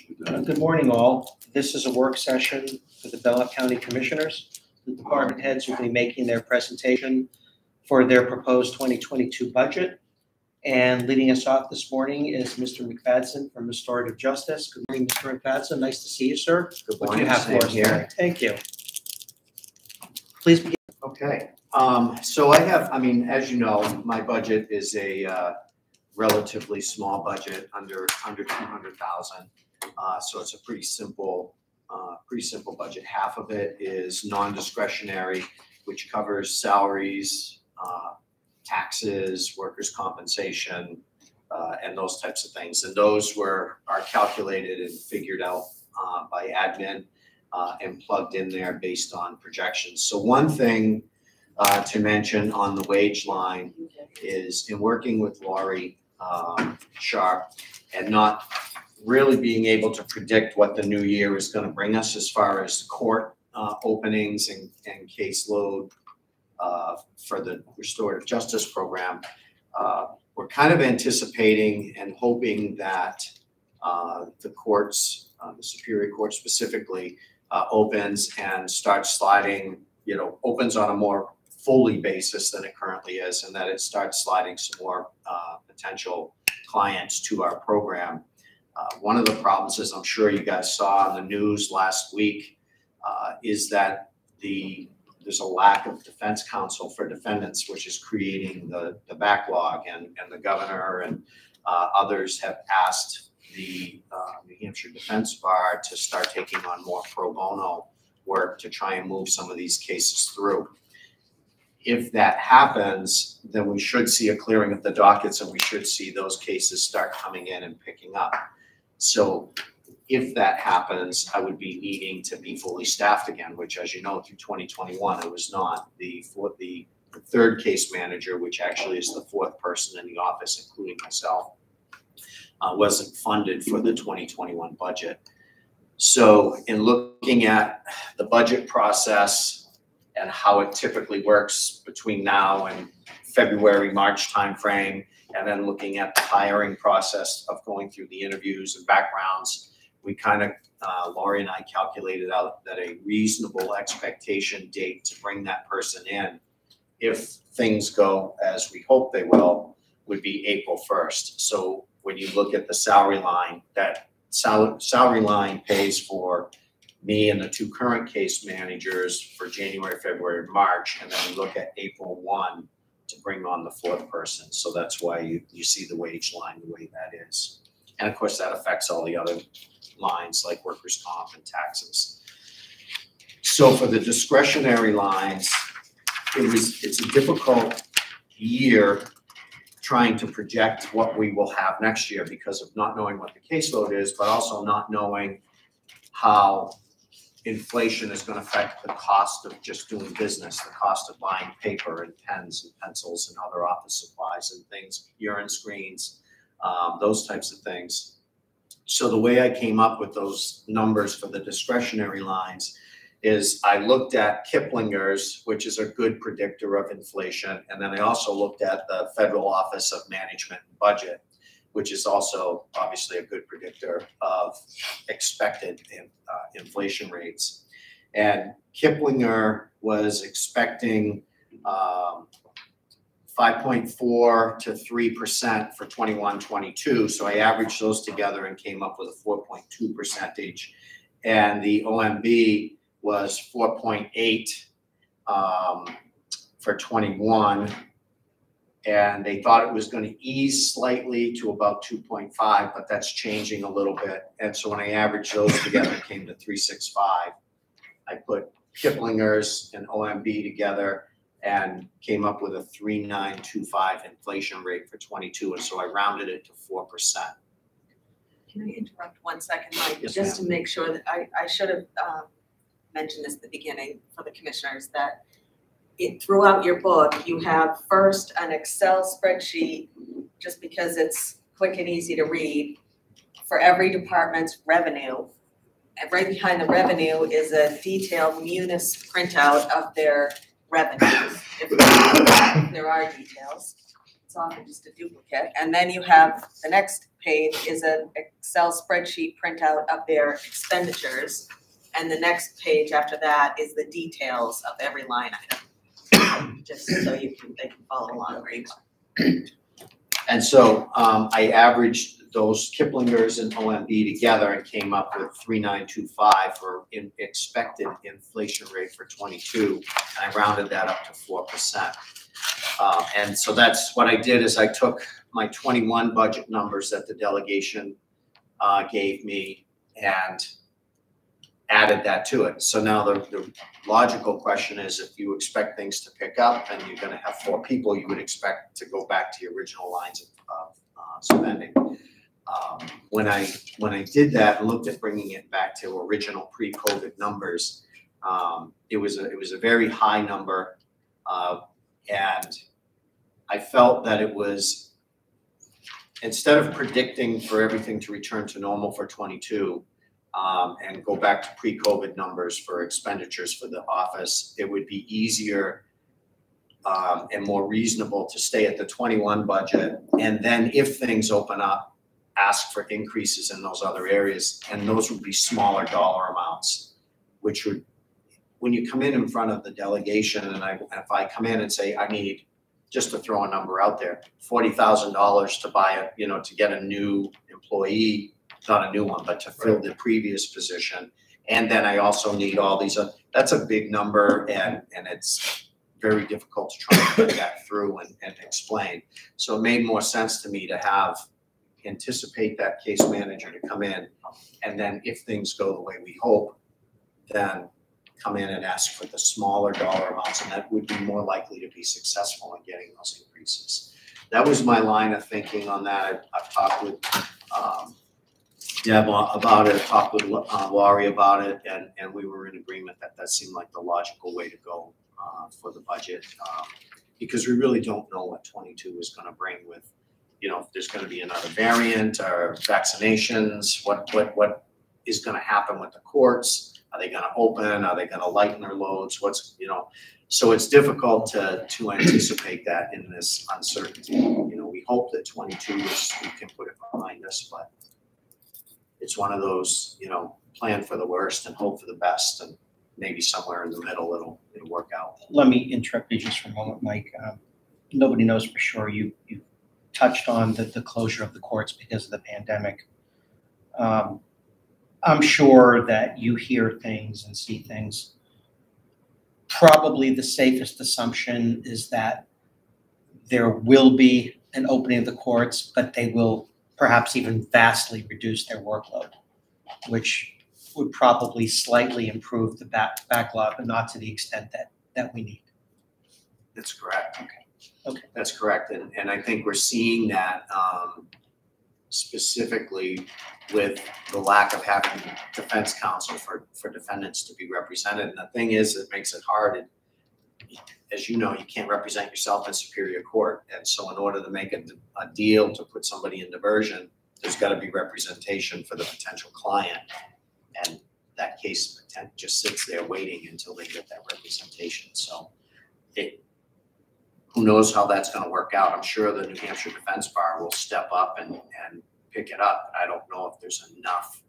Good morning, all. This is a work session for the Belmont County Commissioners. The department heads will be making their presentation for their proposed 2022 budget. And leading us off this morning is Mr. McFadden from Restorative Justice. Good morning, Mr. McFadden. Nice to see you, sir. Good What do you morning. have for us here? Thank you. Please begin. Okay. So I have, as you know, my budget is a relatively small budget, under 200,000. So it's a pretty simple budget. Half of it is non-discretionary, which covers salaries, taxes, workers' compensation, and those types of things. And those are calculated and figured out by admin and plugged in there based on projections. So one thing to mention on the wage line is, in working with Laurie Sharp and not really being able to predict what the new year is going to bring us as far as court openings and caseload for the restorative justice program, we're kind of anticipating and hoping that the courts, the Superior Court specifically, opens and starts sliding, opens on a more fully basis than it currently is, and that it starts sliding some more potential clients to our program. One of the problems, as I'm sure you guys saw on the news last week, is that there's a lack of defense counsel for defendants, which is creating the backlog, and the governor and others have asked the New Hampshire Defense Bar to start taking on more pro bono work to try and move some of these cases through. If that happens, then we should see a clearing of the dockets, and we should see those cases start coming in and picking up. So if that happens, I would be needing to be fully staffed again, which, as you know, through 2021, I was not. The third case manager, which actually is the fourth person in the office, including myself, wasn't funded for the 2021 budget. So in looking at the budget process and how it typically works between now and February, March timeframe, and then looking at the hiring process of going through the interviews and backgrounds, we kind of, Laurie and I calculated out that a reasonable expectation date to bring that person in, if things go as we hope they will, would be April 1st. So when you look at the salary line, that salary line pays for me and the two current case managers for January, February, March, and then we look at April 1 to bring on the fourth person. So that's why you see the wage line the way that is. And of course that affects all the other lines like workers' comp and taxes. So for the discretionary lines, it's a difficult year trying to project what we will have next year because of not knowing what the caseload is, but also not knowing how inflation is going to affect the cost of just doing business, the cost of buying paper and pens and pencils and other office supplies and things, urine screens, those types of things. So the way I came up with those numbers for the discretionary lines is I looked at Kiplinger's, which is a good predictor of inflation, and then I also looked at the Federal Office of Management and Budget, which is also obviously a good predictor of expected inflation rates. And Kiplinger was expecting 5.4 to 3% for 21-22. So I averaged those together and came up with a 4.2%. And the OMB was 4.8 for 21. And they thought it was going to ease slightly to about 2.5, but that's changing a little bit. And so when I averaged those together, it came to 365. I put Kiplinger's and OMB together and came up with a 3.925 inflation rate for 22. And so I rounded it to 4%. Can I interrupt 1 second, Mike? Yes, just to make sure that I should have mentioned this at the beginning for the commissioners, that throughout your book, you have first an Excel spreadsheet, just because it's quick and easy to read, for every department's revenue. And right behind the revenue is a detailed Munis printout of their revenues, if there are details. It's often just a duplicate. And then you have the next page is an Excel spreadsheet printout of their expenditures. And the next page after that is the details of every line item. Just so they can follow along where you are. And so I averaged those Kiplingers and OMB together and came up with 3,925 for expected inflation rate for 22, and I rounded that up to 4%. And so that's what I did is I took my 21 budget numbers that the delegation gave me and added that to it. So now the logical question is, if you expect things to pick up and you're going to have 4 people, you would expect to go back to your original lines of spending. When I did that and looked at bringing it back to original pre-COVID numbers, it was a very high number, and I felt that it was, instead of predicting for everything to return to normal for 22 and go back to pre-COVID numbers for expenditures for the office, it would be easier and more reasonable to stay at the 21 budget, and then if things open up, ask for increases in those other areas, and those would be smaller dollar amounts, which would, when you come in front of the delegation, and if I come in and say I need, just to throw a number out there, $40,000 to buy to get a new employee, not a new one, but to fill the previous position, and then I also need all these. That's a big number, and it's very difficult to try and put that through and explain. So it made more sense to me to anticipate that case manager to come in, and then if things go the way we hope, then come in and ask for the smaller dollar amounts, and that would be more likely to be successful in getting those increases. That was my line of thinking on that. I've talked with Deb about it, talked with Laurie about it, and we were in agreement that seemed like the logical way to go for the budget, because we really don't know what 22 is going to bring with, if there's going to be another variant or vaccinations, what is going to happen with the courts. Are they going to open? Are they going to lighten their loads? So it's difficult to anticipate that in this uncertainty. We hope that 22 we can put it behind us, but it's one of those, plan for the worst and hope for the best, and maybe somewhere in the middle it'll work out. Let me interrupt you just for a moment, Mike. Nobody knows for sure. You touched on the closure of the courts because of the pandemic. I'm sure that you hear things and see things. Probably the safest assumption is that there will be an opening of the courts, but they will perhaps even vastly reduce their workload, which would probably slightly improve the backlog, but not to the extent that we need. That's correct. Okay. That's correct, and I think we're seeing that specifically with the lack of having defense counsel for defendants to be represented. And the thing is, it makes it hard. As you know, you can't represent yourself in Superior Court. And so in order to make a deal to put somebody in diversion, there's got to be representation for the potential client. And that case just sits there waiting until they get that representation. So who knows how that's going to work out. I'm sure the New Hampshire Defense Bar will step up and pick it up. I don't know if there's enough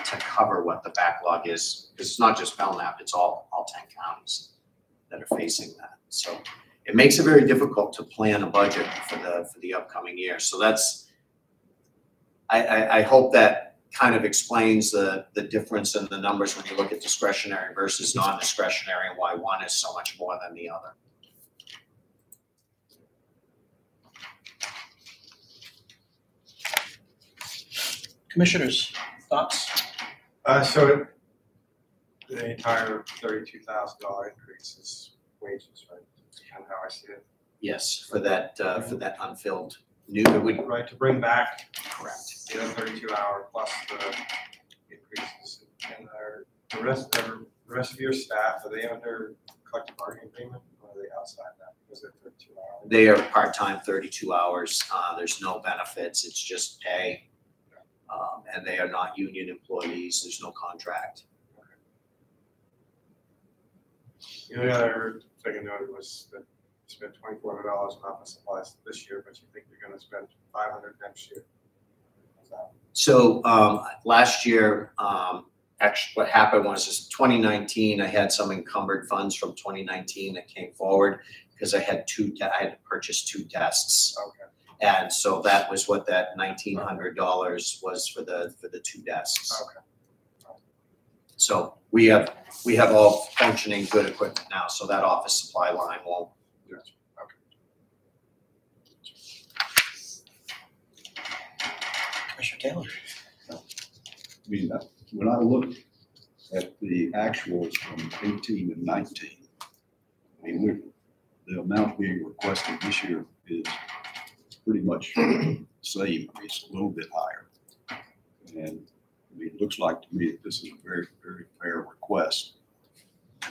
to cover what the backlog is, because it's not just Belknap, it's all 10 counties that are facing that. So it makes it very difficult to plan a budget for the upcoming year. So that's, I hope that kind of explains the difference in the numbers when you look at discretionary versus non-discretionary, and why one is so much more than the other. Commissioners, thoughts? So the entire $32,000 increase is wages, right? That's kind of how I see it. Yes, for that unfilled new, it would. Right, to bring back. Correct. The other 32-hour plus the increases. And the rest of your staff, are they under collective bargaining agreement, or are they outside that because they're 32 hours? They are part-time, 32 hours. There's no benefits, it's just pay. And they are not union employees, there's no contract. The only other thing I noted was that you spent $2,400 on office supplies this year, but you think you're going to spend $500 next year. that? So, last year, actually what happened was is 2019, I had some encumbered funds from 2019 that came forward because I had I had to purchase 2 desks. Okay. And so that was what that $1,900 was for the 2 desks. Okay. So we have all functioning good equipment now, so that office supply line won't. Commissioner Taylor? I mean, when I look at the actuals from 18 and 19, I mean, the amount being requested this year is pretty much the same. I mean, it's a little bit higher. And I mean, it looks like to me that this is a very, very fair request.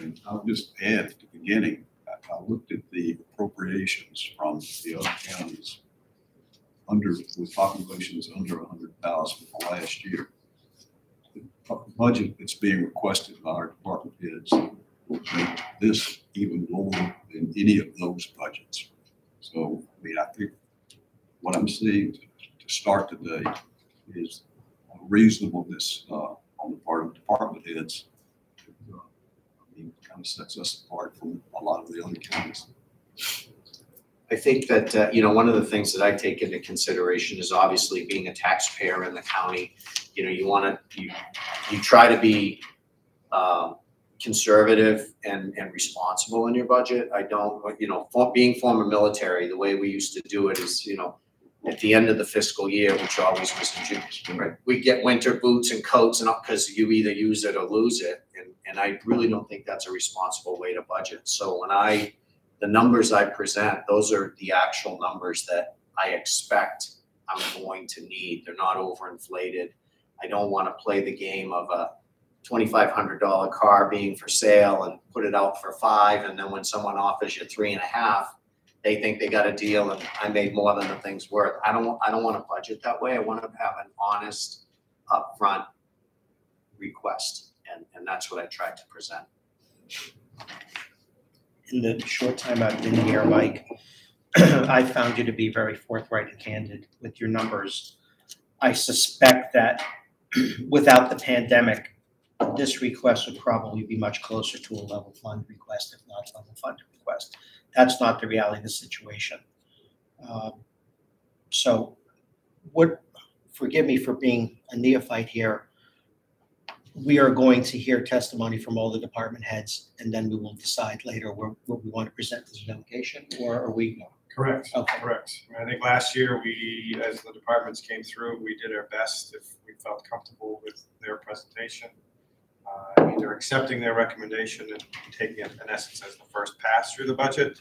And I'll just add at the beginning, I looked at the appropriations from the other counties with populations under 100,000 for last year. The budget that's being requested by our department heads will make this even lower than any of those budgets. So, I mean, I think what I'm seeing to start today is a reasonableness on the part of department heads. I mean, kind of sets us apart from a lot of the other counties. I think that, one of the things that I take into consideration is obviously being a taxpayer in the county. You try to be conservative and responsible in your budget. I don't, being former military, the way we used to do it is, at the end of the fiscal year, which always was in June, right? We get winter boots and coats and because you either use it or lose it. And I really don't think that's a responsible way to budget. So the numbers I present, those are the actual numbers that I expect I'm going to need. They're not overinflated. I don't want to play the game of a $2,500 car being for sale and put it out for $5,000, and then when someone offers you $3,500, they think they got a deal and I made more than the thing's worth. I don't want to budget that way. I want to have an honest, upfront request, and that's what I tried to present. In the short time I've been here, Mike, I found you to be very forthright and candid with your numbers. I suspect that without the pandemic, this request would probably be much closer to a level fund request, if not a level funded request. That's not the reality of the situation. So forgive me for being a neophyte here. We are going to hear testimony from all the department heads, and then we will decide later what we want to present as a delegation, or are we? Correct. Okay. Correct. I think last year as the departments came through, we did our best if we felt comfortable with their presentation. Either accepting their recommendation and taking it in essence as the first pass through the budget.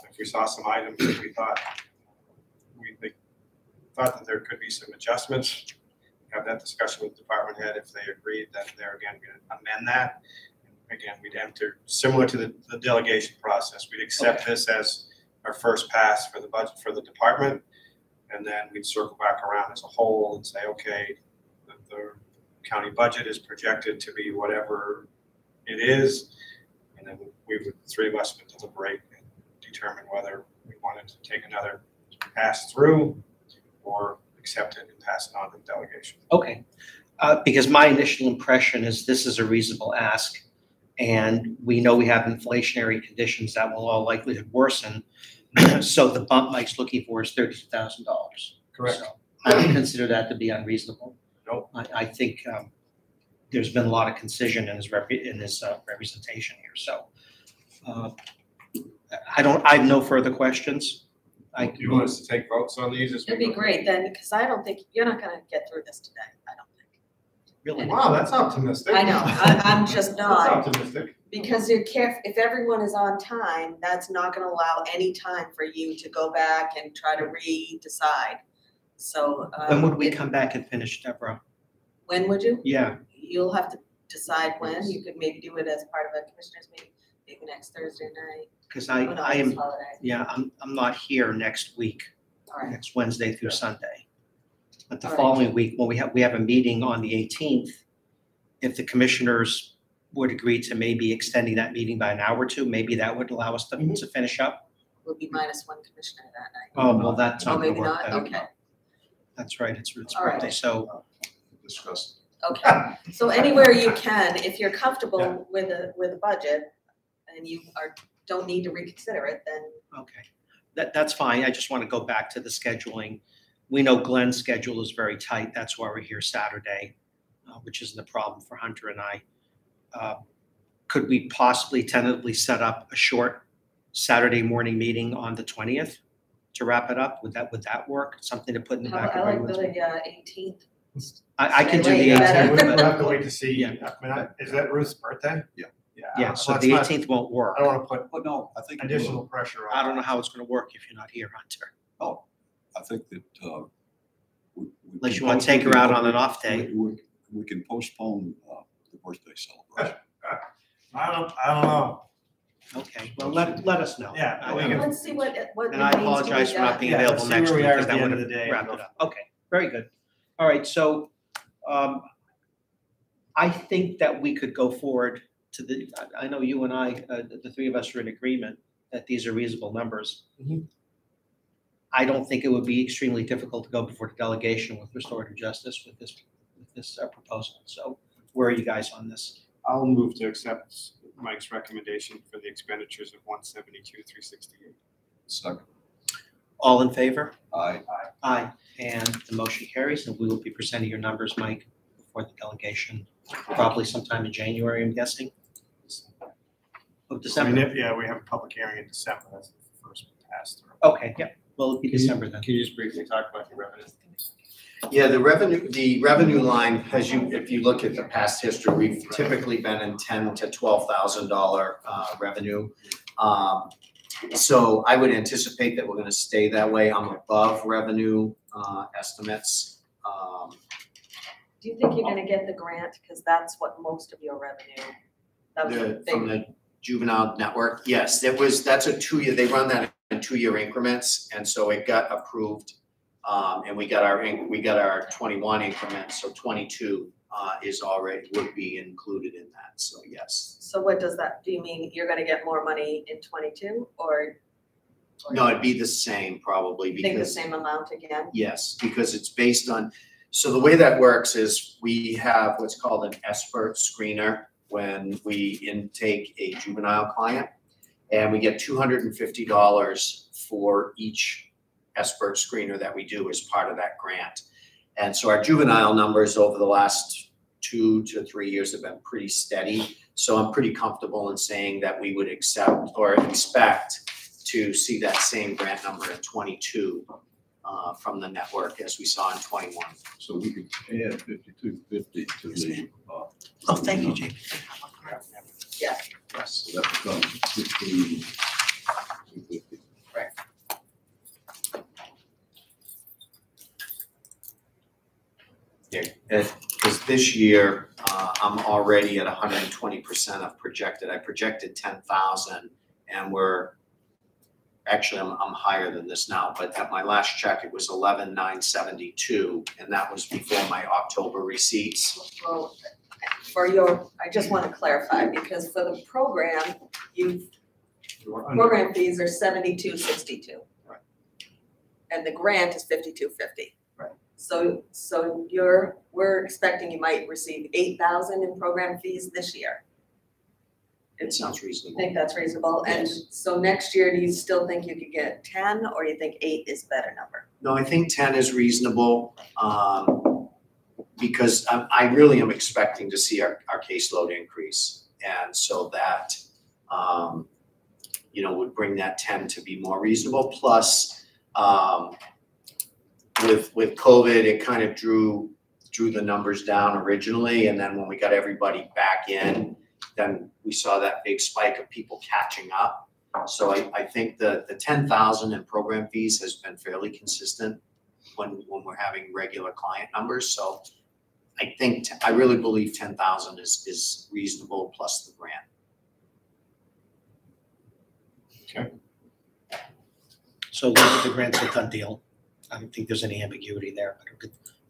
If we saw some items that we thought that there could be some adjustments, have that discussion with department head. If they agreed that they're again going to amend that, and again, we'd enter similar to the delegation process. We'd accept this as our first pass for the budget for the department, and then we'd circle back around as a whole and say, okay, the county budget is projected to be whatever it is, and then three of us would deliberate and determine whether we wanted to take another pass through or accept it and pass it on to the delegation. Okay, because my initial impression is this is a reasonable ask, and we know we have inflationary conditions that will all likely worsen. So the bump Mike's looking for is $32,000. Correct. So I don't consider that to be unreasonable. Nope. I think there's been a lot of concision in his representation here. So I have no further questions. Do you want us to take votes on these? It'd be great then, because I don't think, you're not gonna get through this today, I don't think. Really? Wow, that's optimistic. I know, I'm just not, That's optimistic. because if everyone is on time, that's not gonna allow any time for you to go back and try to re-decide. So. When would we come back and finish, Deborah? When would you? Yeah. You'll have to decide when, you could maybe do it as part of a commissioners meeting, maybe next Thursday night. Because Oh, no, I it's am, holiday. yeah, I'm not here next week, All right, next Wednesday through Sunday. But the All right. following week, when we have a meeting on the 18th, if the commissioners would agree to maybe extending that meeting by an hour or two, maybe that would allow us to finish up. we'll be minus one commissioner that night. Oh, well, that's Oh, not gonna maybe work. not, That- okay. That's right, it's Ruth's All right. birthday, so, Discuss. Okay, so anywhere you can, if you're comfortable with a budget and you don't need to reconsider it, then okay. That's fine, I just want to go back to the scheduling. We know Glenn's schedule is very tight, that's why we're here Saturday, which isn't a problem for Hunter and I. Could we possibly tentatively set up a short Saturday morning meeting on the 20th to wrap it up? Would that work? Something to put in the back I of like everyone's the mind? 18th. I can do Wait, the you 18th, better- but- We'll have to wait to see. Yeah. I mean, is that Ruth's birthday? Yeah. Yeah, so let's the not- 18th won't work. I don't wanna put But no, I think. additional pressure on. I don't know how it's gonna work if you're not here, Hunter. Oh, I think that, Unless you want to take her out on an off day. We can postpone, the birthday celebration. I don't know. Okay, well, let us know. Yeah, we can- Let's see what And I apologize for not being Yeah, available let's see next where we week are because at the that end would of the day have and wrapped it go up. Okay, very good. All right, so I think that we could go forward to I know you and I, the three of us are in agreement that these are reasonable numbers. Mhm. I don't think it would be extremely difficult to go before the delegation with restorative justice with this proposal. So where are you guys on this? I'll move to accept Mike's recommendation for the expenditures of 172,368. Second, All in favor? aye. Aye. And the motion carries, and we will be presenting your numbers, Mike, before the delegation, probably sometime in January, I'm guessing, of I mean, December. yeah, we have a public hearing in December, that's the first pass through. Okay, yeah, well, it'll be December then. Can you just briefly talk about the revenue? Yeah, the revenue line, if you look at the past history, we've typically been in $10,000 to $12,000 revenue. So I would anticipate that we're gonna stay that way. I'm above revenue estimates. Do you think you're gonna get the grant? Because that's what most of your revenue, that was a From big, the juvenile network, yes, that's a 2-year, they run that in 2-year increments, and so it got approved. And we got our 21 increments, so 22 would be included in that, so yes. so what does that, do you mean you're gonna get more money in 22 or? No, it'd be the same probably Think the because, same amount again? yes, because it's based on, so the way that works is we have what's called an expert screener when we intake a juvenile client. And we get $250 for each expert screener that we do as part of that grant. And so our juvenile numbers over the last 2 to 3 years have been pretty steady. So I'm pretty comfortable in saying that we would accept or expect to see that same grant number in 22 from the network as we saw in 21. So we could add 5250 to the, Oh, thank you, JP. Yeah. Yes. so that becomes 15,250. Because this year, I'm already at 120% of projected. I projected 10,000 and actually I'm higher than this now, but at my last check, it was 11,972, and that was before my October receipts. Well, I just want to clarify, because for the program, program fees are 72.62. Right. And the grant is 52.50. Right. So we're expecting you might receive 8,000 in program fees this year. It sounds I reasonable. think that's reasonable, and Yes. so next year, do you still think you could get 10, or you think 8 is a better number? No, I think 10 is reasonable, because I really am expecting to see our caseload increase. And so that, would bring that 10 to be more reasonable. Plus, with COVID, it kind of drew the numbers down originally. And then when we got everybody back in, then we saw that big spike of people catching up. So I think the 10,000 in program fees has been fairly consistent when we're having regular client numbers. So I really believe 10,000 is reasonable plus the grant. So the grant's a done deal. I don't think there's any ambiguity there, but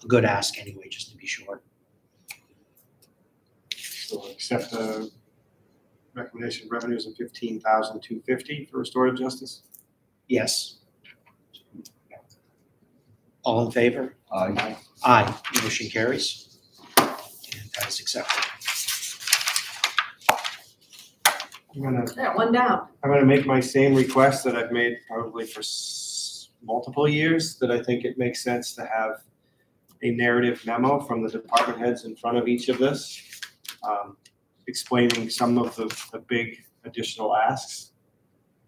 a good ask anyway, just to be sure. So accept the recommendation of revenues of 15,250 for restorative justice. Yes. All in favor? Aye. Aye. Motion carries. And that is accepted. There, one down. I'm gonna make my same request that I've made probably for multiple years, that I think it makes sense to have a narrative memo from the department heads in front of each of this, explaining some of the big additional asks.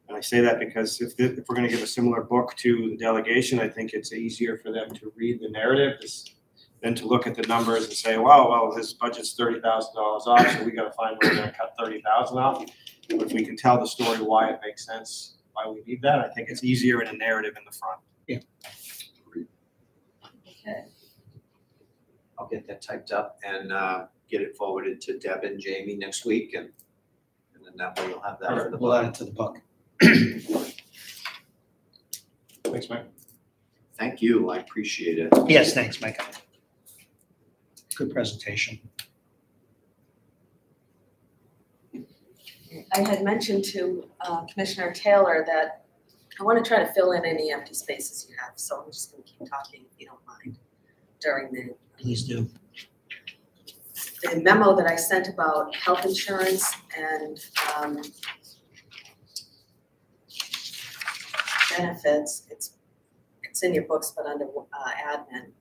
And I say that because if we're gonna give a similar book to the delegation, I think it's easier for them to read the narrative than to look at the numbers and say, well, his budget's $30,000 off, so we gotta find where we're gonna cut 30,000 off. If we can tell the story why it makes sense, why we need that, I think it's easier in a narrative in the front. Okay. I'll get that typed up and get it forwarded to Deb and Jamie next week, and then that way you'll have that for the We'll add book. it to the book. Thanks, Mike. Thank you, I appreciate it. Yes, thanks, Mike. Good presentation. I had mentioned to Commissioner Taylor that I want to try to fill in any empty spaces you have, so I'm just going to keep talking if you don't mind during Please do. the memo that I sent about health insurance and benefits. It's in your books, but under admin.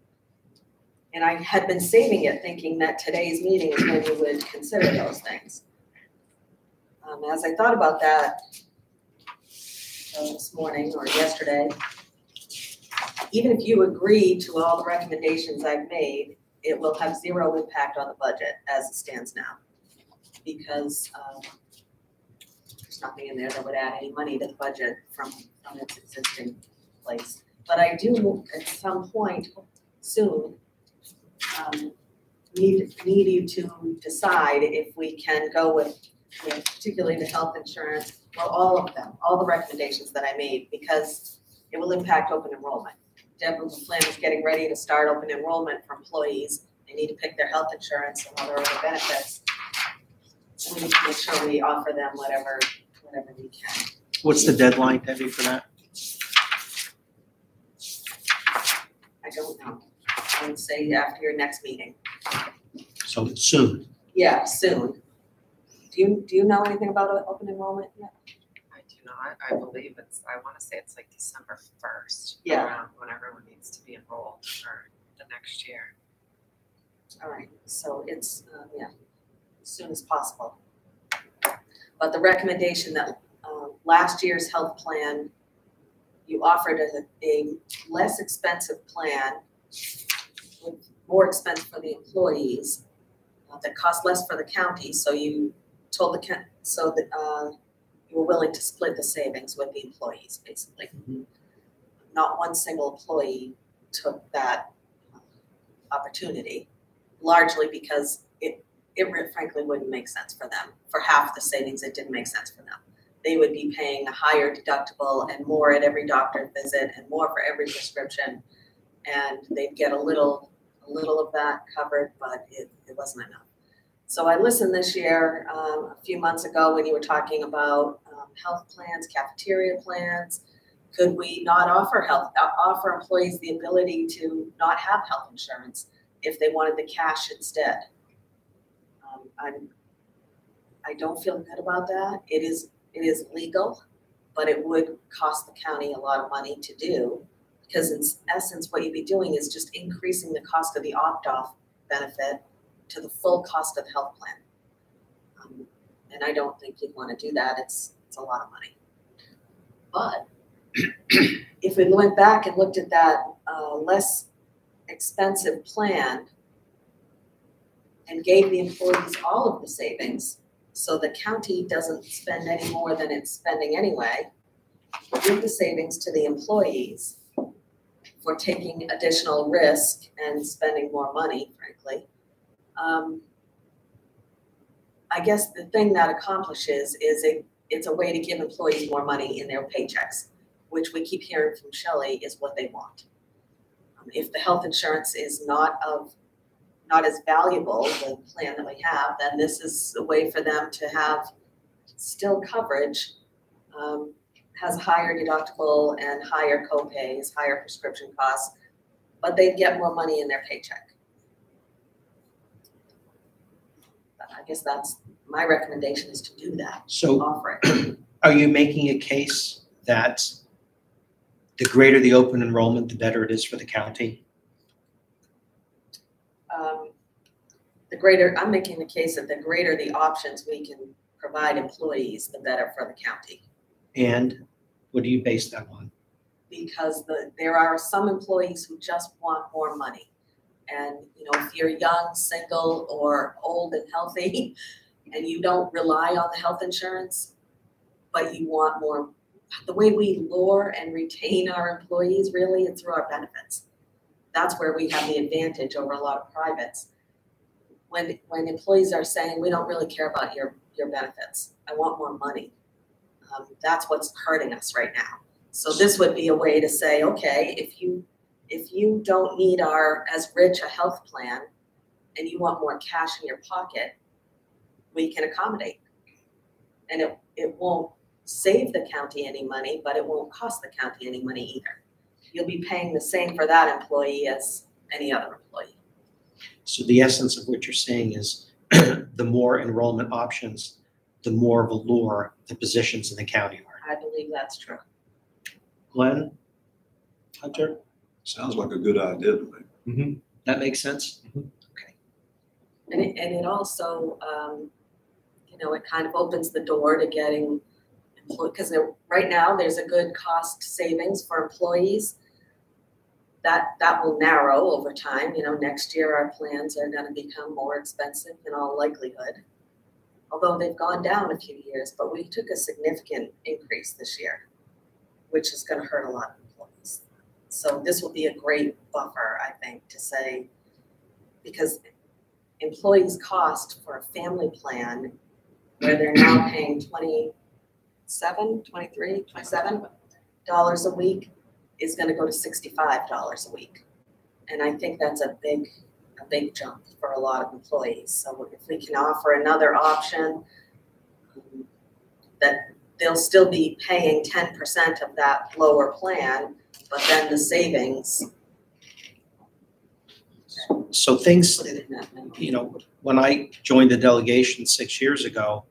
And I had been saving it, thinking that today's meeting is when you would consider those things. As I thought about that this morning or yesterday, even if you agree to all the recommendations I've made, it will have zero impact on the budget as it stands now. Because there's nothing in there that would add any money to the budget from its existing place. But I do, at some point soon, need you to decide if we can go with, particularly the health insurance, or all of them, all the recommendations that I made, because it will impact open enrollment. Deborah Flynn is getting ready to start open enrollment for employees. They need to pick their health insurance and other benefits. And we need to make sure we offer them whatever we can. What's the deadline, Debbie, for that? I don't know. I would say after your next meeting. So it's soon. Yeah, soon. Do you know anything about open enrollment yet? I do not. I believe I want to say it's like December 1st. Yeah. Around when everyone needs to be enrolled for the next year. All right, so it's, as soon as possible. But the recommendation that last year's health plan, you offered a less expensive plan with more expense for the employees that cost less for the county. So you told you were willing to split the savings with the employees, basically. Mhm. Not one single employee took that opportunity, largely because it frankly wouldn't make sense for them. For half the savings, it didn't make sense for them. They would be paying a higher deductible and more at every doctor visit and more for every prescription. And they'd get a little of that covered, but it wasn't enough. So I listened this year, a few months ago, when you were talking about health plans, cafeteria plans. Could we not offer employees the ability to not have health insurance if they wanted the cash instead? I don't feel good about that. It is legal, but it would cost the county a lot of money to do, because in essence, what you'd be doing is just increasing the cost of the opt-off benefit to the full cost of the health plan. And I don't think you'd want to do that. It's a lot of money. But if we went back and looked at that less expensive plan and gave the employees all of the savings, so the county doesn't spend any more than it's spending anyway, give the savings to the employees for taking additional risk and spending more money, frankly. I guess the thing that accomplishes is it's a way to give employees more money in their paychecks, which we keep hearing from Shelley is what they want. If the health insurance is not as valuable, the plan that we have, then this is a way for them to have still coverage, has a higher deductible and higher co-pays, higher prescription costs, but they'd get more money in their paycheck. I guess that's, my recommendation is to do that, So offer it. are you making a case that the greater the open enrollment, the better it is for the county? I'm making the case that the greater the options we can provide employees, the better for the county. And what do you base that on? Because there are some employees who just want more money. And, you know, if you're young, single, or old and healthy, and you don't rely on the health insurance, but you want more, the way we lure and retain our employees really is through our benefits. That's where we have the advantage over a lot of privates. When employees are saying, we don't really care about your benefits, I want more money. That's what's hurting us right now. So this would be a way to say, okay, if you don't need as rich a health plan and you want more cash in your pocket, we can accommodate. And it won't save the county any money, but it won't cost the county any money either. You'll be paying the same for that employee as any other employee. So the essence of what you're saying is the more enrollment options, the more of a lure the positions in the county are. I believe that's true. Glenn? Hunter? Sounds like a good idea to me. That makes sense? Okay. And it also, you know, it kind of opens the door to getting employees, because right now there's a good cost savings for employees. That will narrow over time. You know, next year our plans are going to become more expensive in all likelihood, although they've gone down a few years, but we took a significant increase this year, which is going to hurt a lot of employees. So this will be a great buffer, I think, to say, because employees' cost for a family plan where they're now paying $27 a week is going to go to $65 a week. And I think that's a big jump for a lot of employees. So if we can offer another option that they'll still be paying 10% of that lower plan, but then the savings. So things, you know, when I joined the delegation 6 years ago,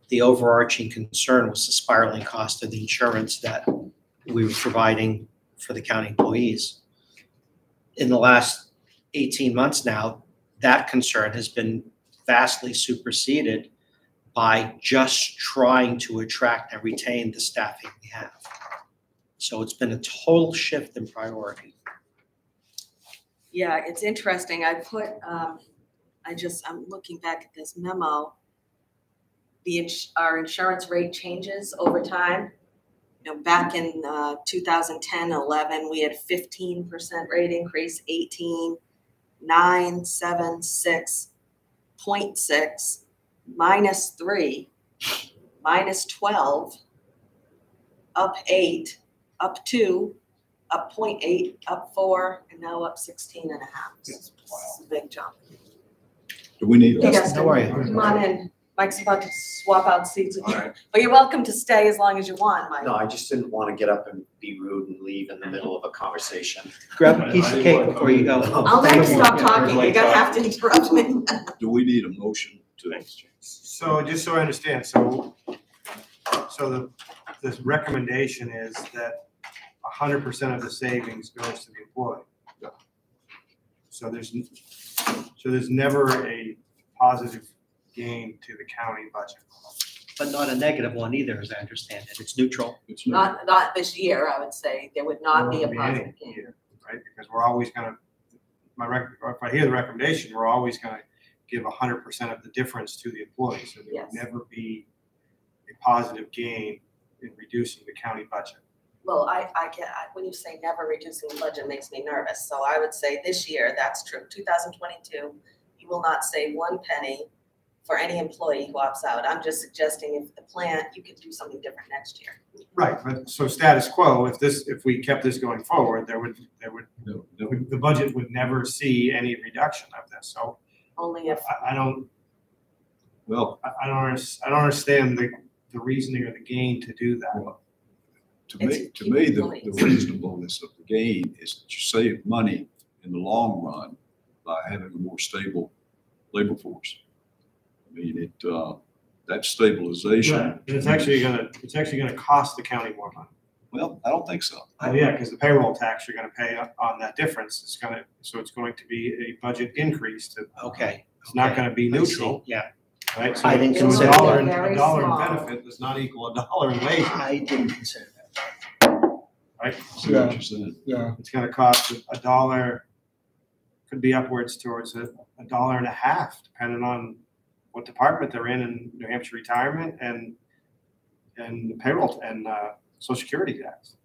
the overarching concern was the spiraling cost of the insurance that we were providing for the county employees. In the last 18 months now, that concern has been vastly superseded by just trying to attract and retain the staffing we have. So it's been a total shift in priority. Yeah, it's interesting. I put, I'm looking back at this memo. Our insurance rate changes over time. You know, back in 2010, 11, we had 15% rate increase, 18, 9, 7, 6, 0.6, -3, -12, up 8, up 2, up 0.8, up 4, and now up 16 and a half. It's a big jump. Do we need? Hey, Dustin, How are you? come on in. Mike's about to swap out seats with All you. right. But you're welcome to stay as long as you want, Mike. No, I just didn't want to get up and be rude and leave in the middle of a conversation. Grab a piece of cake before you go. I'll let you stop talking. You're gonna have to interrupt me. Do we need a motion to? So just so I understand, so this recommendation is that 100% of the savings goes to the employee. So there's never a positive gain to the county budget. But not a negative one either, as I understand it. It's neutral. It's not. Not this year, I would say. There would not be a Any positive gain. year, right? Because we're always gonna, if I hear the recommendation, we're always gonna give 100% of the difference to the employee. So there Yes. would never be a positive gain in reducing the county budget. Well, I get, when you say never reducing the budget, it makes me nervous. So I would say this year, that's true. 2022, you will not save 1 penny for any employee who opts out. I'm just suggesting if the plan, you could do something different next year. Right, but so status quo, if we kept this going forward, the budget would never see any reduction of this. So Only if, I don't Well, understand the reasoning or the gain to do that. to me, the reasonableness of the gain is that you save money in the long run by having a more stable labor force. I mean, that stabilization. Right, and it's actually gonna cost the county more money. Well, I don't think so. Oh, yeah, because the payroll tax you're gonna pay on that difference, it's going to be a budget increase to, Okay. it's not gonna be I see. neutral, Yeah, right? So I didn't so a consider dollar that. in- Very A dollar in small. benefit does not equal a dollar in wage, I didn't consider that. right? See what you're saying? Yeah. It's gonna cost a dollar, could be upwards towards $1.50, depending on what department they're in New Hampshire retirement and the payroll and social security tax.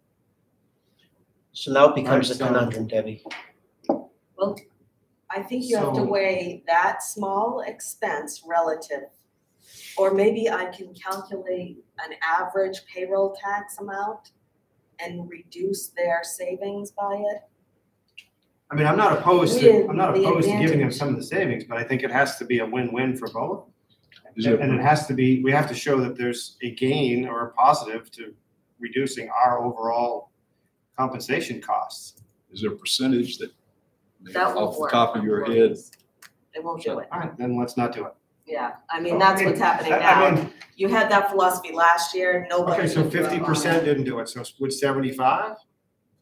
So now it becomes a Right, so- conundrum, Debbie. Well, I think you have to So- weigh that small expense relative. Or maybe I can calculate an average payroll tax amount and reduce their savings by it. I mean, I'm not opposed With to giving them advantage. some of the savings, but I think it has to be a win-win for both. Is it- And it has to be, we have to show that there's a gain or a positive to reducing our overall compensation costs. Is there a percentage that, That won't off the work. top of your head? They won't do it. All right, then let's not do it. Yeah, I mean, that's what's happening I now. mean, You had that philosophy last year, nobody. okay, so took you up on it. 50% didn't do it, so would 75?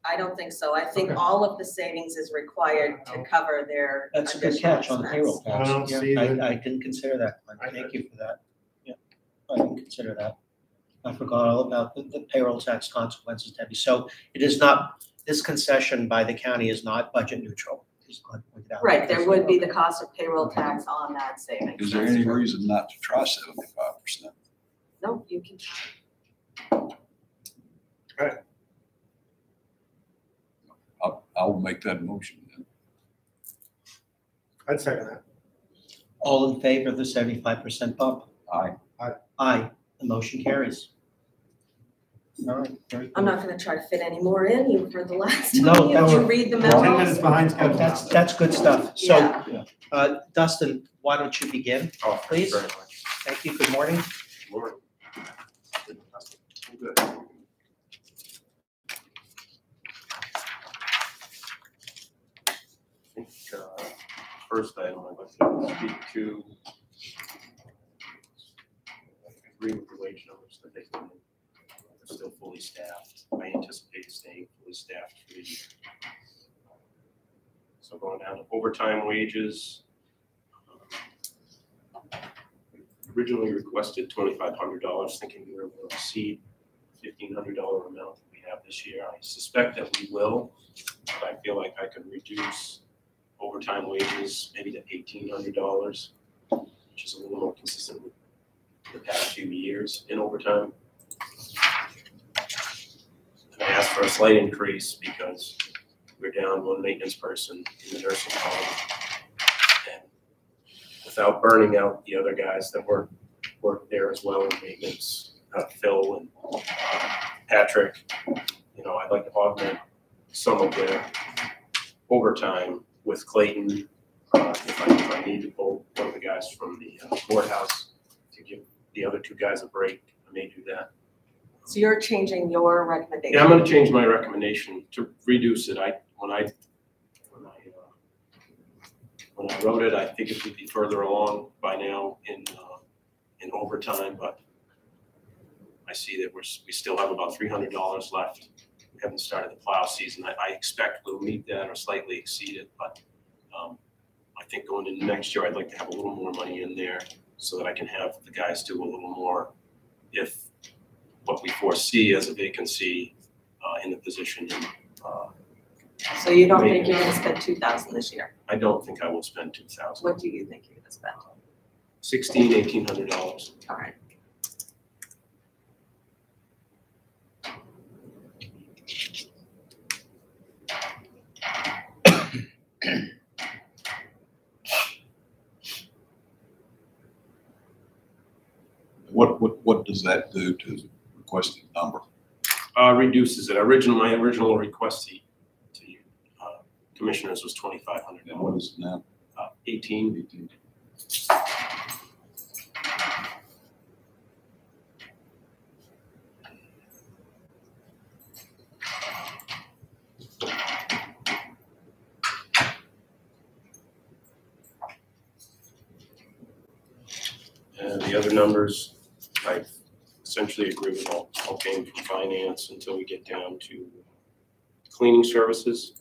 I don't think so. I think Okay. all of the savings is required to cover their That's a good additional catch on the expense. payroll tax. I don't Yeah, see that. I didn't consider that, Glenn. I- Thank you for that. Yeah, I didn't consider that. I forgot all about the payroll tax consequences, Debbie. So it is not, this concession by the county is not budget neutral, as Glenn pointed out. Right, there would be the cost of payroll tax on that savings. Is there any reason not to try 75%? No, you can. I'll make that motion then. I'd second that. All in favor of the 75% bump? Aye. Aye, the motion carries. All right, very good. I'm not gonna try to fit any more in. You heard the last No, time. that Did you was- read the 10 memos? minutes behind Oh, schedule. that's good stuff. So, Yeah. Dustin, why don't you begin? Oh, thank Please. you very much. Thank you, good morning. Lord. Good. I think, first item I'd like to speak to, I agree with the wage numbers that they put in. They're still fully staffed. I anticipate staying fully staffed for the year. So going down to overtime wages. Originally requested $2,500, thinking we were going to exceed $1,500 amount that we have this year. I suspect that we will, but I feel like I could reduce overtime wages maybe to $1,800, which is a little more consistent with the past few years in overtime. And I asked for a slight increase because we're down one maintenance person in the nursing home. And without burning out the other guys that work there as well in maintenance, Phil and Patrick, I'd like to augment some of their overtime with Clayton. If I need to pull one of the guys from the courthouse to give the other two guys a break, I may do that. So you're changing your recommendation? Yeah, I'm gonna change my recommendation to reduce it. When I wrote it, I figured we'd be further along by now in overtime, but I see that we still have about $300 left. We haven't started the plow season. I expect we'll meet that or slightly exceed it, but I think going into next year, I'd like to have a little more money in there so that I can have the guys do a little more if what we foresee as a vacancy in the position. So you don't think you're gonna spend 2,000 this year? I don't think I will spend 2,000. What do you think you're gonna spend? $1,800. All right. What does that do to the requested number? Reduces it. My original request to you, commissioners was $2,500. And what is it now? 18. 18. And the other numbers, I essentially agree with all came from finance until we get down to cleaning services.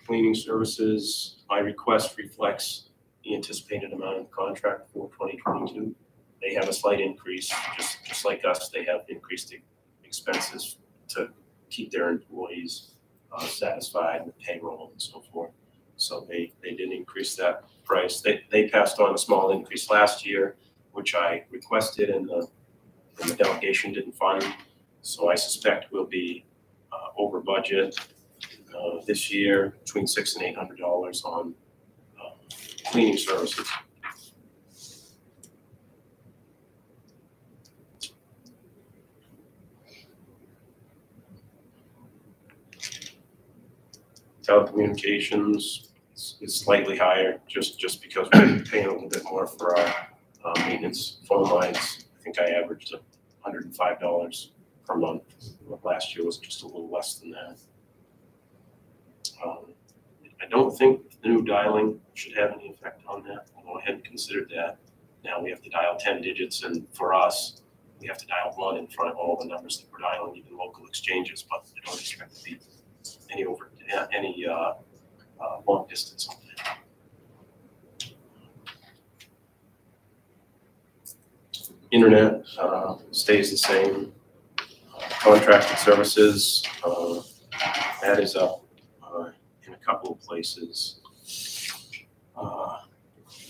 Cleaning services, my request reflects the anticipated amount of the contract for 2022. They have a slight increase, just like us, they have increased the expenses to keep their employees satisfied with payroll and so forth. So they did increase that price. They passed on a small increase last year, which I requested and the delegation didn't fund. So I suspect we'll be over budget this year, between $600 and $800 on cleaning services. Telecommunications is slightly higher, just because we're paying a little bit more for our maintenance phone lines. I think I averaged $105 per month. Last year was just a little less than that. I don't think the new dialing should have any effect on that. I went ahead and considered that. Now we have to dial 10 digits, and for us, we have to dial 1 in front of all the numbers that we're dialing, even local exchanges, but I don't expect to be any long distance on that. Internet stays the same. Contracted services, that is up in a couple of places.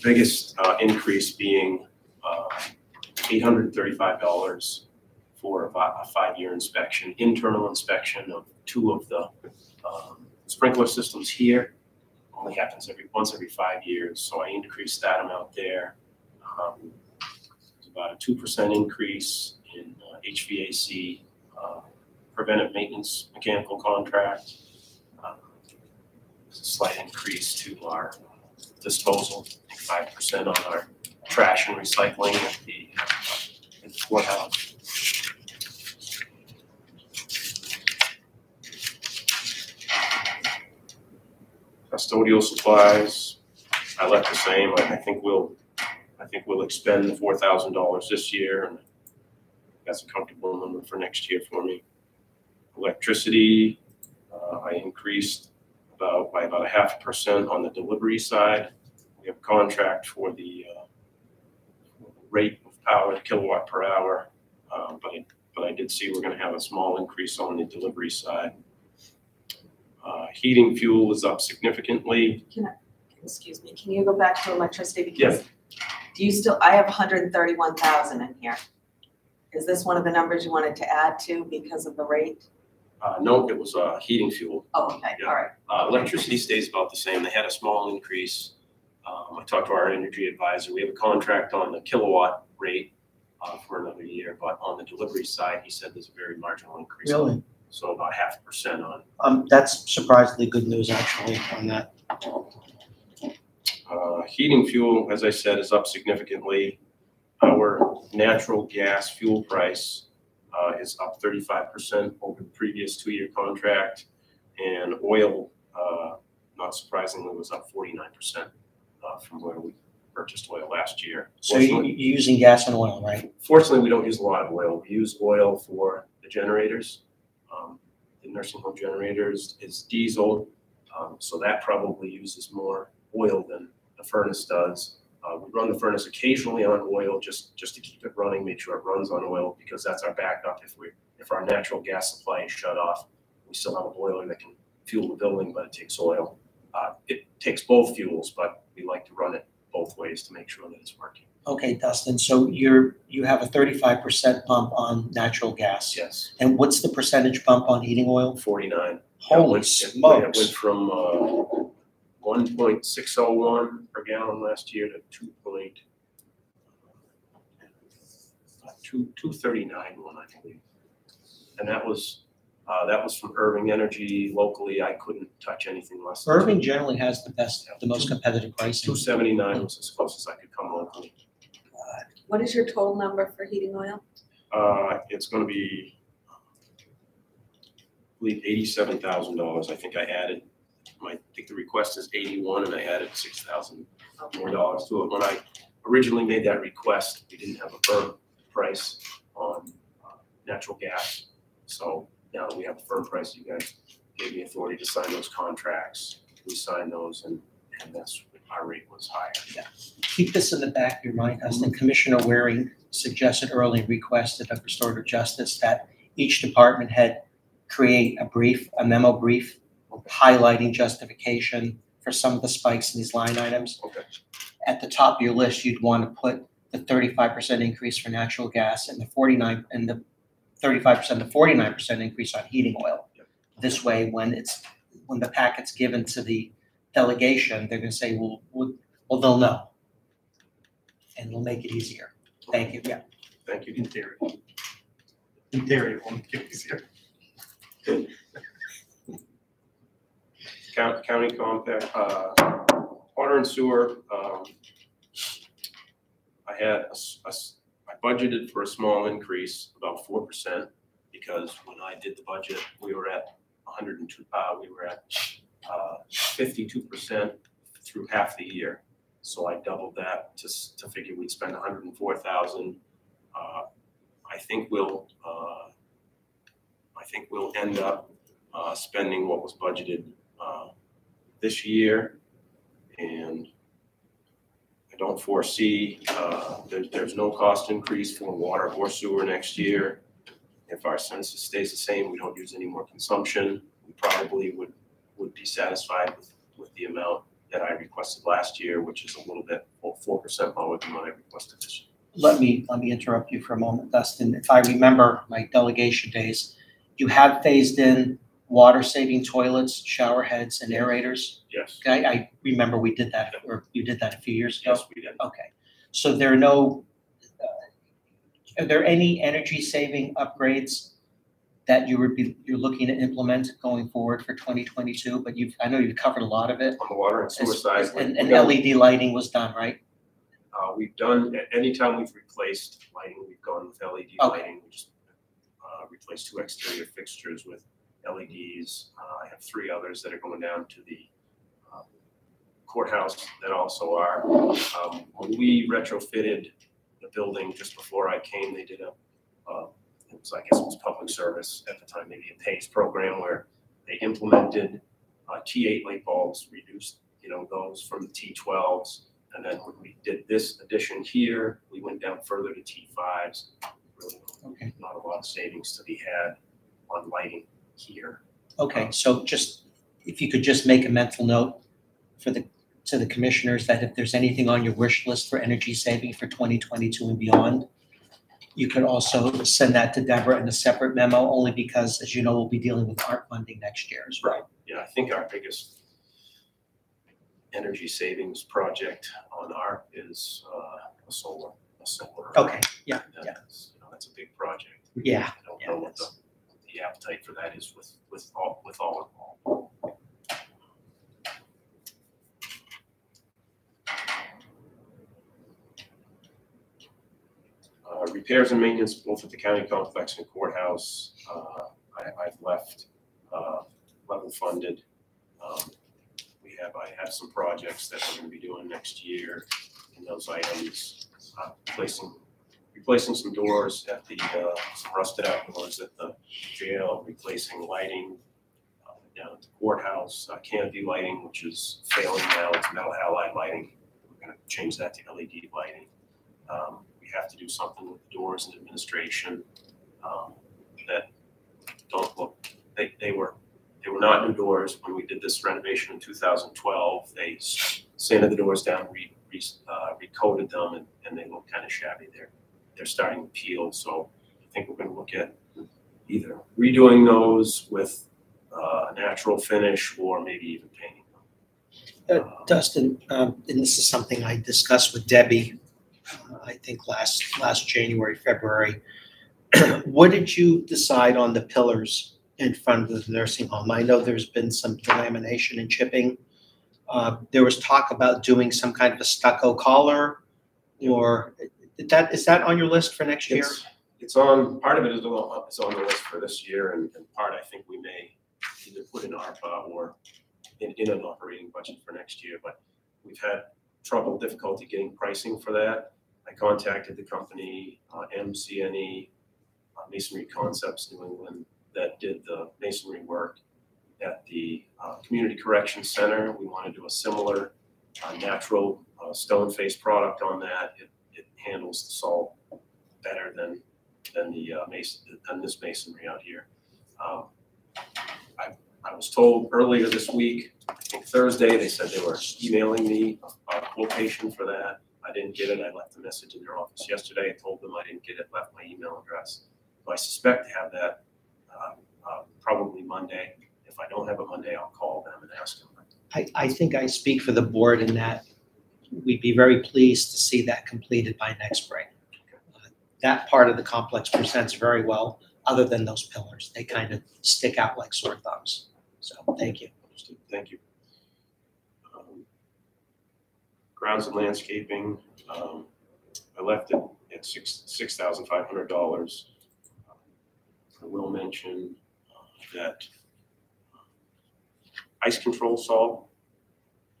Biggest increase being $835 for a 5-year inspection, internal inspection of 2 of the sprinkler systems here. Only happens once every 5 years, so I increased that amount there. It's about a 2% increase in HVAC preventive maintenance mechanical contract. There's a slight increase to our disposal, 5% on our trash and recycling at the courthouse. Custodial supplies, I left the same. I think we'll expend the $4,000 this year, and that's a comfortable number for next year for me. Electricity, I increased by about 0.5% on the delivery side. We have a contract for the rate of power, the kilowatt per hour, but I did see we're going to have a small increase on the delivery side. Heating fuel is up significantly. Excuse me, can you go back to electricity? Because Yeah. do you still, I have 131,000 in here. Is this one of the numbers you wanted to add to because of the rate? No, it was heating fuel. Oh, okay, Yeah. all right. Electricity stays about the same. They had a small increase. I talked to our energy advisor. We have a contract on the kilowatt rate for another year, but on the delivery side, he said there's a very marginal increase. Really? So about 0.5% on. That's surprisingly good news actually on that. Heating fuel, as I said, is up significantly. Our natural gas fuel price is up 35% over the previous 2-year contract, and oil, not surprisingly, was up 49% from where we purchased oil last year. So you're using gas and oil, right? Fortunately, we don't use a lot of oil. We use oil for the generators. The nursing home generators is diesel, so that probably uses more oil than the furnace does. We run the furnace occasionally on oil just to keep it running, make sure it runs on oil, because that's our backup. If our natural gas supply is shut off, we still have a boiler that can fuel the building, but it takes oil. It takes both fuels, but we like to run it both ways to make sure that it's working. Okay, Dustin, so you have a 35% bump on natural gas. Yes. And what's the percentage bump on heating oil? 49. Holy It smokes. went from 1.601 per gallon last year to 239 one, I believe. And that was from Irving Energy locally. I couldn't touch anything less than Irving generally has the most competitive pricing. 279 was as close as I could come locally. What is your total number for heating oil? It's going to be, I believe, $87,000. I think I added. I think the request is 81, and I added $6,000 more to it. originally made that request, we didn't have a firm price on natural gas. So now that we have a firm price, you guys gave me authority to sign those contracts. We signed those and that's, our rate was higher. Keep this in the back of your mind, Dustin. Commissioner Waring suggested early, requested of Restorative Justice that each department head create a memo brief highlighting justification for some of the spikes in these line items. Okay. At the top of your list, you'd want to put the 35% increase for natural gas and the 35% to 49% increase on heating oil. Yep. This way, when the packet's given to the delegation, they're going to say, well, they'll know. And it'll make it easier. Thank you. Yeah. Thank you. In theory, it won't get easier. County compact, water and sewer, I budgeted for a small increase, about 4%, because when I did the budget, we were at 52% through half the year. So I doubled that to figure we'd spend 104,000. I think we'll end up spending what was budgeted this year, and I don't foresee there's no cost increase for water or sewer next year. If our census stays the same, we don't use any more consumption, we probably would be satisfied with the amount that I requested last year, which is a little bit 4% lower than what I requested this year. Let me interrupt you for a moment, Dustin. If I remember my delegation days, you have phased in water saving toilets, shower heads, and aerators. Yes. I remember we did that, or you did that a few years ago. Yes, we did. Okay. So there are no, are there any energy saving upgrades that you're looking to implement going forward for 2022? But I know you've covered a lot of it. On the water and sewer side. And LED lighting was done, right? We've done, anytime we've replaced lighting, we've gone with LED lighting. We just replaced 2 exterior fixtures with LEDs. I have 3 others that are going down to the courthouse that also are. When we retrofitted the building just before I came, they did I guess it was public service at the time, maybe a PACE program where they implemented T8 light bulbs, reduced those from the T12s. And then when we did this addition here, we went down further to T5s. Really not a lot of savings to be had on lighting here. Okay, so just, if you could just make a mental note to the commissioners that if there's anything on your wish list for energy saving for 2022 and beyond, you could also send that to Deborah in a separate memo, only because, as you know, we'll be dealing with ARP funding next year as well. Yeah, I think our biggest energy savings project on ARP is a solar. Okay, yeah. That's a big project. Yeah. I don't know what the appetite for that is with all involved. Repairs and maintenance both at the county complex and courthouse. I've left level funded. I have some projects that we're going to be doing next year in those items. Replacing some doors at the some rusted out doors at the jail, replacing lighting down at the courthouse, canopy lighting, which is failing now. It's metal halide lighting. We're going to change that to LED lighting. We have to do something with the doors and administration that don't look. They were not new doors when we did this renovation in 2012. They sanded the doors down, recoated them, and they look kind of shabby. They're starting to peel. So I think we're going to look at either redoing those with a natural finish or maybe even painting them. Dustin, and this is something I discussed with Debbie, I think last January, February. What did you decide on the pillars in front of the nursing home? I know there's been some delamination and chipping. There was talk about doing some kind of a stucco collar, or is that on your list for next year? It's on, part of it is on the list for this year, and part I think we may either put in ARPA or in an operating budget for next year. But we've had difficulty getting pricing for that. I contacted the company, MCNE, Masonry Concepts New England, that did the masonry work at the Community Correction Center. We want to do a similar natural stone face product on that. It handles the salt better than this masonry out here. I was told earlier this week, I think Thursday, they said they were emailing me a quotation for that. I didn't get it. I left a message in their office yesterday. I told them I didn't get it, left my email address. So I suspect to have that probably Monday. If I don't have it Monday, I'll call them and ask them. I think I speak for the board in that we'd be very pleased to see that completed by next spring. That part of the complex presents very well, other than those pillars. They kind of stick out like sore thumbs. So thank you. Thank you. Grounds and landscaping, I left it at $6,500. I will mention that ice control salt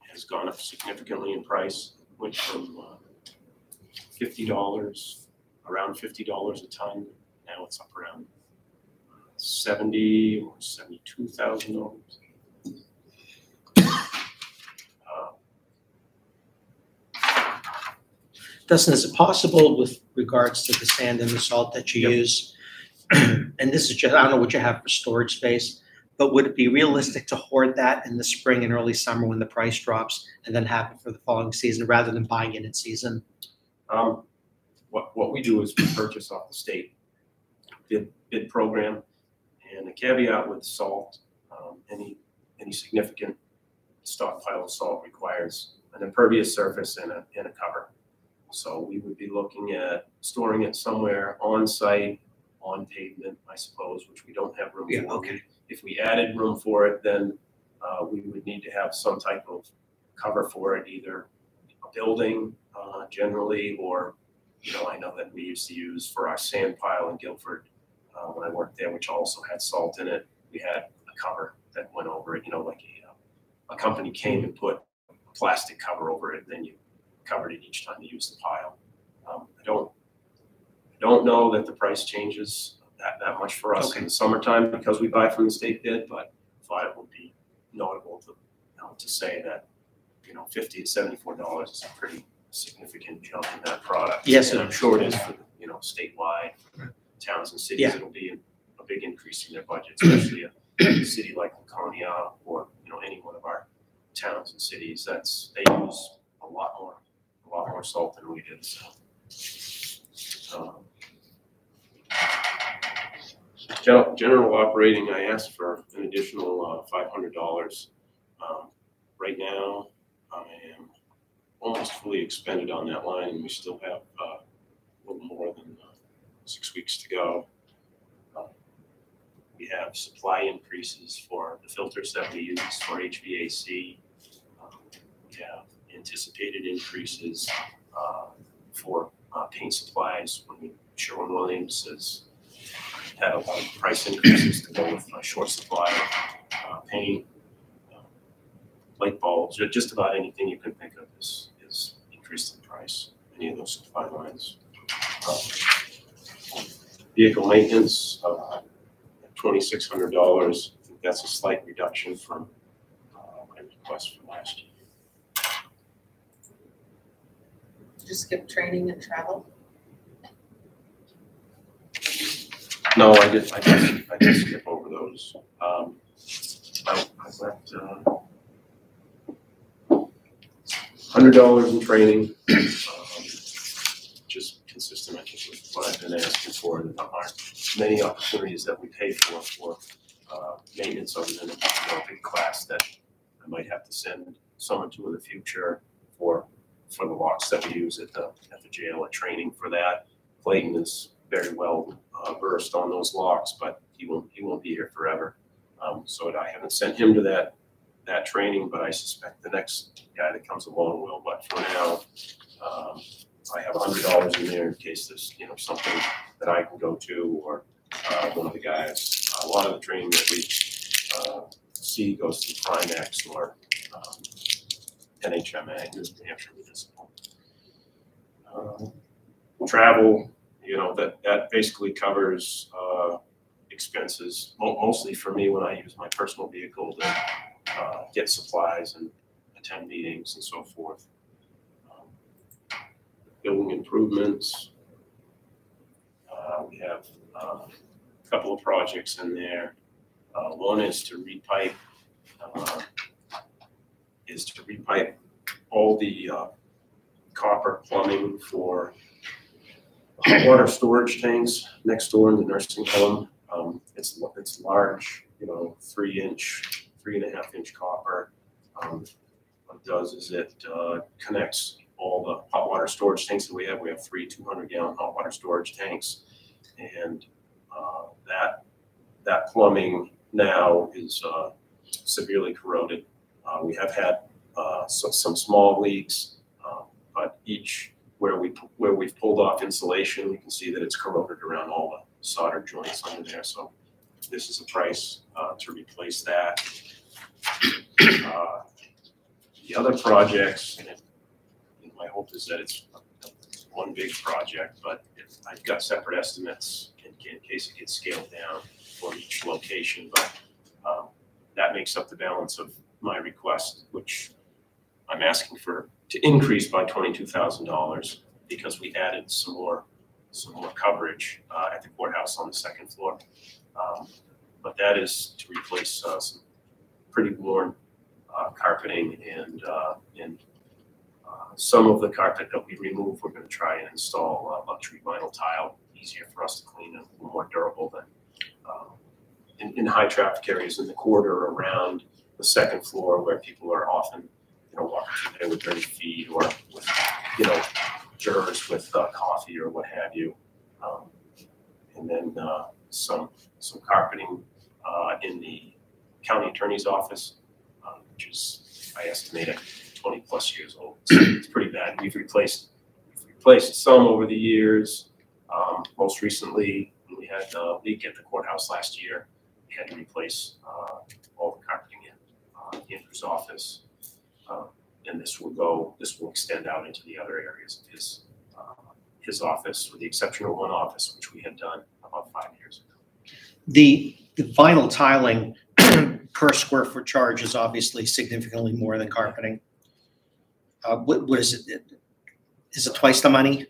has gone up significantly in price. Went from $50, around $50 a ton. Now it's up around $70,000 or $72,000. Dustin, is it possible with regards to the sand and the salt that you use, and this is just, I don't know what you have for storage space, but would it be realistic to hoard that in the spring and early summer when the price drops and then have it for the following season rather than buying it in season? What we do is we purchase off the state bid program, and the caveat with salt, any significant stockpile of salt requires an impervious surface and a cover. So we would be looking at storing it somewhere on site, on pavement, I suppose, which we don't have room for. Okay. If we added room for it, then we would need to have some type of cover for it, either a building generally, or, I know that we used to use for our sand pile in Guilford when I worked there, which also had salt in it. We had a cover that went over it, like a company came and put a plastic cover over it, and then you covered it each time you use the pile. I don't know that the price changes that much for us in the summertime because we buy from the state bid, but I thought it would be notable to say that $50 to $74 is a pretty significant jump in that product. Yes, and I'm sure it is for statewide towns and cities. It'll be a big increase in their budget, especially a city like Laconia or any one of our towns and cities. They use a lot more salt than we did. So, general operating, I asked for an additional $500. Right now, I am almost fully expended on that line, and we still have a little more than 6 weeks to go. We have supply increases for the filters that we use for HVAC. We have anticipated increases for paint supplies. Sherwin-Williams has had a lot of price increases to go with short supply of paint, light bulbs, just about anything you can think of is increased in price, any of those supply lines. Vehicle maintenance, $2,600. I think that's a slight reduction from my request from last year. Just skip training and travel? No, I did skip over those. I left $100 in training, just consistent, I think, with what I've been asking for. There aren't many opportunities that we pay for maintenance other than a big class that I might have to send someone to in the future for the locks that we use at the jail, at training for that. Clayton is very well versed on those locks, but he won't be here forever. So I haven't sent him to that training, but I suspect the next guy that comes along will. But for now, I have $100 in there in case there's something that I can go to, or one of the guys. A lot of the training that we see goes through Primex or NHMA, New Hampshire Municipal. Travel, that basically covers expenses, mostly for me when I use my personal vehicle to get supplies and attend meetings and so forth. Building improvements. We have a couple of projects in there. One is to repipe all the copper plumbing for water storage tanks next door in the nursing home. It's large, 3.5 inch copper. What it does is it connects all the hot water storage tanks that we have. We have 3 200-gallon hot water storage tanks, and that plumbing now is severely corroded. We have had some small leaks, but where we've pulled off insulation, we can see that it's corroded around all the solder joints under there. So this is a price to replace that. The other projects, and my hope is that it's one big project, but I've got separate estimates in case it gets scaled down for each location. But that makes up the balance of my request, which I'm asking to increase by $22,000 because we added some more coverage at the courthouse on the second floor. But that is to replace some pretty worn carpeting and some of the carpet that we remove, we're going to try and install luxury vinyl tile, easier for us to clean and a little more durable than in high traffic areas in the corridor around the second floor where people are often, walking through there with dirty feet or with, jurors with coffee or what have you. And then some carpeting in the county attorney's office, which is, I estimate, 20 plus years old. It's pretty bad. We've replaced some over the years. Most recently, we had a leak at the courthouse last year. We had to replace all the carpeting in Andrew's office. And this will extend out into the other areas of his office, with the exception of one office, which we had done about 5 years ago. The vinyl tiling per square foot charge is obviously significantly more than carpeting. What is it? Is it twice the money?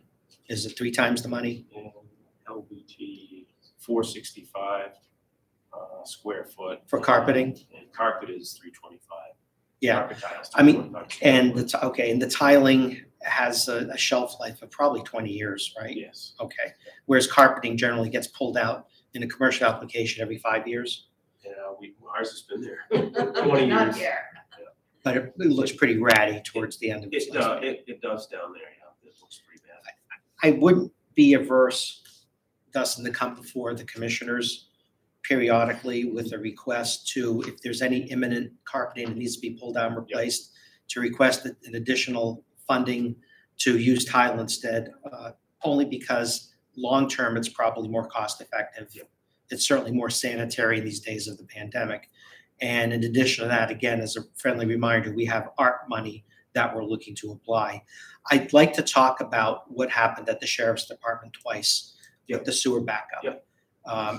Is it 3 times the money? And LVT $465 square foot For carpeting? And carpet is $325. Yeah, Carpet tiles, I mean, $225. and and the tiling has a shelf life of probably 20 years, right? Yes. Okay, whereas carpeting generally gets pulled out in a commercial application every 5 years, Yeah, ours has been there 20 Not years. here. but it looks pretty ratty towards the end of its life. It does down there, yeah. It looks pretty bad. I wouldn't be averse, Dustin, to come before the commissioners periodically with a request to, if there's any imminent carpeting that needs to be pulled down and replaced, to request an additional funding to use tile instead, only because long-term, it's probably more cost-effective. It's certainly more sanitary in these days of the pandemic. And in addition to that, again, as a friendly reminder, we have ARP money that we're looking to apply. I'd like to talk about what happened at the Sheriff's Department twice with the sewer backup.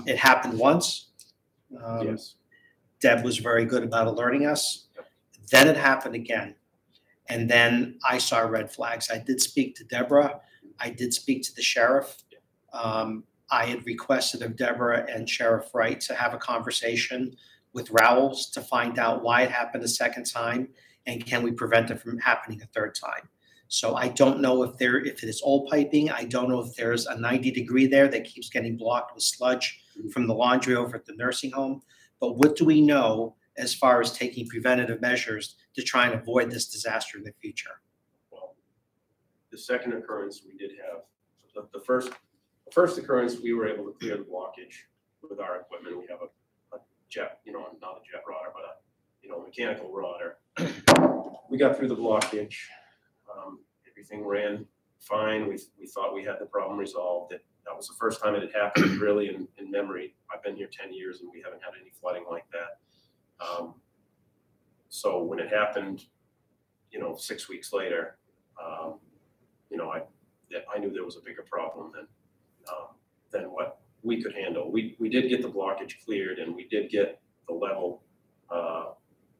It happened once. Yes. Deb was very good about alerting us. Then it happened again. And then I saw red flags. I did speak to Deborah. I did speak to the sheriff. I had requested of Deborah and Sheriff Wright to have a conversation with Rowells to find out why it happened a second time and can we prevent it from happening a third time. So I don't know if it is old piping. I don't know if there's a 90-degree there that keeps getting blocked with sludge from the laundry over at the nursing home. But what do we know as far as taking preventative measures to try and avoid this disaster in the future? Well, the second occurrence, we did have the first occurrence, we were able to clear the blockage with our equipment. We have a jet, not a jet rodder, but a mechanical rodder. We got through the blockage. Everything ran fine. We thought we had the problem resolved. That was the first time it had happened really in memory. I've been here 10 years and we haven't had any flooding like that. So when it happened you know, 6 weeks later, you know, I knew there was a bigger problem than what we could handle. We did get the blockage cleared, and we did get the level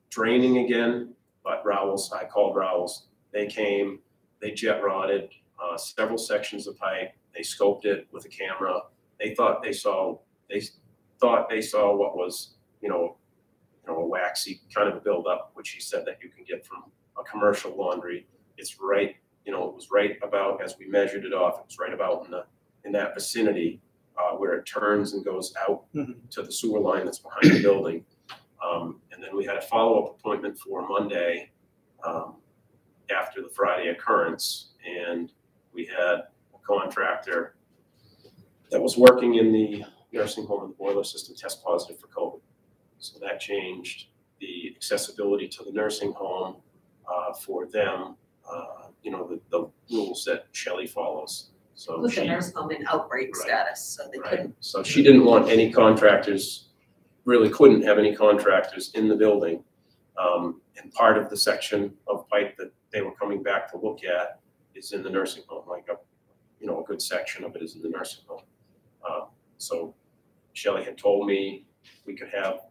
draining again, but Rowell's, I called Rowell's. They came, they jet rodded several sections of pipe. They scoped it with a camera. They thought they saw what was, you know, a waxy kind of a buildup, which he said that you can get from a commercial laundry. It's right, you know, it was right about, as we measured it off, it was right about in that vicinity where it turns and goes out to the sewer line that's behind the building. And then we had a follow-up appointment for Monday after the Friday occurrence, and we had a contractor that was working in the nursing home and the boiler system test positive for COVID. So that changed the accessibility to the nursing home for them, you know, the rules that Shelley follows. So With the she, nursing home in outbreak Right. status, so they right. couldn't. So she didn't want any contractors, really couldn't have any contractors in the building. And part of the section of pipe that they were coming back to look at is in the nursing home, like a good section of it is in the nursing home. So Shelley had told me we could have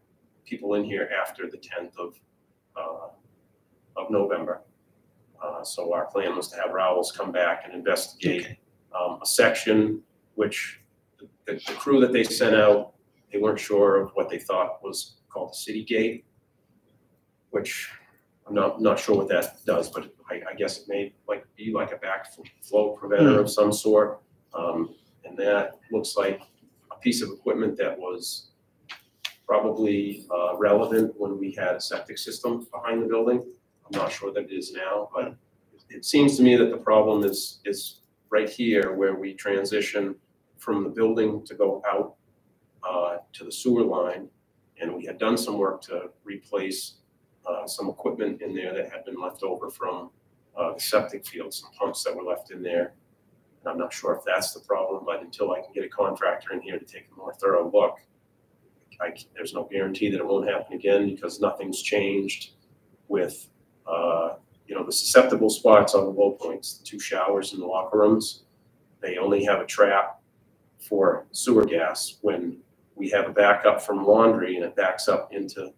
people in here after the 10th of November. So our plan was to have Rowell's come back and investigate a section which the crew that they sent out, they weren't sure of what they thought was called the city gate, which I'm not sure what that does, but I guess it may be like a backflow preventer of some sort. And that looks like a piece of equipment that was probably relevant when we had a septic system behind the building. I'm not sure that it is now, but it seems to me that the problem is right here where we transition from the building to go out to the sewer line. And we had done some work to replace some equipment in there that had been left over from the septic field, some pumps that were left in there. And I'm not sure if that's the problem, but until I can get a contractor in here to take a more thorough look, there's no guarantee that it won't happen again, because nothing's changed with the susceptible spots on the low points, the 2 showers in the locker rooms. They only have a trap for sewer gas. When we have a backup from laundry and it backs up into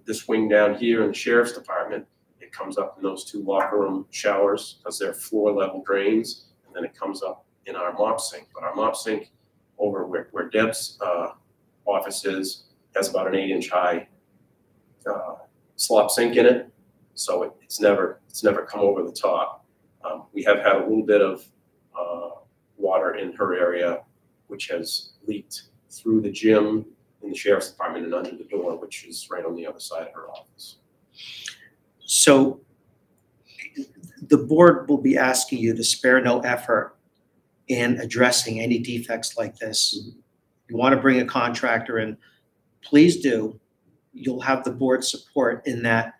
this wing down here in the sheriff's department, it comes up in those 2 locker room showers because they're floor level drains, and then it comes up in our mop sink. But our mop sink over where Deb's office is has about an 8-inch high slop sink in it, so it's never come over the top. We have had a little bit of water in her area, which has leaked through the gym in the sheriff's department and under the door, which is right on the other side of her office. So the board will be asking you to spare no effort in addressing any defects like this. You want to bring a contractor in, please do. You'll have the board support in that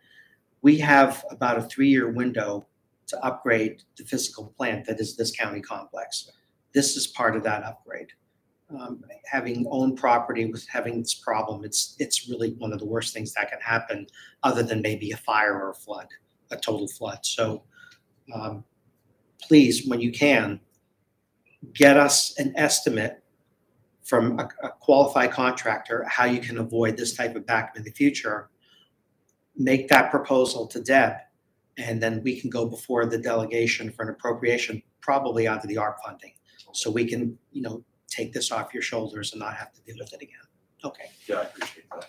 we have about a 3-year window to upgrade the physical plant that is this county complex. This is part of that upgrade. Having owned property with having this problem, it's really one of the worst things that can happen, other than maybe a fire or a flood, a total flood. So please, when you can, get us an estimate from a qualified contractor how you can avoid this type of backup in the future. Make that proposal to Deb, and then we can go before the delegation for an appropriation, probably out of the ARP funding, so we can, take this off your shoulders and not have to deal with it again. Okay. Yeah, I appreciate that.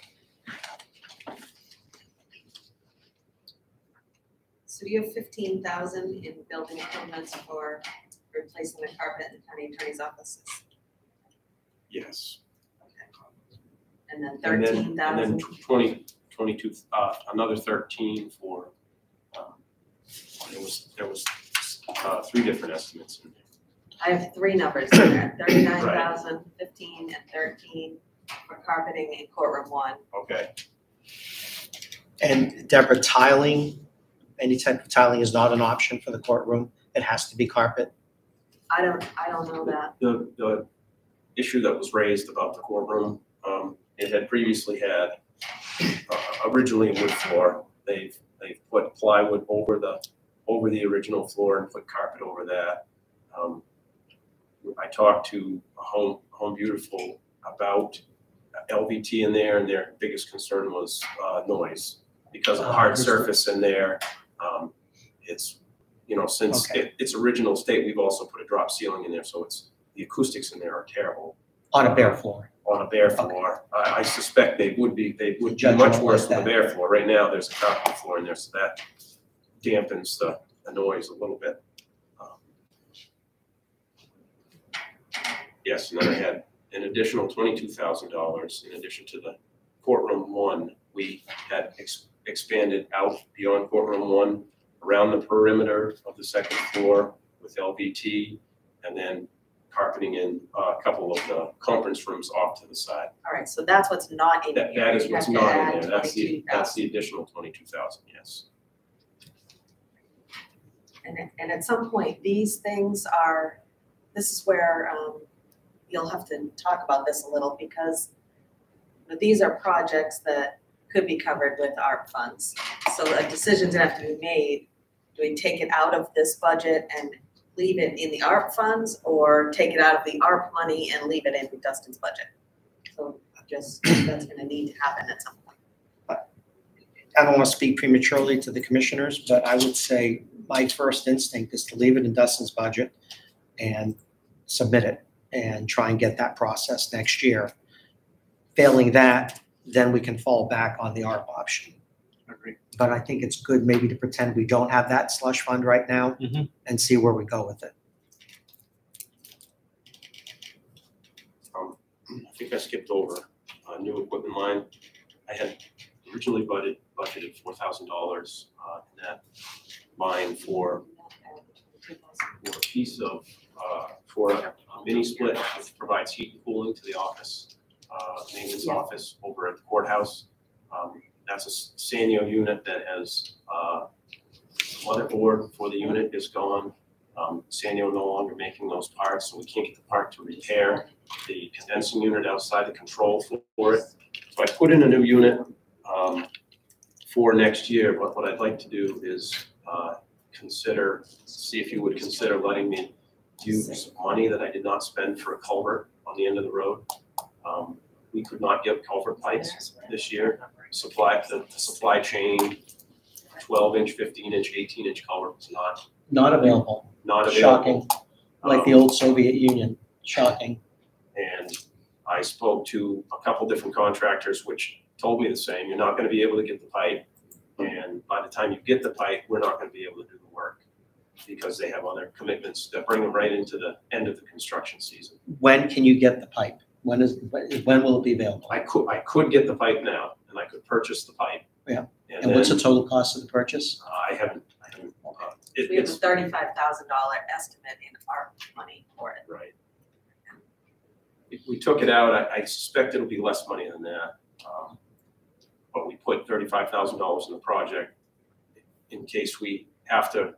So do you have 15,000 in building improvements for replacing the carpet in the county attorney's offices? Yes. And then And 13,000? then 22, another 13 for, there was 3 different estimates in there. I have 3 numbers in there, 39,000, 15, and 13 for carpeting in courtroom 1. Okay. And Deborah, tiling, any type of tiling is not an option for the courtroom. It has to be carpet. I don't know that. The issue that was raised about the courtroom, it had previously had originally a wood floor. They've They put plywood over the original floor and put carpet over that. I talked to Home Beautiful about LVT in there, and their biggest concern was noise because of the hard surface in there. It's, you know, since its original state, we've also put a drop ceiling in there, so the acoustics in there are terrible. On a bare floor. On a bare floor. I suspect they would be Judge much them worse like on the that. bare floor. Right now, there's a carpet floor in there, so that dampens the noise a little bit. Yes, and then I had an additional $22,000 in addition to the courtroom one. We had expanded out beyond courtroom one around the perimeter of the second floor with LVT, and then carpeting in a couple of the conference rooms off to the side. All right, so that's what's not in here. That is You what's have to not add in there. That's the 22,000. additional 22,000, yes. And at some point, these things are, this is where you'll have to talk about this a little, because these are projects that could be covered with ARP funds. So a decision's gonna have to be made. Do we take it out of this budget and leave it in the ARP funds, or take it out of the ARP money and leave it in Dustin's budget? So that's gonna need to happen at some point. I don't want to speak prematurely to the commissioners, but I would say my first instinct is to leave it in Dustin's budget and submit it and try and get that process next year. Failing that, then we can fall back on the ARP option. Agree. But I think it's good maybe to pretend we don't have that slush fund right now and see where we go with it. I think I skipped over a new equipment line. I had originally budgeted $4,000 in that line for a piece of, for a mini split, which provides heat and cooling to the office, maintenance office over at the courthouse. That's a Sanyo unit that has, motherboard for the unit is gone. Sanyo no longer making those parts, so we can't get the part to repair the condensing unit outside the control for it. So I put in a new unit for next year, but what I'd like to do is see if you would consider letting me use money that I did not spend for a culvert on the end of the road. We could not get culvert pipes this year. The supply chain, 12-inch, 15-inch, 18-inch culvert was Not available. not available. Shocking. Like the old Soviet Union. Shocking. And I spoke to a couple different contractors, which told me the same. You're not going to be able to get the pipe. And by the time you get the pipe, we're not going to be able to do the work because they have other commitments that bring them right into the end of the construction season. When can you get the pipe? When will it be available? I could get the pipe now and I could purchase the pipe. Yeah. And And what's the then, total cost of the purchase? I haven't, We have a it's $35,000 estimate in ARP money for it. right. If we took it out, I suspect it'll be less money than that. But we put $35,000 in the project in case we have to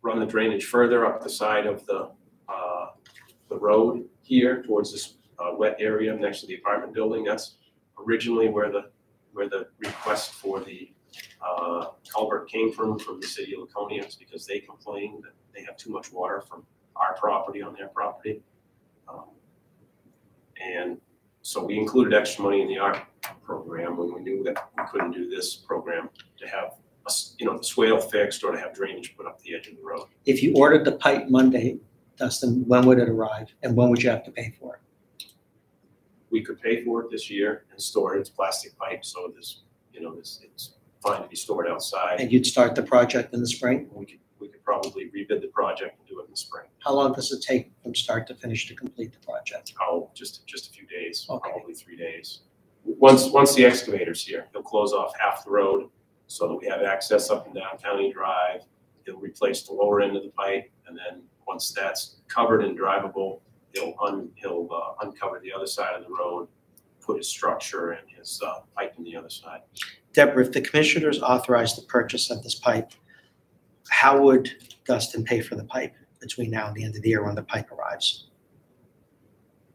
run the drainage further up the side of the road here towards this wet area next to the apartment building. That's originally where the request for the culvert came from the city of Laconia. It's because they complained that they have too much water from our property on their property. And so we included extra money in the ARP program when we knew that we couldn't do this program to have, the swale fixed or to have drainage put up the edge of the road. If you ordered the pipe Monday, Dustin, when would it arrive and when would you have to pay for it? We could pay for it this year and store it. It's plastic pipe, so it's fine to be stored outside. And you'd start the project in the spring? We could probably rebid the project and do it in the spring. How long does it take from start to finish to complete the project? Oh, just a few days, Okay. probably 3 days. Once the excavator's here, he'll close off half the road so that we have access up and down County Drive. He'll replace the lower end of the pipe, and then once that's covered and drivable, he'll uncover the other side of the road, put his structure and his pipe on the other side. Deborah, if the commissioners authorize the purchase of this pipe, how would Dustin pay for the pipe between now and the end of the year when the pipe arrives?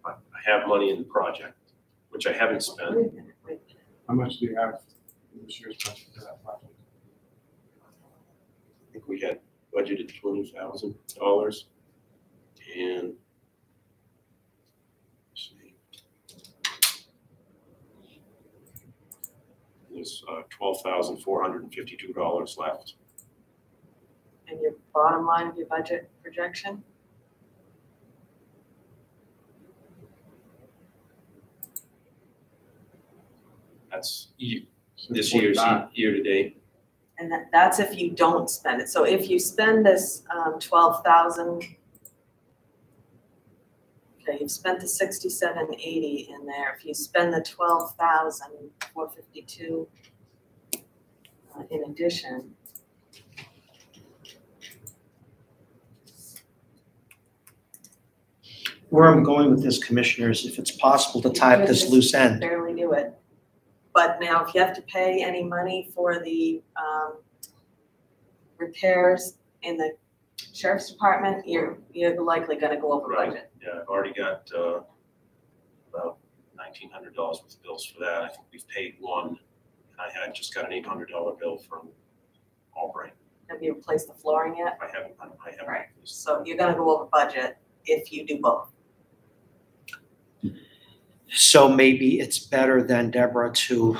I have money in the project, which I haven't spent. Wait a minute. How much do you have This year's budget for that project. I think we had budgeted $20,000 and let's see. There's $12,452 left. And your bottom line of your budget projection? That's this year's year to date. And that's if you don't spend it. So if you spend this 12,000, okay, you've spent the 6780 in there. If you spend the 12,452 in addition, Where I'm going with this, commissioners, if it's possible to tie up this loose end. barely do it. But now if you have to pay any money for the repairs in the sheriff's department, you're likely gonna go over Right. budget. Yeah, I've already got about $1,900 worth of bills for that. I think we've paid one. I had just got an $800 bill from Albright. Have you replaced the flooring yet? I haven't. Right. So you're gonna go over budget if you do both. So maybe it's better than Deborah to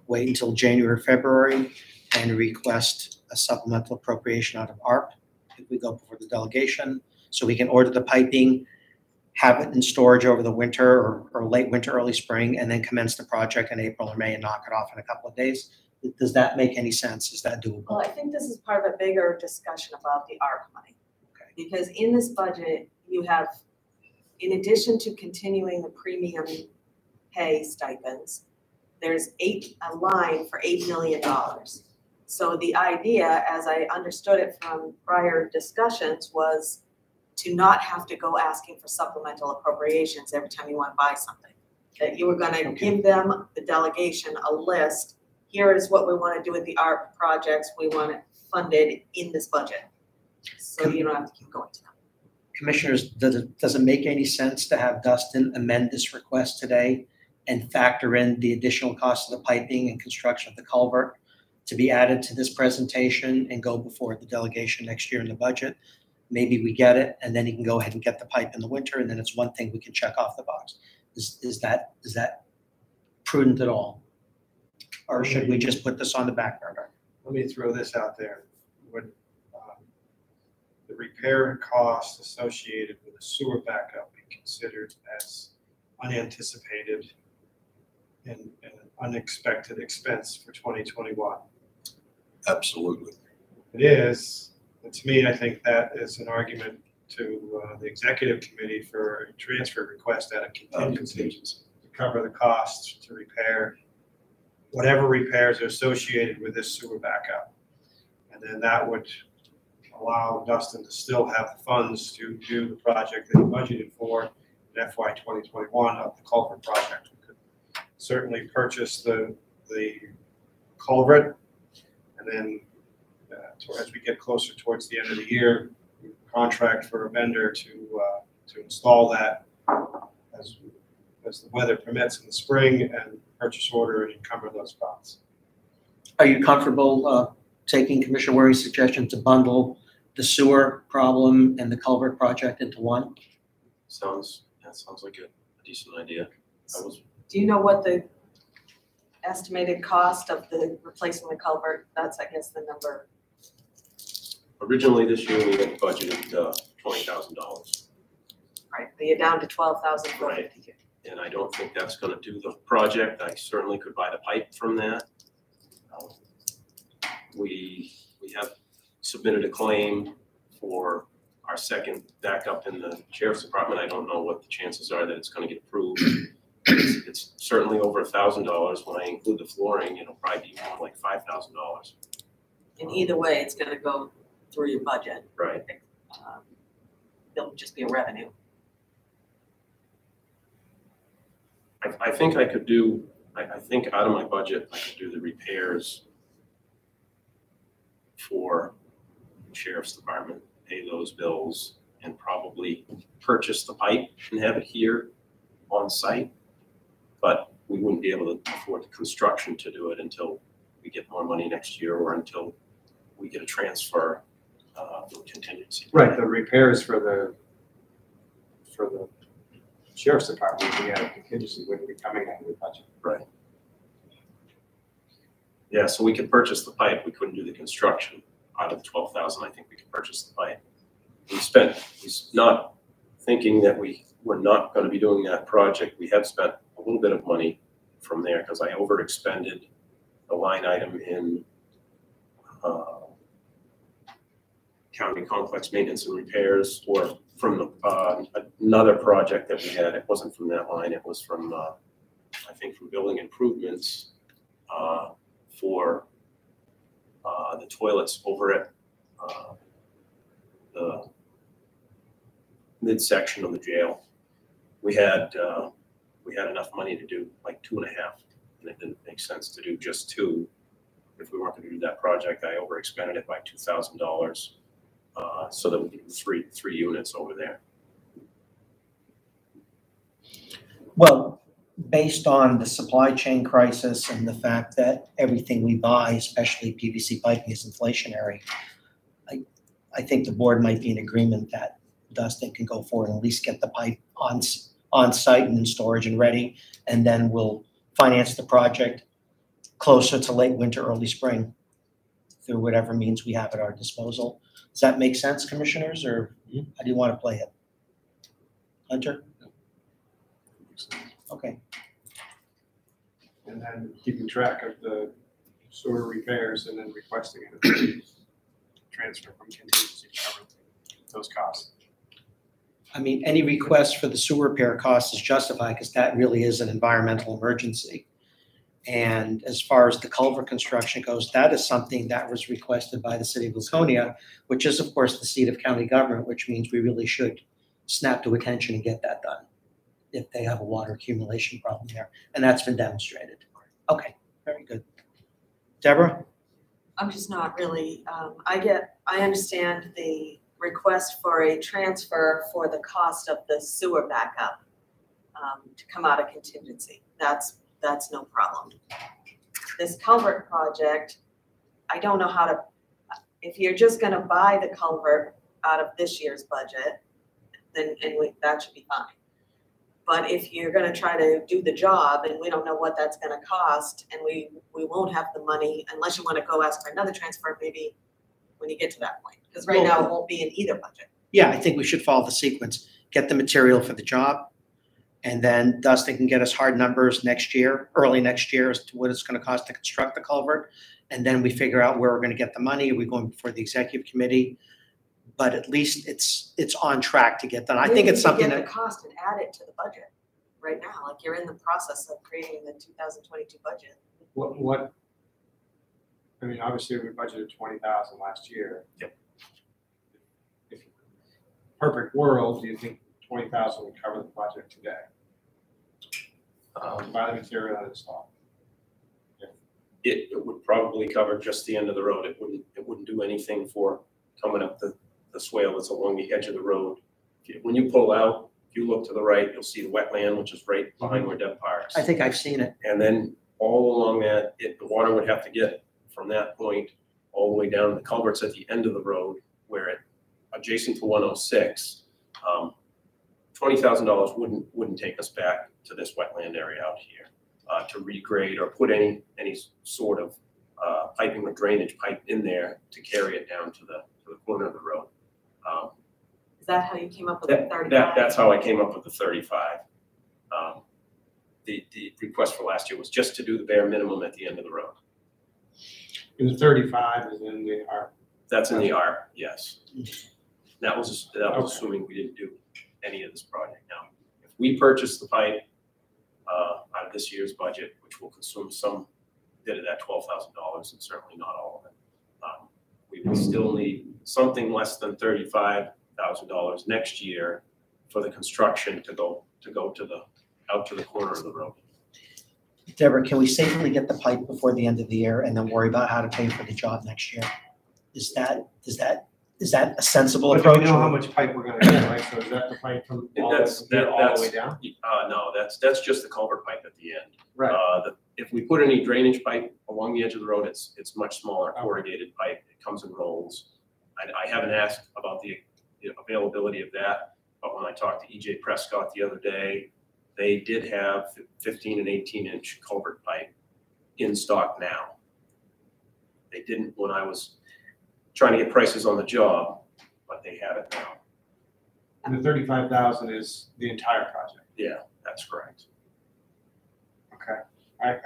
wait until January, February and request a supplemental appropriation out of ARP if we go before the delegation, so we can order the piping, have it in storage over the winter or late winter, early spring, and then commence the project in April or May and knock it off in a couple of days. Does that make any sense? Is that doable? Well, I think this is part of a bigger discussion about the ARP money. Okay. Because in this budget, you have, in addition to continuing the premium pay stipends, there's a line for $8 million. So the idea, as I understood it from prior discussions, was to not have to go asking for supplemental appropriations every time you want to buy something. That you were gonna give them, the delegation, a list. Here is what we want to do with the ARP projects. We want it funded in this budget. So you don't have to keep going to them. Commissioners, does it make any sense to have Dustin amend this request today and factor in the additional cost of the piping and construction of the culvert to be added to this presentation and go before the delegation next year in the budget? Maybe we get it, and then he can go ahead and get the pipe in the winter, and then it's one thing we can check off the box. Is that prudent at all? Or should we just put this on the back burner? Let me throw this out there. Would the repair costs associated with a sewer backup be considered as unanticipated and an unexpected expense for 2021? Absolutely. It is. And to me, I think that is an argument to the executive committee for a transfer request out of contingency to cover the costs to repair whatever repairs are associated with this sewer backup. And then that would allow Dustin to still have the funds to do the project that he budgeted for in FY 2021 of the culvert project. We could certainly purchase the culvert, and then as we get closer towards the end of the year, we contract for a vendor to install that as the weather permits in the spring, and purchase order and encumber those costs. Are you comfortable taking Commissioner Waring's suggestion to bundle the sewer problem and the culvert project into one? That sounds like a decent idea. Do you know what the estimated cost of the replacing the culvert? That's, I guess, the number. Originally this year we had budgeted $20,000. Right, but you're down to 12,452. And I don't think that's gonna do the project. I certainly could buy the pipe from that. We have submitted a claim for our second backup in the sheriff's department. I don't know what the chances are that it's gonna get approved. It's certainly over $1,000. When I include the flooring, it'll probably be more like $5,000. And either way, it's gonna go through your budget. Right. It'll just be a revenue. I think I could do, I think out of my budget, I could do the repairs for the sheriff's department, pay those bills, and probably purchase the pipe and have it here on site. But we wouldn't be able to afford the construction to do it until we get more money next year or until we get a transfer from contingency. Right, the repairs for the sheriff's department, we had a contingency wouldn't be coming out of the budget. Right. Yeah, so we could purchase the pipe, we couldn't do the construction. Out of the 12,000, I think we could purchase the pipe. He's not thinking that we were not gonna be doing that project. We have spent a little bit of money from there because I overexpended the line item in county complex maintenance and repairs, or from another project that we had. It wasn't from that line, it was from, I think from building improvements for the toilets over at the midsection of the jail. We had enough money to do like 2.5, and it didn't make sense to do just 2. If we weren't going to do that project, I overexpended it by $2,000 so that we could do three units over there. Well, based on the supply chain crisis and the fact that everything we buy, especially PVC piping, is inflationary, I think the board might be in agreement that Dustin can go forward and at least get the pipe on site and in storage and ready, and then we'll finance the project closer to late winter, early spring through whatever means we have at our disposal. Does that make sense, commissioners, or how do you want to play it? Hunter? Okay. And then keeping track of the sewer repairs and then requesting a transfer from contingency to cover those costs. I mean, any request for the sewer repair cost is justified because that really is an environmental emergency. And as far as the culvert construction goes, that is something that was requested by the city of Laconia, which is of course the seat of county government, which means we really should snap to attention and get that done if they have a water accumulation problem there. And that's been demonstrated. Okay, very good. Deborah? I'm just not really, I understand the request for a transfer for the cost of the sewer backup to come out of contingency. That's no problem. This culvert project, I don't know how to, if you're just gonna buy the culvert out of this year's budget, then that should be fine. But if you're gonna try to do the job and we don't know what that's gonna cost and we won't have the money unless you wanna go ask for another transfer maybe when you get to that point. Because right now it won't be in either budget. Yeah, I think we should follow the sequence. Get the material for the job, and then Dustin can get us hard numbers next year, early next year, as to what it's gonna cost to construct the culvert. And then we figure out where we're gonna get the money. Are we going before the executive committee? But at least it's on track to get done. I think it's something Get that, the cost and add it to the budget right now, like you're in the process of creating the 2022 budget. What, I mean, obviously we budgeted 20,000 last year. Yep. If perfect world, do you think 20,000 would cover the project today? Buy the material and install. It would probably cover just the end of the road. It wouldn't do anything for coming up the swale that's along the edge of the road. When you pull out, if you look to the right, you'll see the wetland, which is right behind where Deb parks. I think I've seen it. And then all along that, the water would have to get from that point all the way down to the culverts at the end of the road, where it adjacent to 106. $20,000 wouldn't take us back to this wetland area out here to regrade or put any sort of piping or drainage pipe in there to carry it down to the corner of the road. Is that how you came up with the 35? That's how I came up with the 35. The request for last year was just to do the bare minimum at the end of the road. And the 35 is in the ARP. That's in the ARP, yes. That was Okay. assuming we didn't do any of this project. Now, if we purchase the pipe out of this year's budget, which will consume some bit of that $12,000, and certainly not all of it, we will still need something less than $35,000 next year for the construction to go out to the corner of the road. Deborah, can we safely get the pipe before the end of the year and then worry about how to pay for the job next year? Is that a sensible But do approach? we know how much pipe we're gonna get, right? So is that the pipe from all the way down? No, that's just the culvert pipe at the end. Right. if we put any drainage pipe along the edge of the road, it's much smaller corrugated pipe. It comes in rolls. I haven't asked about the availability of that, but when I talked to EJ Prescott the other day, they did have 15 and 18-inch culvert pipe in stock now. They didn't when I was trying to get prices on the job, but they have it now. And the 35,000 is the entire project. Yeah, that's correct. Okay.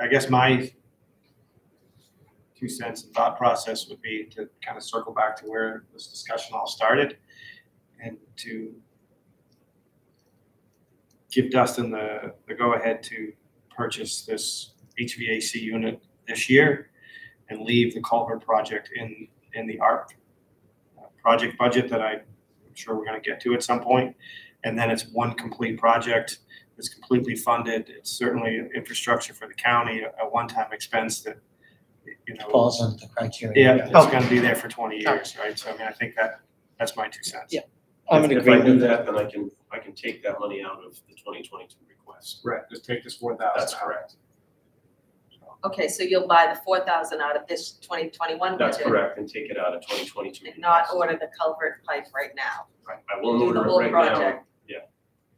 I guess my 2 cents and thought process would be to kind of circle back to where this discussion all started and to give Dustin the go-ahead to purchase this HVAC unit this year and leave the culvert project in the ARP project budget that I'm sure we're going to get to at some point. And then it's one complete project. It's completely funded. It's certainly infrastructure for the county, a one-time expense that, you know. Falls under the criteria. Yeah, it's gonna be there for 20 years, right? So I mean, I think that's my 2 cents. Yeah. I'm in If I agreement do with that, then I can take that money out of the 2022 request. Right, just take this 4,000. That's correct. Okay, so you'll buy the 4,000 out of this 2021 budget? That's correct, and take it out of 2022. And not request. order the culvert pipe right now? Right. I will Do order the it whole right now. project Yeah.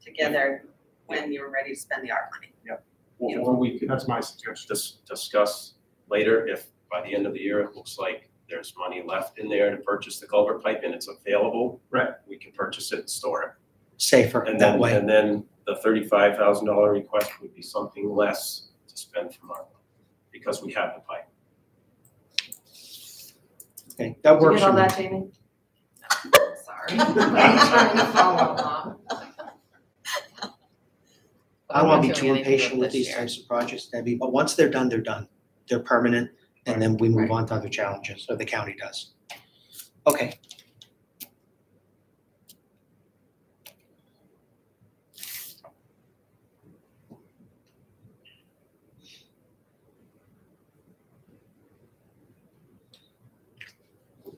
together when you're ready to spend the ARP money? Or we could That's my suggestion. discuss later if by the end of the year, it looks like there's money left in there to purchase the culvert pipe and it's available. Right. We can purchase it and store it. safer And that then, way. and then the $35,000 request would be something less to spend from ARPA because we have the pipe. Okay, that Did you works get all for me. that, Jamie? Sorry. I'm trying to follow along. I don't want to be We're too doing anything impatient with this these year. types of projects, Debbie, but once they're done, they're done. They're permanent, and then we move Right. on to other challenges, or the county does. Okay.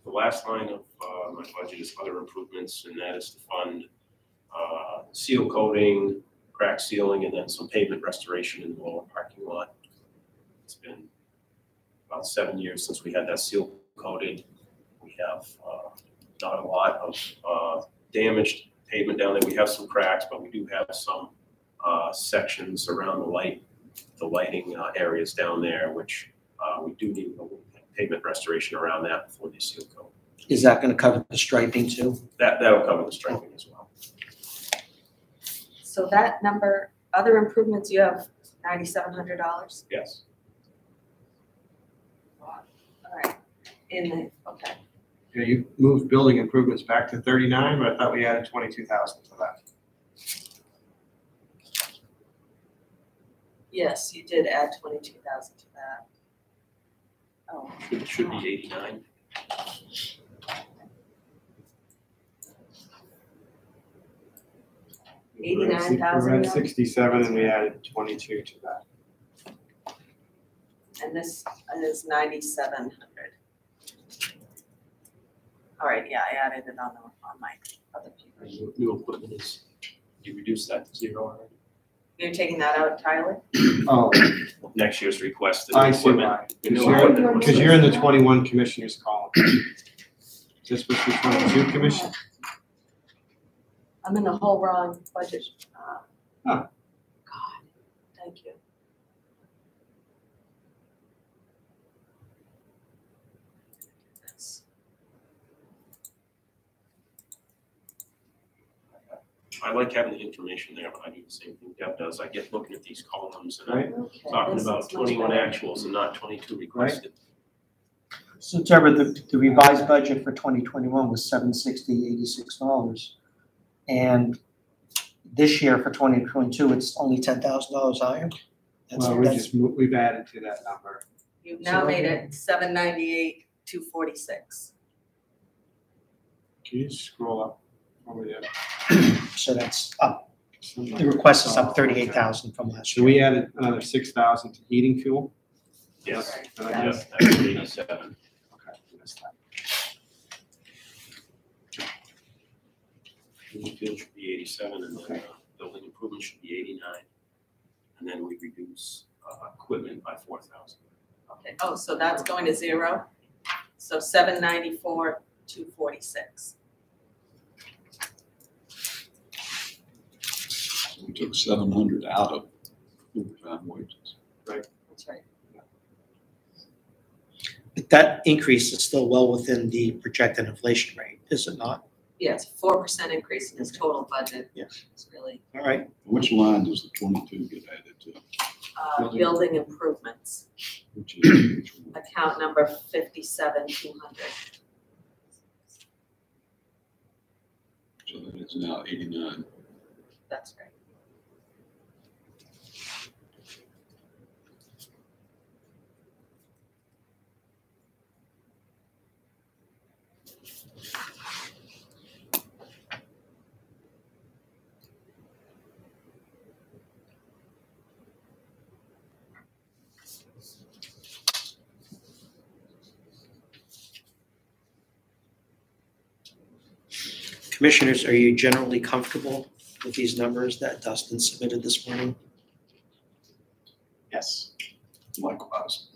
The last line of my budget is other improvements, and that is to fund seal coating, crack sealing, and then some pavement restoration in the lower parking lot. It's been about 7 years since we had that seal coated. We have not a lot of damaged pavement down there. We have some cracks, but we do have some sections around the lighting areas down there, which we do need a little pavement restoration around that before the seal coat. Is that gonna cover the striping too? That'll cover the striping as well. So that number, other improvements, you have $9,700? Yes. All right, okay. Yeah, you moved building improvements back to 39, but I thought we added 22,000 to that. Yes, you did add 22,000 to that. Oh, It should be 89. We're at 89,000 now? 67 and we added 22 to that. and this is 9,700. All right, yeah, I added it on my other paper. New equipment is, you reduced that to 0 already. You're taking that out entirely? Oh, Next year's request. the I new see equipment. why. The new equipment. Because you're in the 21 commissioners column. This was the 22 commission? I'm in the whole wrong budget. Huh. God, thank you. I like having the information there, but I do the same thing Deb does. I get looking at these columns and I'm Right. Okay, talking this about looks much 21 better. actuals and not 22 requested. So Deborah, the revised budget for 2021 was $760.86. And this year for 2022, it's only $10,000 higher? Well, we've added to that number. You've now made it 798,246. Can you scroll up over there? So that's up. The request is up 38,000 from last So year. we added another 6,000 to heating fuel? Yes, Did I Yeah. yes, that's 87. Okay, missed that. Heating fuel should be 87 and then building improvement should be 89. And then we reduce equipment by 4,000. Okay, oh, so that's going to zero? So 794, 246. So we took 700 out of overtime wages. That's right. But that increase is still well within the projected inflation rate, is it not? Yeah, it's 4% increase in his total budget. Yeah. It's really, All right, Which line does the 22 get added to? building improvements, Which is, which one? account number 57,200. So that is now 89. That's right. commissioners, are you generally comfortable with these numbers that Dustin submitted this morning? Yes. Likewise.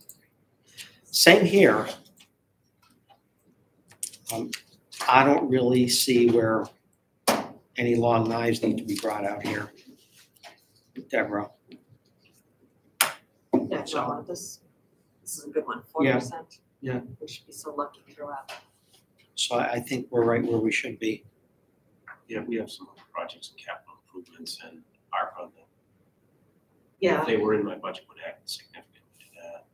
Same here. I don't really see where any long knives need to be brought out here. Deborah, Yeah, no, this is a good one, 4%. Yeah. We should be so lucky throughout. so I think we're right where we should be. Yeah, we have some other projects and capital improvements and ARPA that Yeah, if they were in my budget would add significantly to that.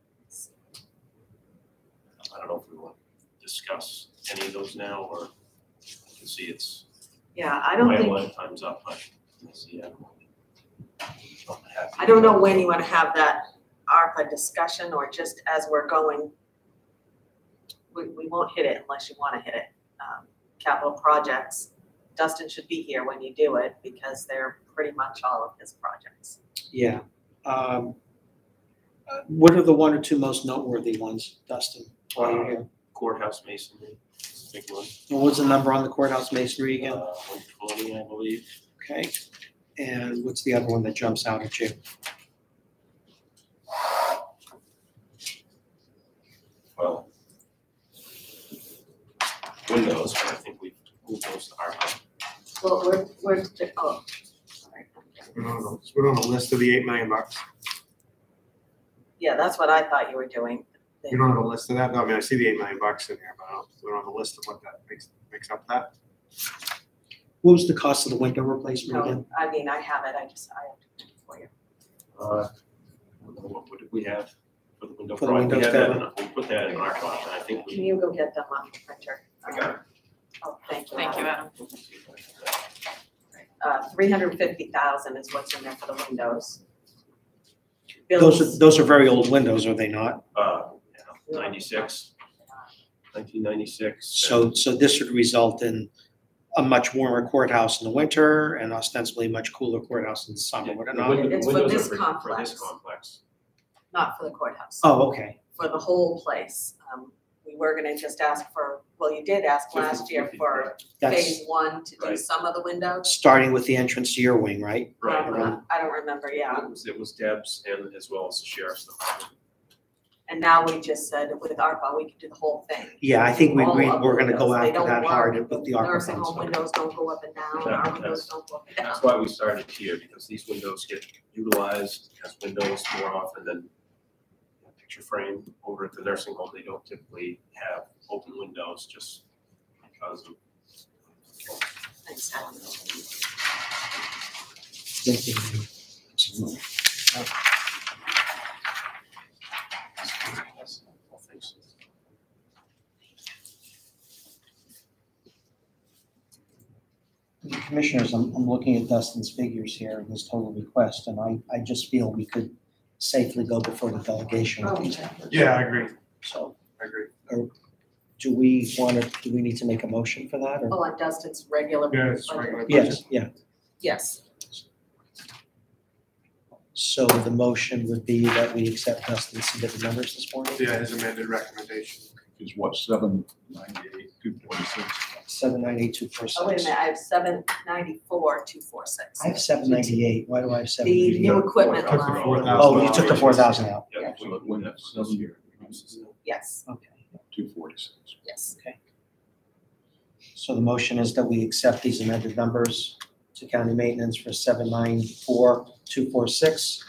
I don't know if we want to discuss any of those now, or I can see it's, yeah, I don't my think, lifetime's up, but let's see. I don't know when you want to have that ARPA discussion, or just as we're going. We won't hit it unless you want to hit it. Capital projects, Dustin should be here when you do it, because they're pretty much all of his projects. Yeah. What are the one or two most noteworthy ones, Dustin, while you're here? Courthouse masonry, big one. And what's the number on the courthouse masonry again? 120, I believe. Okay. And what's the other one that jumps out at you? Well, windows, but I think we've moved those to ARPA. Well, we're, oh, sorry. We're on the list of the $8 million. Yeah, that's what I thought you were doing. We don't have a list of that. No, I mean, I see the $8 million in here, but I don't, we don't have a list of what that makes up that. What was the cost of the window replacement again? No, I mean, I have it, I have to print it for you. I don't know, what did we have for the window? For the project? We windows, had that Devin? in- we put that in ARPA, and I think Can we. you go get them off the printer? I got it. Oh, thank you. Thank you, Adam. Adam. 350,000 is what's in there for the windows. Those are very old windows, are they not? 96, 1996. So this would result in a much warmer courthouse in the winter and ostensibly a much cooler courthouse in the summer, would it not? It's for Windows this are for this complex. complex. Not for the courthouse. Oh, okay. For the whole place. We were gonna just ask for, well, you did ask last year for That's phase one to do Right. some of the windows. starting with the entrance to your wing, right? Right. I don't remember, yeah. It was Deb's and as well as the sheriff's department. And now we just said with ARPA, we could do the whole thing. Yeah, I think we All agreed of we're gonna go windows. They after don't that work. hard with the ARPA Nursing funds. home windows don't go up and down, our windows don't go up and down. That's why we started here, because these windows get utilized as windows more often than picture frame. Over at the nursing home, they don't typically have open windows just because of. Thanks, Adam. Thank you. Absolutely. Commissioners, I'm looking at Dustin's figures here in his total request, and I just feel we could safely go before the delegation with these numbers. Yeah, I agree. So I agree. do we need to make a motion for that, or? Oh, on Dustin's regular. Yeah, it's budget. regular. Yes, yeah. Yes, So the motion would be that we accept Dustin's submitted numbers this morning? Yeah, his amended recommendation. is what, 798, 246? 798,246. Oh, wait a minute, I have 794,246. I have 798. Why do I have The 798? new equipment Took the line, 4,000. Oh, you took the 4,000 out. Yeah. So it went up 7, yes, Okay. 246. yes. So the motion is that we accept these amended numbers to county maintenance for 794,246.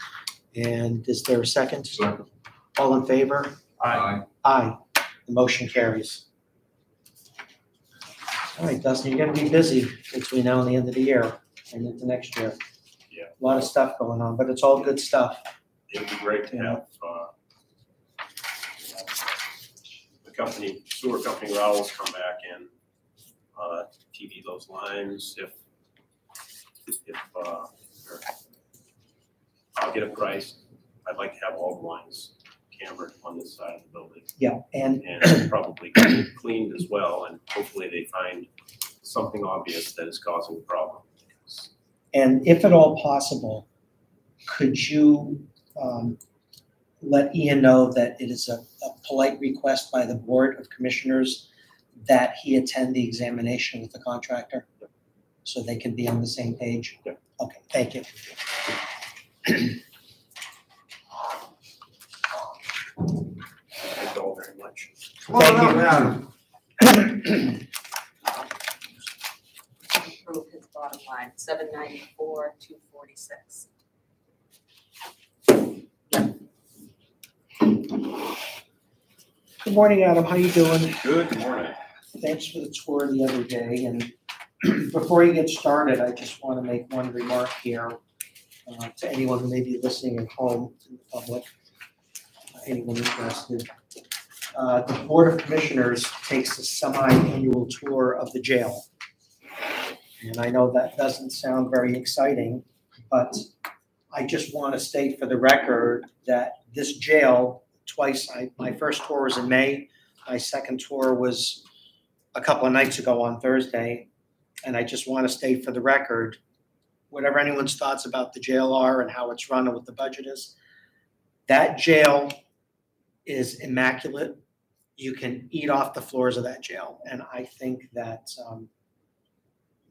And is there a second? Second. All in favor? Aye. Aye. The motion carries. All right, Dustin, you're gonna be busy between now and the end of the year and into next year. Yeah. A lot of stuff going on, but it's all good stuff. It'd be great to have, the company, sewer company Rowell's come back and, TV those lines if, I'll get a price. I'd like to have all the lines cambered on this side of the building Yeah, and and probably cleaned as well, and hopefully they find something obvious that is causing the problem. if at all possible, could you let Ian know that it is a polite request by the Board of Commissioners that he attend the examination with the contractor so they can be on the same page? Yep. Okay, thank you. Thank you all very much. Thank you. Approve his bottom line, 794,246. Good morning, Adam. How you doing? Good morning. Thanks for the tour the other day. And before you get started, I just want to make one remark here to anyone who may be listening at home in the public, anyone interested. The Board of Commissioners takes a semi-annual tour of the jail. And I know that doesn't sound very exciting, but I just want to state for the record that this jail, twice, my first tour was in May, my second tour was a couple of nights ago on Thursday. And I just want to state for the record, whatever anyone's thoughts about the jail are and how it's run and what the budget is, that jail is immaculate. You can eat off the floors of that jail. And I think that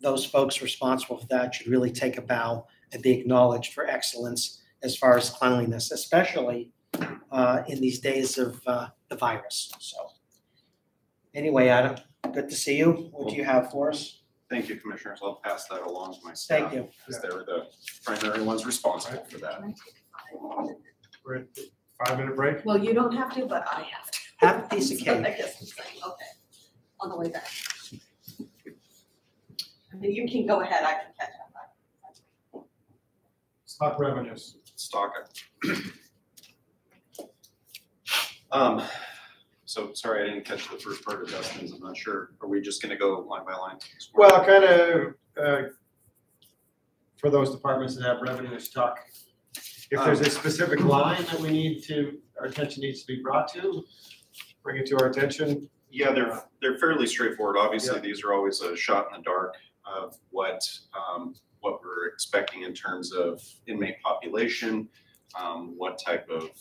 those folks responsible for that should really take a bow and be acknowledged for excellence as far as cleanliness, especially in these days of the virus. So anyway, Adam, good to see you. What do you have for us? Thank you, Commissioners. I'll pass that along to my staff. Thank you. Because they were the primary ones responsible for that. We're at the 5-minute break. Well, you don't have to, but I have to. Have a piece of So cake. I guess I'm saying, okay, on the way back. I mean, you can go ahead, I can catch up. Stock revenues. Stock it. So sorry, I didn't catch the first part of Dustin's. I'm not sure. Are we just gonna go line by line? Well, kind of, for those departments that have revenue stock, if there's a specific line that we need to, our attention needs to be brought to, bring it to our attention. Yeah, they're fairly straightforward. Obviously, Yeah. these are always a shot in the dark of what we're expecting in terms of inmate population, what type of,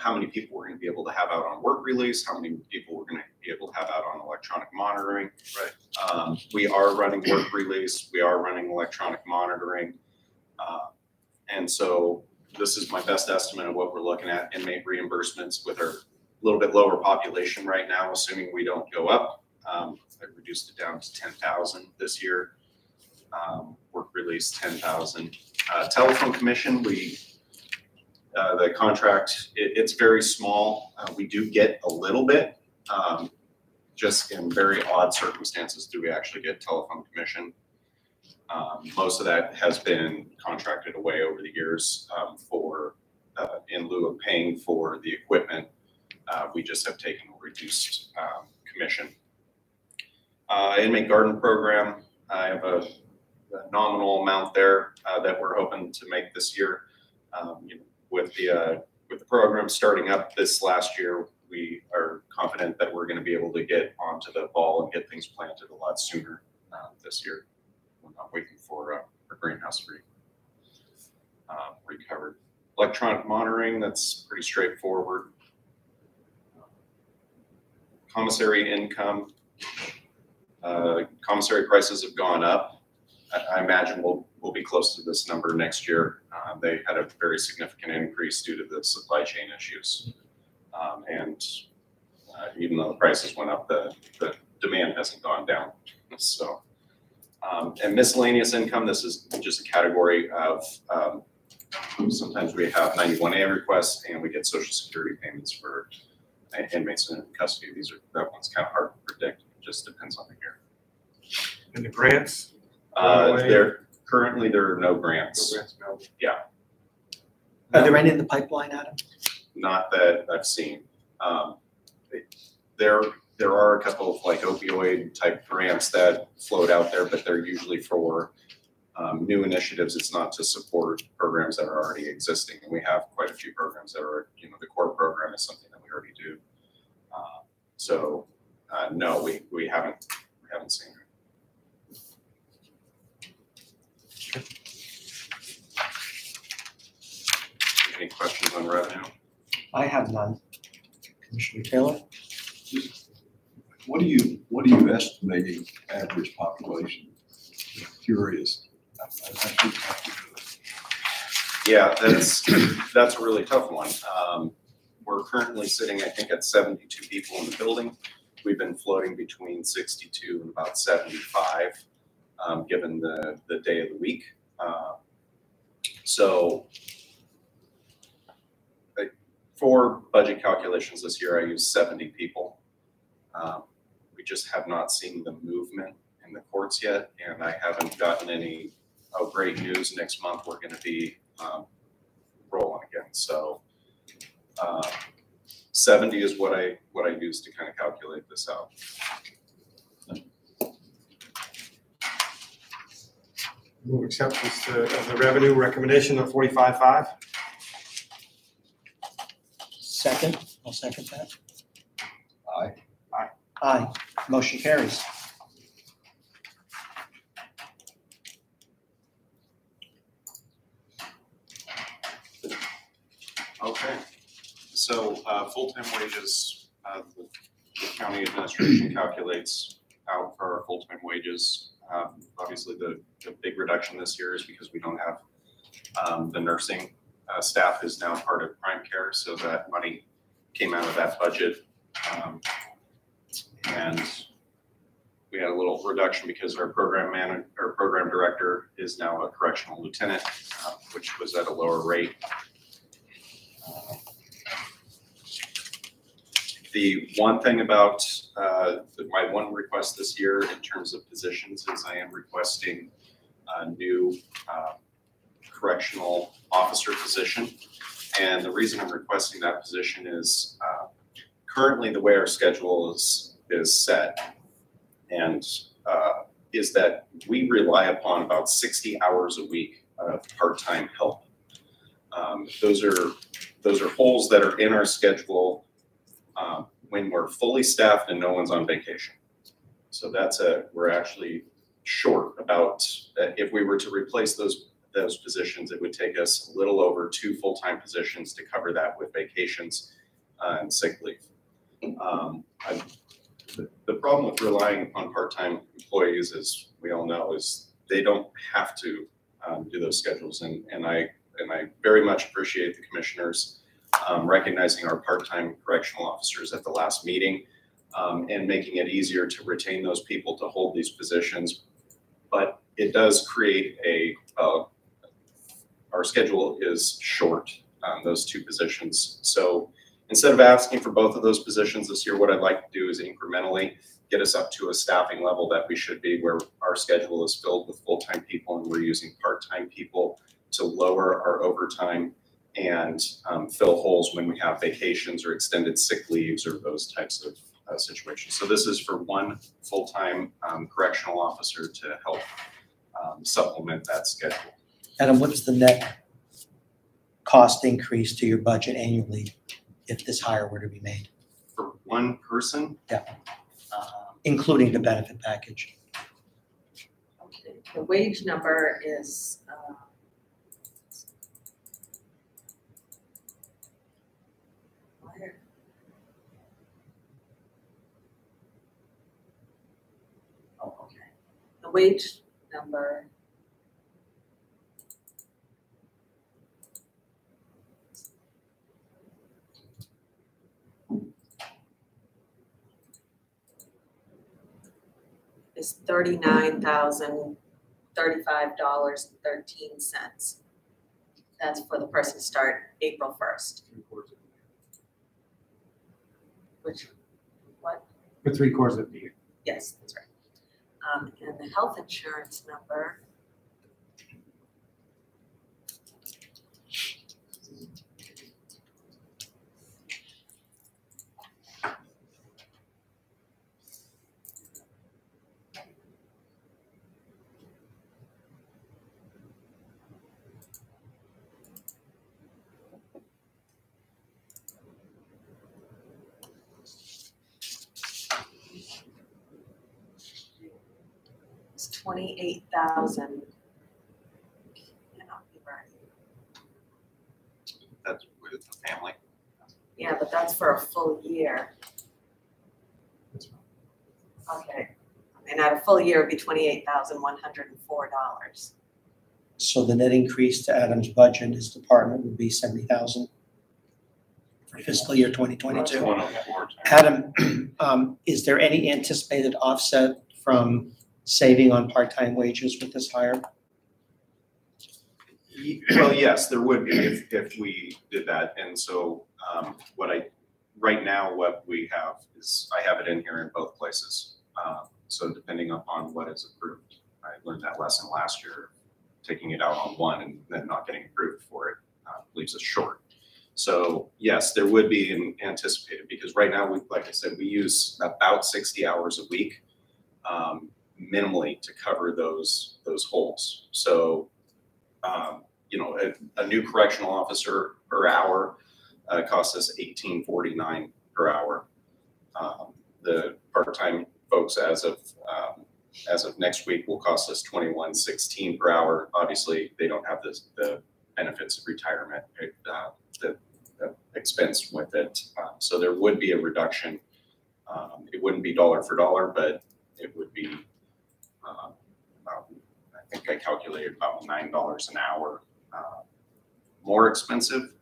how many people we're gonna be able to have out on work release, how many people we're gonna be able to have out on electronic monitoring. Right. We are running work release, we are running electronic monitoring. And so this is my best estimate of what we're looking at, inmate reimbursements with our little bit lower population right now, assuming we don't go up. I reduced it down to 10,000 this year. Work release 10,000. Telephone commission, the contract, it's very small. We do get a little bit. Just in very odd circumstances do we actually get telephone commission. Most of that has been contracted away over the years for in lieu of paying for the equipment. We just have taken a reduced commission. Inmate garden program, I have a nominal amount there that we're hoping to make this year. With the program starting up this last year, we are confident that we're going to be able to get onto the ball and get things planted a lot sooner this year. We're not waiting for our greenhouse recovered. Electronic monitoring, that's pretty straightforward. Commissary income, commissary prices have gone up. I imagine we'll be close to this number next year. They had a very significant increase due to the supply chain issues. And even though the prices went up, the demand hasn't gone down. So, and miscellaneous income, this is just a category of, sometimes we have 91A requests and we get Social Security payments for inmates in custody. That one's kind of hard to predict. It just depends on the year. And the grants? Currently there are no grants. No grants available. Are there any in the pipeline, Adam? Not that I've seen. There are a couple of like opioid type grants that float out there, but they're usually for new initiatives. It's not to support programs that are already existing. And we have quite a few programs that are, the core program is something that we already do. No, we haven't seen it. Any questions on revenue? I have none. Commissioner Taylor? What are you estimating average population? Curious. I think have to do it. Yeah, that's a really tough one. We're currently sitting, I think, at 72 people in the building. We've been floating between 62 and about 75, given the day of the week. For budget calculations this year, I used 70 people. We just have not seen the movement in the courts yet, and I haven't gotten any, great news, next month we're gonna be rolling again. So 70 is what I use to kind of calculate this out. Move acceptance of the revenue recommendation of 45.5. Second, I'll second that. Aye. Aye, motion carries. Okay, so full-time wages, the county administration calculates out for our full-time wages. Obviously, the big reduction this year is because we don't have the nursing staff is now part of Prime Care, so that money came out of that budget. And we had a little reduction because our program director is now a correctional lieutenant, which was at a lower rate. The one thing about my one request this year in terms of positions is I am requesting a new correctional officer position. And the reason I'm requesting that position is currently the way our schedule is set and is that we rely upon about 60 hours a week of part-time help. Those are holes that are in our schedule when we're fully staffed and no one's on vacation. So we're actually short about, if we were to replace those positions, it would take us a little over 2 full-time positions to cover that with vacations and sick leave. The problem with relying upon part-time employees, as we all know, is they don't have to do those schedules. And I very much appreciate the commissioners recognizing our part-time correctional officers at the last meeting and making it easier to retain those people to hold these positions. But it does create our schedule is short on those 2 positions. So instead of asking for both of those positions this year, what I'd like to do is incrementally get us up to a staffing level that we should be, where our schedule is filled with full-time people and we're using part-time people to lower our overtime and fill holes when we have vacations or extended sick leaves or those types of situations. So this is for one full-time correctional officer to help supplement that schedule. Adam, what's the net cost increase to your budget annually if this hire were to be made? For one person? Including the benefit package. Okay, the wage number is, wage number. Is $39,035.13. That's for the person to start April 1st. Which, what? For 3/4 of the year. Yes, that's right. And the health insurance number. It's 28,000. Cannot be right. That's with the family. Yeah, but that's for a full year. Okay. And at a full year, it'd be $28,104. So the net increase to Adam's budget in his department would be 70,000 for fiscal year 2022. 104. Adam, is there any anticipated offset from saving on part-time wages with this hire? Well, yes, there would be if we did that. And so right now, what we have is, I have it in here in both places. So depending upon what is approved, I learned that lesson last year, taking it out on one and then not getting approved for it leaves us short. So yes, there would be an anticipated, because right now, like I said, we use about 60 hours a week minimally to cover those holes. So, you know, a new correctional officer per hour costs us $18.49 per hour. The part-time folks as of next week will cost us $21.16 per hour. Obviously, they don't have the benefits of retirement, the expense with it. So there would be a reduction. It wouldn't be dollar for dollar, but it would be, I think I calculated about $9 an hour more expensive,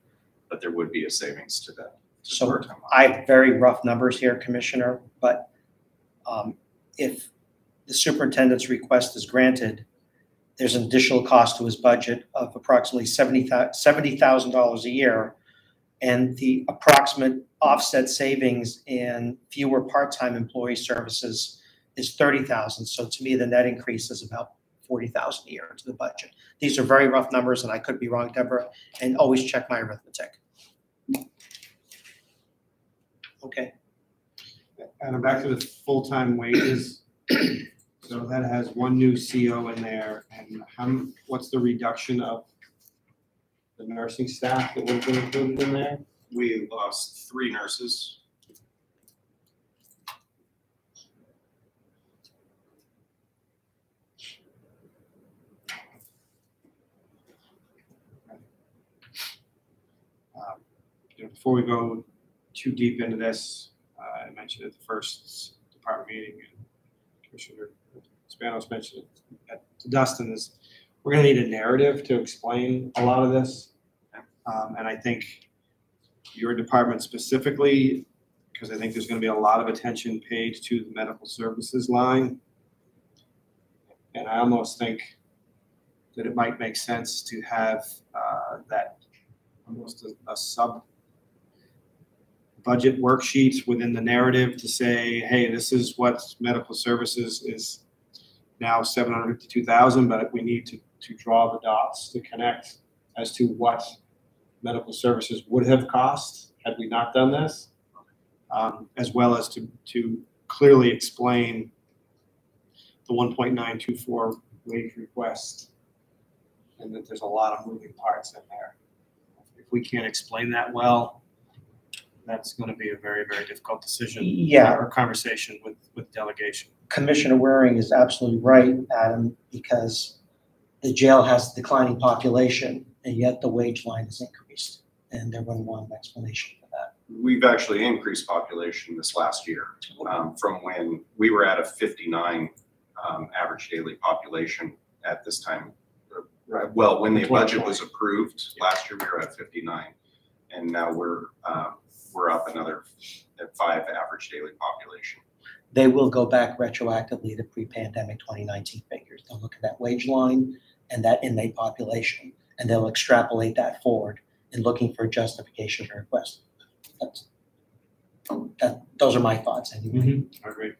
but there would be a savings to that. So I have very rough numbers here, Commissioner, but if the superintendent's request is granted, there's an additional cost to his budget of approximately $70,000 a year, and the approximate offset savings in fewer part-time employee services is $30,000. So to me, the net increase is about $40,000 a year to the budget. These are very rough numbers, and I could be wrong, Deborah, and always check my arithmetic. Okay. And back to the full-time wages. So that has one new CO in there, and what's the reduction of the nursing staff that would have been included in there? We lost 3 nurses. Before we go too deep into this, I mentioned at the first department meeting, and Commissioner Spanos mentioned it to Dustin, is we're going to need a narrative to explain a lot of this. And I think your department specifically, because I think there's going to be a lot of attention paid to the medical services line. And I almost think that it might make sense to have that almost a sub budget worksheets within the narrative to say, hey, this is what medical services is now $752,000, but we need to draw the dots to connect as to what medical services would have cost had we not done this, as well as to clearly explain the 1.924 wage request, and that there's a lot of moving parts in there. If we can't explain that well, that's going to be a very, very difficult decision. Yeah. Or conversation with delegation. Commissioner Waring is absolutely right, Adam, because the jail has a declining population, and yet the wage line is increased, and they're going to want an explanation for that. We've actually increased population this last year from when we were at a 59 average daily population at this time. Well, when the budget was approved, last year we were at 59, and now we're up another at 5 average daily population. They will go back retroactively to pre-pandemic 2019 figures. They'll look at that wage line and that inmate population, and they'll extrapolate that forward in looking for justification for request. Those are my thoughts anyway. I agree.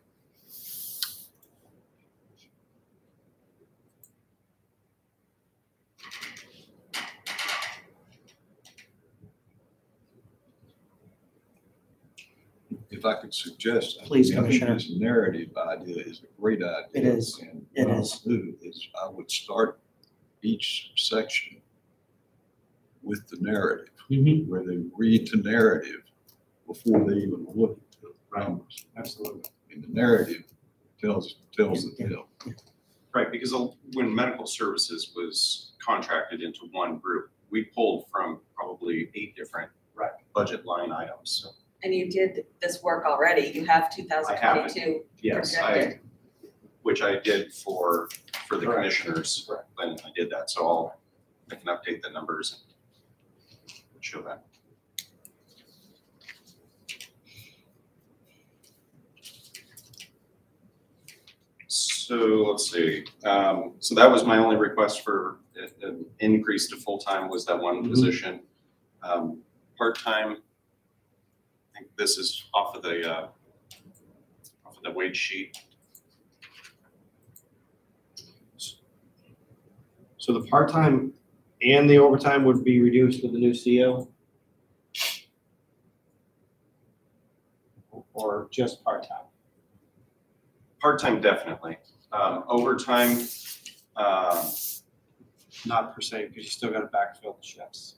If I could suggest. Please, I think Commissioner. this narrative idea is a great idea. It is. And It what I is. would do is I would start each section with the narrative, where they read the narrative before they even look at the numbers. Absolutely. And the narrative tells the tale. Right, because when medical services was contracted into one group, we pulled from probably 8 different budget line items. So, And you did this work already, you have 2022 yes, projected. which I did for the Correct. commissioners. Correct. When I did that, so I can update the numbers and show that. So let's see, so that was my only request for an increase to full-time was that one position. Part-time, I think this is off of the wage sheet. So the part-time and the overtime would be reduced with the new CO? Or just part-time? Part-time, definitely. Overtime, Not per se, because you still gotta backfill the shifts,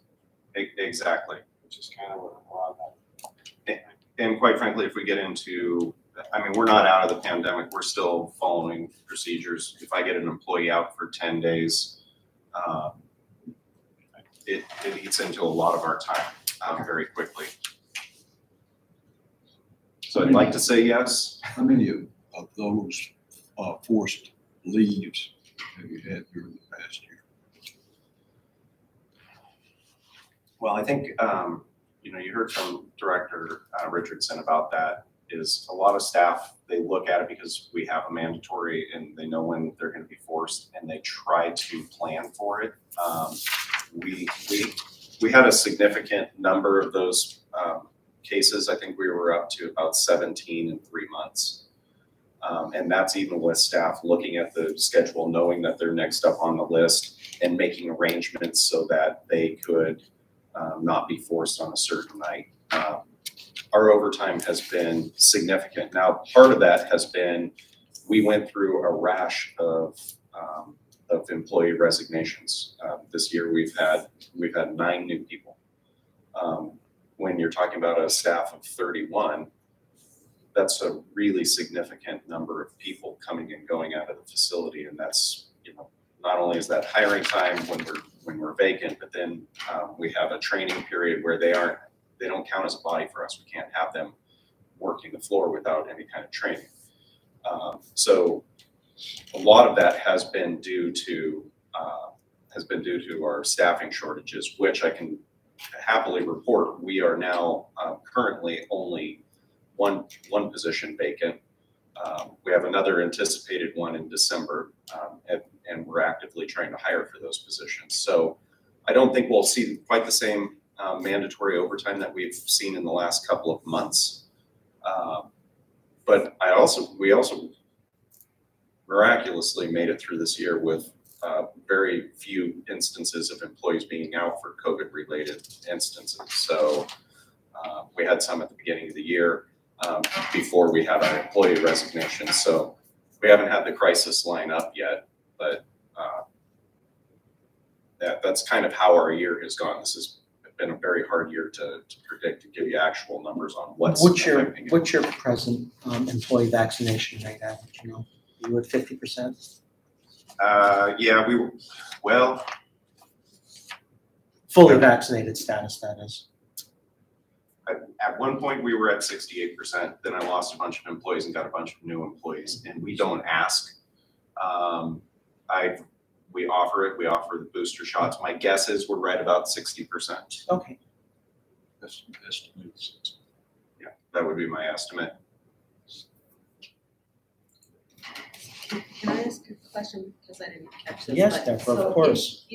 exactly. which is kind of what a lot of that. And quite frankly, if we get into, I mean, we're not out of the pandemic, we're still following procedures. If I get an employee out for 10 days, it eats into a lot of our time very quickly. So I'd like to say yes. How many of those forced leaves have you had during the past year? Well, I think, you heard from Director Richardson about that, is a lot of staff, they look at it because we have a mandatory and they know when they're going to be forced and they try to plan for it. We had a significant number of those cases. I think we were up to about 17 in 3 months. And that's even with staff looking at the schedule, knowing that they're next up on the list and making arrangements so that they could not be forced on a certain night. Our overtime has been significant. Now, part of that has been, we went through a rash of employee resignations. This year we've had 9 new people. When you're talking about a staff of 31, that's a really significant number of people coming and going out of the facility, and that's, not only is that hiring time when we're vacant, but then we have a training period where they don't count as a body for us. We can't have them working the floor without any kind of training. So a lot of that has been due to our staffing shortages, which I can happily report we are now currently only one position vacant. We have another anticipated one in December, and we're actively trying to hire for those positions. So I don't think we'll see quite the same mandatory overtime that we've seen in the last couple of months. But we also miraculously made it through this year with very few instances of employees being out for COVID-related instances. So we had some at the beginning of the year before we had our employee resignation. So we haven't had the crisis line up yet, but that's kind of how our year has gone. This has been a very hard year to predict, to give you actual numbers on what's affecting it. What's your present employee vaccination rate average? You were at 50%? Yeah, Fully vaccinated status, that is. at one point we were at 68%. Then I lost a bunch of employees and got a bunch of new employees. And we don't ask We offer it, we offer the booster shots. My guess is we're right about 60%. Okay. Estimates. Yeah, that would be my estimate. Can I ask a question, because I didn't catch this? Yes, but- Deborah, of so course.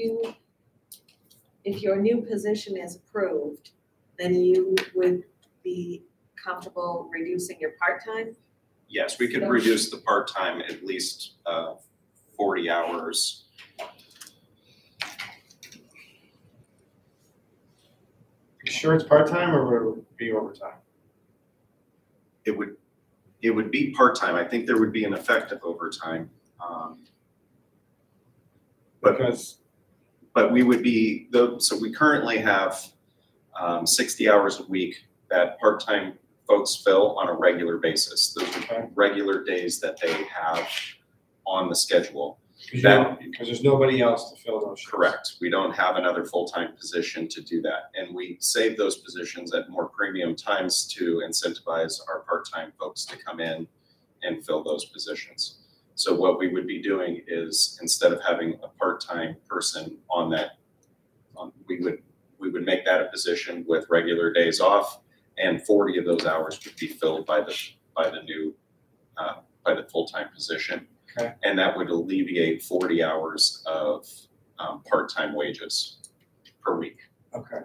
if your new position is approved, then you would be comfortable reducing your part-time? Yes, we could reduce the part-time at least 40 hours. You sure it's part-time or would it be overtime? It would be part-time. I think there would be an effect of overtime. Because But we would be, so we currently have 60 hours a week that part-time folks fill on a regular basis. Those are regular days that they have on the schedule. because there's nobody else to fill those shifts. Correct. We don't have another full-time position to do that. And we save those positions at more premium times to incentivize our part-time folks to come in and fill those positions. So what we would be doing is, instead of having a part-time person on that, we would make that a position with regular days off, and 40 of those hours would be filled by the new full-time position. Okay. And that would alleviate 40 hours of part-time wages per week. Okay.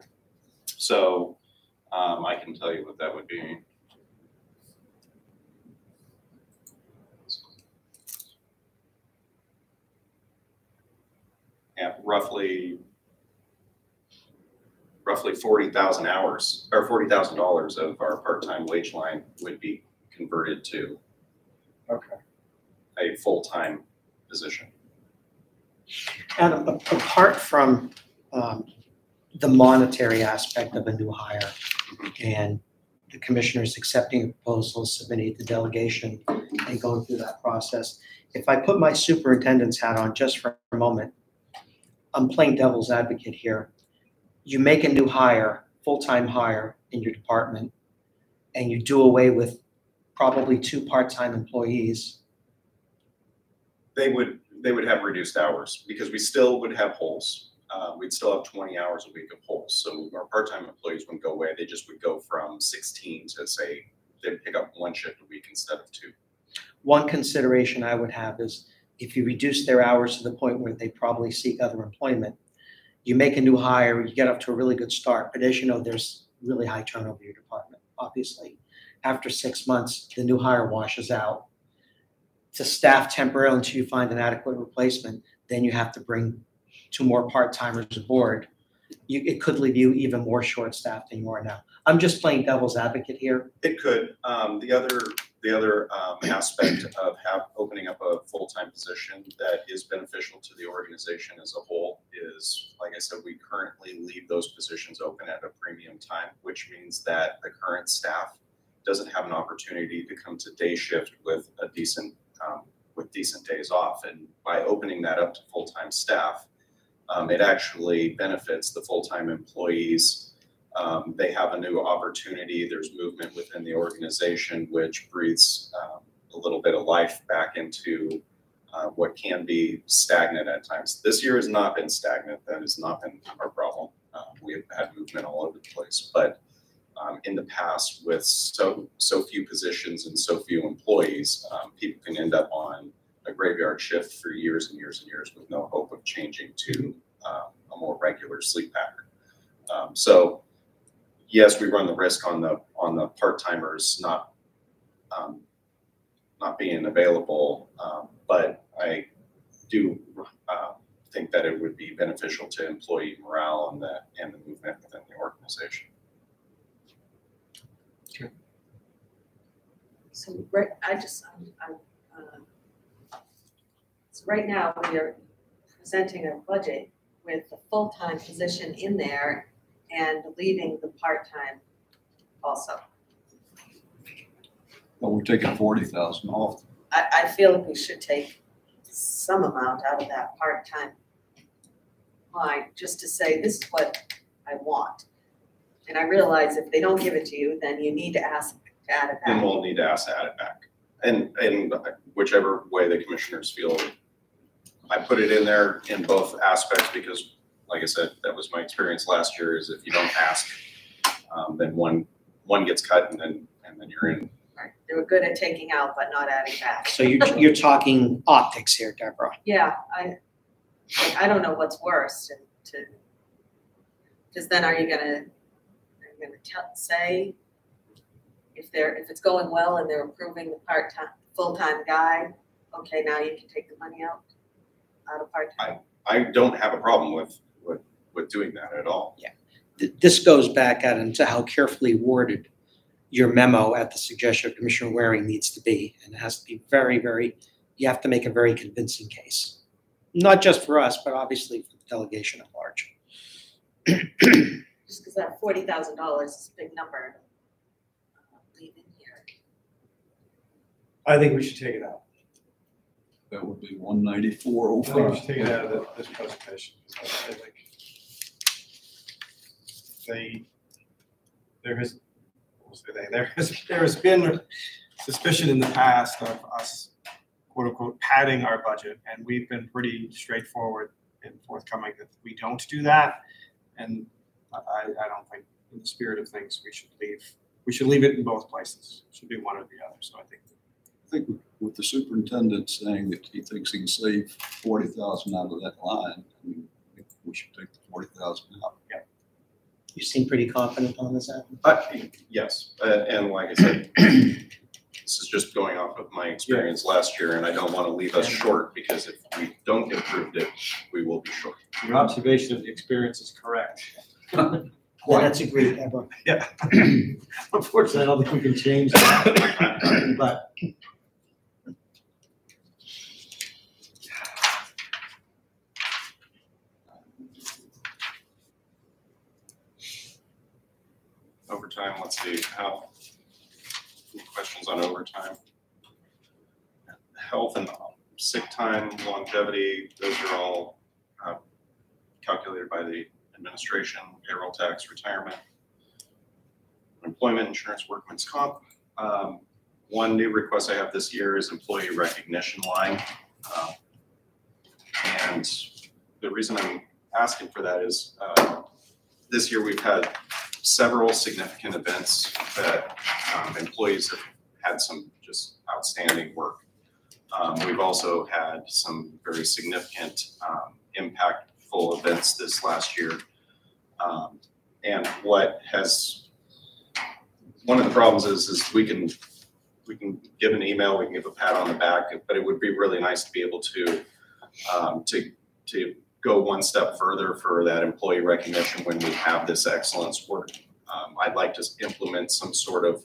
So I can tell you what that would be. Yeah, roughly 40,000 hours, or $40,000 of our part-time wage line would be converted to Okay. a full-time position. Adam, apart from the monetary aspect of a new hire and the commissioners accepting a proposal, submitting it to delegation, and going through that process, if I put my superintendent's hat on just for a moment, I'm playing devil's advocate here. You make a new hire, full-time hire in your department, and you do away with probably 2 part-time employees. They would have reduced hours because we still would have holes. We'd still have 20 hours a week of holes. So our part-time employees wouldn't go away. They just would go from 16 to, say, they'd pick up 1 shift a week instead of 2. One consideration I would have is if you reduce their hours to the point where they probably seek other employment, you make a new hire, you get up to a really good start. But as you know, there's really high turnover in your department, obviously. After 6 months, the new hire washes out. To staff temporarily until you find an adequate replacement, then you have to bring 2 more part-timers aboard. It could leave you even more short-staffed than you are now. I'm just playing devil's advocate here. It could. The other aspect of opening up a full-time position that is beneficial to the organization as a whole is, like I said, we currently leave those positions open at a premium time, which means that the current staff doesn't have an opportunity to come to day shift with decent days off. And by opening that up to full-time staff, it actually benefits the full-time employees. They have a new opportunity. There's movement within the organization, which breathes a little bit of life back into what can be stagnant at times. This year has not been stagnant. That has not been our problem. We have had movement all over the place. But in the past, with so few positions and so few employees, people can end up on a graveyard shift for years and years and years with no hope of changing to a more regular sleep pattern. So yes, we run the risk on the part-timers not being available, but I do think that it would be beneficial to employee morale and the movement within the organization. So right now, we are presenting a budget with the full-time position in there and leaving the part-time also. Well, we're taking 40,000 off. I feel we should take some amount out of that part-time line, just to say, this is what I want. And I realize if they don't give it to you, then you need to ask to add it Then back. we'll need to ask to add it back. And whichever way the commissioners feel I put it in there in both aspects because, like I said, that was my experience last year, is if you don't ask, then one gets cut and then you're in. Right. They were good at taking out, but not adding back. So you're talking optics here, Deborah. Yeah, I don't know what's worse because then are you gonna say if it's going well and they're approving the part-time, full-time guy, okay, now you can take the money out of part-time? I don't have a problem with doing that at all. This goes back, Adam, to how carefully worded your memo at the suggestion of Commissioner Waring needs to be. And it has to be very, very, you have to make a very convincing case. Not just for us, but obviously for the delegation at large. Just because that $40,000 is a big number. Leave in here. I think we should take it out. That would be 194 I think we over. should take it out of this presentation. I think there has been suspicion in the past of us, quote unquote, padding our budget, and we've been pretty straightforward and forthcoming that we don't do that. And I don't think, in the spirit of things, we should leave it in both places. It should be one or the other. So I think With the superintendent saying that he thinks he can save 40,000 out of that line, I mean, I think we should take the 40,000 out. You seem pretty confident on this, Adam. Yes, and like I said, this is just going off of my experience last year, and I don't want to leave us short, because if we don't get approved it, we will be short. your observation of the experience is correct. Yeah, that's agreed, Deborah. Yeah. Unfortunately, I don't think we can change that, but. Overtime, let's see, questions on overtime? Health and sick time, longevity, those are all calculated by the administration, payroll tax, retirement, employment insurance, workman's comp. One new request I have this year is employee recognition line. And the reason I'm asking for that is this year we've had several significant events that employees have had some just outstanding work. We've also had some very significant impactful events this last year. And one of the problems is we can give an email, we can give a pat on the back, but it would be really nice to be able to go one step further for that employee recognition when we have this excellence work. I'd like to implement some sort of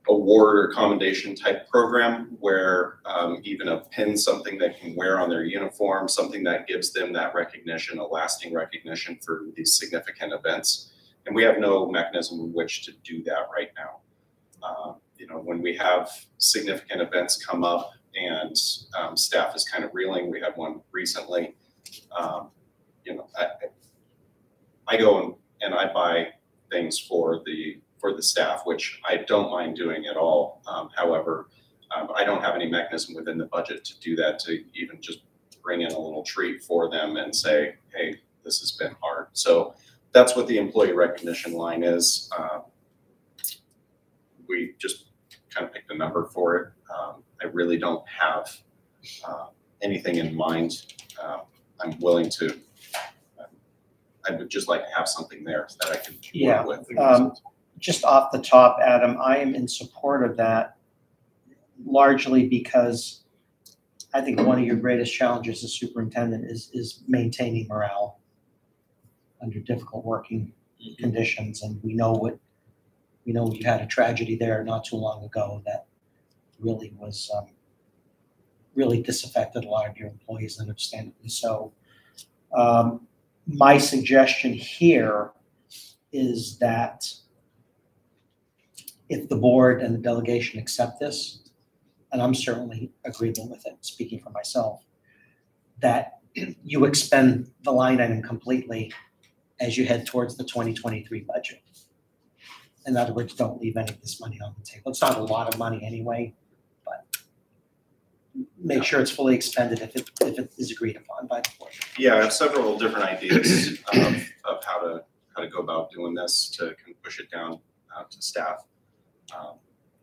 award or commendation type program where even a pin, something they can wear on their uniform, something that gives them that recognition, a lasting recognition for these significant events. And we have no mechanism in which to do that right now. When we have significant events come up and staff is kind of reeling, we had one recently, I go and I buy things for the staff, which I don't mind doing at all. However, I don't have any mechanism within the budget to do that, to even just bring in a little treat for them and say, hey, this has been hard. So that's what the employee recognition line is. We just kind of picked a number for it. I really don't have anything in mind. I'm willing to, I would just like to have something there that I can Yeah, work with. Just off the top, Adam, I am in support of that, largely because I think one of your greatest challenges as superintendent is maintaining morale under difficult working conditions. And we know you had a tragedy there not too long ago that really was really disaffected a lot of your employees, understandably so. My suggestion here is that if the board and the delegation accept this, and I'm certainly agreeable with it, speaking for myself, that you expend the line item completely as you head towards the 2023 budget. In other words, don't leave any of this money on the table. It's not a lot of money anyway, but make sure it's fully expended if it is agreed upon by the board. Yeah, I have several different ideas of how to go about doing this to kind of push it down to staff.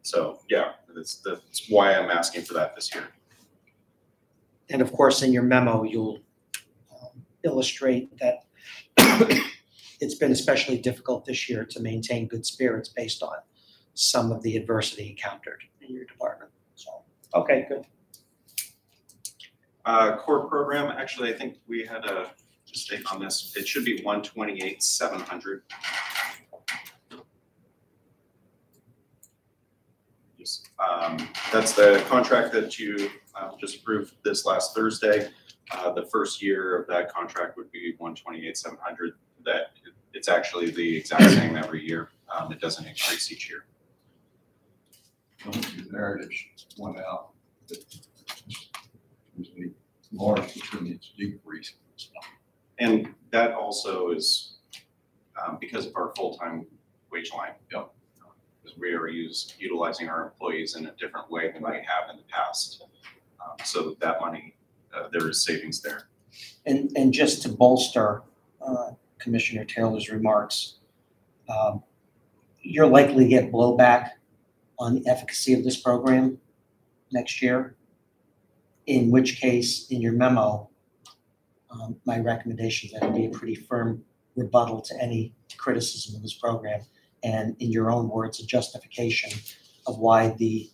So yeah, that's why I'm asking for that this year. And of course, in your memo, you'll illustrate that it's been especially difficult this year to maintain good spirits based on some of the adversity encountered in your department. So, okay, good. Core program, actually, I think we had a mistake on this. It should be 128,700. That's the contract that you just approved this last Thursday. The first year of that contract would be 128,700. That it's actually the exact same every year. It doesn't increase each year. The narrative went out. There's a large percentage decrease. And that also is because of our full-time wage line. Yep. Because we are utilizing our employees in a different way than we have in the past. So that money, there is savings there. And just to bolster Commissioner Taylor's remarks, you're likely to get blowback on the efficacy of this program next year, in which case, in your memo, my recommendation is that it be a pretty firm rebuttal to any criticism of this program, and in your own words, a justification of why the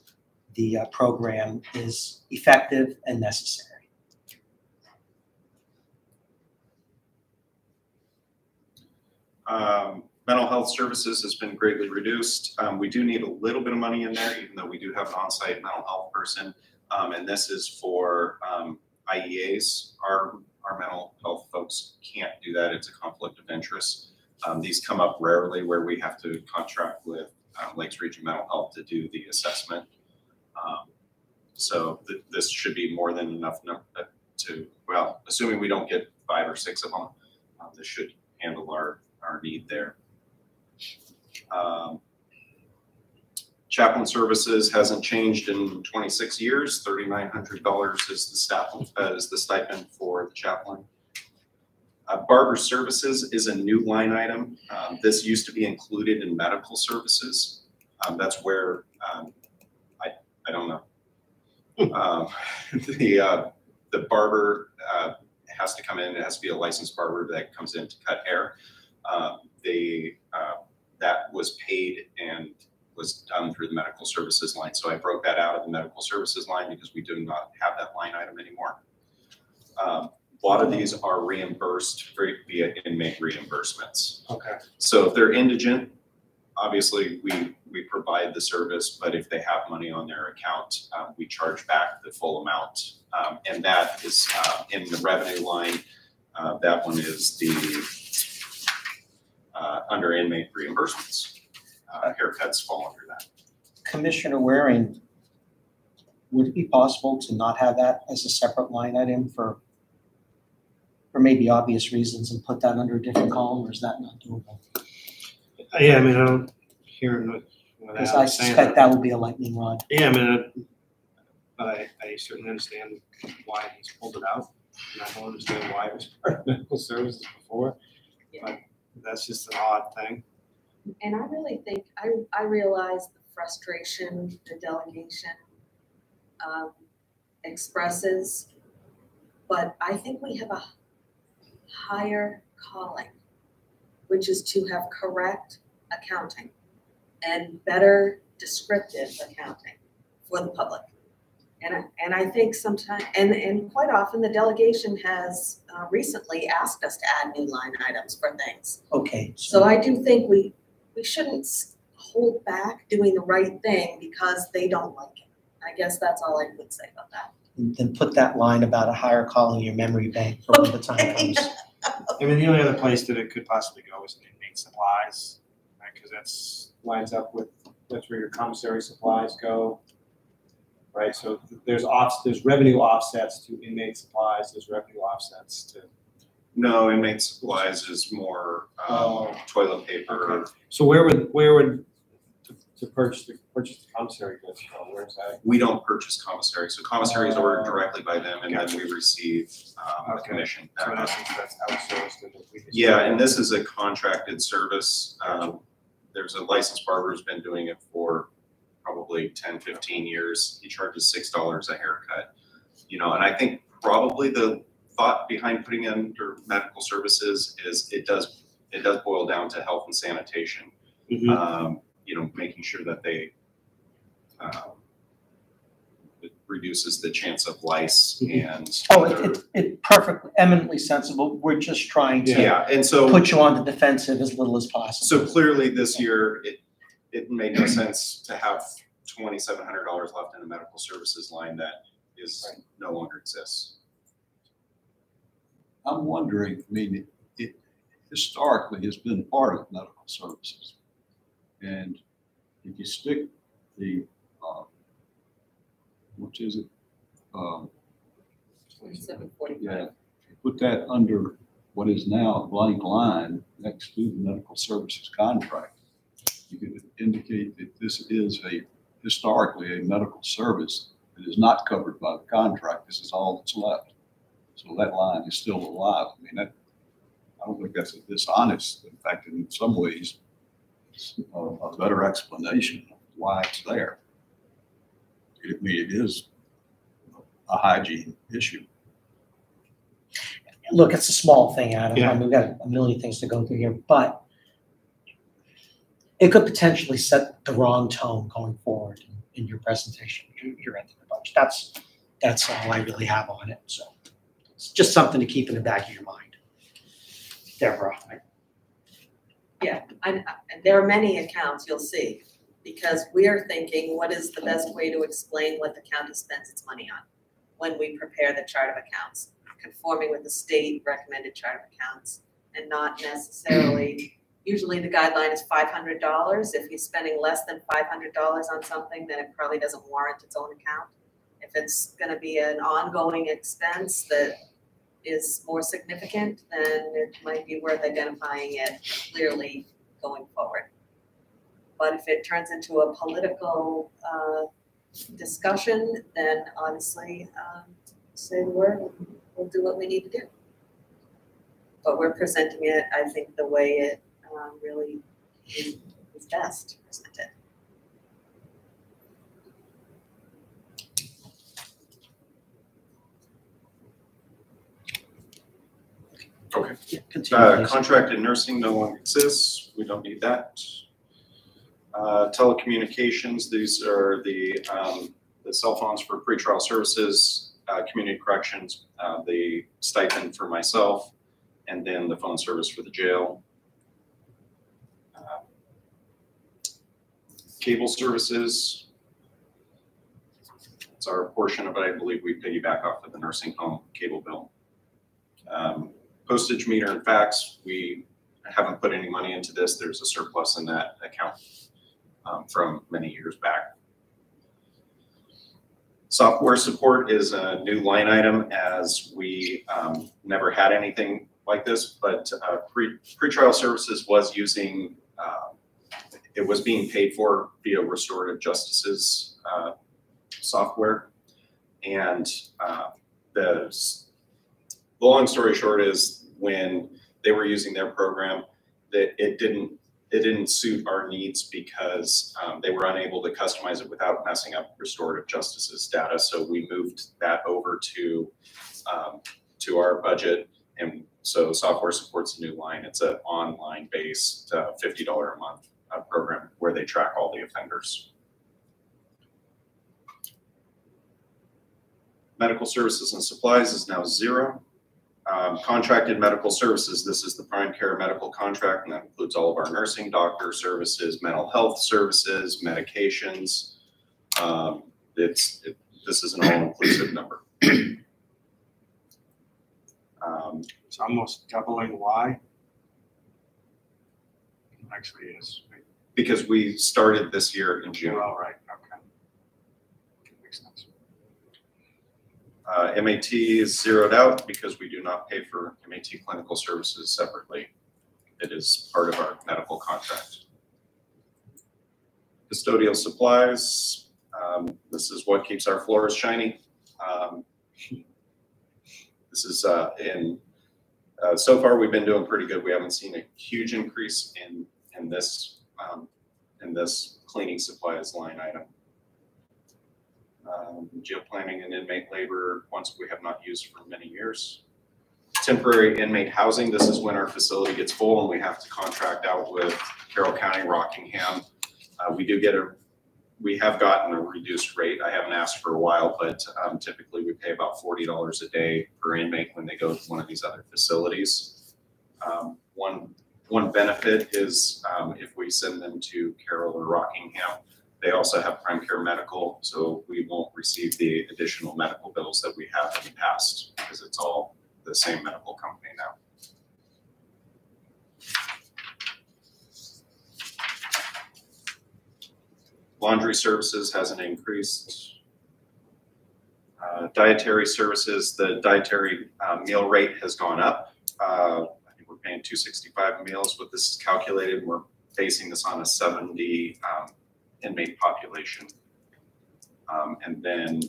program is effective and necessary. Mental health services has been greatly reduced. We do need a little bit of money in there, even though we do have an on-site mental health person. And this is for IEAs. Our mental health folks can't do that. It's a conflict of interest. These come up rarely where we have to contract with Lakes Region Mental Health to do the assessment. So this should be more than enough to, well, assuming we don't get 5 or 6 of them, this should handle our need there. Chaplain services hasn't changed in 26 years. $3,900 is the stipend for the chaplain. Barber services is a new line item. This used to be included in medical services. That's where I don't know. The barber has to come in. It has to be a licensed barber that comes in to cut hair. That was paid and was done through the medical services line. So I broke that out of the medical services line because we do not have that line item anymore. A lot of these are reimbursed via inmate reimbursements. Okay. So if they're indigent, obviously we provide the service, but if they have money on their account, we charge back the full amount. And that is in the revenue line. That one is the under inmate reimbursements. Haircuts fall under that. Commissioner Waring, would it be possible to not have that as a separate line item for maybe obvious reasons and put that under a different column, or is that not doable? Yeah, I mean, I don't hear it Because I suspect that would be a lightning rod. Yeah, I mean, but I certainly understand why he's pulled it out. And I don't understand why it was part of medical services before. But that's just an odd thing. And I really think, I realize the frustration the delegation expresses, but I think we have a higher calling, which is to have correct accounting and better descriptive accounting for the public. And I think sometimes, and quite often the delegation has recently asked us to add new line items for things. Okay. So I do think we shouldn't hold back doing the right thing because they don't like it. I guess that's all I would say about that. Then put that line about a higher calling in your memory bank for when the time comes. I mean, the only other place that it could possibly go is in inmate supplies, right? Because that's lines up with, that's where your commissary supplies go, right? So there's revenue offsets to inmate supplies. There's revenue offsets to. No, inmate supplies is more toilet paper. Okay. So where would To purchase the commissary goods, where's that? We don't purchase commissary, so commissary is ordered directly by them, and then we receive a Okay. commission. So in essence, that's outsourced and we just. Yeah, and this is a contracted service. There's a licensed barber who's been doing it for probably 10, 15 years. He charges $6 a haircut. You know, and I think probably the thought behind putting it under medical services is it does boil down to health and sanitation. You know, making sure that they it reduces the chance of lice and. Oh, it's perfectly, eminently sensible. We're just trying to Yeah, and so. put you on the defensive as little as possible. So clearly this year, it made no sense to have $2,700 left in the medical services line that is no longer exists. I'm wondering, I mean, it historically has been part of medical services. And if you stick the, what is it? 2745. Yeah, put that under what is now a blank line next to the medical services contract. You could indicate that this is historically a medical service that is not covered by the contract. This is all that's left. So that line is still alive. I mean, I don't think that's a dishonest. In fact, in some ways, it's a better explanation of why it's there. I mean, it is a hygiene issue. Look, it's a small thing, Adam. Yeah. I mean, we've got a million things to go through here, but it could potentially set the wrong tone going forward in your presentation, your end of the budget. That's all I really have on it. So it's just something to keep in the back of your mind. Deborah. Yeah, and there are many accounts you'll see, because we're thinking, what is the best way to explain what the county spends its money on when we prepare the chart of accounts, conforming with the state recommended chart of accounts, and not necessarily, usually the guideline is $500. If he's spending less than $500 on something, then it probably doesn't warrant its own account. If it's gonna be an ongoing expense that is more significant, then it might be worth identifying it clearly going forward. But if it turns into a political discussion, then honestly, say the word, we'll do what we need to do. But we're presenting it, I think, the way it really is best presented. Okay. Yeah, continue, please. Contracted nursing no longer exists. We don't need that. Telecommunications, these are the cell phones for pretrial services, community corrections, the stipend for myself, and then the phone service for the jail. Cable services, it's our portion of it. I believe we piggyback off of the nursing home cable bill. Postage meter and fax, we haven't put any money into this. There's a surplus in that account from many years back. Software support is a new line item, as we never had anything like this, but pretrial services was using, it was being paid for via Restorative Justice's software. And the long story short is, when they were using their program, that it didn't suit our needs, because they were unable to customize it without messing up Restorative Justice's data. So we moved that over to our budget, and so software supports a new line. It's an online based $50 a month program where they track all the offenders. Medical services and supplies is now zero. Contracted medical services, this is the Prime Care medical contract, and that includes all of our nursing, doctor services, mental health services, medications. This is an all-inclusive number. It's almost doubling. Why? It actually is. Because we started this year in June. All right, okay. Makes sense. MAT is zeroed out because we do not pay for MAT clinical services separately. It is part of our medical contract. Custodial supplies, this is what keeps our floors shiny. This is so far we've been doing pretty good. We haven't seen a huge increase in this cleaning supplies line item. Jail planning and inmate labor, ones we have not used for many years. Temporary inmate housing, this is when our facility gets full and we have to contract out with Carroll County, Rockingham. We have gotten a reduced rate. I haven't asked for a while, but typically we pay about $40 a day per inmate when they go to one of these other facilities. One benefit is if we send them to Carroll or Rockingham, they also have prime care medical, so we won't receive the additional medical bills that we have in the past because it's all the same medical company now. Laundry services hasn't increased. Dietary services, the dietary meal rate has gone up. I think we're paying $2.65 meals. What this is calculated, we're basing this on a 70 inmate population. And then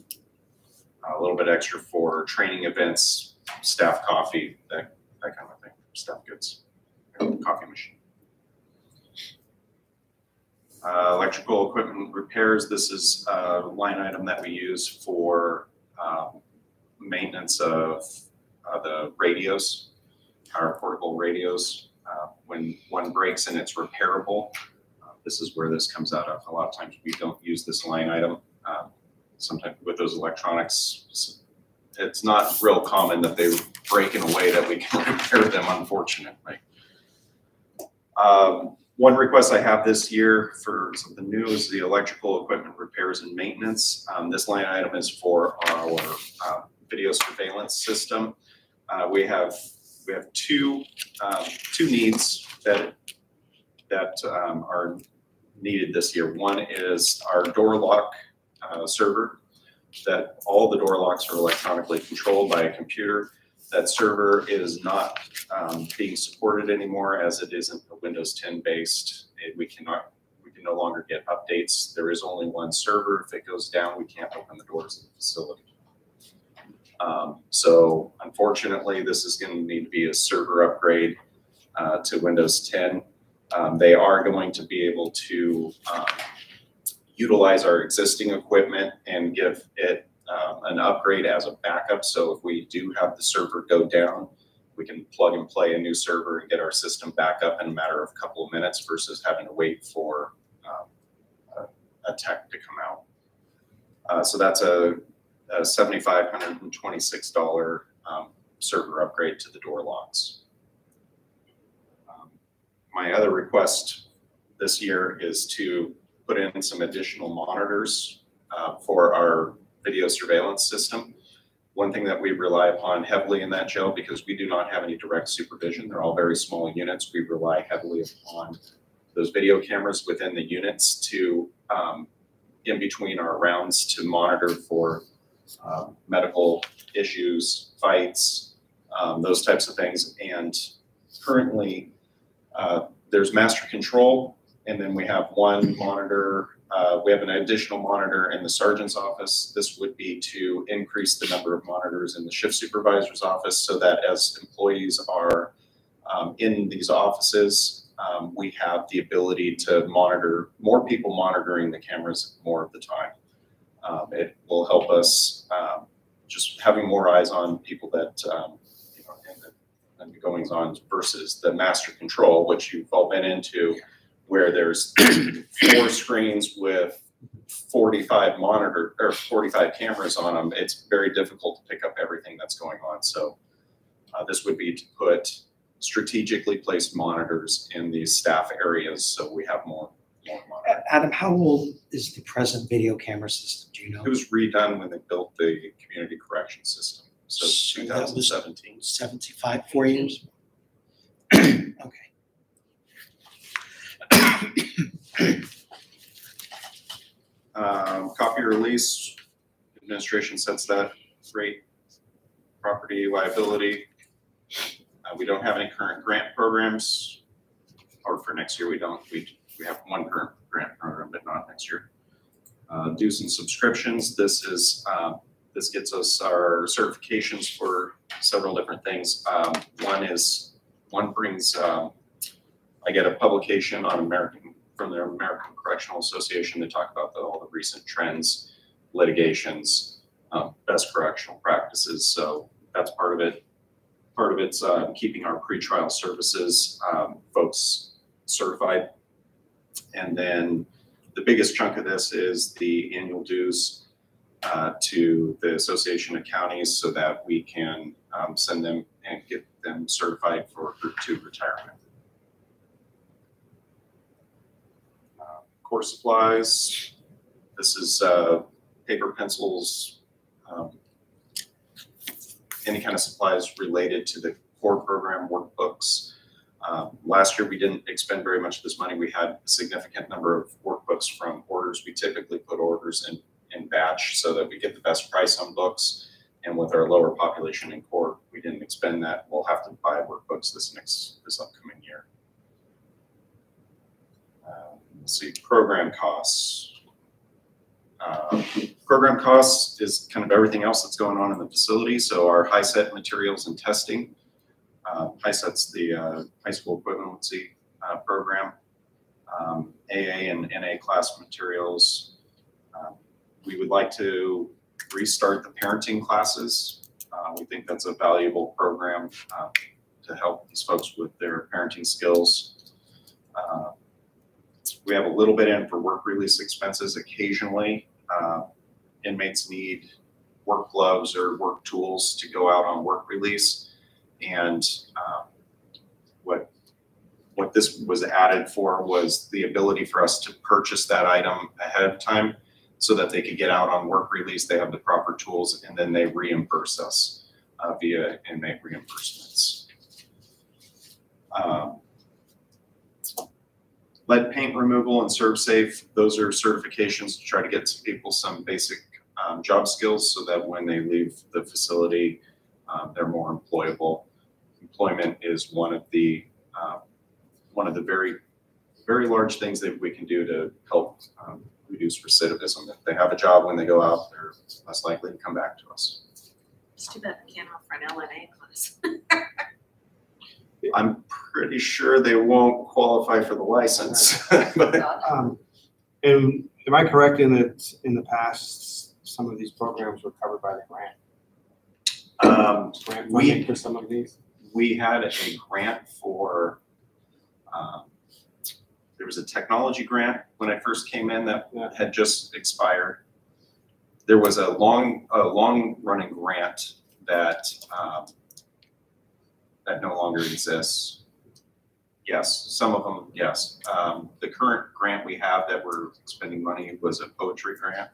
a little bit extra for training events, staff coffee, that kind of thing, staff goods, coffee machine. Electrical equipment repairs, this is a line item that we use for maintenance of the radios, our portable radios. When one breaks and it's repairable, this is where this comes out of. A lot of times we don't use this line item. Sometimes with those electronics, it's not real common that they break in a way that we can repair them, unfortunately. One request I have this year for something new is the electrical equipment repairs and maintenance. This line item is for our video surveillance system. We have two needs that are needed this year. One is our door lock server, that all the door locks are electronically controlled by a computer. That server is not being supported anymore as it isn't a Windows 10 based. We can no longer get updates. There is only one server. If it goes down, we can't open the doors of the facility. So unfortunately, this is going to need to be a server upgrade to Windows 10. They are going to be able to utilize our existing equipment and give it an upgrade as a backup. So if we do have the server go down, we can plug and play a new server and get our system back up in a matter of a couple of minutes versus having to wait for a tech to come out. So that's a $7,526 server upgrade to the door locks. My other request this year is to put in some additional monitors for our video surveillance system. One thing that we rely upon heavily in that jail, because we do not have any direct supervision, they're all very small units, we rely heavily upon those video cameras within the units to, in between our rounds, to monitor for medical issues, fights, those types of things. And currently, there's master control, and then we have one monitor. We have an additional monitor in the sergeant's office. This would be to increase the number of monitors in the shift supervisor's office so that as employees are in these offices, we have the ability to monitor more people monitoring the cameras more of the time. It will help us just having more eyes on people that, you know, and the goings on versus the master control, which you've all been into, where there's 4 screens with 45 cameras on them. It's very difficult to pick up everything that's going on. So this would be to put strategically placed monitors in these staff areas so we have more monitors. Adam, how old is the present video camera system? Do you know? It was redone when they built the community correction system. So that was 2017. 75, 4 years? Okay. Copy release, administration sets that rate. Property liability. We don't have any current grant programs, or for next year we don't. We have one current grant program, but not next year. Dues and subscriptions, this gets us our certifications for several different things. One brings, I get a publication on from the American Correctional Association to talk about all the recent trends, litigations, best correctional practices. So that's part of it. Part of it's keeping our pretrial services folks certified. And then the biggest chunk of this is the annual dues to the Association of Counties so that we can send them and get them certified for Group 2 retirement. Course supplies, this is paper, pencils, any kind of supplies related to the core program, workbooks. Last year we didn't expend very much of this money. We had a significant number of workbooks from orders. We typically put orders in batch so that we get the best price on books. And with our lower population in core, we didn't expend that. We'll have to buy workbooks this upcoming year. Let's see, program costs. Program costs is kind of everything else that's going on in the facility. So our HiSET materials and testing. HiSET's the high school equivalency program. AA and NA class materials. We would like to restart the parenting classes. We think that's a valuable program to help these folks with their parenting skills. We have a little bit in for work release expenses occasionally. Inmates need work gloves or work tools to go out on work release. And what this was added for was the ability for us to purchase that item ahead of time so that they could get out on work release. They have the proper tools and then they reimburse us via inmate reimbursements. Lead paint removal and ServSafe, those are certifications to try to get people some basic job skills so that when they leave the facility, they're more employable. Employment is one of the very, very large things that we can do to help reduce recidivism. If they have a job when they go out, they're less likely to come back to us. It's too bad we can't offer an LNA class. I'm pretty sure they won't qualify for the license. But, And am I correct in that in the past, some of these programs were covered by the grant? Grant funding for some of these? We had a grant for, there was a technology grant when I first came in that had just expired. There was a long running grant that that no longer exists. Yes, some of them, yes. The current grant we have that we're spending money was a poetry grant.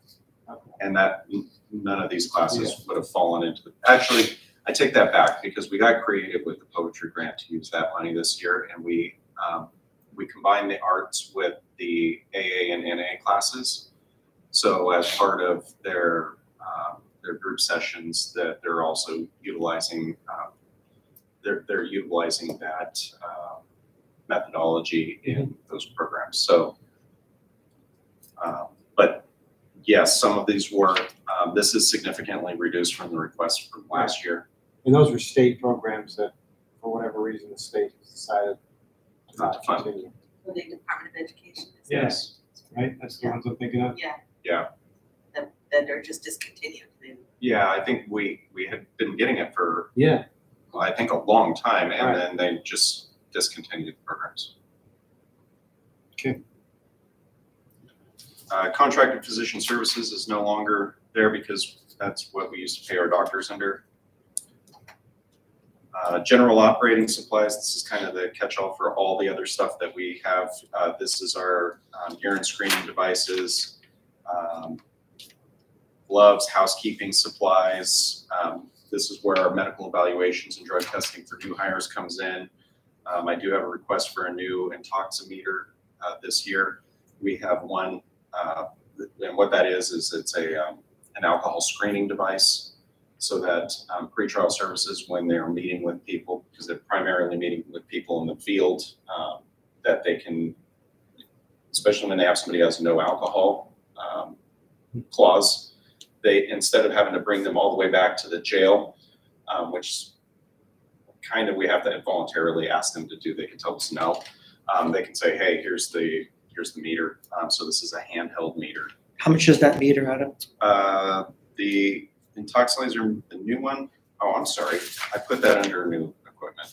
And that none of these classes would have fallen into the, actually, I take that back because we got creative with the poetry grant to use that money this year, and we combined the arts with the AA and NA classes. So as part of their group sessions, that they're also utilizing they're utilizing that methodology in those programs. So, but yes, some of these were. This is significantly reduced from the request from last year. And those were state programs that, for whatever reason, the state decided not to continue. The Department of Education. Yes, right? That's the ones I'm thinking of. Yeah. Yeah. That are just discontinued. Yeah, I think we had been getting it for I think a long time, and then they just discontinued the programs. Okay. Contracted physician services is no longer there because that's what we used to pay our doctors under. General operating supplies, this is kind of the catch-all for all the other stuff that we have. This is our urine screening devices, gloves, housekeeping supplies. This is where our medical evaluations and drug testing for new hires comes in. I do have a request for a new intoximeter this year. We have one, and what that is it's an alcohol screening device so that pretrial services, when they're meeting with people, because they're primarily meeting with people in the field, that they can especially when they have somebody who has no alcohol clause, they, instead of having to bring them all the way back to the jail, which kind of we have to voluntarily ask them to do, they can tell us no. They can say, hey, here's the meter. So this is a handheld meter. How much is that meter, Adam? The Intoxilaser, the new one, oh, I'm sorry. I put that under new equipment.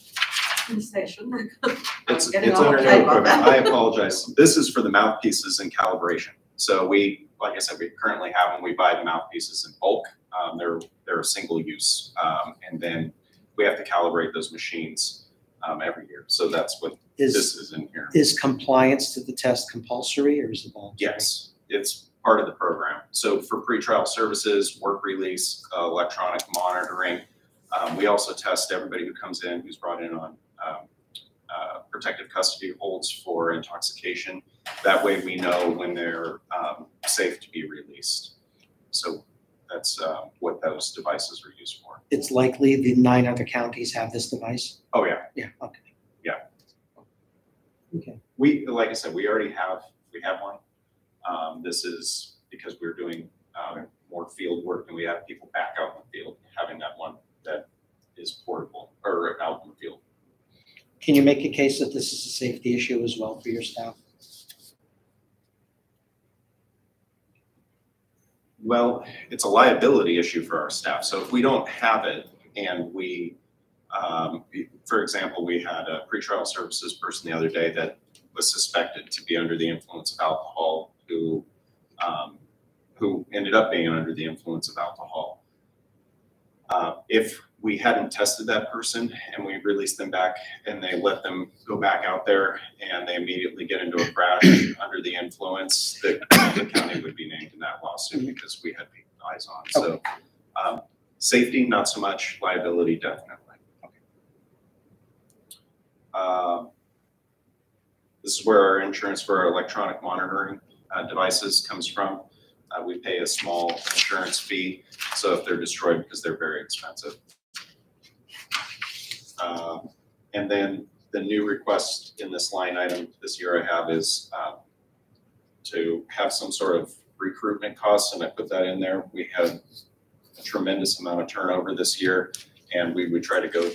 Say, shouldn't I? It's Getting under all new uptight about equipment. that. I apologize. This is for the mouthpieces and calibration. So we, like I said, we currently have them. We buy the mouthpieces in bulk. They're a single use. And then we have to calibrate those machines every year. So that's what this is in here. Is compliance to the test compulsory or is it voluntary? Yes, it's part of the program. So for pretrial services, work release, electronic monitoring, we also test everybody who comes in who's brought in on protective custody holds for intoxication. That way we know when they're safe to be released. So that's what those devices are used for. It's likely the 9 other counties have this device? Oh, yeah. Yeah, okay. Yeah. Okay. We, like I said, we have one. This is because we're doing more field work and we have people back out in the field, having that one that is portable or out in the field. Can you make a case that this is a safety issue as well for your staff? Well, it's a liability issue for our staff. So if we don't have it and we, for example, we had a pretrial services person the other day that was suspected to be under the influence of alcohol who ended up being under the influence of alcohol. If we hadn't tested that person and we released them back and they let them go back out there and they immediately get into a crash under the influence, the county would be named in that lawsuit because we had people's eyes on. So safety, not so much. Liability, definitely. This is where our insurance for our electronic monitoring devices comes from. We pay a small insurance fee, so if they're destroyed, because they're very expensive. And then the new request in this line item this year I have is to have some sort of recruitment costs, and I put that in there. We had a tremendous amount of turnover this year, and we would try to go,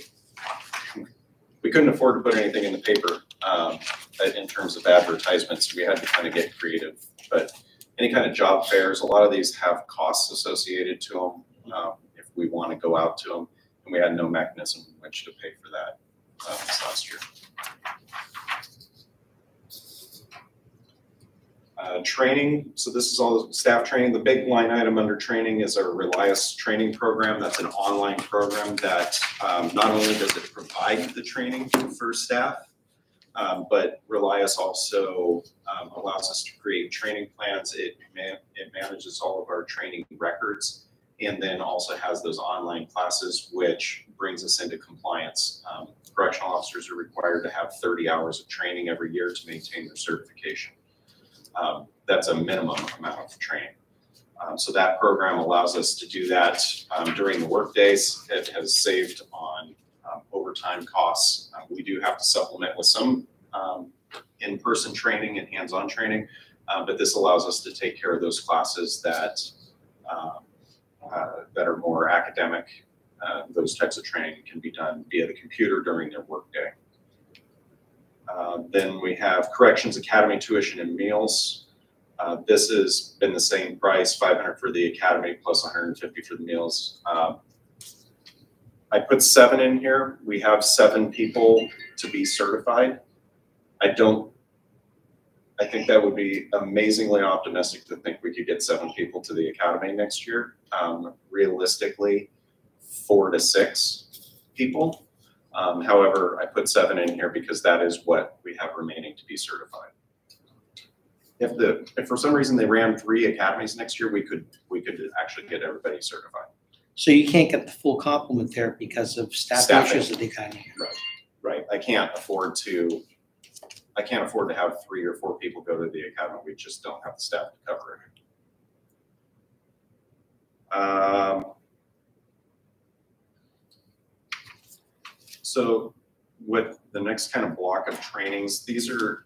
we couldn't afford to put anything in the paper in terms of advertisements. We had to kind of get creative, but any kind of job fairs, a lot of these have costs associated to them if we want to go out to them, and we had no mechanism in which to pay for that this last year. Training, so this is all staff training. The big line item under training is our Relias training program. That's an online program that not only does it provide the training for staff, but Relias also allows us to create training plans. It manages all of our training records and then also has those online classes, which brings us into compliance. Correctional officers are required to have 30 hours of training every year to maintain their certification. That's a minimum amount of training. So that program allows us to do that during the work days. It has saved on overtime costs. We do have to supplement with some in-person training and hands-on training, but this allows us to take care of those classes that are more academic. Those types of training can be done via the computer during their work day. Then we have Corrections Academy tuition and meals. This has been the same price, $500 for the academy plus $150 for the meals. I put 7 in here. We have 7 people to be certified. I think that would be amazingly optimistic to think we could get 7 people to the academy next year. Realistically, 4 to 6 people. However, I put 7 in here because that is what we have remaining to be certified. If for some reason they ran 3 academies next year, we could actually get everybody certified. So you can't get the full complement there because of staff issues at the academy. Right. I can't afford to have 3 or 4 people go to the academy. We just don't have the staff to cover it. So with the next kind of block of trainings, these are,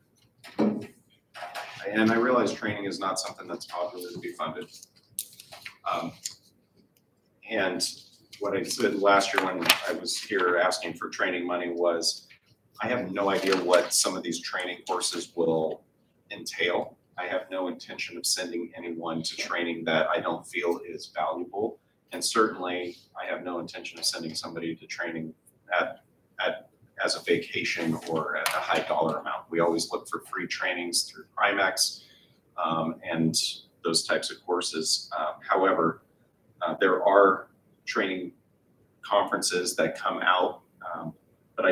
I And I realize training is not something that's popular to be funded. And what I said last year when I was here asking for training money was, I have no idea what some of these training courses will entail. I have no intention of sending anyone to training that I don't feel is valuable. And certainly I have no intention of sending somebody to training as a vacation or at a high dollar amount. We always look for free trainings through Primex and those types of courses. However, there are training conferences that come out, but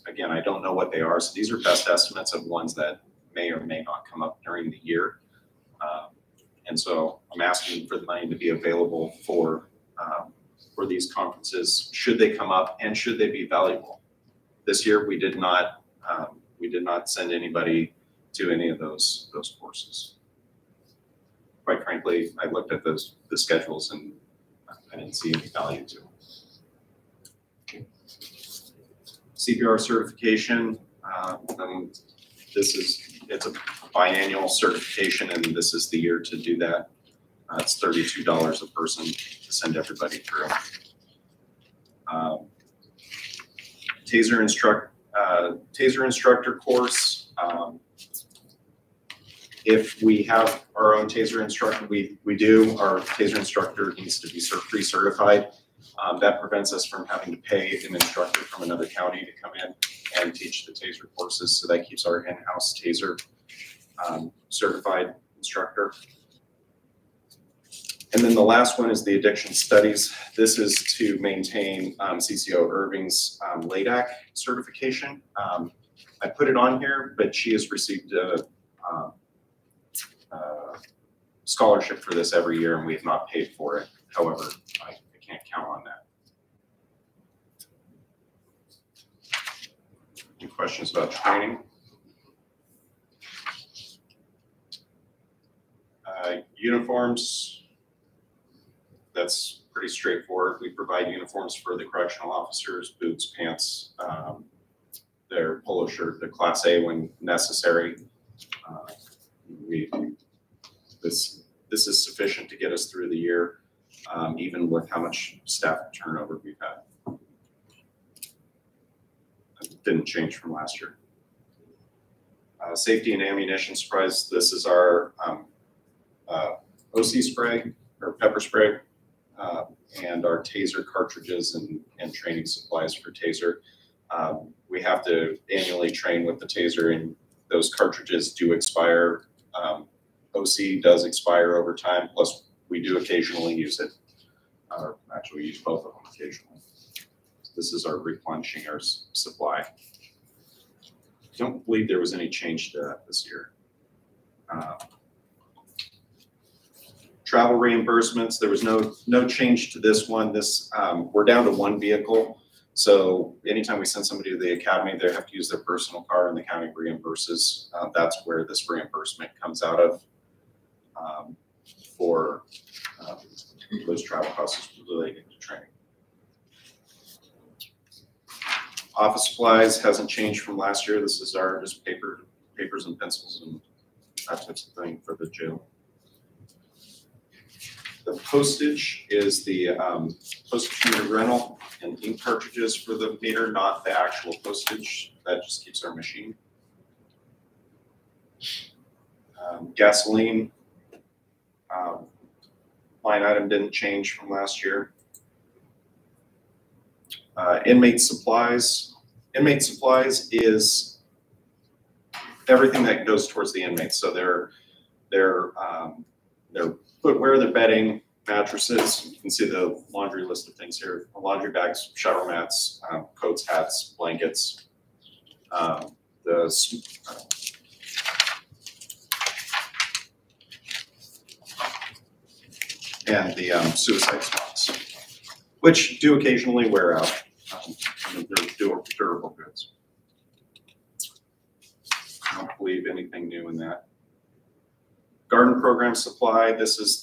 again, I don't know what they are. So these are best estimates of ones that may or may not come up during the year. And so I'm asking for the money to be available for these conferences, should they come up and should they be valuable. This year, we did not send anybody to any of those courses. Quite frankly, I looked at the schedules and I didn't see any value to them. CPR certification, it's a biannual certification, and this is the year to do that. It's $32 a person to send everybody through. Taser instructor course. If we have our own Taser instructor, we do. Our Taser instructor needs to be pre-certified. That prevents us from having to pay an instructor from another county to come in and teach the Taser courses. So that keeps our in-house Taser certified instructor. And then the last one is the addiction studies. This is to maintain CCO Irving's LADAC certification. I put it on here, but she has received a scholarship for this every year, and we have not paid for it. However, I can't count on that. Any questions about training? Uniforms, that's pretty straightforward. We provide uniforms for the correctional officers, boots, pants, their polo shirt, the Class A when necessary. This is sufficient to get us through the year, even with how much staff turnover we've had. It didn't change from last year. Safety and ammunition supplies. This is our OC spray or pepper spray, and our Taser cartridges and training supplies for Taser. We have to annually train with the Taser, and those cartridges do expire. OC does expire over time, plus we do occasionally use it. Actually, we use both of them occasionally. So this is our replenishing our supply. Don't believe there was any change to that this year. Travel reimbursements, there was no change to this one. We're down to one vehicle. So anytime we send somebody to the academy, they have to use their personal car and the county reimburses. That's where this reimbursement comes out of for those travel costs related to training. Office supplies hasn't changed from last year. This is our just papers and pencils and that types of thing for the jail. The postage is the postage meter rental and ink cartridges for the meter, not the actual postage. That just keeps our machine. Gasoline line item didn't change from last year. Inmate supplies. Inmate supplies is everything that goes towards the inmates. So their footwear, their bedding, mattresses. You can see the laundry list of things here. Laundry bags, shower mats, coats, hats, blankets. And the suicide spots, which do occasionally wear out. They're durable goods. I don't believe anything new in that. Garden program supply. This is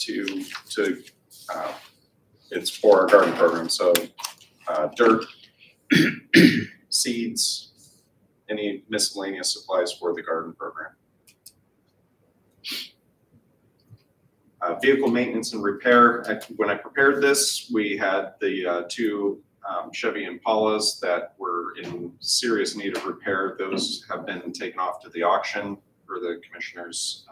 it's for our garden program. So dirt, seeds, any miscellaneous supplies for the garden program. Vehicle maintenance and repair. When I prepared this, we had the two Chevy Impalas that were in serious need of repair. Those have been taken off to the auction for the commissioner's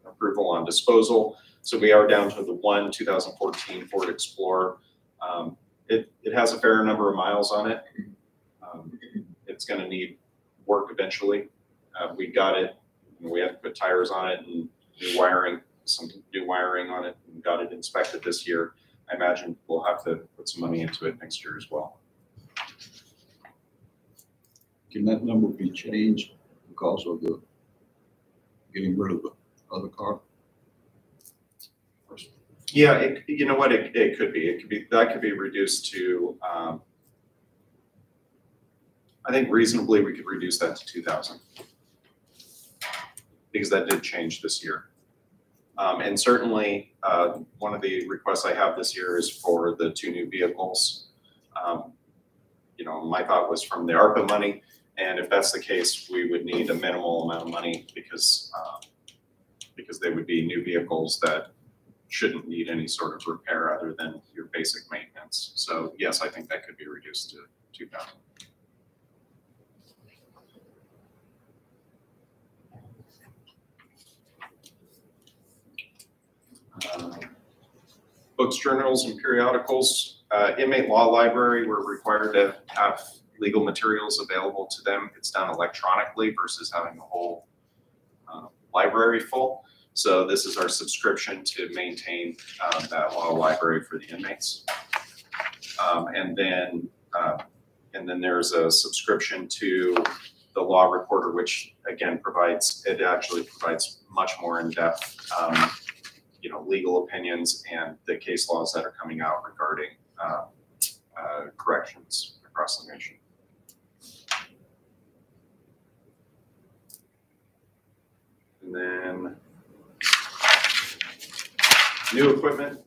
approval on disposal. So we are down to the one 2014 Ford Explorer. It has a fair number of miles on it. It's going to need work eventually. We got it. We had to put tires on it and some new wiring on it, and got it inspected this year. I imagine we'll have to put some money into it next year as well. Can that number be changed because of the getting rid of the other car? Yeah, you know what, it could be. That could be reduced to, I think reasonably we could reduce that to 2,000. Because that did change this year. And certainly, one of the requests I have this year is for the two new vehicles. You know, my thought was from the ARPA money, and if that's the case, we would need a minimal amount of money because they would be new vehicles that shouldn't need any sort of repair other than your basic maintenance. So yes, I think that could be reduced to 2,000. Books, journals, and periodicals. Inmate law library, we're required to have legal materials available to them. It's done electronically versus having a whole library full. So this is our subscription to maintain that law library for the inmates. And then there's a subscription to the law reporter, which again actually provides much more in-depth legal opinions and the case laws that are coming out regarding corrections across the nation. And then new equipment,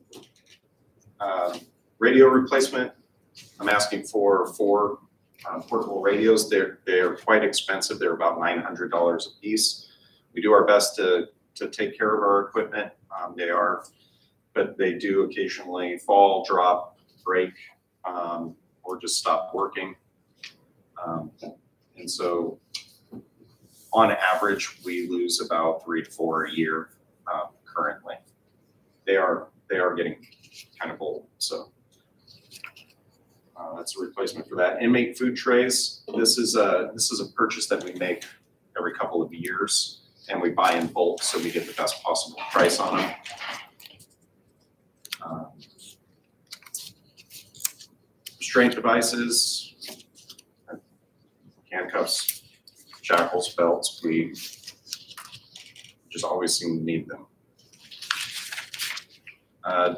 radio replacement. I'm asking for 4 portable radios. They're quite expensive. They're about $900 a piece. We do our best to take care of our equipment. But they do occasionally fall, drop, break, or just stop working. And so on average, we lose about 3 to 4 a year currently. They are getting kind of old, so that's a replacement for that. Inmate food trays. This is a purchase that we make every couple of years, and we buy in bulk, so we get the best possible price on them. Restraint devices, handcuffs, shackles, belts. We just always seem to need them.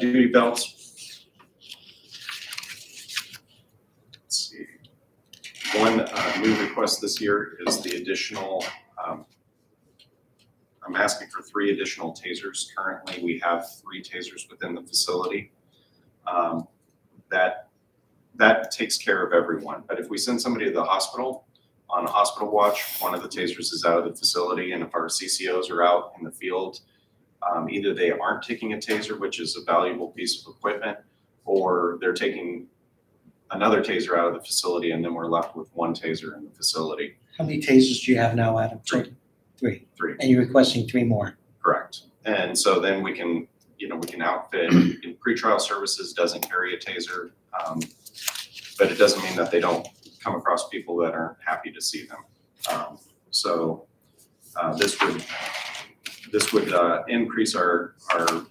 Duty belts. Let's see. One new request this year is the additional. I'm asking for 3 additional tasers. Currently, we have 3 tasers within the facility. That takes care of everyone. But if we send somebody to the hospital on a hospital watch, one of the tasers is out of the facility, and if our CCOs are out in the field, either they aren't taking a taser, which is a valuable piece of equipment, or they're taking another taser out of the facility, and then we're left with 1 taser in the facility. How many tasers do you have now, Adam? 3. 3. 3. And you're requesting 3 more? Correct. And so then we can outfit. In pretrial services doesn't carry a taser, but it doesn't mean that they don't come across people that aren't happy to see them. This would increase our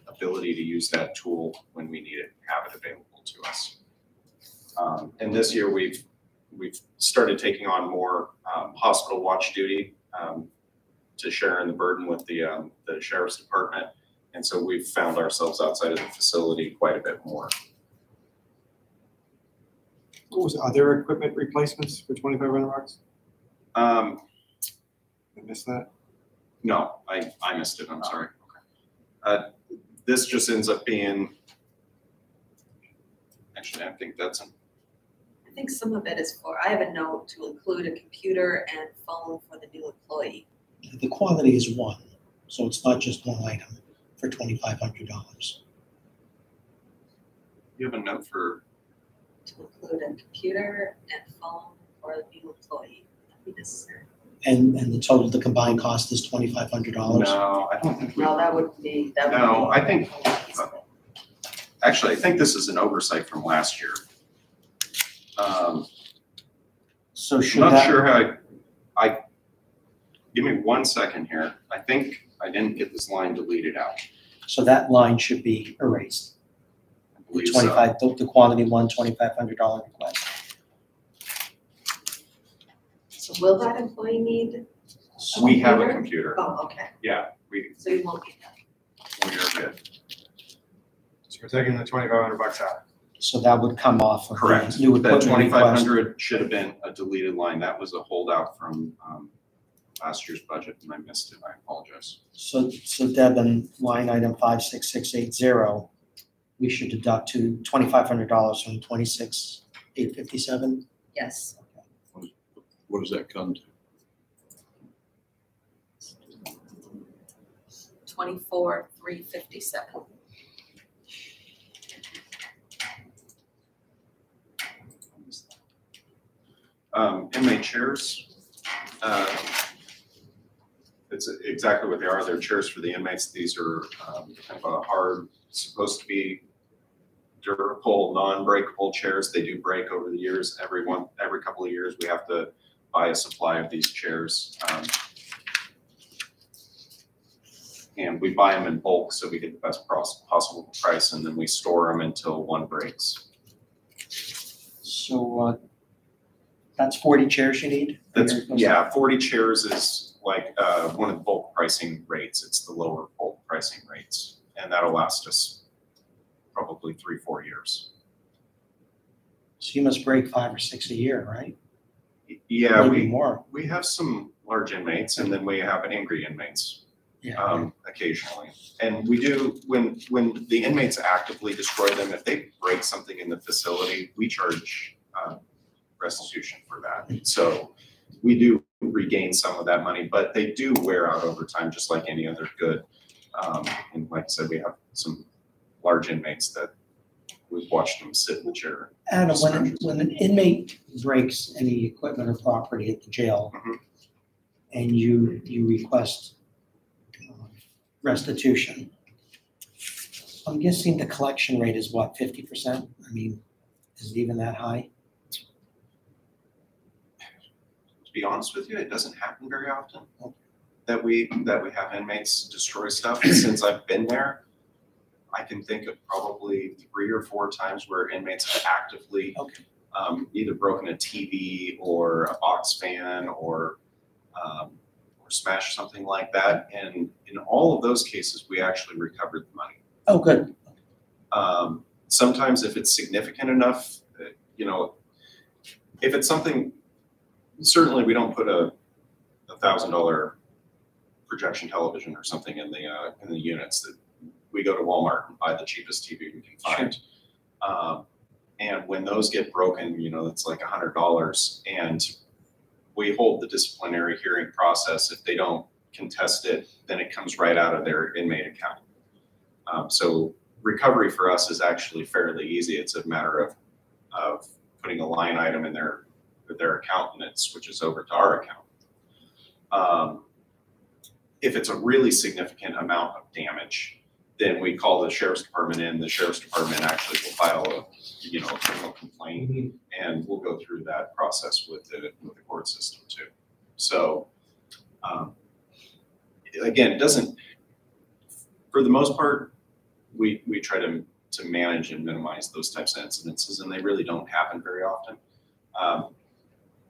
ability to use that tool when we need it, have it available to us. And this year we've started taking on more hospital watch duty to share in the burden with the sheriff's department, and so we've found ourselves outside of the facility quite a bit more. What was other equipment replacements for $2,500? I missed that. No, I missed it. I'm sorry. Okay. This just ends up being. Actually, I think that's. I think some of it is for. I have a note to include a computer and phone for the new employee. The quantity is 1. So it's not just one item for $2,500. You have a note for, To include a computer and phone for the new employee. That'd be necessary. And the total, the combined cost is $2,500? no, I don't think we, No, that would be. No, I think- actually, I think this is an oversight from last year. So I'm should not that, sure how give me 1 second here. I think I didn't get this line deleted out. so that line should be erased? I The believe so. 25, the quantity one, $2,500 request. So will that employee need? We have a computer. Oh, okay. Yeah, So you won't need that. we are good. So we're taking the $2,500 out. So that would come off of Correct. the new That equipment request. 2,500 should have been a deleted line. That was a holdout from last year's budget and I missed it. I apologize. So Deb, in line item 56680, we should deduct to $2,500 from 26,857. Yes. What does that come to? 24,357. Inmate chairs. It's exactly what they are. They're chairs for the inmates. These are kind of a hard, supposed to be durable, non-breakable chairs. They do break over the years. Every couple of years, we have to buy a supply of these chairs. And we buy them in bulk so we get the best possible price, and then we store them until one breaks. So that's 40 chairs you need? Yeah, 40 chairs is like one of the bulk pricing rates. It's the lower bulk pricing rates, and that'll last us probably 3-4 years. So you must break 5 or 6 a year, right? Yeah, Maybe more. we have some large inmates, and then we have angry inmates Yeah. occasionally. And we do, when the inmates actively destroy them, if they break something in the facility, we charge restitution for that. So we do regain some of that money, but they do wear out over time, just like any other good. And like I said, we have some large inmates that we've watched them sit in the chair. Adam, when an inmate breaks any equipment or property at the jail, Mhm. and you request restitution, I'm guessing the collection rate is what, 50%? I mean, is it even that high? To be honest with you, it doesn't happen very often that we have inmates destroy stuff. Since I've been there, I can think of probably 3 or 4 times where inmates have actively either broken a TV or a box fan or smashed something like that. And in all of those cases, we actually recovered the money. Oh, good. Sometimes if it's significant enough, if it's something, certainly we don't put a $1,000 projection television or something in the units. That we go to Walmart and buy the cheapest TV we can find. And when those get broken, it's like $100, and we hold the disciplinary hearing process. If they don't contest it, then it comes right out of their inmate account. So recovery for us is actually fairly easy. It's a matter of putting a line item in their account, and it switches over to our account. If it's a really significant amount of damage, then we call the sheriff's department in. The sheriff's department actually will file a criminal complaint, and we'll go through that process with the court system too. So again, it doesn't, for the most part, we try to manage and minimize those types of incidences, and they really don't happen very often.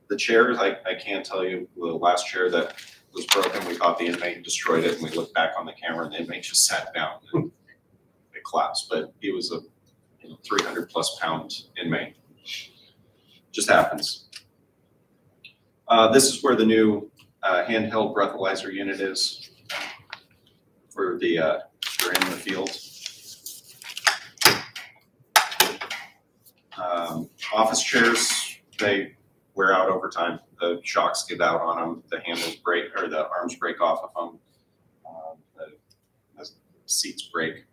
The chairs, I can't tell you, the last chair that was broken, we caught the inmate, destroyed it, and we looked back on the camera, and the inmate just sat down and it collapsed. But he was a 300+ pound inmate. Just happens. This is where the new handheld breathalyzer unit is for the you're in the field. Office chairs, they wear out over time. The shocks give out on them. The handles break, or the arms break off of them. seats break.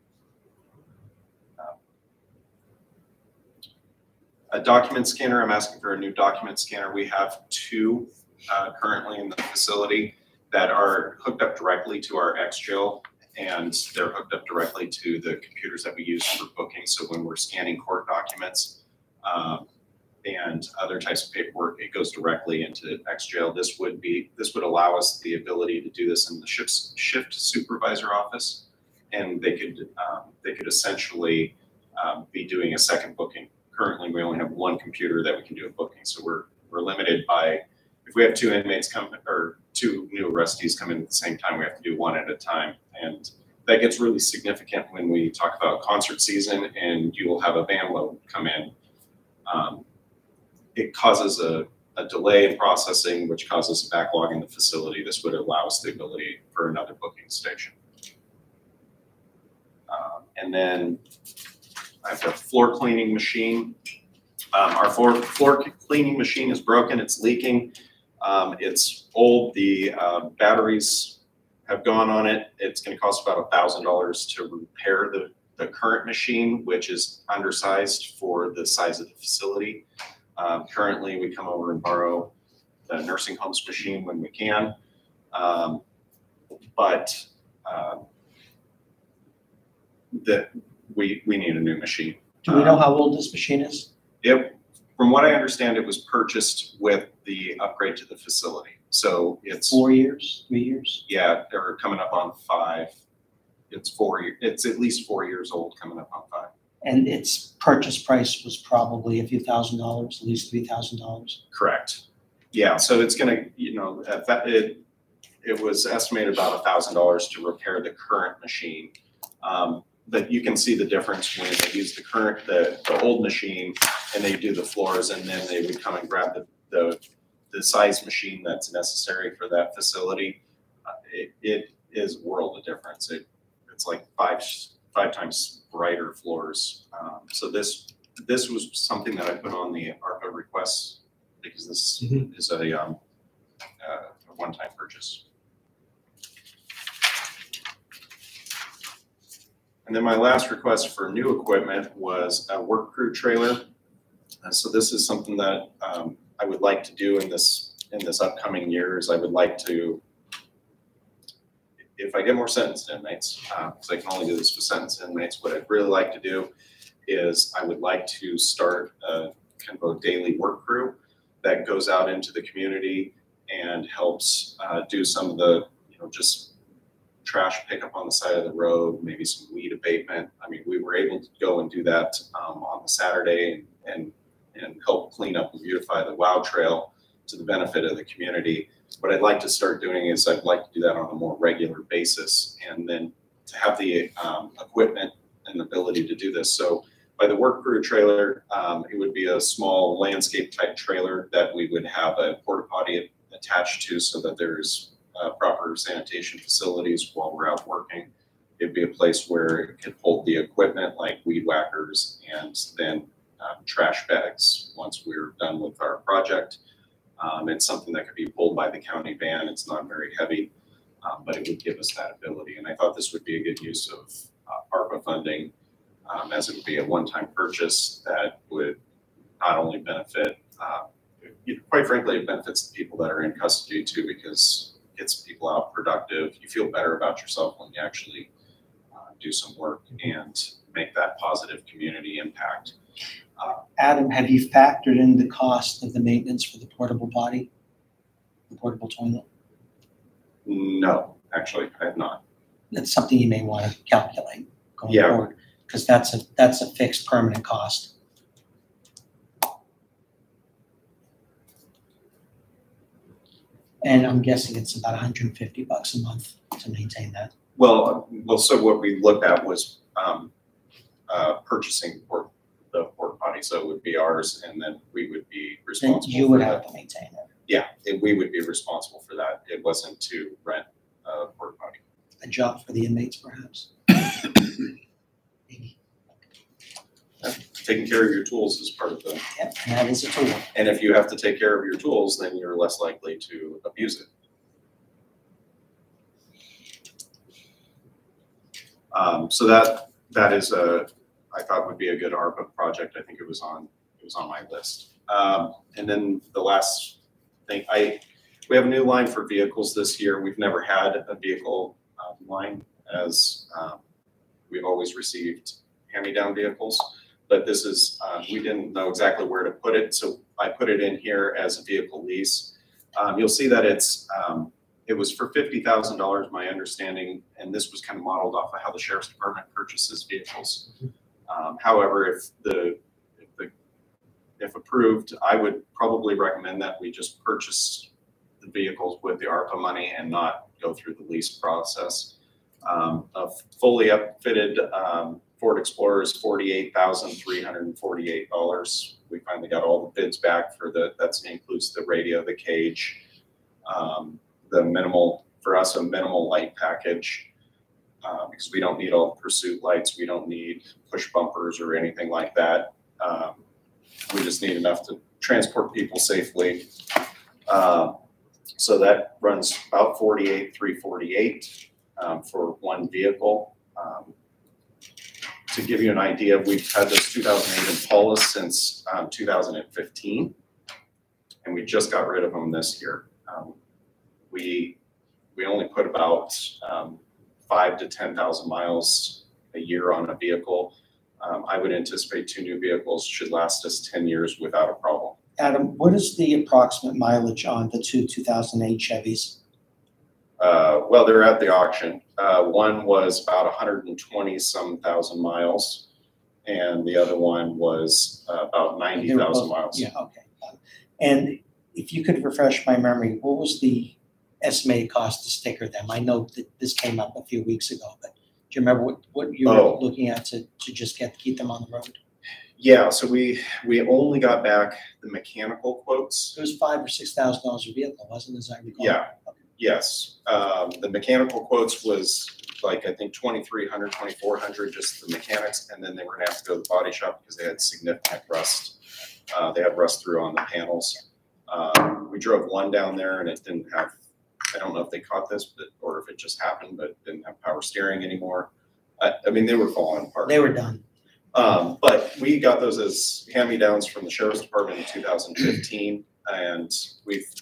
A document scanner, I'm asking for a new document scanner. We have two currently in the facility that are hooked up directly to our XGIL, and they're hooked up directly to the computers that we use for booking. So when we're scanning court documents and other types of paperwork, it goes directly into XGIL. This would allow us the ability to do this in the shift supervisor office, and they could essentially be doing a second booking. Currently, we only have one computer that we can do a booking, so we're limited by, if we have two inmates come, or two new arrestees come in at the same time, we have to do one at a time. And that gets really significant when we talk about concert season and you will have a van load come in. It causes a delay in processing, which causes a backlog in the facility. This would allow us the ability for another booking station. And then I have a floor cleaning machine. Our floor cleaning machine is broken, it's leaking. It's old, the batteries have gone on it. It's gonna cost about $1,000 to repair the current machine, which is undersized for the size of the facility. Currently, we come over and borrow the nursing homes machine when we can. We need a new machine. Do we know how old this machine is? From what I understand, it was purchased with the upgrade to the facility. So it's 4 years, 3 years? Yeah, they're coming up on 5. It's 4 years. It's at least 4 years old, coming up on 5. And its purchase price was probably a few $1,000s, at least $3,000. Correct. Yeah, so it's gonna, it was estimated about $1,000 to repair the current machine. But you can see the difference when they use the old machine and they do the floors, and then they would come and grab the size machine that's necessary for that facility. It is a world of difference. It's like five times brighter floors. So this was something that I put on the ARPA requests because this is a one-time purchase. And then my last request for new equipment was a work crew trailer. So this is something that I would like to do in this upcoming years. I would like to, if I get more sentenced inmates, because I can only do this with sentenced inmates, what I'd really like to do is I would like to start kind of a daily work crew that goes out into the community and helps do some of the, just trash pickup on the side of the road, maybe some weed abatement. I mean, we were able to go and do that on the Saturday and help clean up and beautify the WOW Trail to the benefit of the community. What I'd like to start doing is I'd like to do that on a more regular basis, and then to have the equipment and ability to do this. So by the work crew trailer, it would be a small landscape type trailer that we would have a porta potty attached to so that there's proper sanitation facilities while we're out working. It'd be a place where it could hold the equipment like weed whackers and then trash bags once we're done with our project. It's something that could be pulled by the county van. It's not very heavy, but it would give us that ability. And I thought this would be a good use of ARPA funding, as it would be a one-time purchase that would not only benefit, quite frankly, it benefits the people that are in custody too, because it gets people out productive. You feel better about yourself when you actually do some work and make that positive community impact. Adam, have you factored in the cost of the maintenance for the portable potty, the portable toilet? No, actually, I have not. That's something you may want to calculate going Yeah. forward, because that's a fixed permanent cost. And I'm guessing it's about $150 a month to maintain that. Well, so what we looked at was purchasing the porta potty, so it would be ours, and then we would be Then responsible. you would for have that. to maintain it. Yeah, we would be responsible for that. It wasn't to rent a porta potty. A job for the inmates, perhaps. Maybe. Taking care of your tools is part of the, Yeah, and that is a tool. and if you have to take care of your tools, then you're less likely to abuse it. So that is I thought would be a good ARPA project. I think it was on my list. And then the last thing, we have a new line for vehicles this year. We've never had a vehicle line, as we've always received hand-me-down vehicles. But this is, we didn't know exactly where to put it, so I put it in here as a vehicle lease. You'll see that it was for $50,000, my understanding, and this was kind of modeled off of how the Sheriff's Department purchases vehicles. However, if approved, I would probably recommend that we just purchase the vehicles with the ARPA money and not go through the lease process. A fully upfitted Ford Explorer is $48,348. We finally got all the bids back for that includes the radio, the cage, the minimal, for us, a minimal light package. Because we don't need all the pursuit lights, we don't need push bumpers or anything like that. We just need enough to transport people safely. So that runs about $48,348 for one vehicle. To give you an idea, we've had this 2008 Impala since 2015, and we just got rid of them this year. We only put about 5,000 to 10,000 miles a year on a vehicle. I would anticipate 2 new vehicles should last us 10 years without a problem. Adam, what is the approximate mileage on the 2008 Chevys? Well, they're at the auction. One was about 120-some thousand miles, and the other one was about 90,000 miles. Yeah, okay. And if you could refresh my memory, what was the estimated cost to sticker them? I know that this came up a few weeks ago, but do you remember what you were looking at to just keep them on the road? Yeah, so we only got back the mechanical quotes. It was $5,000 or $6,000 a vehicle, wasn't it, as I recall? Yeah. Okay. Yes. The mechanical quotes was like, I think 2,300, 2,400, just the mechanics, and then they were gonna have to go to the body shop because they had significant rust. They had rust through on the panels. We drove one down there and it didn't have, I don't know if they caught this, but or if it just happened, but it didn't have power steering anymore. I mean, they were falling apart. They were done. But we got those as hand-me-downs from the Sheriff's Department in 2015, and we've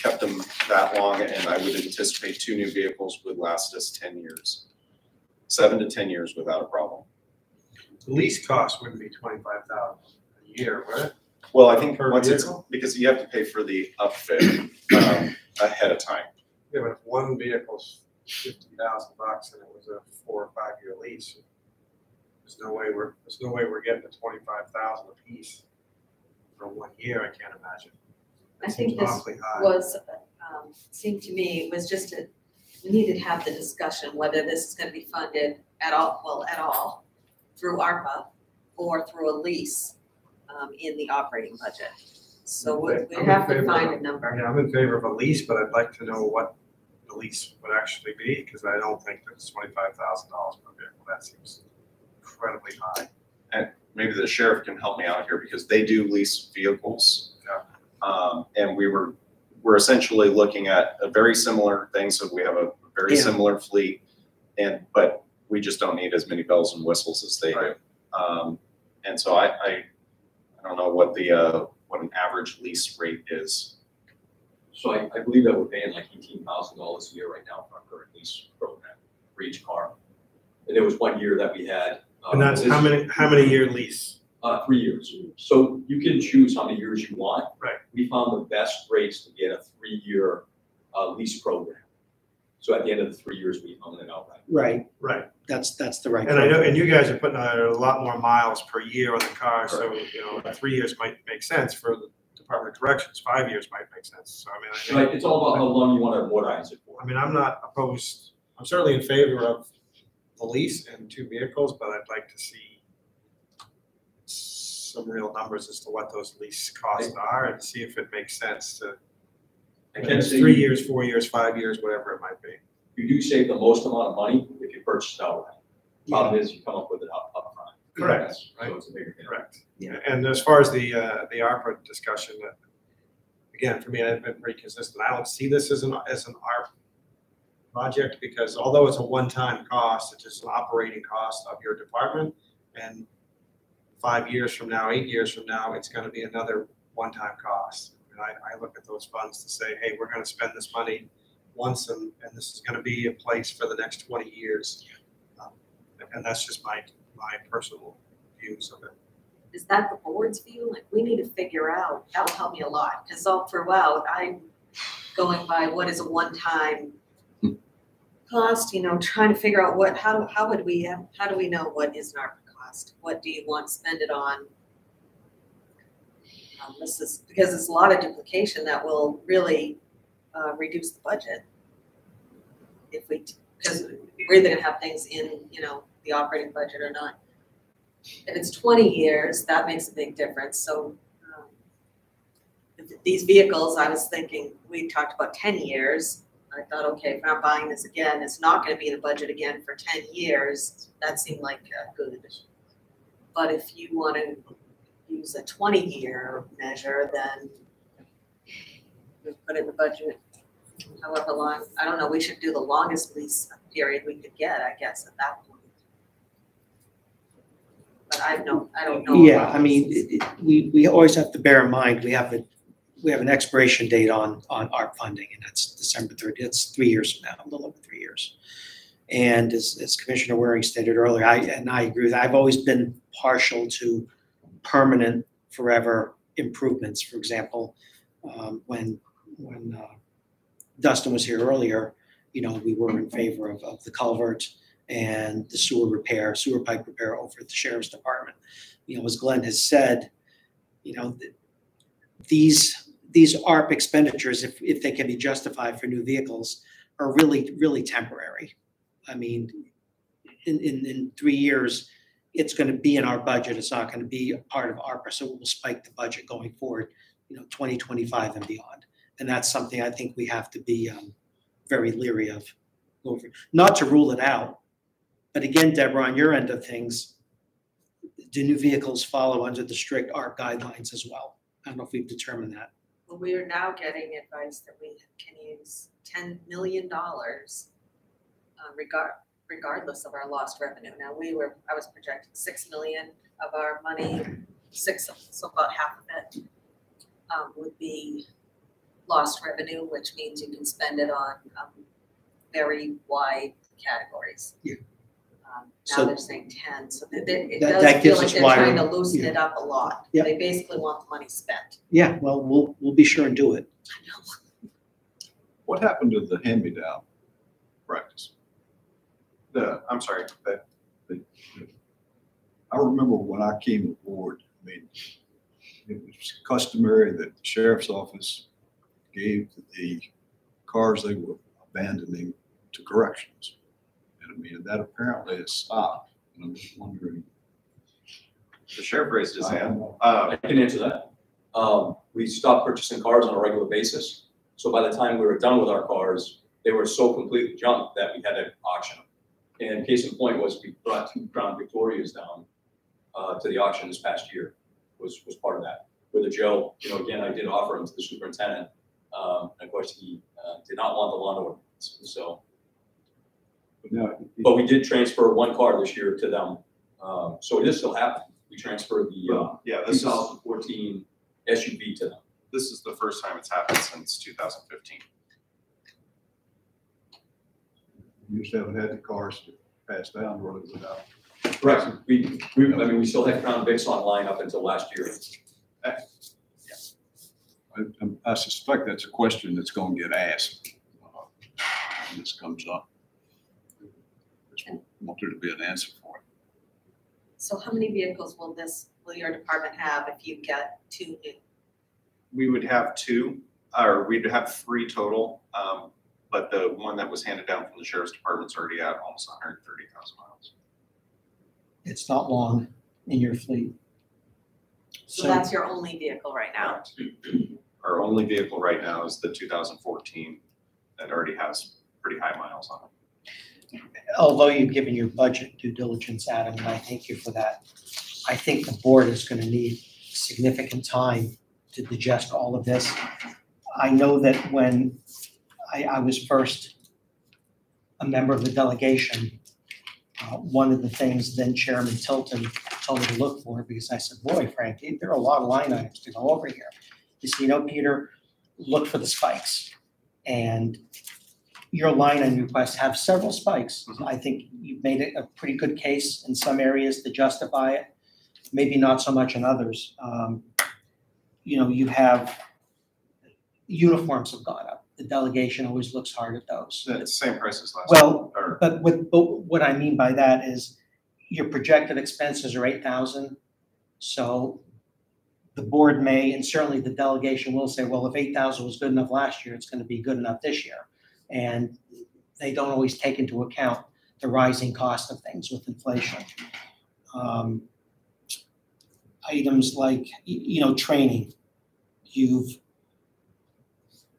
kept them that long, and I would anticipate 2 new vehicles would last us 10 years, 7 to 10 years without a problem. The lease cost wouldn't be $25,000 a year, would it? Well, I think Per once vehicle? because you have to pay for the upfit ahead of time. Yeah, but if one vehicle's $50,000 and it was a 4 or 5 year lease, there's no way we're getting to $25,000 a piece for 1 year. I can't imagine. I think this Awfully high. was, seemed to me, it was just we needed to have the discussion whether this is gonna be funded at all through ARPA or through a lease in the operating budget. So we I'm in have to favor find of- a number. Yeah, I'm in favor of a lease, but I'd like to know what the lease would actually be, because I don't think that it's $25,000 per vehicle. That seems incredibly high. Maybe the sheriff can help me out here because they do lease vehicles. And we're essentially looking at a very similar thing. So we have a very similar fleet, but we just don't need as many bells and whistles as they do. And so I don't know what an average lease rate is. So I believe that we're paying like $18,000 a year right now for our current lease program for each car. And there was 1 year that we had. And that's how many year lease? 3 years. So you can choose how many years you want. Right. We found the best rates to get a 3-year lease program. So at the end of the 3 years, we own it outright. Right. Right. That's the right. And I know, and you guys are putting out a lot more miles per year on the car, so, 3 years might make sense for the Department of Corrections, 5 years might make sense. So I mean, Right, it's all about how long you want to amortize it for. I mean, I'm not opposed, I'm certainly in favor of the lease and 2 vehicles, but I'd like to see some real numbers as to what those lease costs are and see if it makes sense to, I can say 3 years, 4 years, 5 years, whatever it might be. you do save the most amount of money if you purchase it outright. Problem is, you come up with it up front. Correct. So it's a bigger hit. Correct. And as far as the ARPA discussion, again, for me, I've been pretty consistent. I don't see this as an ARPA project, because although it's a one-time cost, it's just an operating cost of your department. And 5 years from now, 8 years from now, it's gonna be another one-time cost. And I look at those funds to say, hey, we're gonna spend this money once, and this is gonna be in place for the next 20 years. And that's just my personal views of it. Is that the board's view? Like, we need to figure out, that will help me a lot, because all throughout, I'm going by what is a one-time cost, trying to figure out how do we know what is an ARPA cost? What do you want to spend it on? This is, because there's a lot of duplication that will really reduce the budget. Because we're either gonna have things in, the operating budget or not. If it's 20 years, that makes a big difference. So these vehicles, I was thinking, we talked about 10 years. I thought, okay, if we're not buying this again, it's not going to be in the budget again for 10 years. That seemed like good. But if you want to use a 20-year measure, then we put it in the budget however long. I don't know, we should do the longest lease period we could get, I guess, at that point. But I don't know. Yeah, I mean, we always have to bear in mind, we have an expiration date on ARP funding, and that's December 30th. It's 3 years from now, a little over 3 years. And as Commissioner Waring stated earlier, I agree with that. I've always been partial to permanent, forever improvements. For example, when Dustin was here earlier, we were in favor of the culvert and the sewer pipe repair over at the Sheriff's Department. As Glenn has said, these ARP expenditures, if they can be justified for new vehicles, are really, really temporary. I mean, in 3 years, it's going to be in our budget. It's not going to be a part of ARPA, so it will spike the budget going forward, 2025 and beyond. And that's something I think we have to be very leery of. Not to rule it out, but again, Deborah, on your end of things, do new vehicles follow under the strict ARP guidelines as well? I don't know if we've determined that. Well, we are now getting advice that we can use $10 million regardless of our lost revenue. Now I was projecting 6 million of our money, so about half of it would be lost revenue, which means you can spend it on very wide categories. Yeah. Now they're saying 10, so it that does feel gives like us they're wider- trying to loosen it up a lot. Yeah. They basically want the money spent. Yeah, well, we'll be sure and do it. What happened to the hand-me-down practice? I'm sorry, but I remember when I came aboard, I mean, it was customary that the sheriff's office gave the cars they were abandoning to corrections. And I mean, that apparently has stopped. And I'm just wondering. the sheriff raised his hand. I can answer that. We stopped purchasing cars on a regular basis. So by the time we were done with our cars, they were so completely junk that we had to auction them. And case in point was we brought 2 Crown Victorias down to the auction this past year, was part of that. With a Joe, again, I did offer him to the superintendent. And of course, he did not want the lawn ordinance. So, but we did transfer 1 car this year to them. So it is still happening. We transferred the This 2014 SUV to them. this is the first time it's happened since 2015. You just haven't had the cars to pass down really without. Correct. We still had Crown Vics online up until last year. I suspect that's a question that's going to get asked when this comes up. Just want there to be an answer for it. So how many vehicles will your department have if you get 2 new? We would have 2, or we'd have 3 total. But the one that was handed down from the sheriff's department's already at almost 130,000 miles. It's not long in your fleet. So that's your only vehicle right now? Our only vehicle right now is the 2014 that already has pretty high miles on it. Although you've given your budget due diligence, Adam, and I thank you for that, I think the board is going to need significant time to digest all of this. I know that when I was first a member of the delegation, one of the things then Chairman Tilton told me to look for, because I said, boy, Frankie, there are a lot of line items to go over here. He said, Peter, look for the spikes. And your line item requests have several spikes. I think you've made a pretty good case in some areas to justify it, maybe not so much in others. You have uniforms have gone up. The delegation always looks hard at those. It's the same price as last. Well, Or- but what I mean by that is your projected expenses are 8,000. So the board may, and certainly the delegation will say, well, if 8,000 was good enough last year, it's going to be good enough this year. And they don't always take into account the rising cost of things with inflation. Items like, training,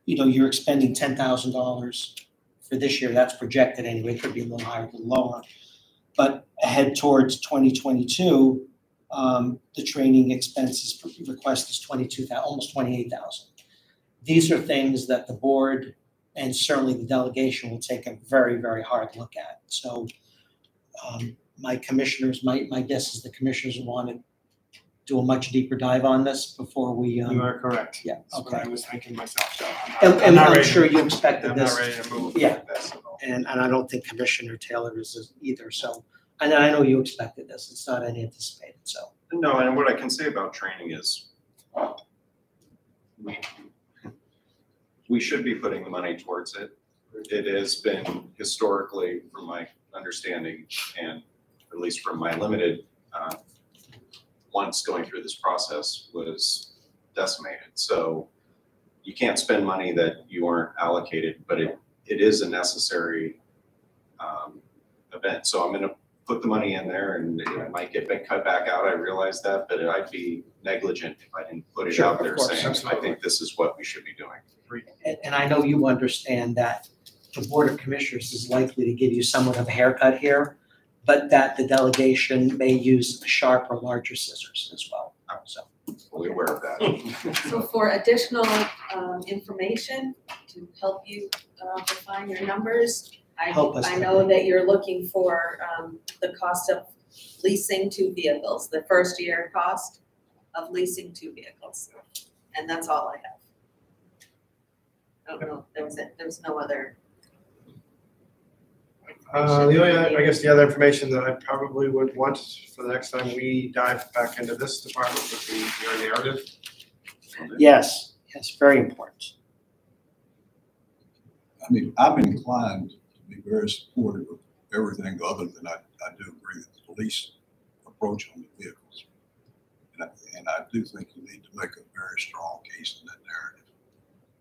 you're expending $10,000 for this year. That's projected anyway. It could be a little higher, a little lower. But ahead towards 2022, the training expenses request is almost 28,000. These are things that the board and certainly the delegation will take a very, very hard look at. So my guess is the commissioners want to do a much deeper dive on this before we. You are correct. Yeah, That's what okay. I was thinking myself, so And not I'm ready sure to- you expected I'm this. not ready to move. Yeah. That's all. And I don't think Commissioner Taylor is either. So, and I know you expected this. It's not unanticipated. So. No, and what I can say about training is we should be putting the money towards it. It has been historically, from my understanding, and at least from my limited, once going through this process, was decimated. So you can't spend money that you aren't allocated, but it is a necessary event. So I'm gonna put the money in there, and it might get cut back out. I realize that, but I'd be negligent if I didn't put it Sure, out of there course, saying, I absolutely. think this is what we should be doing. And I know you understand that the Board of Commissioners is likely to give you somewhat of a haircut here, but that the delegation may use sharper, larger scissors as well. So. Fully aware of that. So for additional information to help you refine your numbers, Help us. I know that you're looking for the cost of leasing 2 vehicles, the first year cost of leasing 2 vehicles. And that's all I have. I don't know, there was no other. The other information that I probably would want for the next time we dive back into this department would be your narrative. Yes, very important. I mean, I'm inclined to be very supportive of everything other than I do agree with the police approach on the vehicles. And I do think you need to make a very strong case in that narrative.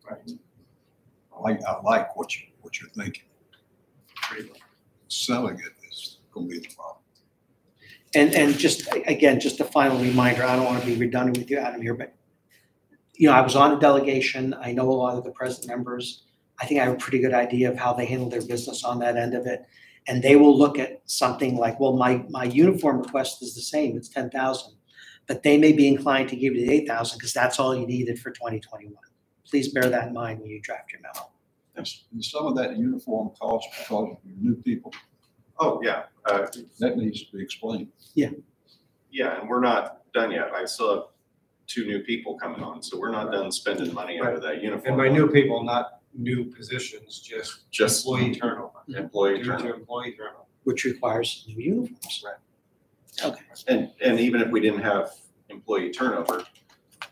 Right. I like what you're thinking. Selling it is going to be the problem. And just, again, just a final reminder, I don't want to be redundant with you, Adam, here, but, I was on a delegation. I know a lot of the present members. I think I have a pretty good idea of how they handle their business on that end of it. And they will look at something like, well, my uniform request is the same, it's 10,000. But they may be inclined to give you the 8,000 because that's all you needed for 2021. Please bear that in mind when you draft your memo. Yes. And some of that uniform cost because of your new people. Oh, yeah. That needs to be explained. Yeah, and we're not done yet. I still have 2 new people coming on, so we're not done spending money out of that uniform. And by new people, not new positions, Just employee turnover. employee Due turnover. to employee turnover. Which requires new uniforms. Right. Okay. And even if we didn't have employee turnover,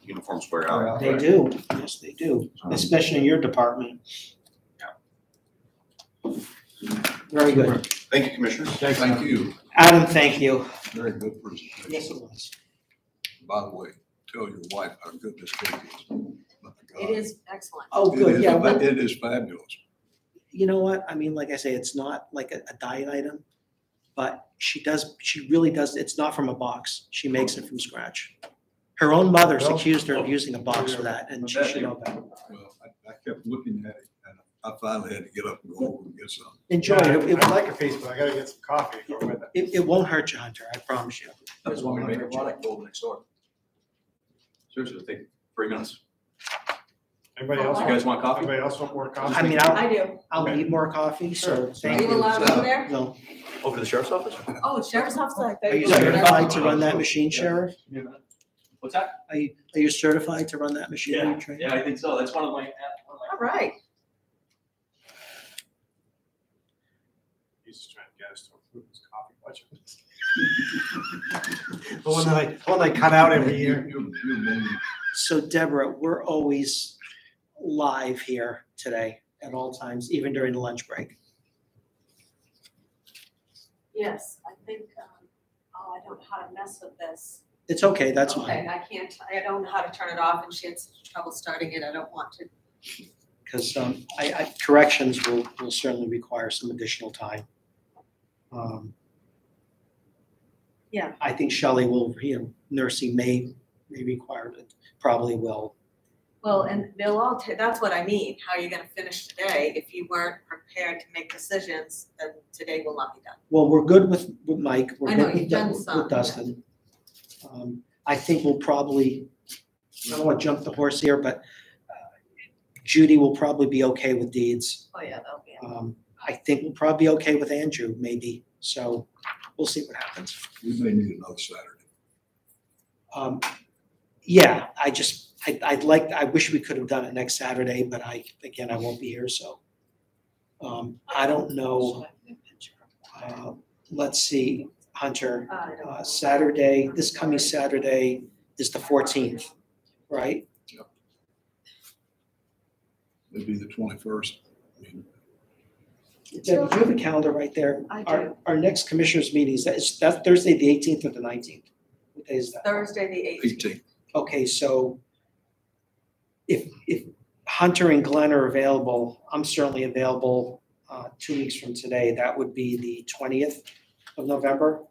uniforms wear out. They do, yes, they do, especially in your department. Very good. Thank you, Commissioners. Thank you. Adam, thank you. Very good presentation. Yes, it was. By the way, tell your wife how good this cake is. My God. It is excellent. Oh, It good, is- yeah. Well, It is fabulous. you know what? I mean, like I say, it's not like a diet item, but she really does, it's not from a box. She makes it from scratch. Her own mother's Well, accused her of using a box for that, and she should know better. Well, I kept looking at it and I finally had to get up and go over and get some. Enjoy it. I like a piece, but I gotta get some coffee to go with it. It won't hurt you, Hunter, I promise you. That's why we make a product go next door. Seriously, it'll take 3 minutes. Anybody else? You guys want coffee? Anybody else want more coffee? I mean, I do. I'll Okay. need more coffee, so Are thank you you. allowed over there? No. Over to the sheriff's office? Oh, sheriff's office, like Are you that. certified to run that machine, Sheriff? What's that? Are you certified to run that machine? Are you trained? Yeah, I think so. That's one of my. All right. He's just trying to get us to approve his coffee budget. The one that I cut out every year. So Deborah, we're always live here today at all times, even during the lunch break. Yes, I think, I don't know how to mess with this. It's okay, that's Okay, fine, I don't know how to turn it off, and she had such trouble starting it, I don't want to. because corrections will certainly require some additional time. Yeah. I think Shelley will, nursing may require it, probably will. Well, and they'll all, that's what I mean, how are you gonna finish today? If you weren't prepared to make decisions, then today will not be done. Well, we're good with Mike, we're I know, good you've done with some, Dustin. I think we'll probably, I don't want to jump the horse here, but Judy will probably be okay with deeds. Oh, yeah, that'll be. I think we'll probably be okay with Andrew, maybe, so we'll see what happens. We may need another Saturday. Yeah, I wish we could have done it next Saturday, but I won't be here, so. I don't know, let's see, Hunter, Saturday, this coming Saturday is the 14th, right? Maybe the 21st. Deb, do you have a calendar right there? I Our- Our next commissioners meeting, that's Thursday, the 18th or the 19th? What day is that? Thursday, the 18th. 18th. Okay, so if Hunter and Glenn are available, I'm certainly available 2 weeks from today. That would be the 20th of November.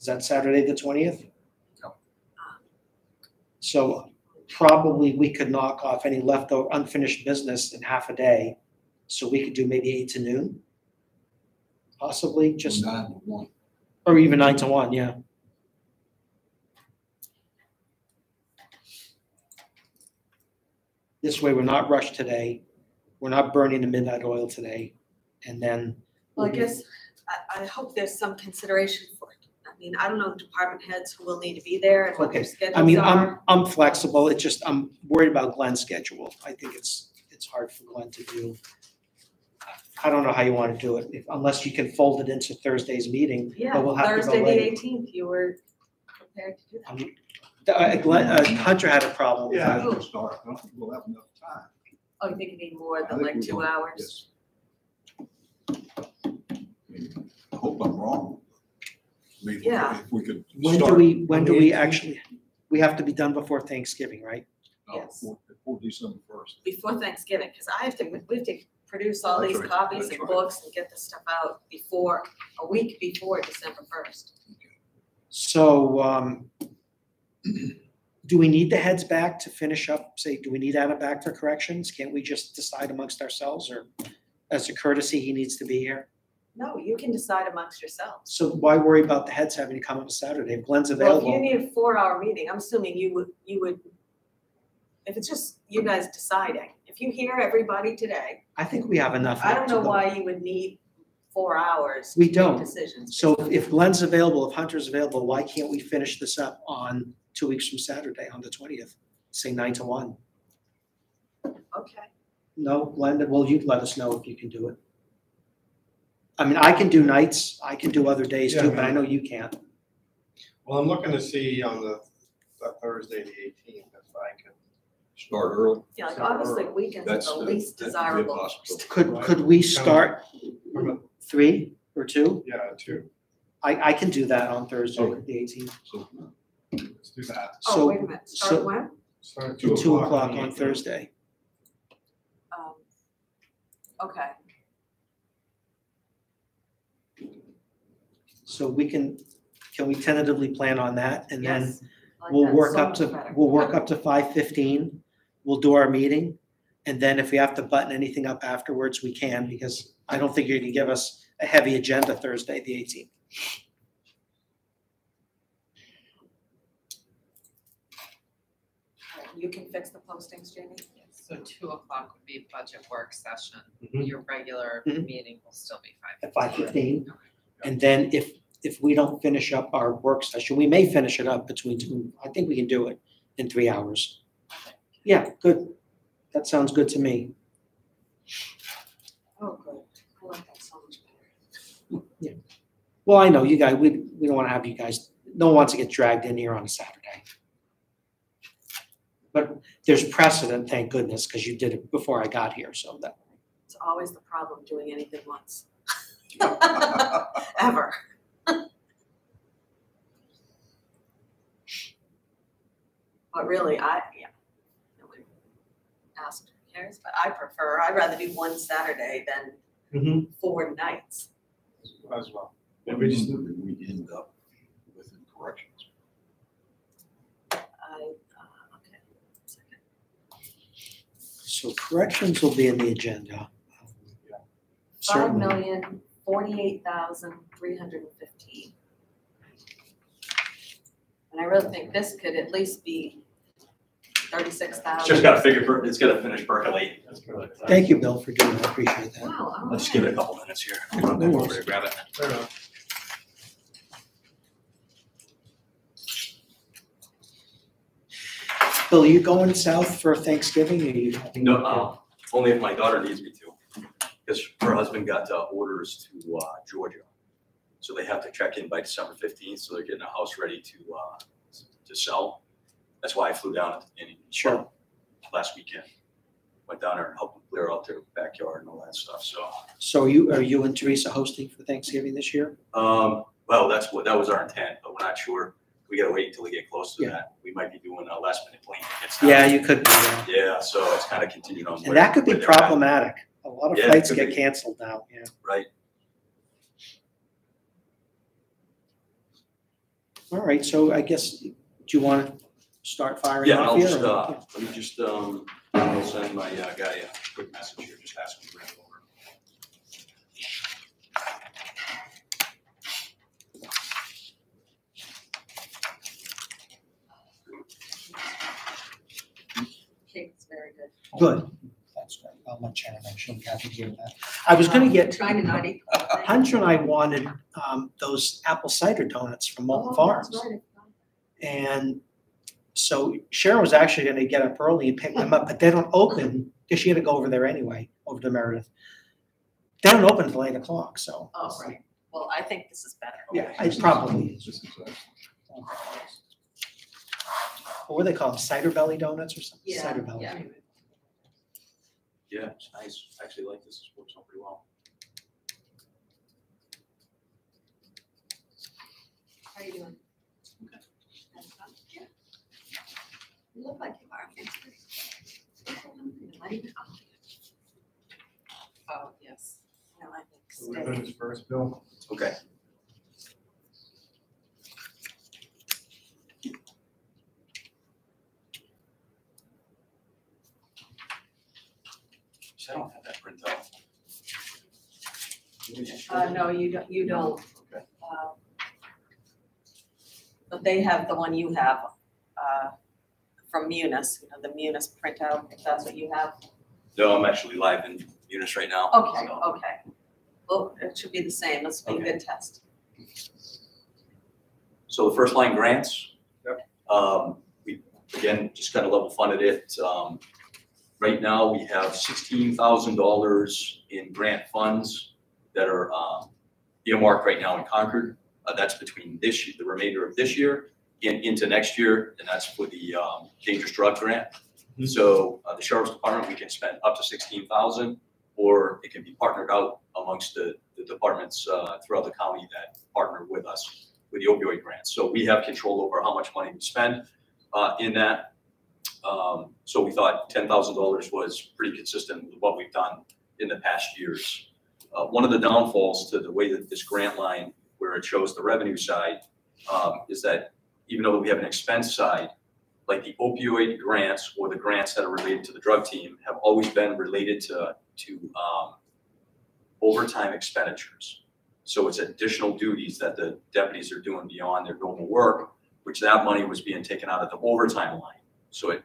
Is that Saturday, the 20th? No. So probably we could knock off any leftover unfinished business in half a day. So we could do maybe 8 to noon, possibly, just, 9 to 1. or even 9 to 1, yeah. This way, we're not rushed today, we're not burning the midnight oil today, and then. Well, I guess, I hope there's some consideration for it. I mean, I don't know department heads who will need to be there and what their Okay. schedules I mean, are. I'm flexible, it's just, I'm worried about Glenn's schedule. I think it's hard for Glenn to do. I don't know how you want to do it, unless you can fold it into Thursday's meeting, Yeah, but we'll have to go Thursday, the late. 18th, you were prepared to do that. I mean, Hunter had a problem with Yeah. that. We'll start. I don't think we'll have enough time. Oh, you think you need more I than think like we're 2 going- hours? Yes. I hope I'm wrong. I mean, Yeah. if we could When start do we actually, we have to be done before Thanksgiving, right? Yes. before December 1st. Before Thanksgiving, because we have to produce all That's these right, copies that's and right. books and get this stuff out a week before December 1st. So, do we need the heads back to finish up, say, do we need Anna back for corrections? Can't we just decide amongst ourselves, or as a courtesy, he needs to be here? No, you can decide amongst yourselves. So why worry about the heads having to come on Saturday? If Glenn's Well, if you available, need a 4-hour meeting, I'm assuming you would, if it's just you guys deciding, if you hear everybody today, I think we have enough. I don't to know go. why you would need 4 hours to We make don't. decisions. So if Glenn's available, if Hunter's available, why can't we finish this up on 2 weeks from Saturday, on the 20th? Say 9 to 1. Okay, No, Glenn, well, you'd let us know if you can do it. I mean, I can do nights, I can do other days too, Yeah, but I know you can't. Well, I'm looking to see on the Thursday, the 18th, if I can. Start early. yeah, like obviously weekends are That's the the- least that could be a desirable. possibility. Could we start 3 or 2? Yeah, 2. I can do that on Thursday, Okay. the 18th. So Let's do that. Oh, So, wait a minute, so- start when? Start at 2 o'clock the on 18th. Thursday. Okay, So can we tentatively plan on that? And then yes. I like we'll that work so up much to, better. we'll work up to 5:15. We'll do our meeting. And then if we have to button anything up afterwards, we can, because I don't think you're gonna give us a heavy agenda Thursday, the 18th. You can fix the postings, Jamie? So 2:00 would be budget work session. Mhm. Your regular Mhm. meeting will still be 5:15. At 5:15. And then if we don't finish up our work session, we may finish it up between two, I think we can do it in 3 hours. Yeah, good. That sounds good to me. Oh, good. I like that so much better. Yeah. Well, I know you guys, we don't want to have you guys, no one wants to get dragged in here on a Saturday. But there's precedent, thank goodness, because you did it before I got here, so that. It's always the problem doing anything once. Ever. But really, no one asked who cares, but I'd rather do one Saturday than 4 nights. As well. And we just, we end up with corrections. Okay. Second. So corrections will be in the agenda. Certainly. $5,048,315. And I really think this could at least be 36,000. It's just gotta it's gotta finish percolating. Thank you, Bill, for doing that, I appreciate that. Wow, all I'll just right. give it a couple minutes here. I'll run back over to grab it. Fair enough. Bill, are you going south for Thanksgiving, or are you having? No, only if my daughter needs me to, because her husband got orders to Georgia. So they have to check in by December 15th, so they're getting a house ready to sell. That's why I flew down Sure. last weekend. Went down there and helped them clear out their backyard and all that stuff, so. So are you and Teresa hosting for Thanksgiving this year? Well, that was our intent, but we're not sure. We gotta wait until we get close to that. We might be doing a last minute plane tickets now. Yeah, you could do that. Yeah, so it's kind of continued on. And that could be where they're at. problematic. A lot of Yeah, it flights could get be. canceled now, yeah. Right. All right, so I guess, do you want to start firing Yeah, off I'll here? just, or- let me just, I'll send my guy a quick message here, just asking to bring it over. Cake's very good. Good. That's great. I'll let Sharon know. She'll be happy to hear that. I was gonna get, Trying to not eat. Hunter and I wanted those apple cider donuts from Molten Farms. Oh, that's right. And so Sharon was actually gonna get up early and pick them up, but they don't open, because she had to go over there anyway, over to Meredith. They don't open until 8 o'clock, so. Oh, right. Well, I think this is better. Yeah, it probably is. This is, What do they call them, cider belly donuts or something? Yeah, Cider belly. yeah. Yeah, it's nice. I actually like this. It works out pretty well. How are you doing? Okay. That's fun. Yeah. You look like you are. Oh, yes. No, I think So we're doing steak. this first, Bill. Okay. I don't have that printout. No, you don't. Okay. But they have the one you have, from Munis, the Munis printout, if that's what you have. No, I'm actually live in Munis right now. Okay, so- okay. Well, it should be the same. Let's be a good test. So the first line grants. Yep. We, again, just kind of level funded it. Right now, we have $16,000 in grant funds that are earmarked right now in Concord. That's between this year, the remainder of this year and into next year, and that's for the dangerous drug grant. So the sheriff's department, we can spend up to $16,000, or it can be partnered out amongst the departments throughout the county that partner with us with the opioid grants. So we have control over how much money we spend in that. So we thought $10,000 was pretty consistent with what we've done in the past years. One of the downfalls to the way that this grant line, where it shows the revenue side, is that even though we have an expense side, like the opioid grants or the grants that are related to the drug team have always been related to overtime expenditures. So it's additional duties that the deputies are doing beyond their normal work, which that money was being taken out of the overtime line. So it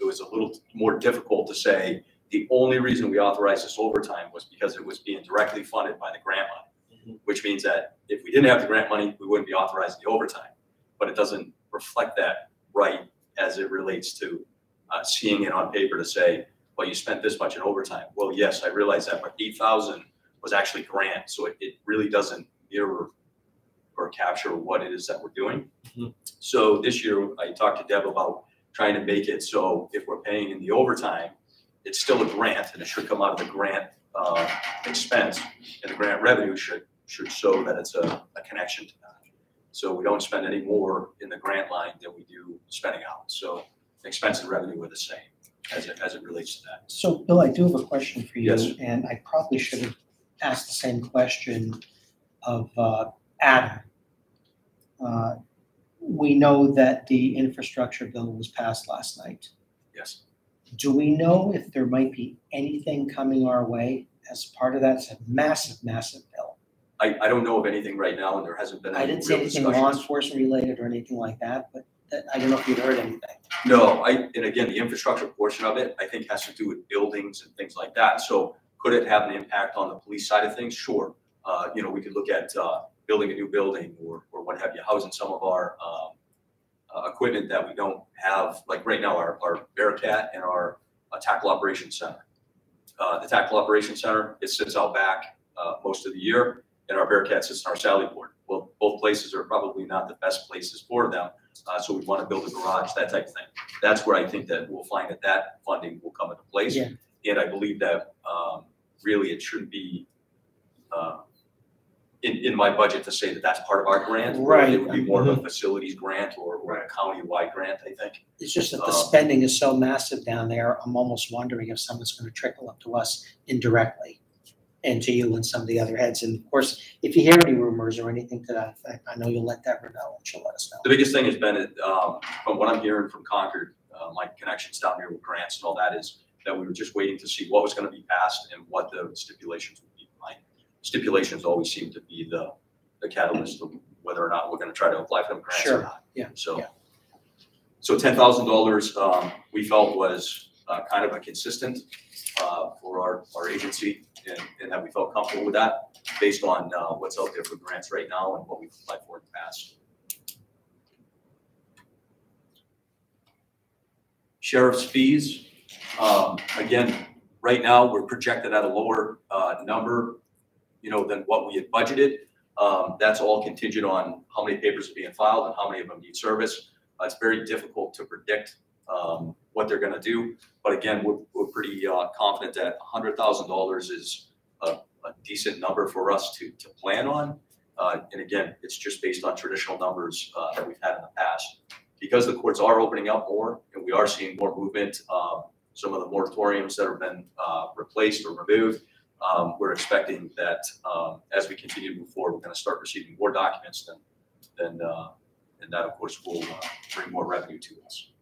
it was a little more difficult to say, the only reason we authorized this overtime was because it was being directly funded by the grant money. Which means that if we didn't have the grant money, we wouldn't be authorizing the overtime. But it doesn't reflect that right as it relates to seeing it on paper to say, well, you spent this much in overtime. Well, yes, I realize that, but 8,000 was actually grant, so it really doesn't mirror or capture what it is that we're doing. So this year, I talked to Deb about trying to make it so if we're paying in the overtime, it's still a grant, and it should come out of the grant expense, and the grant revenue should show that it's a connection to that. So we don't spend any more in the grant line than we do spending out. So expense and revenue are the same as it relates to that. So Bill, I do have a question for you. Yes. And I probably should have asked the same question of Adam. We know that the infrastructure bill was passed last night. Yes. Do we know if there might be anything coming our way as part of that? It's a massive, massive bill. I don't know of anything right now, and there hasn't been I any didn't say real anything law discussions. enforcement related or anything like that, but I don't know if you'd heard anything. No, and again, the infrastructure portion of it, I think has to do with buildings and things like that. So could it have an impact on the police side of things? Sure. We could look at building a new building or what have you, housing some of our equipment that we don't have, like right now, our Bearcat and our Tackle Operations Center. The Tackle Operations Center, it sits out back most of the year, and our Bearcat sits in our Sally Port. Well, both places are probably not the best places for them, so we want to build a garage, that type of thing. That's where I think that we'll find that funding will come into place. Yeah. And I believe that really it shouldn't be in my budget to say that that's part of our grant. Right. It would be more of a facilities grant or a county-wide grant, I think. It's just that the spending is so massive down there, I'm almost wondering if someone's going to trickle up to us indirectly and to you and some of the other heads. And of course, if you hear any rumors or anything to that effect, I know you'll let Deborah know and she'll let us know. The biggest thing has been, from what I'm hearing from Concord, my connections down here with grants and all that, is that we were just waiting to see what was going to be passed and what the stipulations would be. Stipulations always seem to be the catalyst of whether or not we're going to try to apply for them grants or not. Yeah. So $10,000 we felt was kind of a consistent for our agency, and that we felt comfortable with that based on what's out there for grants right now and what we've applied for in the past. Sheriff's fees, again, right now we're projected at a lower number, than what we had budgeted. That's all contingent on how many papers are being filed and how many of them need service. It's very difficult to predict what they're going to do, but again, we're pretty confident that $100,000 is a decent number for us to plan on. And again, it's just based on traditional numbers that we've had in the past. Because the courts are opening up more and we are seeing more movement, some of the moratoriums that have been replaced or removed, we're expecting that as we continue to move forward, we're going to start receiving more documents and that, of course, will bring more revenue to us.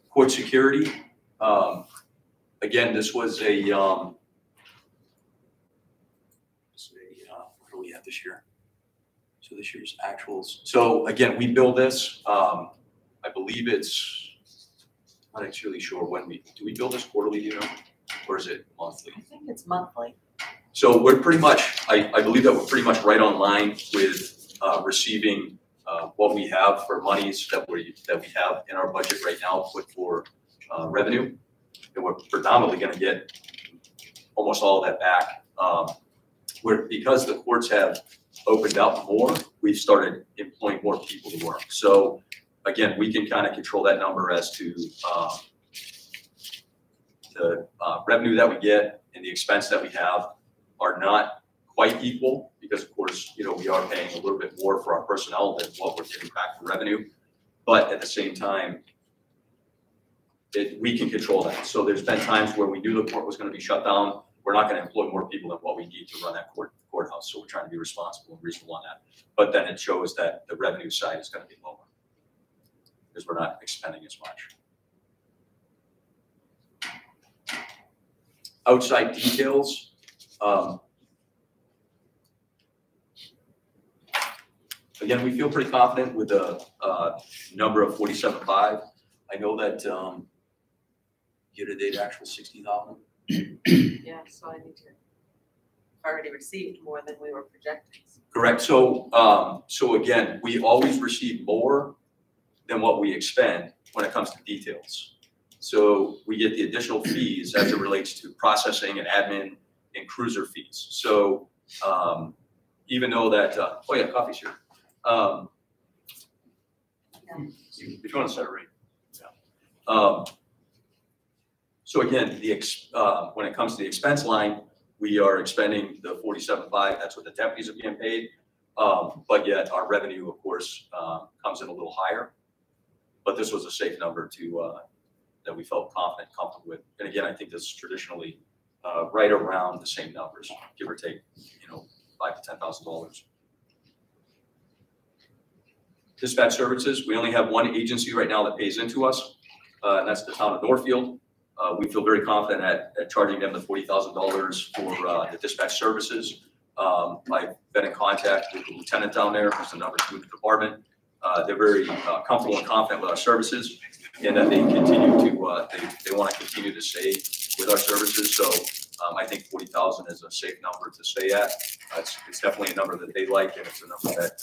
Court security, again, this was a, what do we have this year? So this year's actuals. So again, we bill this. I believe it's, I'm not actually sure when do we bill this quarterly, or is it monthly? I think it's monthly. So we're pretty much, I believe that we're pretty much right on line with receiving what we have for monies that we have in our budget right now put for revenue. And we're predominantly going to get almost all of that back. Because the courts have opened up more, we've started employing more people to work. So again, we can kind of control that number as to the revenue that we get and the expense that we have are not quite equal because, of course, we are paying a little bit more for our personnel than what we're getting back for revenue. But at the same time, we can control that. So there's been times where we knew the court was going to be shut down. We're not going to employ more people than what we need to run that courthouse. So we're trying to be responsible and reasonable on that. But then it shows that the revenue side is going to be lower because we're not expending as much. Outside details. Again, we feel pretty confident with the number of 47.5. I know that year-to-date actual 60,000. Yeah, so I need to, already received more than we were projecting. Correct. So again, we always receive more than what we expend when it comes to details. So we get the additional fees as it relates to processing and admin and cruiser fees. So even though that, oh yeah, coffee's here. If you want to set a rate. Yeah. So again, when it comes to the expense line, we are expending the 47.5. That's what the deputies are being paid. But yet our revenue, of course, comes in a little higher. But this was a safe number that we felt confident, comfortable with. And again, I think this is traditionally right around the same numbers, give or take, $5,000 to $10,000. Dispatch services, we only have one agency right now that pays into us, and that's the town of Northfield. We feel very confident at charging them the $40,000 for the dispatch services. I've been in contact with the lieutenant down there, who's the number 2 in the department. They're very comfortable and confident with our services, and that they continue to they want to continue to stay with our services. So I think 40,000 is a safe number to stay at. It's definitely a number that they like, and it's a number that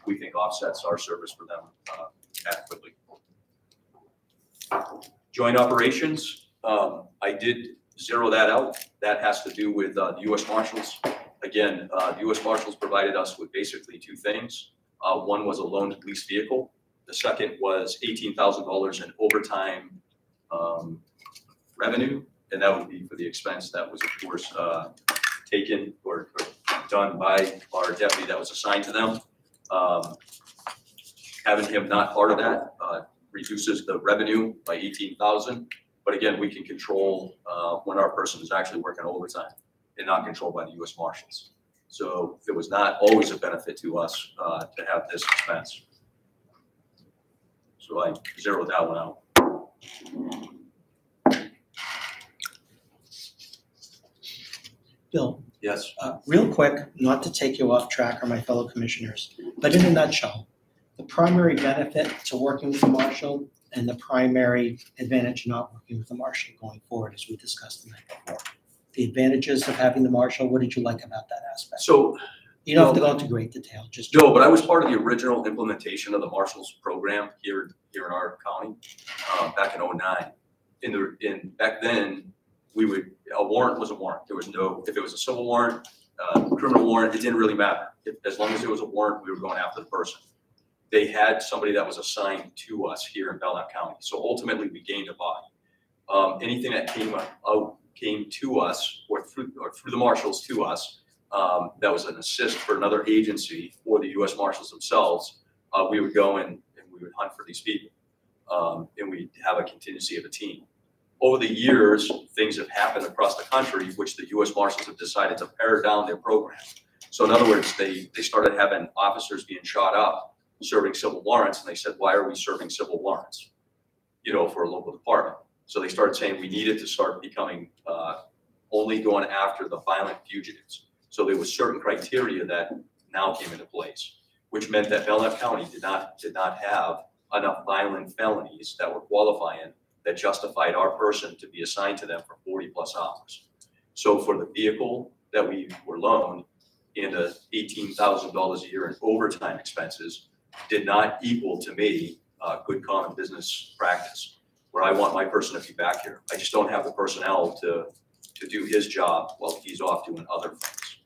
we think offsets our service for them adequately. Joint operations, I did zero that out. That has to do with the U.S. Marshals. Again, the U.S. Marshals provided us with basically 2 things. One was a loaned lease vehicle. The second was $18,000 in overtime revenue, and that would be for the expense that was, of course, taken or done by our deputy that was assigned to them. Having him not part of that reduces the revenue by $18,000. But again, we can control when our person is actually working overtime and not controlled by the U.S. Marshals. So it was not always a benefit to us to have this expense. So I zeroed that one out. Bill, Yes. real quick, not to take you off track or my fellow commissioners, but in a nutshell, the primary benefit to working with the marshal and the primary advantage of not working with the marshal going forward, as we discussed the night before. The advantages of having the marshal, what did you like about that aspect? So you don't have to go into great detail, just. No, but I was part of the original implementation of the Marshals program here in our county back in '09. Back then, a warrant was a warrant. There was no, if it was a civil warrant, criminal warrant, it didn't really matter. As long as it was a warrant, we were going after the person. They had somebody that was assigned to us here in Belknap County. So ultimately, we gained a body. Anything that came to us or through the marshals to us, that was an assist for another agency or the U.S. Marshals themselves, we would go and we would hunt for these people, and we'd have a contingency of a team. Over the years, things have happened across the country, which the U.S. Marshals have decided to pare down their program. So in other words, they started having officers being shot up serving civil warrants, and they said, why are we serving civil warrants, for a local department? So they started saying we needed to start becoming only going after the violent fugitives. So there was certain criteria that now came into place, which meant that Belknap County did not have enough violent felonies that were qualifying that justified our person to be assigned to them for 40+ hours. So for the vehicle that we were loaned and the $18,000 a year in overtime expenses did not equal to me good common business practice, where I want my person to be back here. I just don't have the personnel to do his job while he's off doing other things.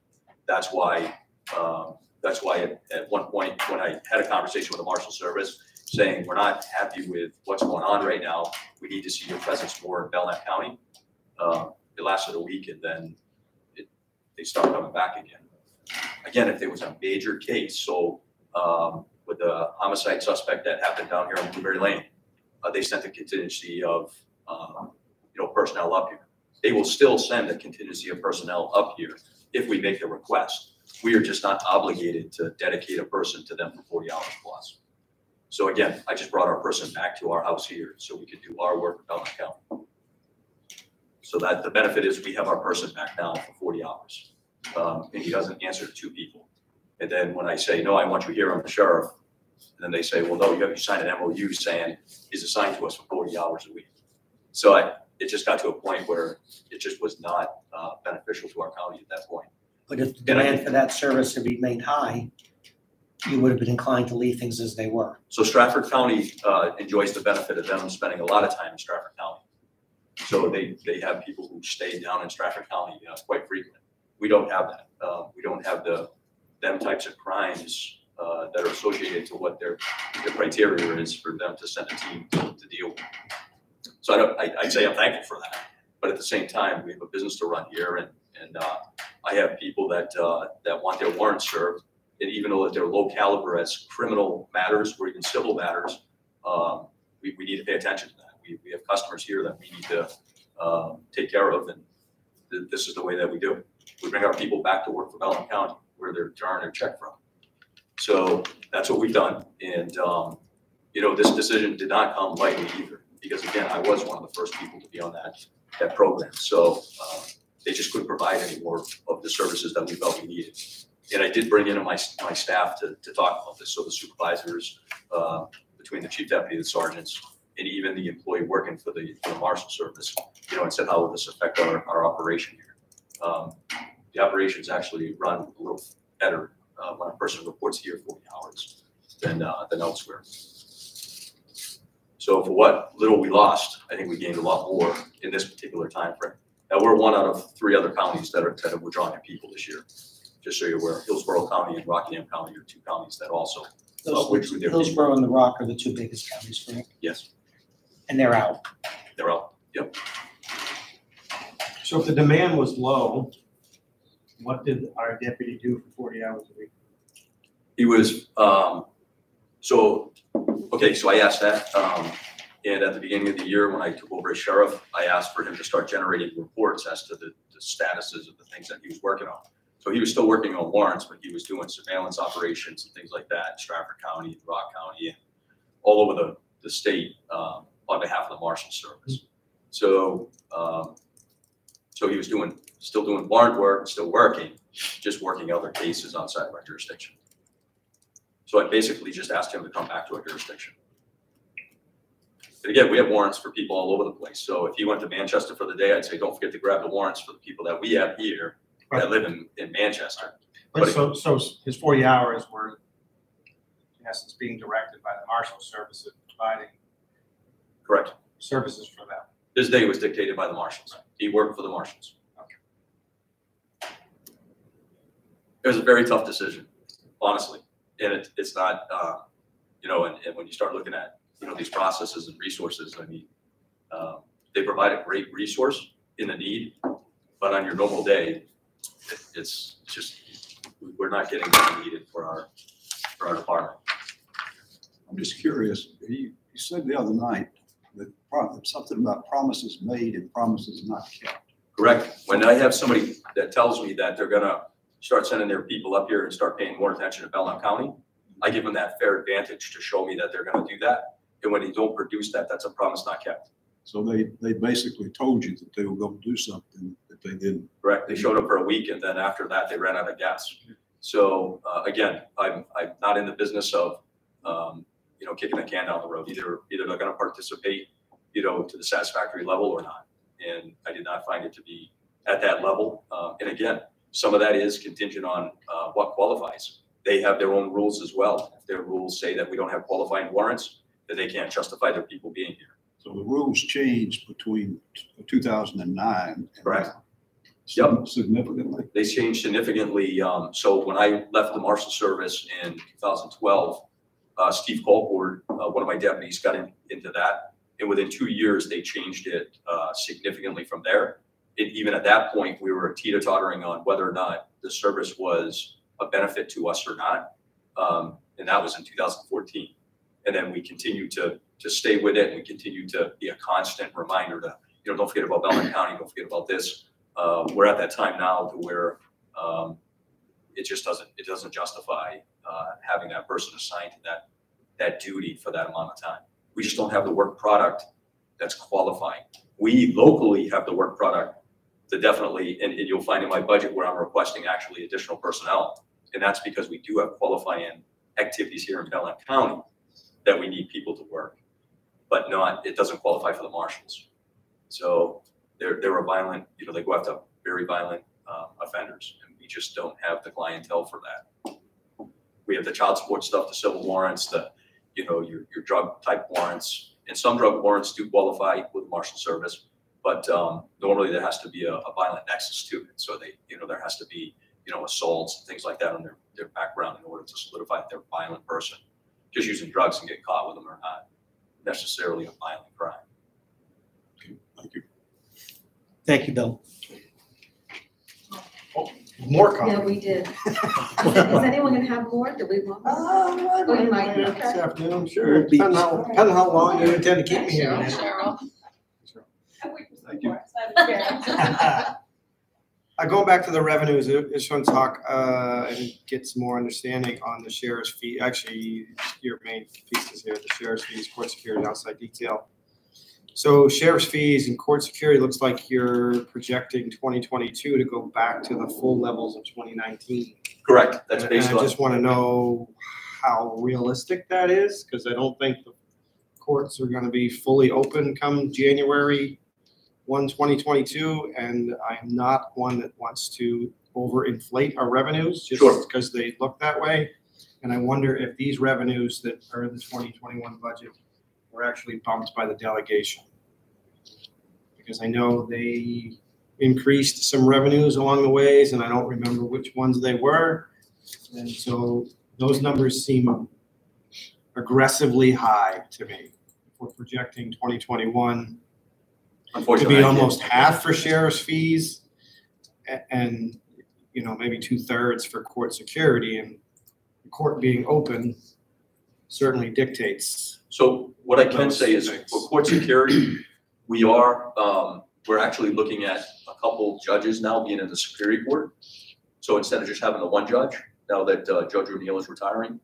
That's why at one point when I had a conversation with the Marshal Service saying, we're not happy with what's going on right now, we need to see your presence more in Belknap County. It lasted a week, and then they started coming back again. Again, if there was a major case, so with the homicide suspect that happened down here on Blueberry Lane, they sent a contingency of personnel up here. They will still send a contingency of personnel up here if we make the request. We are just not obligated to dedicate a person to them for 40 hours plus. So again, I just brought our person back to our house here so we could do our work in Belknap County. So that the benefit is we have our person back now for 40 hours. And he doesn't answer to 2 people. And then when I say, no, I want you here, I'm the sheriff, and then they say, well, no, you have to sign an MOU saying he's assigned to us for 40 hours a week. So it just got to a point where it just was not beneficial to our county at that point. But if the demand for that service had remained high, you would have been inclined to leave things as they were. So Stratford County enjoys the benefit of them spending a lot of time in Stratford County. So they have people who stay down in Stratford County quite frequently. We don't have that. We don't have them types of crimes that are associated to what their criteria is for them to send a team to deal with. So I'd say I'm thankful for that. But at the same time, we have a business to run here, and I have people that want their warrants served. And even though that they're low caliber as criminal matters or even civil matters, we need to pay attention to that. We have customers here that we need to take care of, and this is the way that we do it. We bring our people back to work for Belknap County, where they're drawing their check from. So that's what we've done. And, this decision did not come lightly either, because again, I was one of the first people to be on that program. So they just couldn't provide any more of the services that we felt we needed. And I did bring in my staff to talk about this. So the supervisors, between the chief deputy, the sergeants, and even the employee working for the Marshal Service, and said, how will this affect our operation here? The operations actually run a little better when a person reports here 40 hours than elsewhere. So for what little we lost, I think we gained a lot more in this particular time frame. Now we're one out of 3 other counties that have withdrawn their people this year. Just so you're aware, Hillsborough County and Rockingham County are 2 counties that also withdrew their people. Hillsborough and the Rock are the 2 biggest counties, correct? Yes, And they're out. they're out. Yep. So if the demand was low, what did our deputy do for 40 hours a week? He was, so I asked that, and at the beginning of the year, when I took over as sheriff, I asked for him to start generating reports as to the statuses of the things that he was working on. So he was still working on warrants, but he was doing surveillance operations and things like that in Stratford County, Rock County, and all over the state on behalf of the Marshal Service. So he was still doing warrant work, still working, just working other cases outside of our jurisdiction. So I basically just asked him to come back to our jurisdiction. But again, we have warrants for people all over the place. So if he went to Manchester for the day, I'd say, don't forget to grab the warrants for the people that we have here that live in Manchester. But so his 40 hours were, in essence, being directed by the Marshal Service and providing Correct. services for them. His day was dictated by the Marshals. He worked for the Marshals. Okay. It was a very tough decision, honestly. And it's not, and when you start looking at, these processes and resources, I mean, they provide a great resource in the need, but on your normal day, it's just, we're not getting what we needed for our department. I'm just curious, you said the other night that something about promises made and promises not kept. Correct. When I have somebody that tells me that they're gonna start sending their people up here and start paying more attention to Belknap County, I give them that fair advantage to show me that they're gonna do that. And when they don't produce that, that's a promise not kept. So they basically told you that they were going to do something that they didn't. Correct. They showed up for a week, and then after that, they ran out of gas. So again, I'm not in the business of kicking the can down the road. Either they're going to participate, to the satisfactory level or not. And I did not find it to be at that level. And again, some of that is contingent on what qualifies. They have their own rules as well. If their rules say that we don't have qualifying warrants, then they can't justify their people being here. So the rules changed between 2009 and Correct. now. Yep. Significantly. They changed significantly. So when I left the Marshal Service in 2012, Steve Colcord, one of my deputies, got into that. And within 2 years, they changed it significantly from there. And even at that point, we were teeter-tottering on whether or not the service was a benefit to us or not. And that was in 2014. And then we continued to stay with it, and we continue to be a constant reminder to, don't forget about Belknap County, don't forget about this. We're at that time now to where it just doesn't justify having that person assigned to that duty for that amount of time. We just don't have the work product that's qualifying. We locally have the work product to definitely, and you'll find in my budget where I'm requesting actually additional personnel And that's because we do have qualifying activities here in Belleville County that we need people to work, but it doesn't qualify for the marshals. So they're a violent, they go after very violent offenders, and we just don't have the clientele for that. We have the child support stuff, the civil warrants, your drug type warrants, and some drug warrants do qualify with marshal service, but normally there has to be a violent nexus to it. So there has to be, assaults and things like that on their background in order to solidify that they're a violent person. Just using drugs and getting caught with them are not necessarily a violent crime. Okay, thank you. Thank you, Bill. More comments. Yeah, we did. Is anyone gonna have more? Do we want? Oh, you might, This okay. afternoon, sure. Depending how long you intend to keep me here. Cheryl. Thank you. Going back to the revenues, I just want to talk and get some more understanding on the sheriff's fee. Actually, your main pieces here, the sheriff's fees, court security, outside detail. So sheriff's fees and court security, looks like you're projecting 2022 to go back to the full levels of 2019. Correct. That's based And I on. just want to know how realistic that is, because I don't think the courts are going to be fully open come January 1, 2022, and I'm not one that wants to overinflate our revenues just Sure. because they look that way. And I wonder if these revenues that are in the 2021 budget were actually bumped by the delegation. Because I know they increased some revenues along the ways, and I don't remember which ones they were. And so those numbers seem aggressively high to me. If we're projecting 2021 to Unfortunately, be I can't- almost half for sheriff's fees and, maybe 2/3 for court security, and the court being open certainly dictates. So what I can Those say is things. for court security, we're actually looking at a couple judges now being in the Superior Court. So instead of just having the one judge, now that Judge O'Neill is retiring,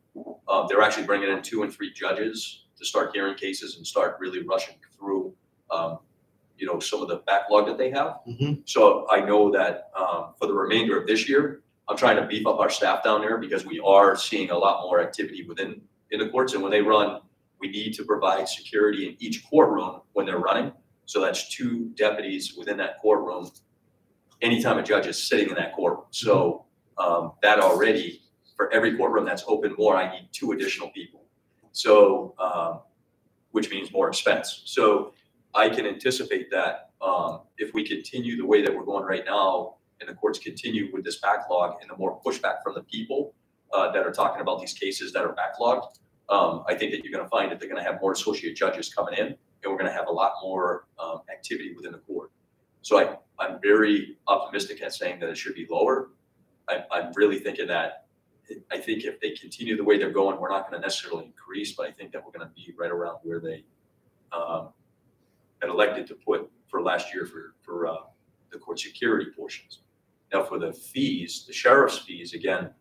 they're actually bringing in 2 and 3 judges to start hearing cases and start really rushing through, some of the backlog that they have. Mhm. So I know that for the remainder of this year, I'm trying to beef up our staff down there because we are seeing a lot more activity in the courts. And when they run, we need to provide security in each courtroom when they're running. So that's 2 deputies within that courtroom anytime a judge is sitting in that courtroom. So that already, for every courtroom that's open more, I need 2 additional people. So, which means more expense. So I can anticipate that if we continue the way that we're going right now, and the courts continue with this backlog and the more pushback from the people that are talking about these cases that are backlogged, I think that you're going to find that they're going to have more associate judges coming in, and we're going to have a lot more activity within the court. So I'm very optimistic at saying that it should be lower. I'm really thinking that I think if they continue the way they're going, we're not going to necessarily increase, but I think that we're going to be right around where they had elected to put for last year for the court security portions. Now for the fees, the sheriff's fees, again,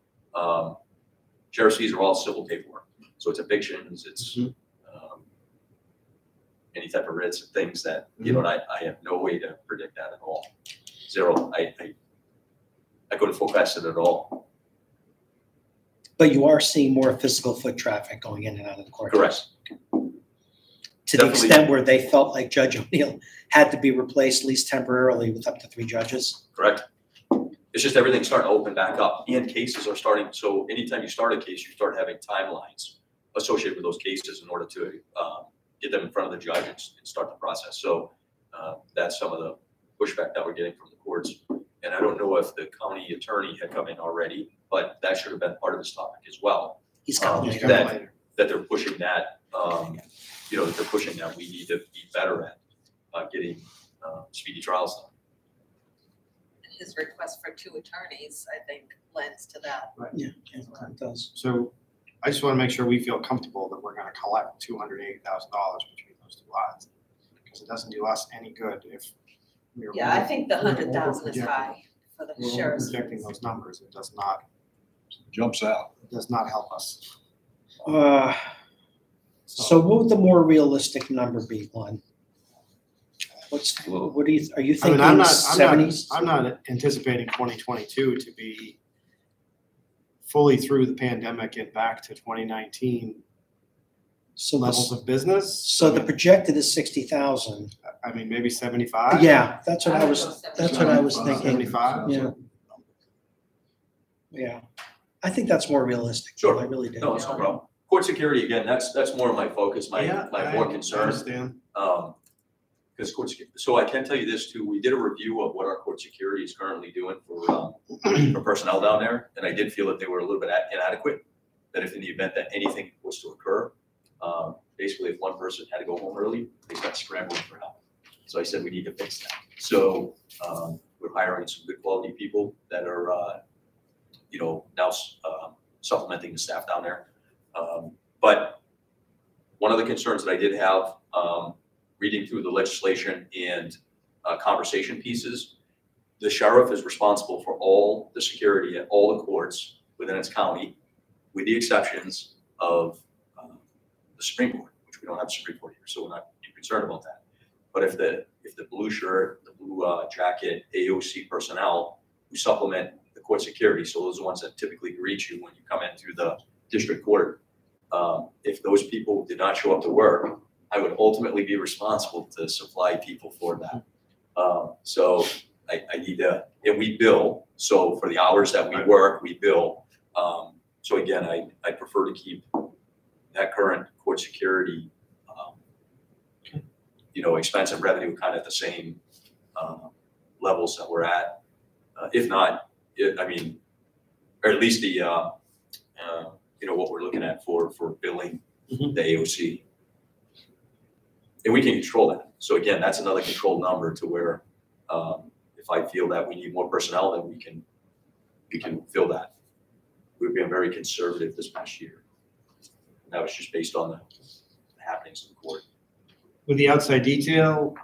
sheriff's fees are all civil paperwork. So it's evictions, it's any type of writs and things that, and I have no way to predict that at all. Zero. I couldn't forecast it at all. But you are seeing more physical foot traffic going in and out of the courthouse. Correct. To the Definitely. extent where they felt like Judge O'Neill had to be replaced, at least temporarily, with up to 3 judges. Correct. It's just everything's starting to open back up and cases are starting. So anytime you start a case, you start having timelines associated with those cases in order to get them in front of the judge and start the process. So that's some of the pushback that we're getting from the courts. And I don't know if the county attorney had come in already, but that should have been part of this topic as well. He's coming Just later. come that- later. That they're pushing that, that they're pushing that we need to be better at getting speedy trials done. His request for 2 attorneys, I think, lends to that. Yeah, it does. So I just want to make sure we feel comfortable that we're going to collect $280,000 between those 2 lots. Because it doesn't do us any good if we're. Yeah, I think the 100,000 is We're high for the We're sheriff's. projecting those numbers. It does not Jumps out. help us. So what would the more realistic number be, Glenn? What are you, are you I mean, thinking I'm 70s? not anticipating 2022 to be fully through the pandemic and back to 2019 So levels this, of business. so the projected is 60,000. I mean, maybe 75? Yeah, that's what I I would was, go that's what I was thinking. 75? Yeah. Yeah. I think that's more realistic. Sure. I really do. No, it's no problem. Court security, again, that's more of my focus, Yeah, my I more concern. understand. Because so I can tell you this too, we did a review of what our court security is currently doing for personnel down there, and I did feel that they were a little bit inadequate, that if in the event that anything was to occur, basically if one person had to go home early, they start scrambling for help. So I said, we need to fix that. So we're hiring some good quality people that are, now supplementing the staff down there. But one of the concerns that I did have, reading through the legislation and conversation pieces, the sheriff is responsible for all the security at all the courts within its county, with the exceptions of the Supreme Court, which we don't have a Supreme Court here, so we're not too concerned about that. But if the blue shirt, the blue jacket, AOC personnel who supplement the court security, so those are the ones that typically greet you when you come in through the district court, if those people did not show up to work, I would ultimately be responsible to supply people for that. So I need to, and we bill, so for the hours that we work, we bill. So again, I prefer to keep that current court security, expense and revenue kind of at the same levels that we're at. If not, or at least the, what we're looking at for billing the AOC. And we can control that. So again, that's another controlled number to where if I feel that we need more personnel, then we can fill that. We've been very conservative this past year. And that was just based on the happenings in the court. With the outside detail,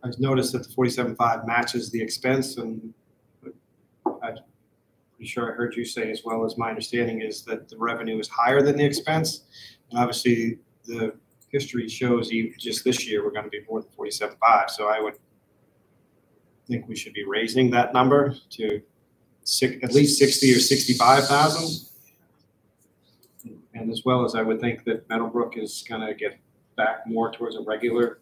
I've noticed that the 47.5 matches the expense, and I'm pretty sure I heard you say, as well as my understanding is that the revenue is higher than the expense. And obviously the history shows even just this year, we're going to be more than 47.5. So I would think we should be raising that number to at least 60 or 65,000. And as well as I would think that Meadowbrook is going to get back more towards a regular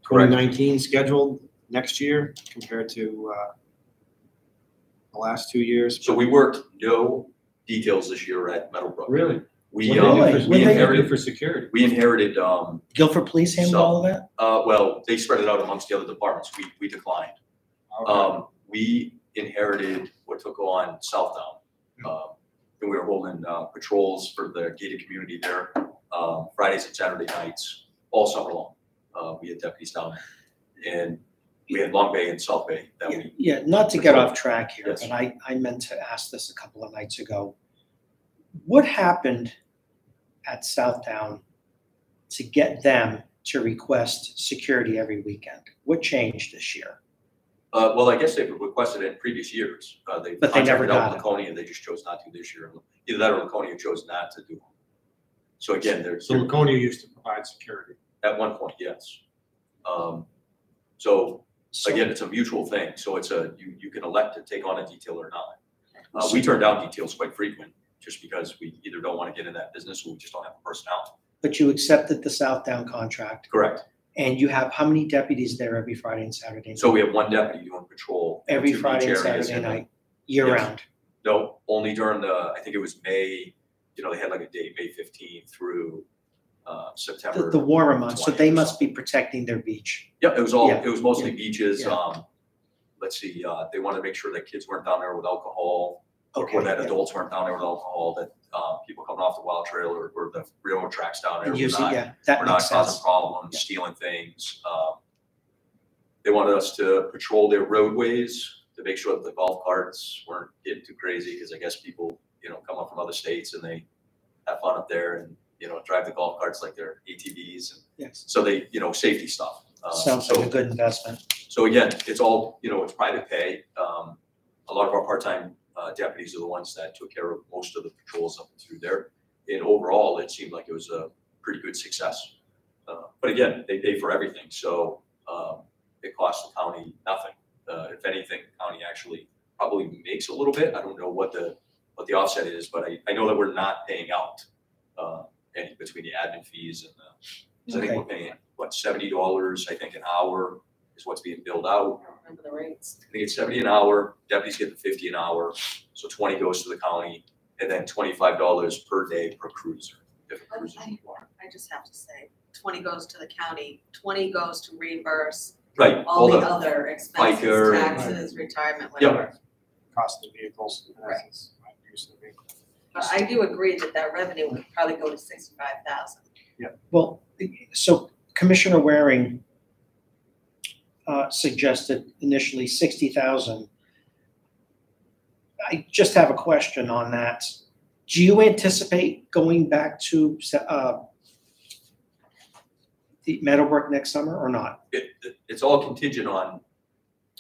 2019 schedule next year compared to the last 2 years. So we worked no details this year at Meadowbrook. Really? We, What we do they do inherited for security. We inherited Guilford Police handle all of that? well, they spread it out amongst the other departments. We declined. We inherited what took on Southdown. And we were holding patrols for the gated community there, Fridays and Saturday nights, all summer long. We had deputies down there. And we had Long Bay and South Bay that we. Yeah, not to get off track here, Yes. but I meant to ask this a couple of nights ago. What happened at Southdown to get them to request security every weekend? What changed this year? Well, I guess they've requested it in previous years. But they never contracted out got with Laconia, they just chose not to this year. Either that or Laconia chose not to do it. So again, there's, So Laconia used to provide security. at one point, yes. So So- again, it's a mutual thing. So it's you can elect to take on a detail or not. We turn down details quite frequent just because we either don't want to get in that business or we just don't have the personnel. But you accepted the Southdown contract, Correct. and you have how many deputies there every Friday and Saturday night? So we have one deputy doing patrol. Every to each Friday and areas, Saturday then- night, year Yes. round? No, only during I think it was May, they had like a date, May 15th through September. The warmer months, so 20th they or must something. be protecting their beach. Yep, it was all, Yeah. it was mostly beaches. Yeah. Let's see, they wanted to make sure that kids weren't down there with alcohol, Okay. or that yeah. adults weren't down there with alcohol, that people coming off the wild trail or the railroad tracks down there. And We're usually, not- yeah, that We're not makes sense. causing problems, Yeah. stealing things. They wanted us to patrol their roadways to make sure that the golf carts weren't getting too crazy, because I guess people, come up from other states and they have fun up there and, drive the golf carts like they're ATVs. And Yes, so they, safety stuff. sounds like a good investment. So again, it's all, it's private pay. A lot of our part-time deputies are the ones that took care of most of the patrols up through there. And overall, it seemed like it was a pretty good success. But again, they pay for everything, so it costs the county nothing. If anything, the county actually probably makes a little bit. I don't know what the the offset is, but I know that we're not paying out, any between the admin fees and the, 'cause I think we're paying, what, $70, I think, an hour is what's being billed out. I don't remember the rates. I think it's 70 an hour, deputies get the 50 an hour, so 20 goes to the county, and then $25 per day per cruiser, if a cruiser's required. I just have to say, 20 goes to the county, 20 goes to reimburse Right, all the other expenses, FICA and- taxes, retirement, Yep. whatever. Cost of the vehicles, in Right. essence, use of the vehicle. But I do agree that revenue would probably go to 65,000. Well, so Commissioner Waring suggested initially 60,000. I just have a question on that. Do you anticipate going back to the Meadowbrook next summer or not? It's all contingent on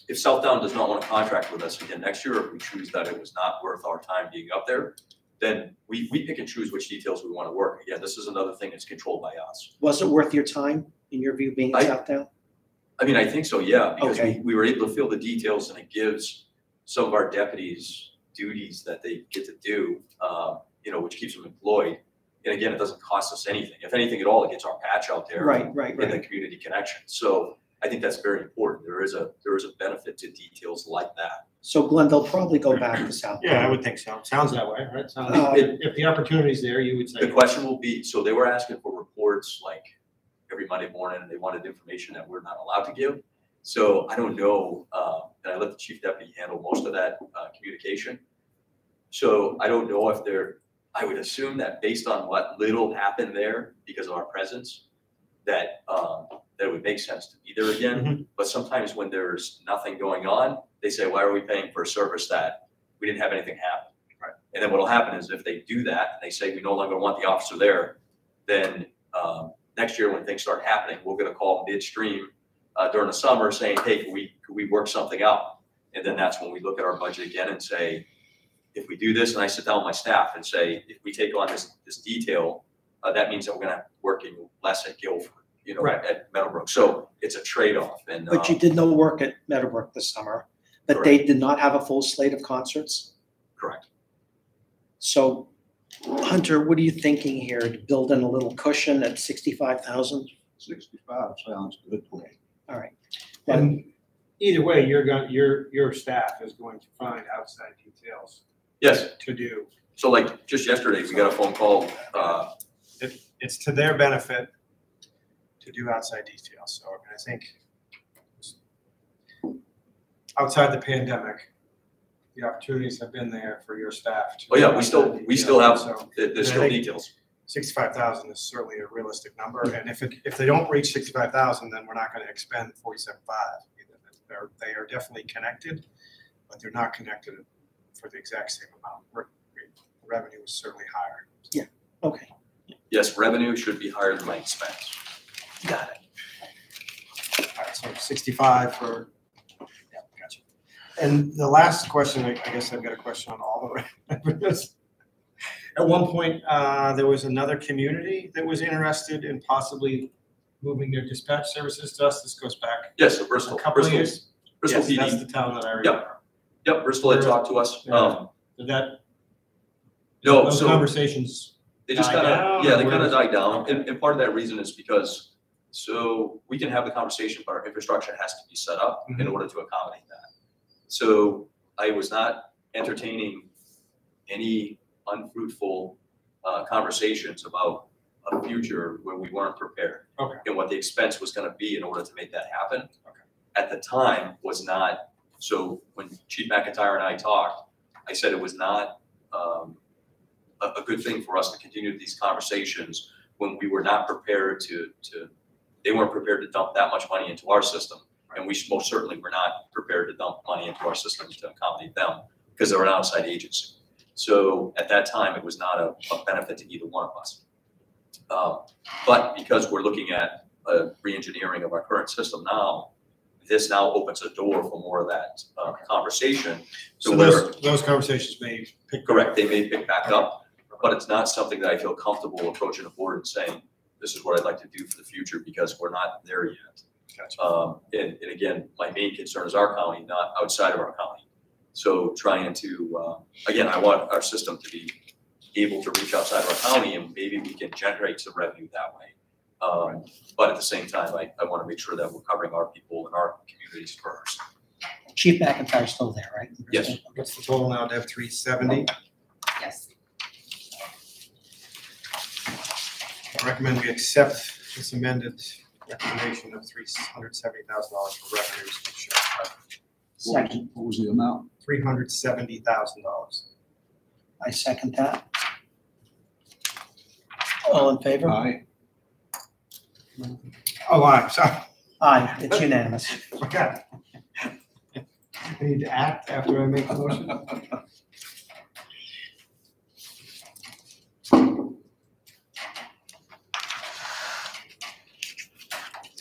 if Southdown does not want to contract with us again next year, or if we choose that it was not worth our time being up there, then we pick and choose which details we want to work. Again, this is another thing that's controlled by us. Was it worth your time, in your view, being in Southdown? I mean, I think so, yeah, because Okay. we were able to fill the details and it gives some of our deputies duties that they get to do, which keeps them employed. And again, it doesn't cost us anything. If anything at all, it gets our patch out there. Right. In the community connection. So I think that's very important. There is a benefit to details like that. So Glenn, they'll probably go back to Southdown. Yeah, I would think so. Sounds that way, right? Sounds, if the opportunity's there, you would say. The question will be, so they were asking for reports like every Monday morning, and they wanted information that we're not allowed to give. So I don't know, and I let the chief deputy handle most of that communication. So I don't know if I would assume that based on what little happened there because of our presence, that it would make sense to be there again. But sometimes when there's nothing going on, they say, why are we paying for a service that we didn't have anything happen? Right. And then what'll happen is if they do that, and they say we no longer want the officer there, then next year when things start happening, we'll get a call midstream during the summer saying, hey, could we work something out? And then that's when we look at our budget again and say, if we do this, and I sit down with my staff and say, if we take on this detail, that means that we're gonna work less at Guilford, Right. at Meadowbrook. So it's a trade-off. And But you did no work at Meadowbrook this summer, but they did not have a full slate of concerts? correct. So Hunter, what are you thinking here? To build in a little cushion at 65,000? 65 sounds good to me. All right. And either way, your staff is going to find outside details Yes. to do. So like just yesterday, we got a phone call. It's to their benefit to do outside details. So I think outside the pandemic, the opportunities have been there for your staff. To Oh yeah, do we still details. have, So there's still I think details. 65,000 is certainly a realistic number. And if they don't reach 65,000, then we're not going to expend 47.5. They are definitely connected, but they're not connected for the exact same amount. Revenue is certainly higher. Okay, Yes, revenue should be higher than my expense. got it. All right, so 65 for, yeah, gotcha. And the last question, I guess I've got a question on all of it. At one point, there was another community that was interested in possibly moving their dispatch services to us. This goes back Yes, so a Bristol, couple of Bristol, years. Bristol Yes, that's PD. the town that I remember. Yep, Bristol had talked to us. Yeah. Did that, No, those so conversations, they just died kind of, down, yeah, or they where kind of was- died down. Okay. And part of that reason is because, so we can have the conversation, but our infrastructure has to be set up in Mhm. order to accommodate that. So I was not entertaining any unfruitful conversations about a future where we weren't prepared. Okay. And what the expense was gonna be in order to make that happen. Okay. At the time was not, so when Chief McIntyre and I talked, I said it was not a good thing for us to continue these conversations when we were not prepared they weren't prepared to dump that much money into our system. And we most certainly were not prepared to dump money into our system to accommodate them because they're an outside agency. So at that time, it was not a benefit to either one of us. But because we're looking at a re-engineering of our current system now, this now opens a door for more of that conversation. so where- those conversations may pick. Correct, they may pick back up, but it's not something that I feel comfortable approaching the board and saying, this is what I'd like to do for the future because we're not there yet. Gotcha. And again, my main concern is our county, not outside of our county. So trying to, again, I want our system to be able to reach outside of our county and maybe we can generate some revenue that way. But at the same time, I want to make sure that we're covering our people and our communities first. Chief McIntyre's still there, right? Yes. What's the total now, Deb? 370? Yes. I recommend we accept this amended recommendation of $370,000 for revenues to sheriff department. Second, What was the amount? $370,000. I second that. All in favor? Aye. Oh, I'm sorry. Aye, it's unanimous. Okay. I need to act after I make the motion.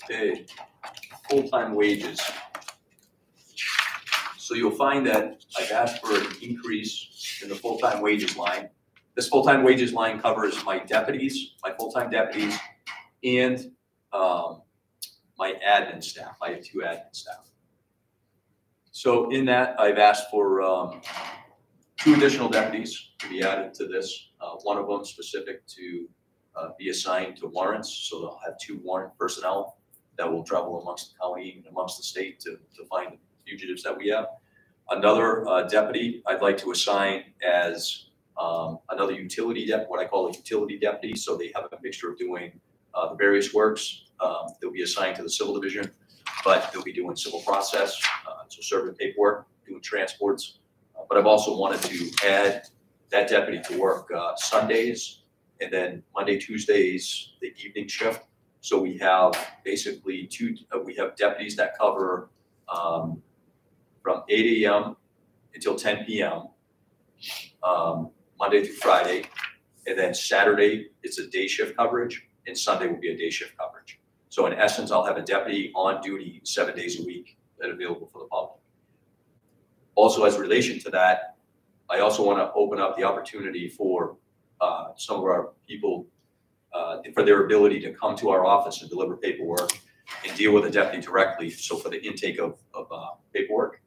Okay, full-time wages. So you'll find that I've asked for an increase in the full-time wages line. This full-time wages line covers my deputies, my full-time deputies, and my admin staff. I have 2 admin staff. So in that, I've asked for 2 additional deputies to be added to this. One of them specific to be assigned to warrants. So they'll have 2 warrant personnel that will travel amongst the county and amongst the state to find the fugitives that we have. Another deputy I'd like to assign as another utility deputy, what I call a utility deputy. So they have a mixture of doing the various works. They'll be assigned to the civil division, but they'll be doing civil process, so serving paperwork, doing transports. But I've also wanted to add that deputy to work Sundays and then Monday, Tuesdays, the evening shift. So we have basically we have deputies that cover from 8 a.m. until 10 p.m. Monday through Friday. And then Saturday, it's a day shift coverage, and Sunday will be a day shift coverage. So in essence, I'll have a deputy on duty 7 days a week that's available for the public. Also, as relation to that, I also want to open up the opportunity for some of our people for their ability to come to our office and deliver paperwork and deal with the deputy directly. So for the intake of paperwork,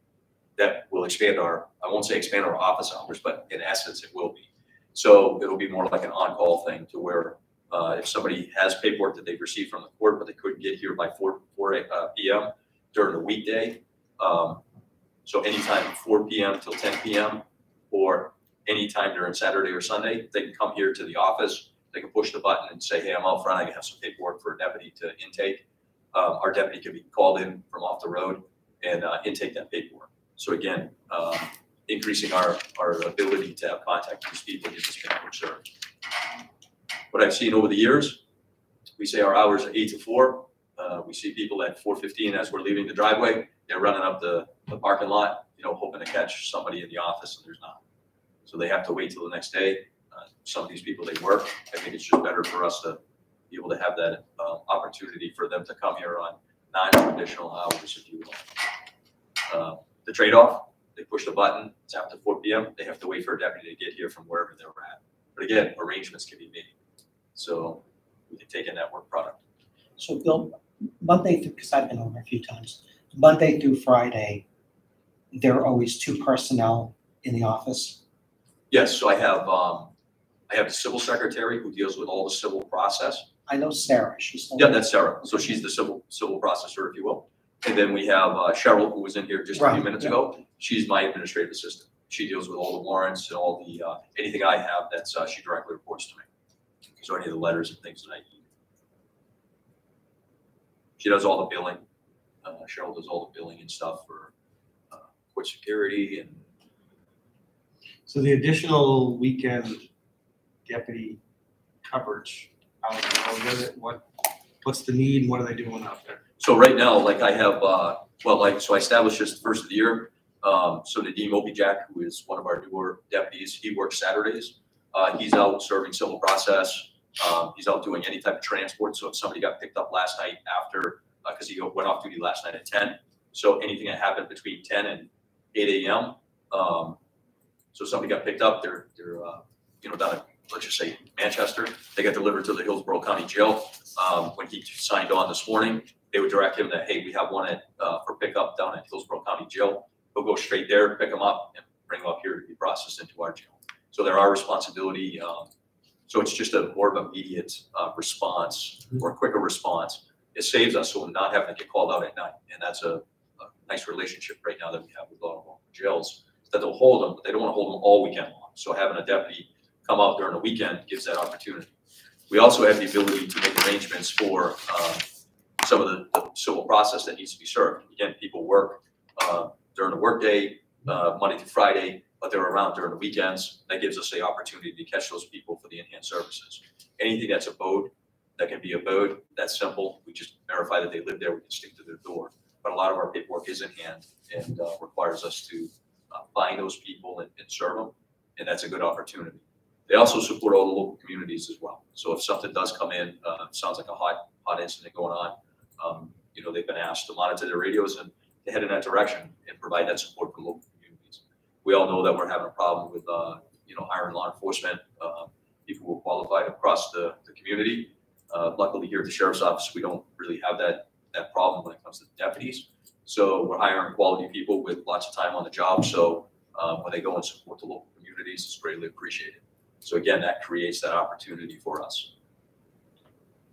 that will expand I won't say expand our office hours, but in essence, it will be. So it'll be more like an on-call thing to where if somebody has paperwork that they've received from the court, but they couldn't get here by 4 p.m. during the weekday. So anytime 4 p.m. till 10 p.m. or anytime during Saturday or Sunday, they can come here to the office. They can push the button and say, hey, I'm out front. I have some paperwork for a deputy to intake. Our deputy can be called in from off the road and intake that paperwork. So again, increasing our ability to have contact with these people and get this paperwork served. What I've seen over the years, we say our hours are 8 to 4. We see people at 4:15 as we're leaving the driveway. They're running up the parking lot, hoping to catch somebody in the office, and there's not. So they have to wait till the next day. Some of these people, they work. I think it's just better for us to be able to have that opportunity for them to come here on non-traditional hours, if you will. The trade-off, they push the button, it's after 4 p.m., they have to wait for a deputy to get here from wherever they're at. But again, arrangements can be made. So we can take a network product. So Bill, Monday through, because I've been over a few times, Monday through Friday, there are always 2 personnel in the office. Yes, so I have the civil secretary who deals with all the civil process. I know Sarah, she's still. Yeah, that's Sarah. So she's the civil processor, if you will. And then we have Cheryl, who was in here just a few minutes ago. She's my administrative assistant. She deals with all the warrants and all the anything I have that's she directly reports to me. So any of the letters and things that I need. She does all the billing. Cheryl does all the billing and stuff for court security and. So the additional weekend deputy coverage, how do you know with it? What's the need and what are they doing out there? So right now, like I have, so I established this the first of the year. So Nadeem Opijak, who is one of our newer deputies, he works Saturdays. He's out serving civil process. He's out doing any type of transport. So if somebody got picked up last night after, because he went off duty last night at 10. So anything that happened between 10 and 8 a.m. So somebody got picked up, they're down at, let's just say Manchester, they got delivered to the Hillsborough County Jail. When he signed on this morning, they would direct him that, hey, we have one for pickup down at Hillsborough County Jail. He'll go straight there, pick him up, and processed into our jail. So they're our responsibility. So it's just a more of immediate response or a quicker response. It saves us so we're not having to get called out at night. And that's a nice relationship right now that we have with a lot of local jails, that they'll hold them, but they don't want to hold them all weekend long. So having a deputy come out during the weekend gives that opportunity. We also have the ability to make arrangements for some of the civil process that needs to be served. Again, people work during the workday, Monday through Friday, but they're around during the weekends. That gives us the opportunity to catch those people for the enhanced services. Anything that's abode, that can be abode, that's simple. We just verify that they live there, we can stick to their door. But a lot of our paperwork is in hand and requires us to find those people and serve them, and that's a good opportunity. They also support all the local communities as well. So if something does come in, sounds like a hot incident going on, you know, they've been asked to monitor their radios and to head in that direction and provide that support for local communities. We all know that we're having a problem with, you know, hiring law enforcement, people who are qualified across the community. Luckily here at the Sheriff's Office, we don't really have that problem when it comes to deputies. So we're hiring quality people with lots of time on the job. So when they go and support the local communities, it's greatly appreciated. So again, that creates that opportunity for us.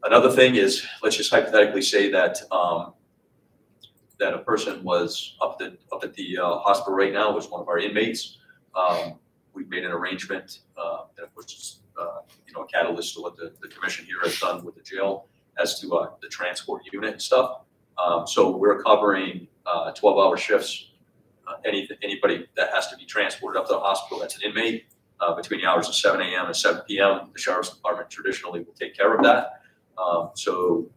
Another thing is, let's just hypothetically say that that a person was up at the hospital right now, was one of our inmates. We've made an arrangement that was you know, a catalyst to what the commission here has done with the jail as to the transport unit and stuff. So we're covering 12-hour shifts. Anybody that has to be transported up to the hospital that's an inmate between the hours of 7 a.m. and 7 p.m. The Sheriff's Department traditionally will take care of that. So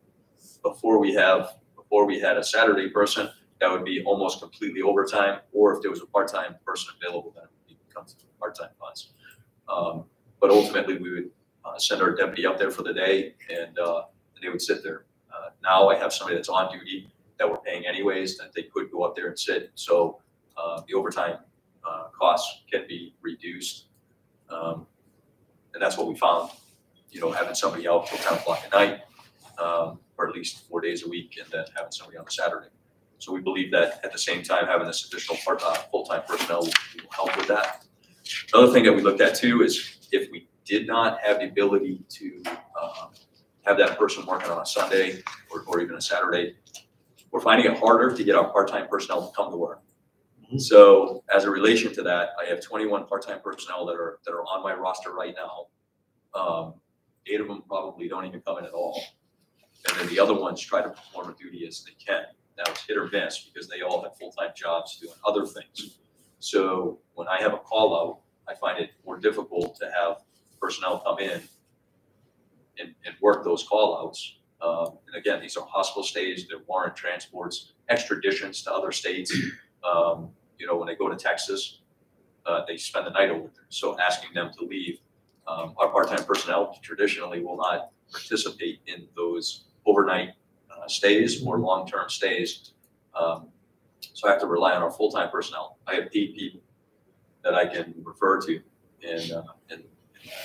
before we had a Saturday person, that would be almost completely overtime, or if there was a part-time person available, then it would become part-time funds. But ultimately, we would send our deputy up there for the day, and they would sit there. Now I have somebody that's on duty that we're paying anyways, that they could go up there and sit. So the overtime costs can be reduced. And that's what we found, you know, having somebody out till 10 o'clock at night, or at least 4 days a week, and then having somebody on a Saturday. So we believe that at the same time, having this additional full-time personnel will help with that. Another thing that we looked at too is if we did not have the ability to have that person working on a Sunday or even a Saturday, we're finding it harder to get our part-time personnel to come to work. So as a relation to that, I have 21 part-time personnel that are on my roster right now. 8 of them probably don't even come in at all. And then the other ones try to perform a duty as they can. Now it's hit or miss because they all have full-time jobs doing other things. So when I have a call out, I find it more difficult to have personnel come in and work those call outs. And again, these are hospital stays, they're warrant transports, extraditions to other states. You know, when they go to Texas, they spend the night over there. So asking them to leave, our part-time personnel traditionally will not participate in those overnight stays or long-term stays. So I have to rely on our full-time personnel. I have 8 people that I can refer to, and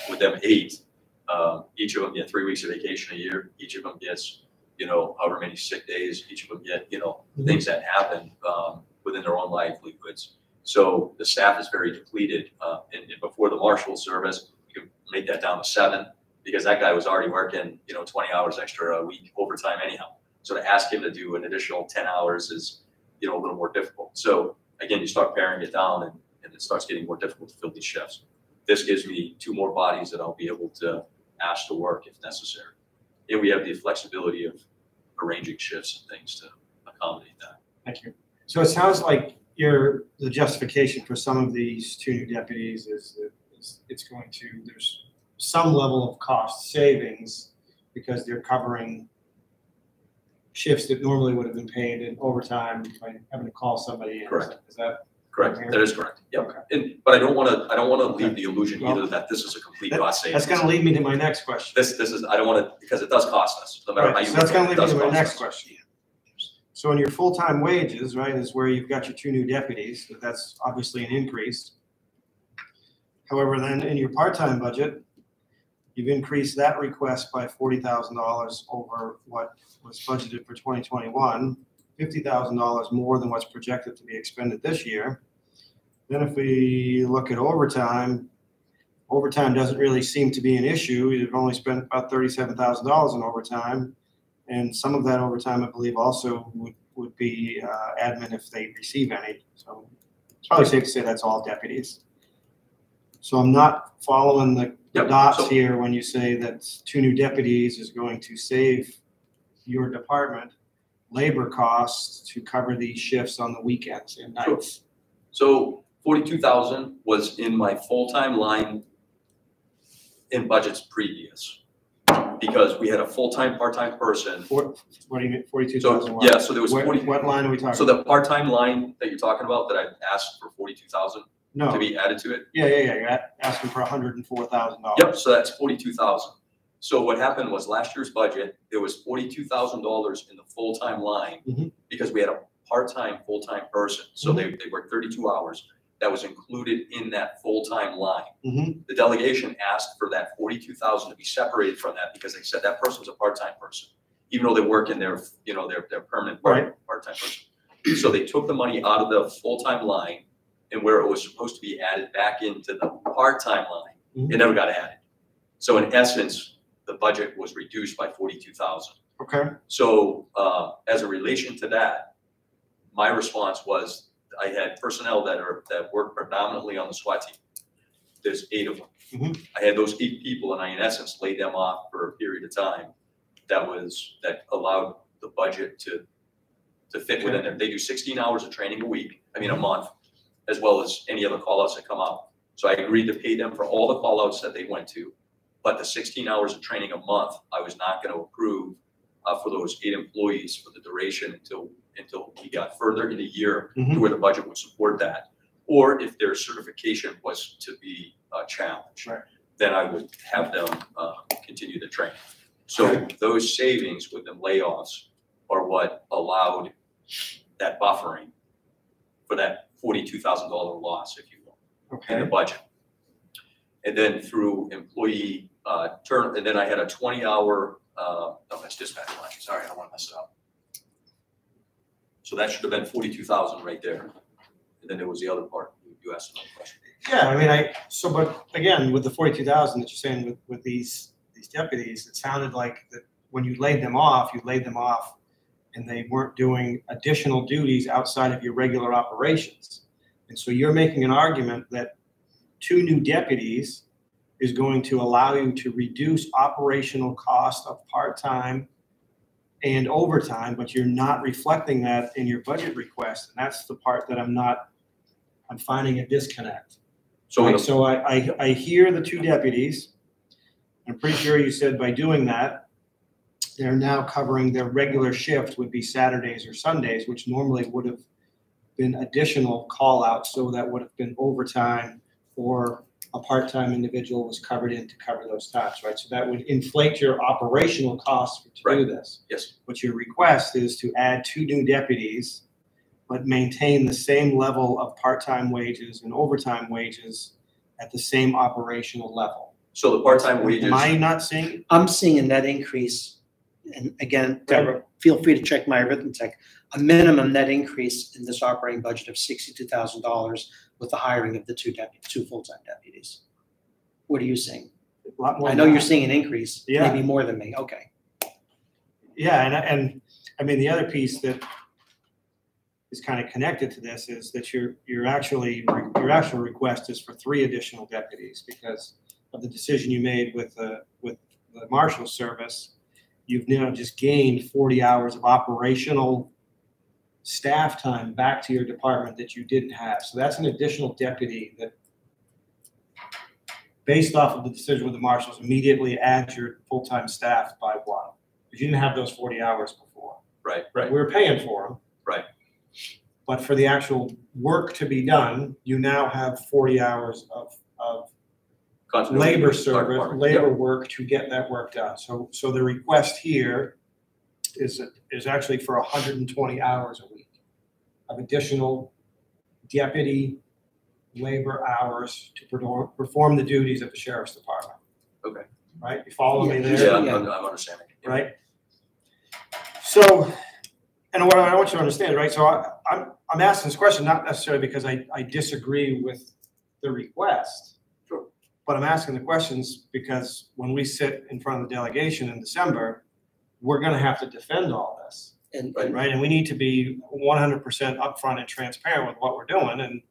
with them 8, each of them get 3 weeks of vacation a year. Each of them gets, you know, however many sick days. Each of them get, you know, things that happen within their own livelihoods. So the staff is very depleted. And before the marshal service, you can make that down to 7 because that guy was already working, you know, 20 hours extra a week overtime anyhow. So to ask him to do an additional 10 hours is, you know, a little more difficult. So again, you start paring it down and it starts getting more difficult to fill these shifts. This gives me 2 more bodies that I'll be able to ask to work if necessary. And we have the flexibility of arranging shifts and things to accommodate that. Thank you. So it sounds like the justification for some of these 2 new deputies is that it's going to, there's some level of cost savings because they're covering shifts that normally would have been paid in overtime by having to call somebody in. Correct. Is that correct? That is correct. Yep. Okay. But I don't want to leave the illusion either that this is a complete cost savings. That's going to lead me to my next question. This is, I don't want to, because it does cost us, no matter how you. So that's going to lead me to my next us. question. So in your full-time wages, right, is where you've got your 2 new deputies. So that's obviously an increase. However, then in your part-time budget, you've increased that request by $40,000 over what was budgeted for 2021, $50,000 more than what's projected to be expended this year. Then if we look at overtime, overtime doesn't really seem to be an issue. You've only spent about $37,000 in overtime. And some of that overtime, I believe, also would be admin if they receive any. So it's probably safe to say that's all deputies. So I'm not following the Yep, dots so- here when you say that 2 new deputies is going to save your department labor costs to cover these shifts on the weekends and nights. So 42,000 was in my full-time line in budgets previous, because we had a full-time, part-time person. What do you mean, 42,000? So, yeah, so there was 40. What line are we talking So about? the part-time line that you're talking about, that I asked for 42,000 to No, be added to it? yeah, you're asking for $104,000. Yep, so that's 42,000. So what happened was last year's budget, there was $42,000 in the full-time line Mhm. because we had a part-time, full-time person. So they worked 32 hours. That was included in that full-time line. Mhm. The delegation asked for that 42,000 to be separated from that because they said that person was a part-time person, even though they work in their, their permanent part-time person. So they took the money out of the full-time line, and where it was supposed to be added back into the part-time line, it never got added. So in essence, the budget was reduced by 42,000. Okay, So as a relation to that, my response was I had personnel that work predominantly on the SWAT team. There's 8 of them. Mhm. I had those 8 people, and I in essence laid them off for a period of time that allowed the budget to fit within there. They do 16 hours of training a month, as well as any other call-outs that come out. So I agreed to pay them for all the call-outs that they went to, but the 16 hours of training a month, I was not going to approve for those 8 employees for the duration until we got further in the year to where the budget would support that. Or if their certification was to be challenged, Right. then I would have them continue the training. So those savings with them layoffs are what allowed that buffering for that $42,000 loss, if you will, in the okay. budget. And then through employee and then I had a 20-hour, no, that's dispatch line, sorry, I don't want to mess it up. So that should have been 42,000 right there. And then there was the other part, you asked another question. Yeah, I mean, but again, with the 42,000 that you're saying with these deputies, it sounded like that when you laid them off and they weren't doing additional duties outside of your regular operations. And so you're making an argument that 2 new deputies is going to allow you to reduce operational cost of part-time and overtime, but you're not reflecting that in your budget request. And that's the part that I'm finding a disconnect. So, Right, so I hear the 2 deputies. I'm pretty sure you said by doing that, they're now covering their regular shift would be Saturdays or Sundays, which normally would have been additional call outs. So that would have been overtime, or a part-time individual was covered in to cover those times, right? So that would inflate your operational costs to do this. yes, What your request is to add 2 new deputies, but maintain the same level of part-time wages and overtime wages at the same operational level. so the part-time wages. Am I not seeing? I'm seeing a net increase, and again, Deborah, feel free to check my arithmetic, a minimum net increase in this operating budget of $62,000 with the hiring of the 2 full-time deputies. What are you seeing? A lot more I than know you're that. seeing an increase, Yeah. maybe more than me, okay. Yeah, and I mean, the other piece that is kind of connected to this is that your actual request is for 3 additional deputies because of the decision you made with the Marshals Service. You've now just gained 40 hours of operational staff time back to your department that you didn't have. So that's an additional deputy that, based off of the decision with the Marshals, immediately adds your full-time staff by 1. Because you didn't have those 40 hours before. Right. We were paying for them. Right. But for the actual work to be done, you now have 40 hours of Continuity labor with our service, department. labor work to get that work done. So the request here is actually for 120 hours a week of additional deputy labor hours to perform the duties of the sheriff's department. Okay. Right? You follow me Yeah, there? I'm understanding. Right? So, And what I want you to understand, right, so I'm asking this question not necessarily because I disagree with the request. Sure. But I'm asking the questions because when we sit in front of the delegation in December, we're gonna have to defend all this. And Right, and we need to be 100% upfront and transparent with what we're doing, and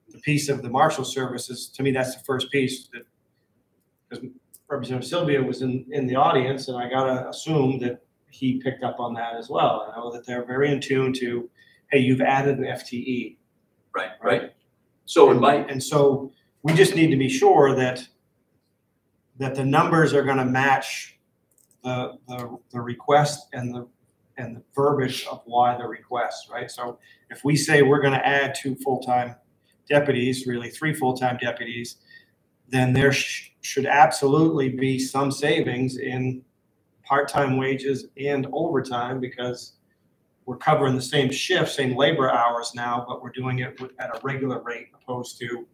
the piece of the Marshal Services, to me, that's the first piece that, because Representative Sylvia was in the audience, and I gotta assume that he picked up on that as well. I know that they're very in tune to, hey, you've added an FTE. Right. So in my, And so we just need to be sure that the numbers are gonna match the request and the verbiage of why the request, right? So if we say we're gonna add 2 full-time deputies, really 3 full-time deputies, then there should absolutely be some savings in part-time wages and overtime, because we're covering the same shift, same labor hours now, but we're doing it at a regular rate opposed to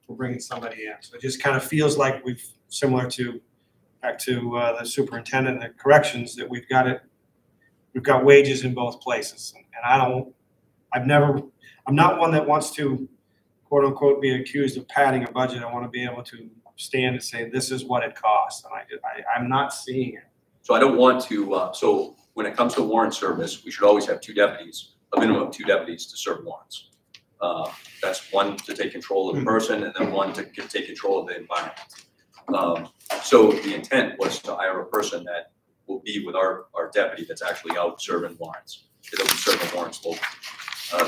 we're bringing somebody in. So it just kind of feels like similar to back to the superintendent and the corrections, that we've got wages in both places. And I'm not one that wants to quote unquote be accused of padding a budget. I want to be able to stand and say, this is what it costs. And I'm not seeing it. so I don't want to, so when it comes to warrant service, we should always have 2 deputies, a minimum of 2 deputies to serve warrants. That's one to take control of the person, and then one to take control of the environment. So the intent was to hire a person that will be with our deputy that's actually out serving warrants. They'll be serving warrants locally.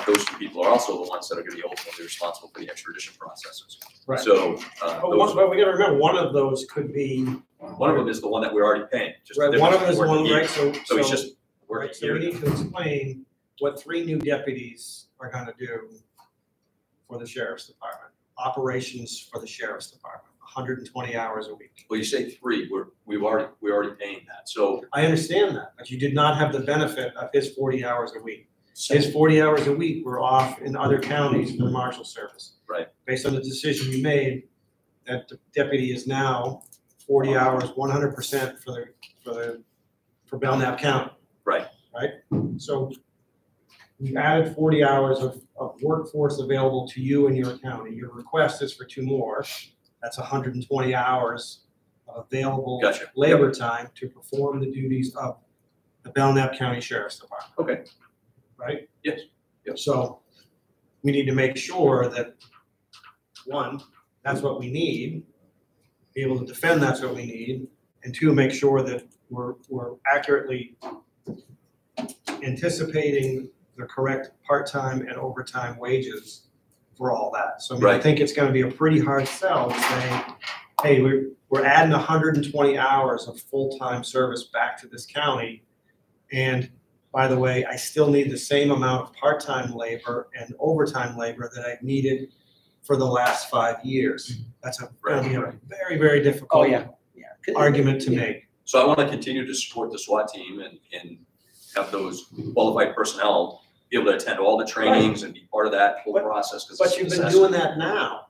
Those 2 people are also the ones that are going to be ultimately responsible for the extradition processes. Right. So But we got to remember, one of those could be. one of them is the one that we're already paying. Just Right, the one of them difference is the one, working right, here. So he's just working right, so we here. need to explain what 3 new deputies are gonna do for the sheriff's department. Operations for the sheriff's department, 120 hours a week. Well, you say 3, we're already paying that. So I understand that, but you did not have the benefit of his 40 hours a week. so His 40 hours a week were off in other counties for the Marshal Service. Right. Based on the decision you made, that the deputy is now 40 hours, 100% for Belknap County. Right. Right? So we've added 40 hours of workforce available to you and your county. Your request is for 2 more. That's 120 hours of available Gotcha. labor time to perform the duties of the Belknap County Sheriff's Department. Okay. Right? Yes. Yep. So we need to make sure that, 1, that's what we need, be able to defend that's what we need, and 2, make sure that we're accurately anticipating the correct part-time and overtime wages for all that. So I mean, I Right. think it's gonna be a pretty hard sell to say, hey, we're adding 120 hours of full-time service back to this county. And by the way, I still need the same amount of part-time labor and overtime labor that I've needed for the last 5 years. That's gonna be a very, very oh, difficult yeah. argument to make. So I want to continue to support the SWAT team and have those qualified personnel be able to attend all the trainings and be part of that whole process. 'Cause But it's you've been necessary. doing that now,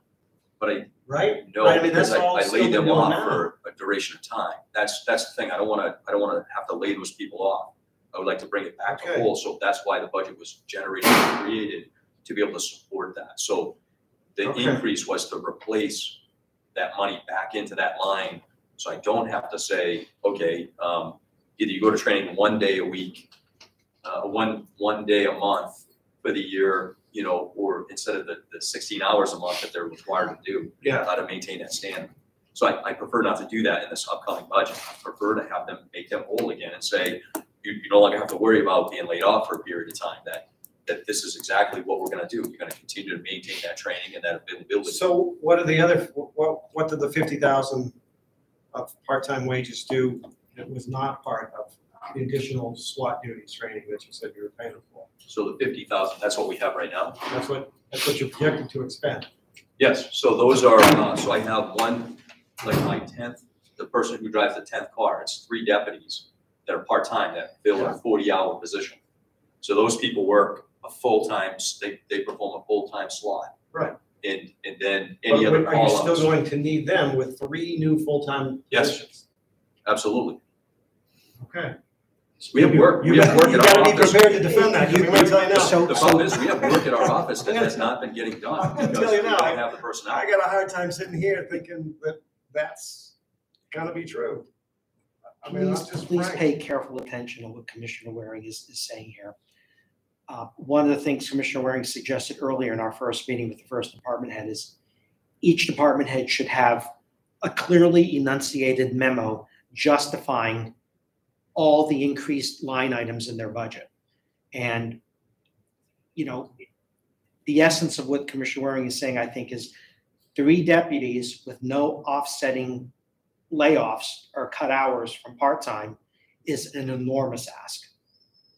But I right? know, I mean, because that's all I still laid them been off done now. for a duration of time. That's the thing. I don't want to have to lay those people off. I would like to bring it back to Okay. whole. So that's why the budget was generated and created, to be able to support that. So the Okay. increase was to replace that money back into that line. So I don't have to say, okay, either you go to training 1 day a week, one day a month for the year, or instead of the 16 hours a month that they're required to do. Yeah. How to maintain that standard. So I prefer not to do that in this upcoming budget. I prefer to have them, make them whole again and say, you no longer have to worry about being laid off for a period of time, that this is exactly what we're gonna do. You're gonna continue to maintain that training and that availability. So what are the other, what did the 50,000 of part-time wages do that was not part of the additional SWAT duties training that you said you were paying for? So the 50,000, that's what we have right now? That's what you're projected to expend. Yes, so those are, so I have one, like my 10th, the person who drives the 10th car, it's 3 deputies that are part-time that fill a 40-hour position. So those people work a full-time, they perform a full-time slot. Right. And then any But other are you still call-outs. going to need them with 3 new full-time Yes. positions? Absolutely. Okay. We have work, we have work You at our gotta be office. prepared to defend that, 'cause we might tell you no. So- The problem is, we have work at our office that has not been getting done I'm gonna because tell we you don't now, have the personnel. I got a hard time sitting here thinking that that's gonna be true. I mean, I'm just Please frank. pay careful attention to what Commissioner Waring is saying here. One of the things Commissioner Waring suggested earlier in our first meeting with the first department head is each department head should have a clearly enunciated memo justifying all the increased line items in their budget. And, you know, the essence of what Commissioner Waring is saying, I think, is 3 deputies with no offsetting layoffs or cut hours from part-time is an enormous ask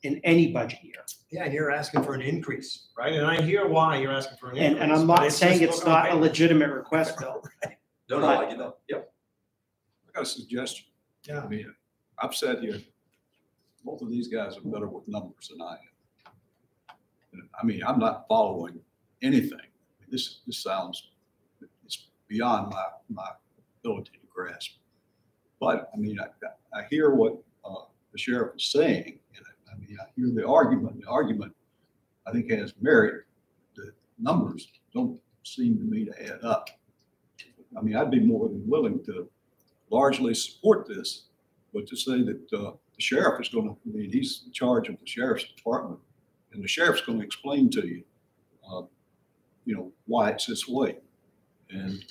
in any budget year. Yeah, and you're asking for an increase, right? And I hear why you're asking for an increase. And I'm but not saying just it's look on not a paper. legitimate request, Bill. No, no, I get that, yep. I got a suggestion. Yeah. I mean, I've said here, both of these guys are better with numbers than I am. And I mean, I'm not following anything. This sounds, it's beyond my ability to grasp. But I mean, I hear what the sheriff is saying. And I mean, I hear the argument. The argument, I think, has merit. The numbers don't seem to me to add up. I mean, I'd be more than willing to largely support this, but to say that the sheriff is going to, I mean, he's in charge of the sheriff's department, and the sheriff's going to explain to you, you know, why it's this way. And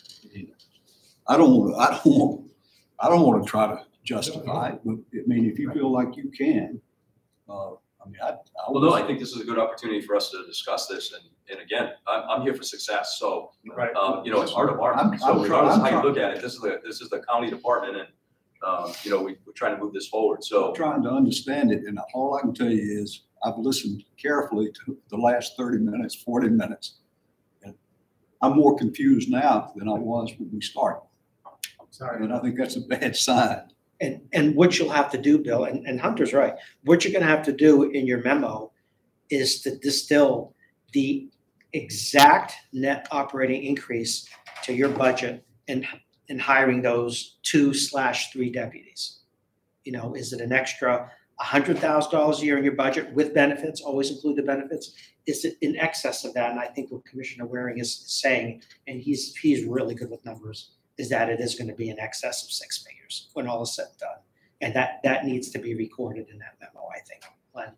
I don't want to try to justify it, but I mean, if you feel like you can, I mean, Well, no, I think this is a good opportunity for us to discuss this, and again, I'm here for success, so, Right. you know, it's our department, so regardless of how you look at it, this is the county department, and, you know, we're trying to move this forward, so. I'm trying to understand it, and all I can tell you is I've listened carefully to the last 30 minutes, 40 minutes, and I'm more confused now than I was when we started. Sorry. And I think that's a bad sign. And what you'll have to do, Bill, and Hunter's right, what you're gonna have to do in your memo is to distill the exact net operating increase to your budget in hiring those 2/3 deputies. You know, is it an extra $100,000 a year in your budget with benefits, always include the benefits? Is it in excess of that? And I think what Commissioner Waring is saying, and he's really good with numbers, is that it is going to be in excess of 6 figures when all is said and done. And that needs to be recorded in that memo, I think, Glenn.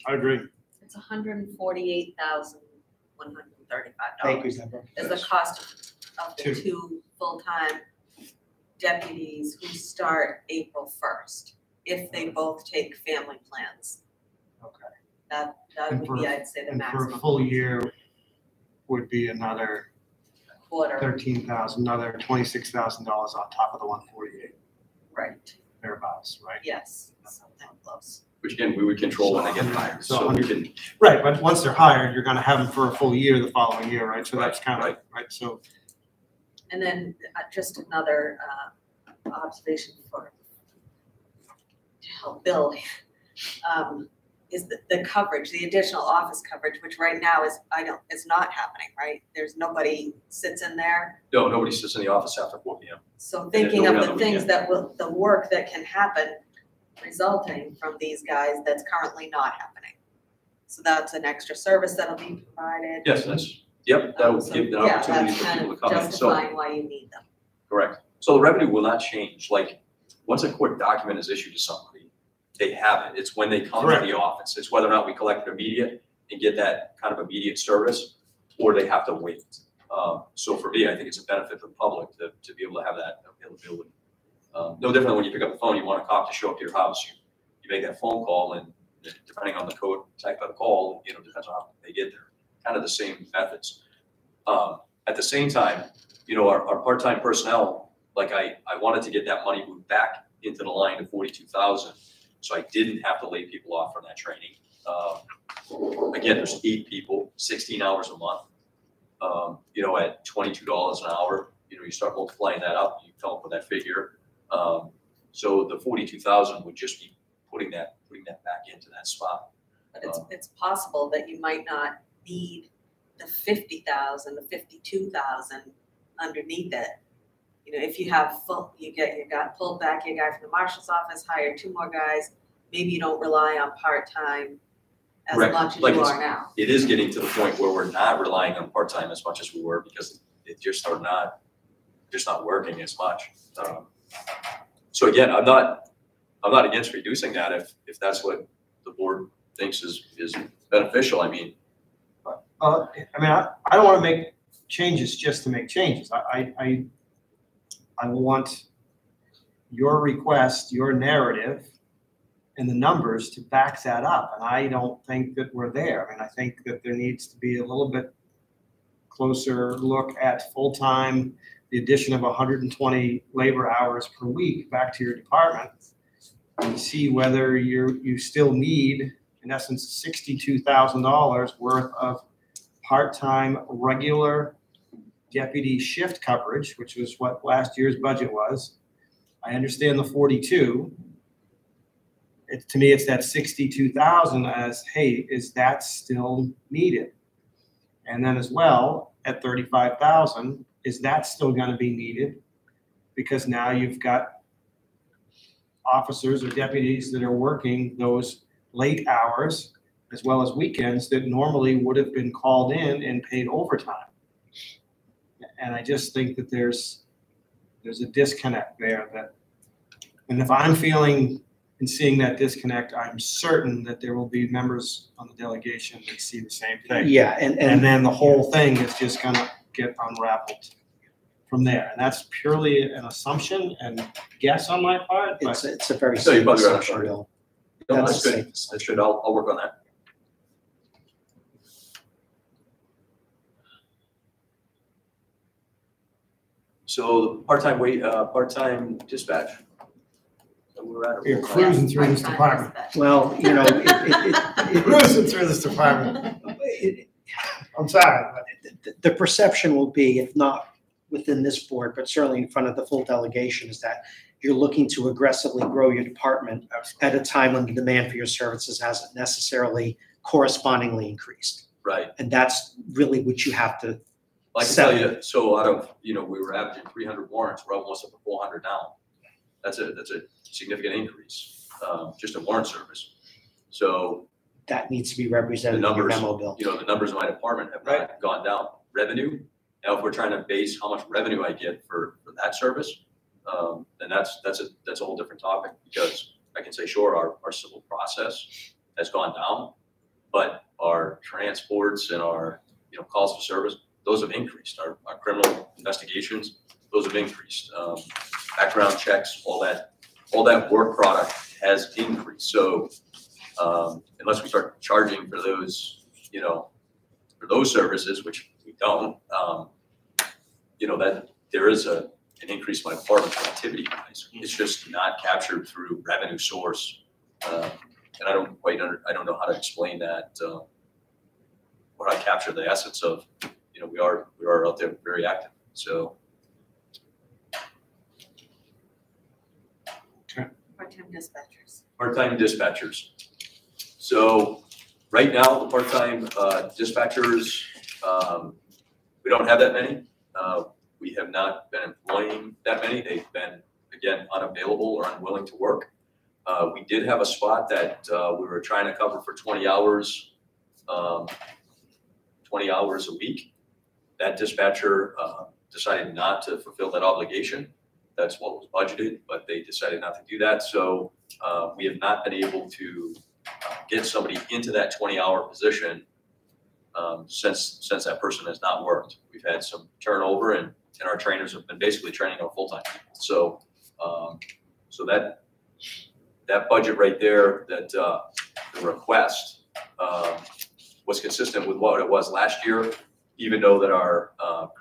I agree. It's $148,135. Thank you, Deborah. Is the cost of the Two. 2 full-time deputies who start April 1st, if they both take family plans. Okay. That And would for- be, I'd say, the And for a maximum full year would be another quarter, 13,000, another $26,000 on top of the 148, right, thereabouts, right? yes, something close. Which again, we would control when they get hired, So so we can, Right, but once they're hired, you're gonna have them for a full year the following year, right? So that's Right, kind of, right. right, so, And then just another observation to help Bill, is the coverage, the additional office coverage, which right now is not happening, right? There's nobody sits in there. no, nobody sits in the office after 4 p.m. So then thinking nobody of on the the things the work that can happen resulting from these guys that's currently not happening. So that's an extra service that'll be provided. Yes, that will So, give the yeah, opportunity that's for kind people of to come in, so. justifying why you need them. Correct. So the revenue will not change. Like, once a court document is issued to somebody, they have it. It's when they come to Correct. the office. It's whether or not we collect it immediate and get that kind of immediate service, or they have to wait. So for me, I think it's a benefit for the public to be able to have that availability. No different than when you pick up the phone, you want a cop to show up to your house. You make that phone call, and depending on the code type of the call, you know, depends on how they get there. Kind of the same methods. At the same time, you know, our part-time personnel, like I wanted to get that money moved back into the line to 42,000, so I didn't have to lay people off from that training. Again, there's 8 people, 16 hours a month. You know, at $22 an hour, you know, you start multiplying that up, you come up with that figure. So the 42,000 would just be putting that back into that spot. But it's possible that you might not need the 50,000, the 52,000 underneath it. You know, if you have you got pulled back your guy from the marshal's office, hired 2 more guys, maybe you don't rely on part-time as Correct. much as Like you it's- are now. It is getting to the point where we're not relying on part-time as much as we were because it just not working as much. So again, I'm not against reducing that if that's what the board thinks is beneficial. I mean, I don't want to make changes just to make changes. I want your request, your narrative, and the numbers to back that up. And I don't think that we're there. I mean, I think that there needs to be a little bit closer look at full-time, the addition of 120 labor hours per week back to your department, and see whether you still need, in essence, $62,000 worth of part-time regular deputy shift coverage, which was what last year's budget was. I understand the 42. To me, it's that 62,000 as, hey, is that still needed? And then as well, at 35,000, is that still going to be needed? Because now you've got officers or deputies that are working those late hours as well as weekends that normally would have been called in and paid overtime. And I just think that there's a disconnect there and if I'm feeling and seeing that disconnect, I'm certain that there will be members on the delegation that see the same thing. Yeah, And then the whole thing is just gonna get unraveled from there. And that's purely an assumption and guess on my part, but it's a very So you're safe probably right, assumption, sorry. Bill. no, That's that's a good. safe That's assumption. good. I'll work on that. So part-time dispatch. So we're at a you're full-time. cruising through this Part-time department. dispatch. Well, you know, Cruising through this department. I'm sorry, but the perception will be, if not within this board, but certainly in front of the full delegation, is that you're looking to aggressively grow your department at a time when the demand for your services hasn't necessarily correspondingly increased. Right. And that's really what you have to, I can tell you, so out of, we were averaging 300 warrants, we're almost up to 400 now. That's a significant increase, just in warrant service. So, that needs to be represented in your numbers, memo, Bill. the numbers in my department have not gone down. Revenue, now if we're trying to base how much revenue I get for that service, then that's a whole different topic, because I can say, sure, our civil process has gone down, but our transports and our, calls for service, those have increased. Our criminal investigations, those have increased. Background checks, all that work product has increased. So unless we start charging for those, for those services, which we don't, that there is an increase in my department's activity. It's just not captured through revenue source. And I don't know how to explain that, or how to capture the essence of, we are out there very active. So. Part-time dispatchers. Part-time dispatchers. So right now, the part-time dispatchers, we don't have that many. We have not been employing that many. They've been, again, unavailable or unwilling to work. We did have a spot that we were trying to cover for 20 hours, 20 hours a week. That dispatcher decided not to fulfill that obligation. That's what was budgeted, but they decided not to do that. So we have not been able to get somebody into that 20-hour position since that person has not worked. We've had some turnover, and our trainers have been basically training our full-time people. So so that budget right there, that the request was consistent with what it was last year, even though that our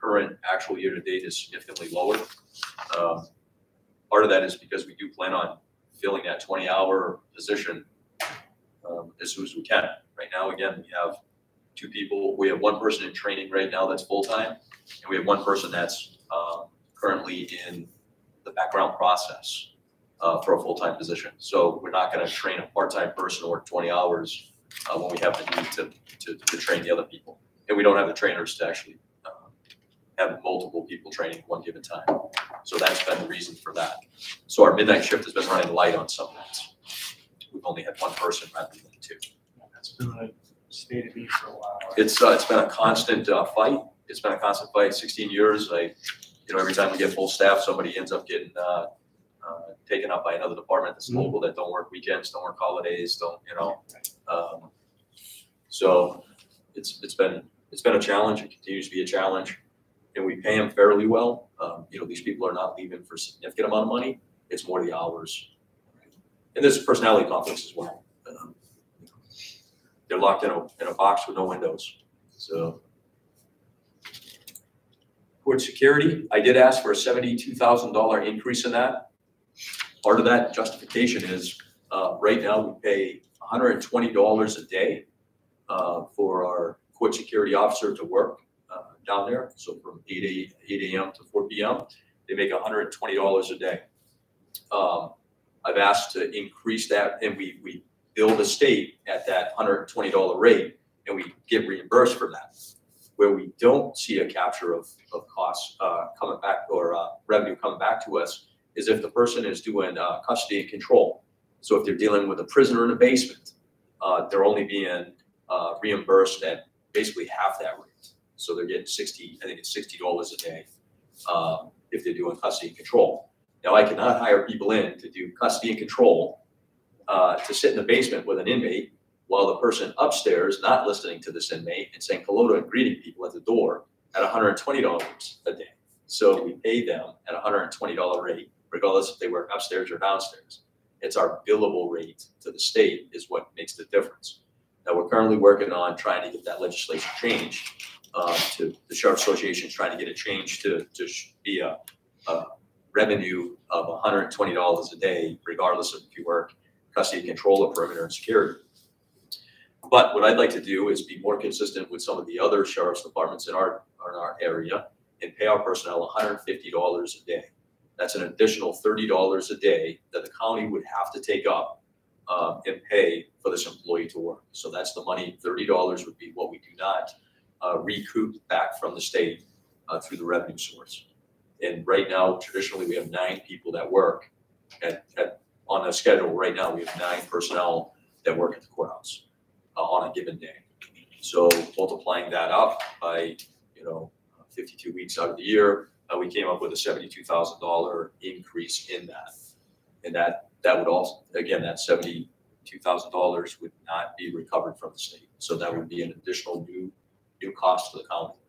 current actual year-to-date is significantly lower. Part of that is because we do plan on filling that 20-hour position as soon as we can. Right now, again, we have 2 people. We have 1 person in training right now that's full-time, and we have 1 person that's currently in the background process for a full-time position. So we're not going to train a part-time person to work 20 hours when we have the need to train the other people. And we don't have the trainers to actually have multiple people training at one given time. So that's been the reason for that. So our midnight shift has been running light on some nights. we've only had one person rather than two. That's been a state of need for a while. Right? It's been a constant fight. It's been a constant fight. 16 years. Every time we get full staff, somebody ends up getting taken up by another department that's local that don't work weekends, don't work holidays, so it's been a challenge. It continues to be a challenge, and we pay them fairly well. These people are not leaving for a significant amount of money. It's more the hours, and there's personality conflicts as well. They're locked in a box with no windows. So, court security, I did ask for a $72,000 increase in that. Part of that justification is right now we pay $120 a day for our court security officer to work down there. So from 8 a.m. to 4 p.m., they make $120 a day. I've asked to increase that, and we bill the state at that $120 rate, and we get reimbursed for that. Where we don't see a capture of costs coming back or revenue coming back to us is if the person is doing custody and control. So if they're dealing with a prisoner in a basement, they're only being reimbursed at basically half that rate. So they're getting $60 a day if they're doing custody and control. Now, I cannot hire people in to do custody and control to sit in the basement with an inmate while the person upstairs not listening to this inmate and saying hello to and greeting people at the door at $120 a day. So we pay them at a $120 rate, regardless if they work upstairs or downstairs. It's our billable rate to the state is what makes the difference. Now, we're currently working on trying to get that legislation changed. To the Sheriff Association is trying to get it changed to be a revenue of $120 a day, regardless of if you work custody and control or perimeter and security. But what I'd like to do is be more consistent with some of the other sheriff's departments in our area and pay our personnel $150 a day. That's an additional $30 a day that the county would have to take up and pay for this employee to work. So that's the money. $30 would be what we do not recoup back from the state through the revenue source. And right now, traditionally, we have 9 people that work on a schedule. Right now, we have 9 personnel that work at the courthouse on a given day. So multiplying that up by 52 weeks out of the year, we came up with a $72,000 increase in that. And that would also, again, that $72,000 would not be recovered from the state. So that would be an additional new cost to the county.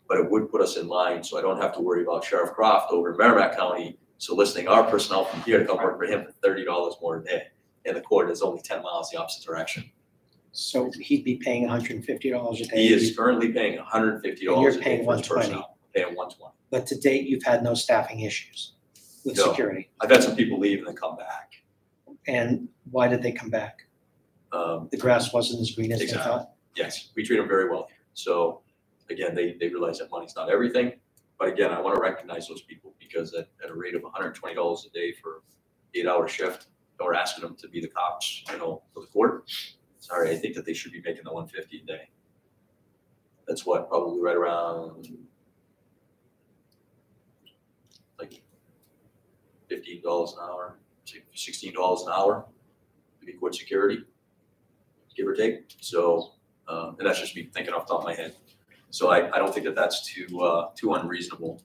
But it would put us in line, so I don't have to worry about Sheriff Croft over in Merrimack County soliciting our personnel from here to come work for him for $30 more a day. And the court is only 10 miles the opposite direction. So he'd be paying $150 a day. He is currently paying $150 a day you're paying for his $120. personnel. Paying $120. But to date, you've had no staffing issues with No. security. I've had some people leave and then come back. And why did they come back? The grass wasn't as green as they Exactly. thought? Yes, we treat them very well here. So again, they realize that money's not everything. But again, I want to recognize those people because at a rate of $120 a day for 8-hour shift, we're asking them to be the cops, for the court. Sorry, I think that they should be making the $150 a day. That's what, probably right around like $15 an hour, $16 an hour to be court security, give or take. So, and that's just me thinking off the top of my head. So I don't think that that's too unreasonable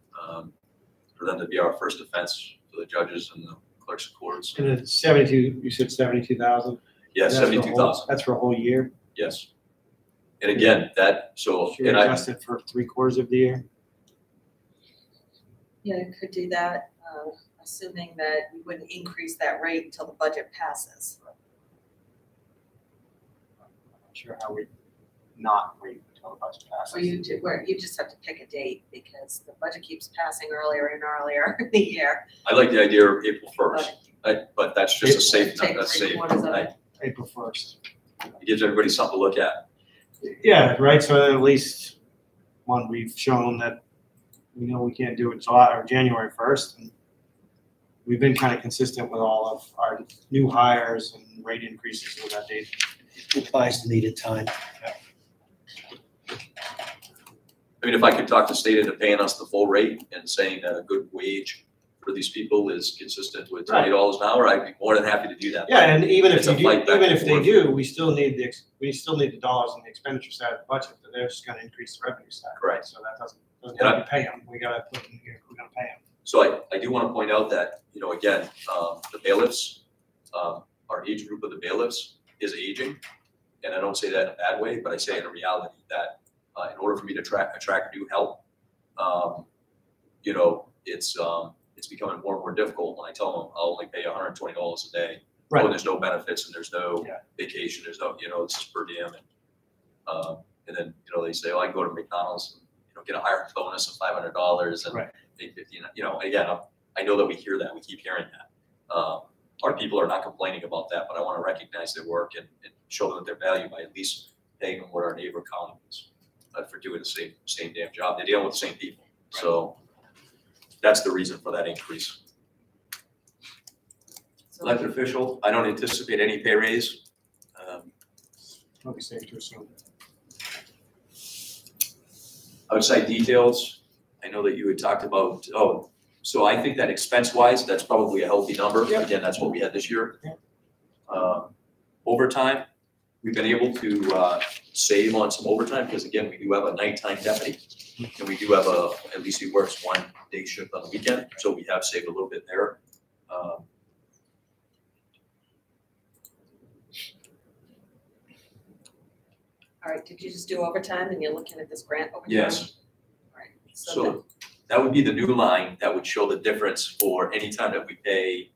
for them to be our first defense for the judges and the clerks of courts. And it's 72, you said 72,000? Yeah, 72,000. That's for a whole year? Yes. And again, Should we adjust it for 3/4 of the year? Yeah, you could do that, assuming that you wouldn't increase that rate until the budget passes. I'm not sure how we not wait until the budget passes. Or you just have to pick a date because the budget keeps passing earlier and earlier in the year. I like the idea of April 1st, but that's just a safe, Take that's safe. 3/4 of it. April 1st. It gives everybody something to look at. Yeah, right, so at least, one, we've shown that we know we can't do it July or January 1st. And we've been kind of consistent with all of our new hires and rate increases with that date. It buys the needed time. I mean, if I could talk the state into paying us the full rate and saying that a good wage for these people is consistent with $20 an hour, I'd be more than happy to do that. Yeah, and even if It's a you do, fight back even and if they forth. do, we still need the dollars on the expenditure side of the budget, but they're just gonna increase the revenue side. Correct. So that doesn't help you pay them, we gotta put in here, we're gonna pay them. So I do want to point out that, again, the bailiffs, our age group of the bailiffs is aging. And I don't say that in a bad way, but I say in a reality that in order for me to attract new help, it's becoming more and more difficult when I tell them I'll only pay $120 a day. Right. Oh, there's no benefits and there's no Yeah. vacation, there's no, it's just per diem. And then, they say, oh, I can go to McDonald's and, get a higher bonus of $500 and Right. make 50, again, I know that we hear that, we keep hearing that. Our people are not complaining about that, but I want to recognize their work and show them their value by at least paying them what our neighbor county is for doing the same damn job. They're dealing with the same people. Right. So that's the reason for that increase. Elected official, I don't anticipate any pay raise. Probably safe to assume. Outside details, I know that you had talked about, so I think that expense-wise, that's probably a healthy number. Yep. Again, that's what we had this year. Yep. Overtime, we've been able to save on some overtime because again, we do have a nighttime deputy. And we do have at least he works one day shift on the weekend, so we have saved a little bit there. All right, did you just do overtime and you're looking at this grant overtime? Yes. All right, So that would be the new line that would show the difference for any time that we pay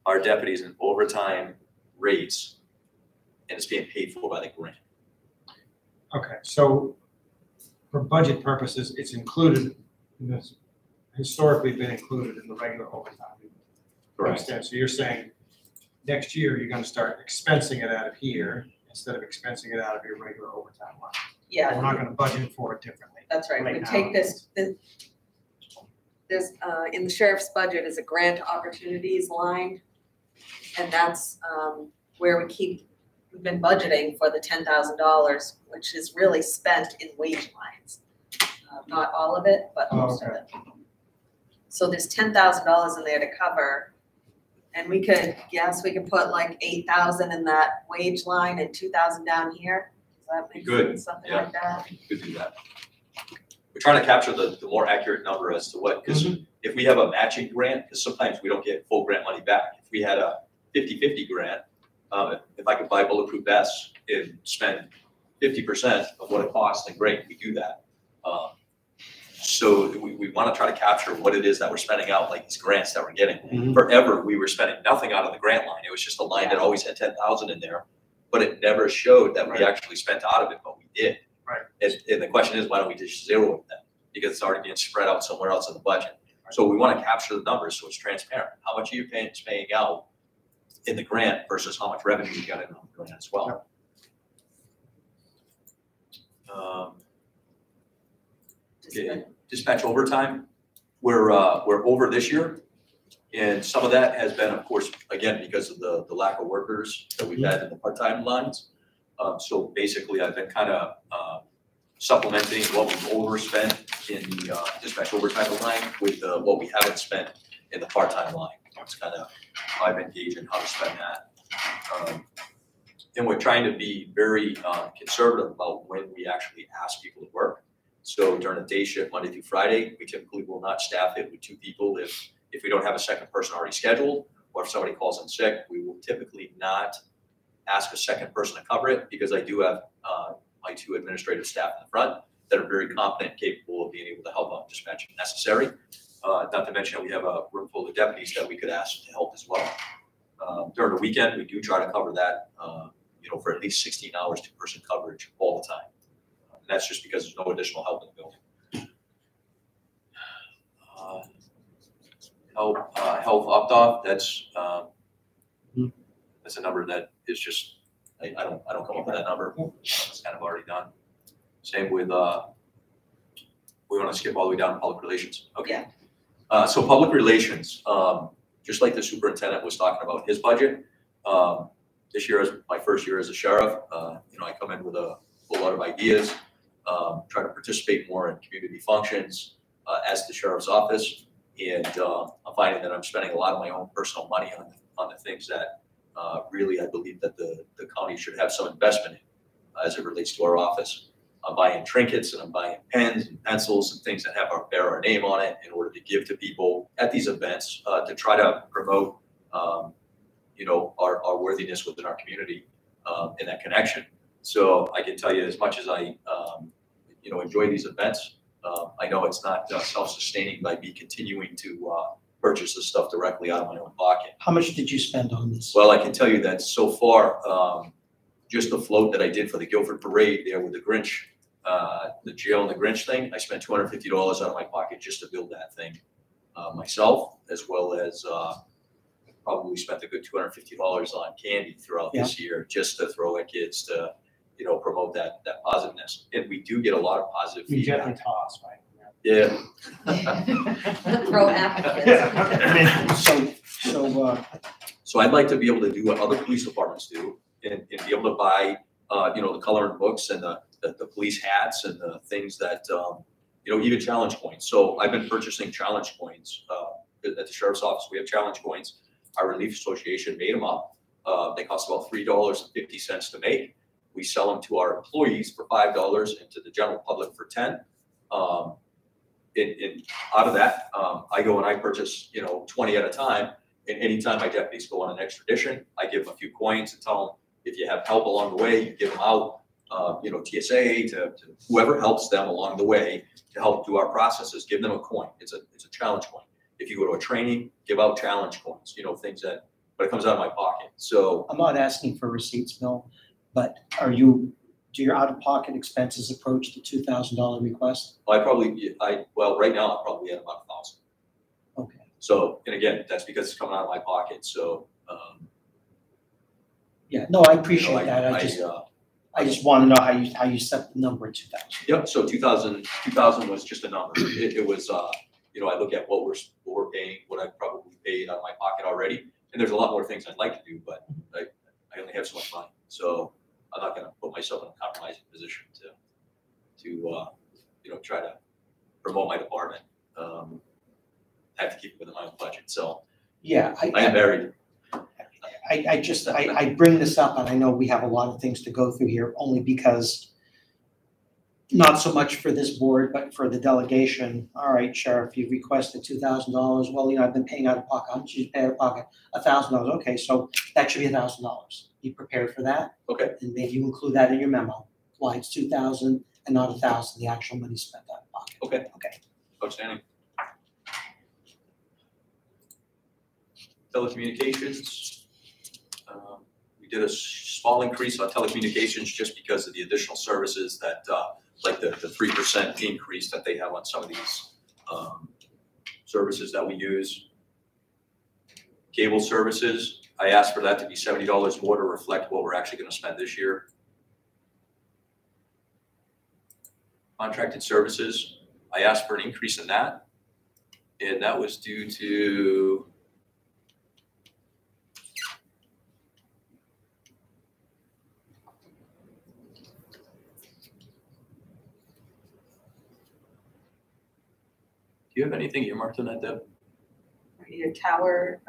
our deputies in overtime rates and it's being paid for by the grant. Okay, so for budget purposes, it's included in this, historically been included in the regular overtime. Understand? So you're saying next year, you're gonna start expensing it out of here instead of expensing it out of your regular overtime line. Yeah. We're not gonna budget for it differently. That's right, we Right take now. this, in the sheriff's budget is a grant opportunities line. And that's, where we've been budgeting for the $10,000, which is really spent in wage lines. Not all of it, but most of okay. it. So there's $10,000 in there to cover. And we could put like 8,000 in that wage line and 2,000 down here. Does that make Good, sense? Something yeah. like that? Could do that. We're trying to capture the more accurate number as to what, because if we have a matching grant, because sometimes we don't get full grant money back. If we had a 50-50 grant, if I could buy bulletproof vests and spend 50% of what it costs, then great, we do that. So we want to try to capture what it is that we're spending out, like these grants that we're getting. Mhm. Forever, we were spending nothing out of the grant line. It was just a line that always had 10,000 in there, but it never showed that we actually spent out of it, but we did. Right. And the question is, why don't we just zero it then? Because it's already being spread out somewhere else in the budget. So we want to capture the numbers so it's transparent. How much are you paying out in the grant versus how much revenue you got in on the grant as well? Okay. Dispatch overtime, we're over this year. And some of that has been, of course, again, because of the lack of workers that we've had in the part-time lines. So basically, I've been kind of supplementing what we've overspent in the dispatch overtime line with what we haven't spent in the part-time line. It's kind of how I've been gauging how to spend that. And we're trying to be very conservative about when we actually ask people to work. So during a day shift, Monday through Friday, we typically will not staff it with 2 people if we don't have a second person already scheduled, or if somebody calls in sick, we will typically not ask a second person to cover it because I do have my 2 administrative staff in the front that are very competent and capable of being able to help out dispatch if necessary. Not to mention that we have a room full of deputies that we could ask to help as well. During the weekend, we do try to cover that, for at least 16 hours, 2-person coverage all the time. And that's just because there's no additional help in the building. Health opt-off, that's a number that is just, I don't come up with that number. It's kind of already done. Same with, we want to skip all the way down to public relations. Okay. So public relations, just like the superintendent was talking about his budget, this year is my first year as a sheriff. I come in with a whole lot of ideas, try to participate more in community functions as the sheriff's office. And I'm finding that I'm spending a lot of my own personal money on the things that really I believe that the county should have some investment in as it relates to our office. I'm buying trinkets and I'm buying pens and pencils and things that bear our name on it in order to give to people at these events to try to promote, our worthiness within our community in that connection. So I can tell you, as much as I, enjoy these events, I know it's not self-sustaining by me continuing to purchase this stuff directly out of my own pocket. How much did you spend on this? Well, I can tell you that so far, just the float that I did for the Guilford Parade there with the Grinch, the jail and the Grinch thing, I spent $250 out of my pocket just to build that thing myself, as well as probably spent a good $250 on candy throughout this year just to throw at kids to, promote that positiveness. And we do get a lot of positive You feedback. gently toss, right? Yeah. Throw applicants. So I'd like to be able to do what other police departments do and be able to buy, the coloring books and the police hats and the things that, even challenge coins. So I've been purchasing challenge coins at the sheriff's office. We have challenge coins. Our relief association made them up. They cost about $3.50 to make. We sell them to our employees for $5 and to the general public for $10. Out of that, I go and I purchase, 20 at a time. And anytime my deputies go on an extradition, I give them a few coins and tell them, if you have help along the way, you give them out, TSA to whoever helps them along the way to help do our processes, give them a coin. It's a challenge coin. If you go to a training, give out challenge coins, things but it comes out of my pocket. So I'm not asking for receipts, Bill, but do your out-of-pocket expenses approach the $2,000 request? right now I'm probably at about 1,000. Okay. So, and again, that's because it's coming out of my pocket. So, Yeah, no, I appreciate that. I just want to know how you set the number at 2,000. Yep. So 2,000 was just a number. It was, I look at what we're paying, what I've probably paid out of my pocket already. And there's a lot more things I'd like to do, but I only have so much money. So I'm not going to put myself in a compromising position to try to promote my department. I have to keep it within my own budget. So Yeah, I am married. I bring this up, and I know we have a lot of things to go through here, only because not so much for this board, but for the delegation. All right, Sheriff, you requested $2,000. Well, I've been paying out of pocket. How much did you pay out of pocket? $1,000. Okay, so that should be $1,000. Be prepared for that. Okay. And maybe you include that in your memo. Why it's $2,000 and not $1,000, the actual money spent out of pocket. Okay. Okay. Outstanding. Telecommunications. We did a small increase on telecommunications just because of the additional services that, like the 3% increase that they have on some of these services that we use. Cable services, I asked for that to be $70 more to reflect what we're actually going to spend this year. Contracted services, I asked for an increase in that, and that was due to Do you have anything earmarked on that, Deb? Your tower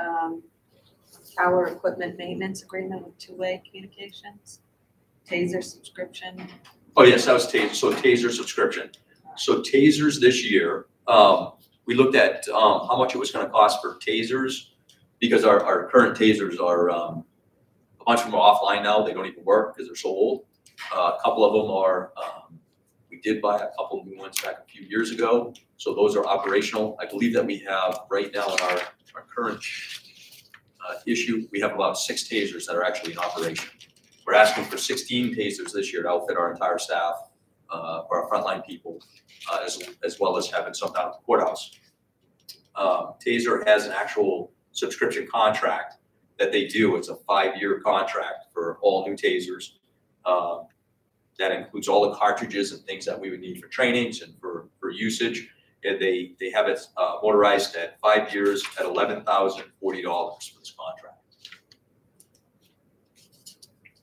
equipment maintenance agreement with Two-Way Communications, TASER subscription. Oh, yes, that was TASER. So TASER subscription. So TASERs this year, we looked at how much it was going to cost for TASERs because our current TASERs are a bunch of them are offline now. They don't even work because they're so old. A couple of them are. We did buy a couple of new ones back a few years ago. So those are operational. I believe that we have right now in our current issue, we have about 6 TASERs that are actually in operation. We're asking for 16 TASERs this year to outfit our entire staff, or our frontline people, as well as having some down at the courthouse. TASER has an actual subscription contract that they do. It's a 5-year contract for all new TASERs. That includes all the cartridges and things that we would need for trainings and for usage. And they have it motorized at 5 years at $11,040 for this contract.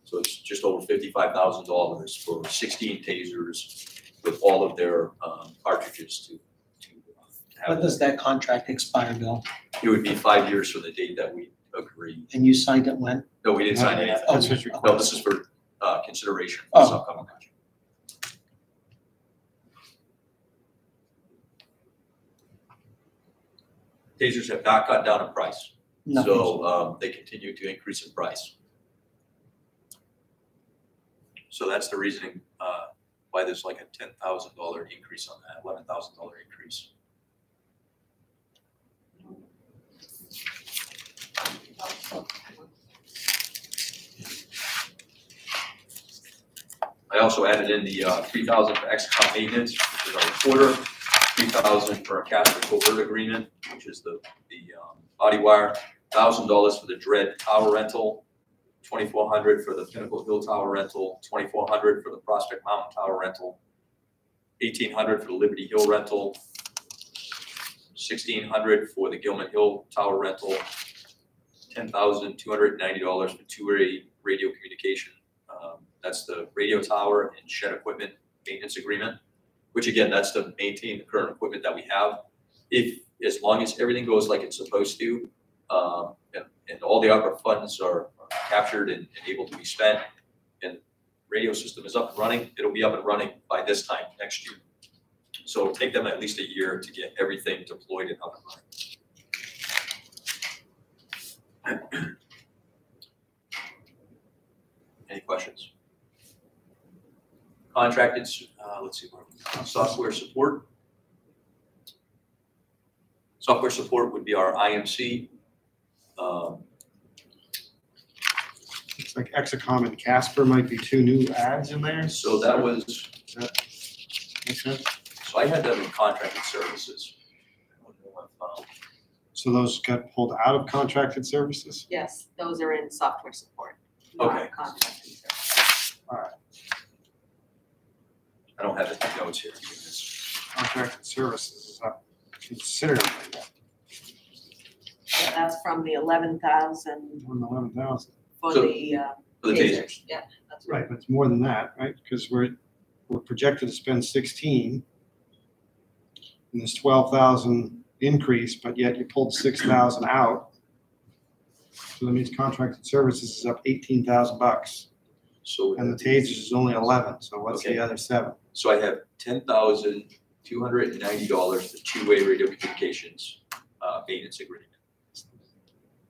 So it's just over $55,000 for 16 TASERs with all of their cartridges to have. When does that contract expire, Bill? It would be 5 years from the date that we agree. And you signed it when? No, we didn't sign anything. Oh, That's what No, this is for consideration for this Oh. upcoming project. Tasers have not got down in price, Nothing. so they continue to increase in price. So that's the reasoning why there's like a $10,000 increase on that, $11,000 increase. I also added in the 3,000 for Excom maintenance, which is our recorder, 3,000 for our Casper covert agreement, which is the body wire, $1,000 for the Dread tower rental, 2,400 for the Pinnacle Hill tower rental, 2,400 for the Prospect Mountain tower rental, 1,800 for the Liberty Hill rental, 1,600 for the Gilman Hill tower rental, $10,290 for two-way radio communication. That's the radio tower and shed equipment maintenance agreement, which again, that's to maintain the current equipment that we have. As long as everything goes like it's supposed to, and all the ARPA funds are captured and able to be spent, and radio system is up and running, it'll be up and running by this time next year. So it'll take them at least a year to get everything deployed and up and running. Any questions? Contracted, let's see, software support. Software support would be our IMC. It's like Exacom and Casper might be two new ads in there. So that was, Makes sense? so I had them in contracted services. I don't know what, So those got pulled out of contracted services? Yes, those are in software support, not Okay. contracting services. I don't have the notes here. Contracted services is up considerably, Yeah, that's from the 11,000 more than 11,000. for So- the For the tasers. Yeah, that's right. Right, but it's more than that, right? Because we're projected to spend 16. And there's 12,000 increase, but yet you pulled 6,000 out. So that means contracted services is up 18,000 bucks. So, And the tasers is only 11, so what's the Okay. other 7? so I have $10,290 for two-way radio communications, maintenance agreement.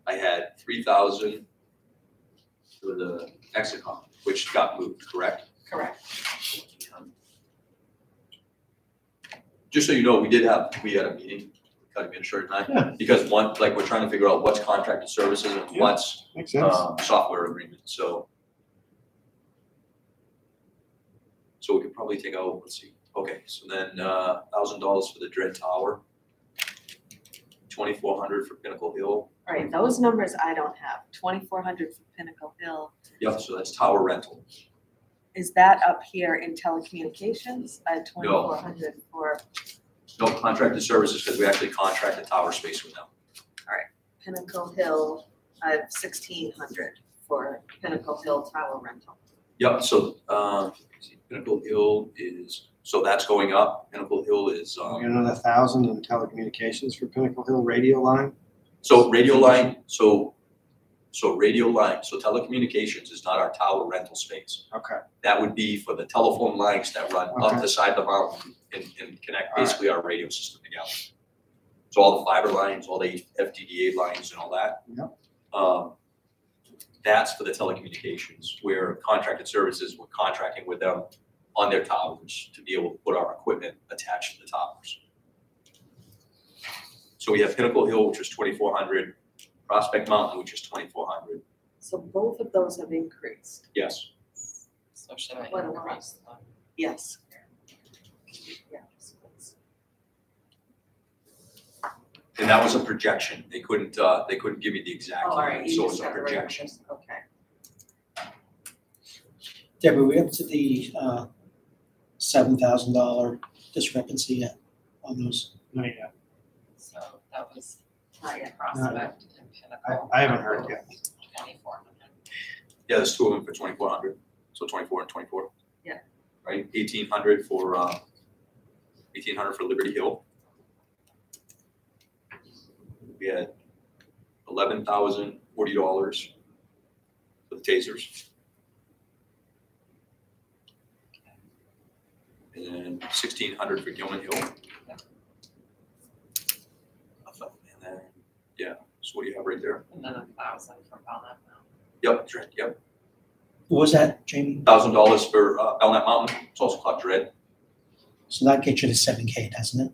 I had 3,000 for the Exacom, which got moved, correct? Correct. Just so you know, we had a meeting, county administrator and I, because one, like, we're trying to figure out what's contracted services and Yeah. what's Makes sense. software agreement, so. So we could probably take out, let's see, okay, so then $1,000 for the Dread Tower, 2,400 for Pinnacle Hill. All right, those numbers I don't have. 2,400 for Pinnacle Hill. Yep, so that's tower rental. Is that up here in telecommunications? I had 2,400 for No contracted services because we actually contract the tower space with them. Pinnacle Hill. I have 1,600 for Pinnacle Hill tower rental. Yep, so Pinnacle Hill is, so that's going up. Pinnacle Hill is, We got another 1,000 in telecommunications for Pinnacle Hill radio line. so radio line, so radio line, so telecommunications is not our tower rental space. Okay. That would be for the telephone lines that run up Okay. the side of the mountain and connect basically our radio system together. So all the fiber lines, all the FDDA lines and all that. Yep. That's for the telecommunications, where contracted services, we're contracting with them on their towers to be able to put our equipment attached to the towers. So we have Pinnacle Hill, which is 2,400, Prospect Mountain, which is 2,400. So both of those have increased. Yes. So should I What am I? increase them? Yes. Yeah. And that was a projection. They couldn't give me the exact Oh, all right, amount, you so just it's a got the projection. ranges. Okay. Deborah, we up to the $7,000 discrepancy yet on those? Not yet. So that was Not yet. Prospect and Pinnacle. I haven't heard yet. 2,400. Yeah, there's two of them for 2,400, so 24 and 24. Yeah. Right, 1,800 for Liberty Hill. we had $11,040 for the tasers. And then 1,600 for Gilman Hill. And then, yeah, so what do you have right there? And then 1,000 for Belknap Mountain. Yep, Dread, yep. What was that, Jamie? $1,000 for Belknap Mountain, it's also called Dread. So that gets you to 7K, doesn't it?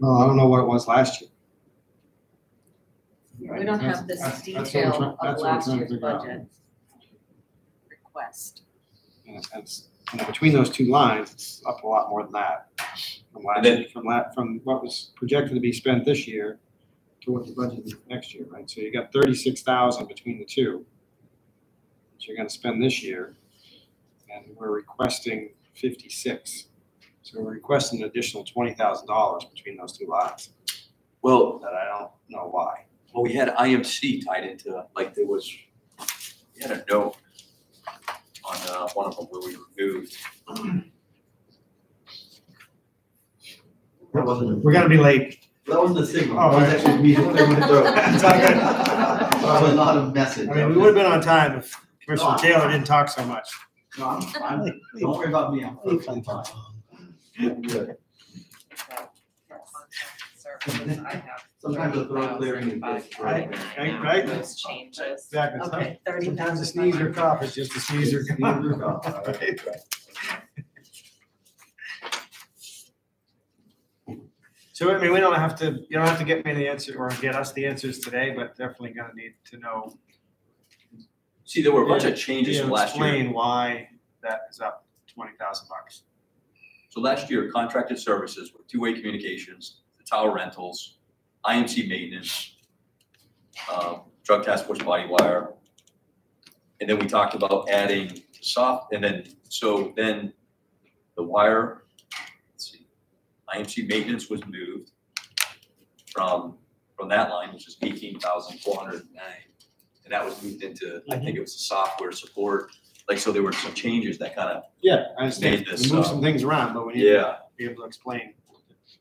Well, I don't know what it was last year. We don't have this That's what we're detail trying- of that's what we're last trying to year's figure out. budget request. And it's, you know, between those two lines, it's up a lot more than that. From last, And then- from what was projected to be spent this year to what the budget is next year, right? So you got 36,000 between the two that you're gonna spend this year, and we're requesting 56. So we're requesting an additional $20,000 between those two lines, Well, that I don't know why. well, we had IMC tied into, like, there was, we had a note on one of them where we removed. We're gonna be late. That wasn't a signal. Oh, That was actually me clearing my throat. It's all good. That was not a message. I mean, we would have been on time if Commissioner Taylor didn't talk so much. No, I'm, don't worry about me, I'm perfectly fine. I'm good. Services, I have. Sometimes the throat clearing is just Right, I know, right? Those changes. Exactly. Okay, 30,000. Sometimes a sneeze or cough is just a sneeze or cough. Right. So, I mean, we don't have to, you don't have to get me the answer or get us the answers today, but definitely gonna need to know. See, there were a bunch of changes you from know, last year. Explain why that is up $20,000. So last year, contracted services were two-way communications, the tower rentals, IMC maintenance, drug task force body wire. And then we talked about adding soft, and then, so then the wire, let's see, IMC maintenance was moved from that line, which is 18,409. And that was moved into, I think it was the software support, like, so there were some changes that kind of, Yeah, I understand. Made this, We moved some things around, but we need to yeah. be able to explain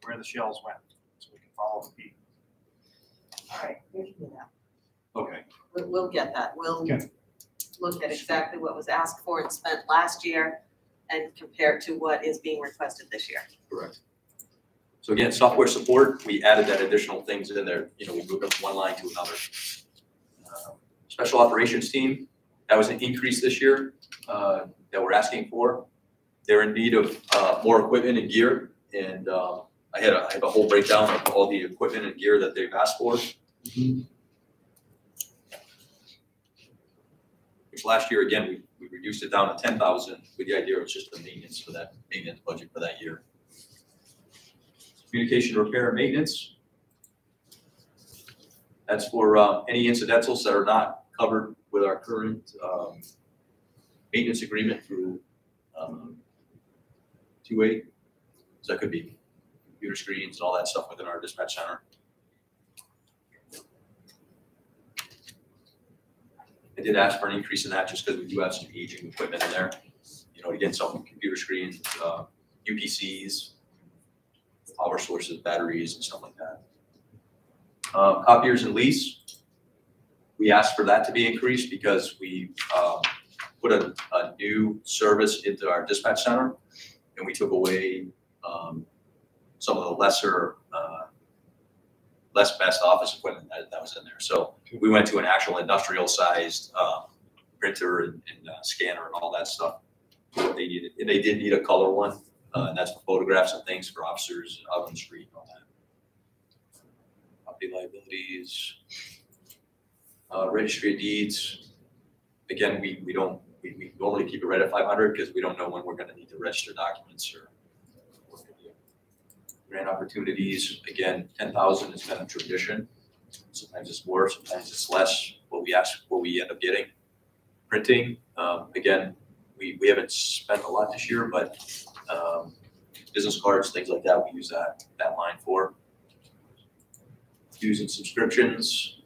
where the shells went, so we can follow the beat. All right, we can do that. Okay. We'll get that. We'll Okay. look at exactly what was asked for and spent last year and compare to what is being requested this year. Correct. So again, software support, we added that additional things in there, you know, we moved up one line to another. Special operations team, that was an increase this year, that we're asking for. They're in need of, more equipment and gear, and, I have a whole breakdown of all the equipment and gear that they've asked for. Which last year, again, we reduced it down to 10,000 with the idea it was just the maintenance for that, maintenance budget for that year. Communication repair and maintenance. That's for any incidentals that are not covered with our current maintenance agreement through 2A. So that could be computer screens and all that stuff within our dispatch center. I did ask for an increase in that just because we do have some aging equipment in there. You know, again, some computer screens, UPCs, power sources, batteries, and stuff like that. Copiers and lease, we asked for that to be increased because we put a new service into our dispatch center, and we took away some of the lesser, less best office equipment that was in there. So we went to an actual industrial sized printer and scanner and all that stuff. What they needed, and they did need a color one, and that's for photographs and things for officers out on the street and all that. Property liabilities, registry of deeds. Again, we normally keep it right at 500 because we don't know when we're going to need to register documents or what we're gonna do. Grant opportunities, again, 10,000 is kind of tradition. Sometimes it's more, sometimes it's less. What we ask, what we end up getting. Printing, again, we haven't spent a lot this year, but business cards, things like that, we use that line for. Dues and subscriptions.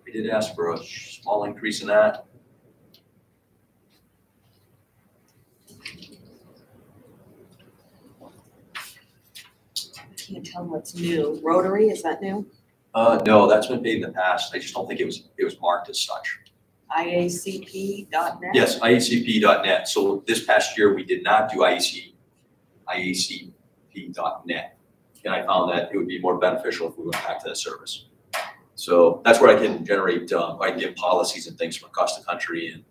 We did ask for a small increase in that. can't tell what's new. Rotary, is that new? No, that's been paid in the past. I just don't think it was marked as such. IACP.net? Yes, IACP.net. So this past year, we did not do IACP.net. And I found that it would be more beneficial if we went back to that service. So that's where I can generate, I can get policies and things from across the country and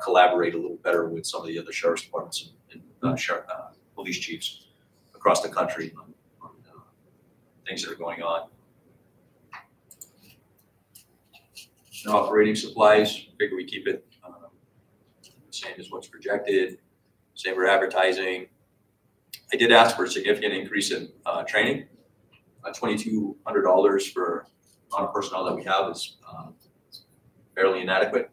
collaborate a little better with some of the other sheriff's departments and police chiefs across the country on things that are going on. And operating supplies, figure we keep it the same as what's projected, same for advertising. I did ask for a significant increase in training. $2,200 for the amount of personnel that we have is fairly inadequate.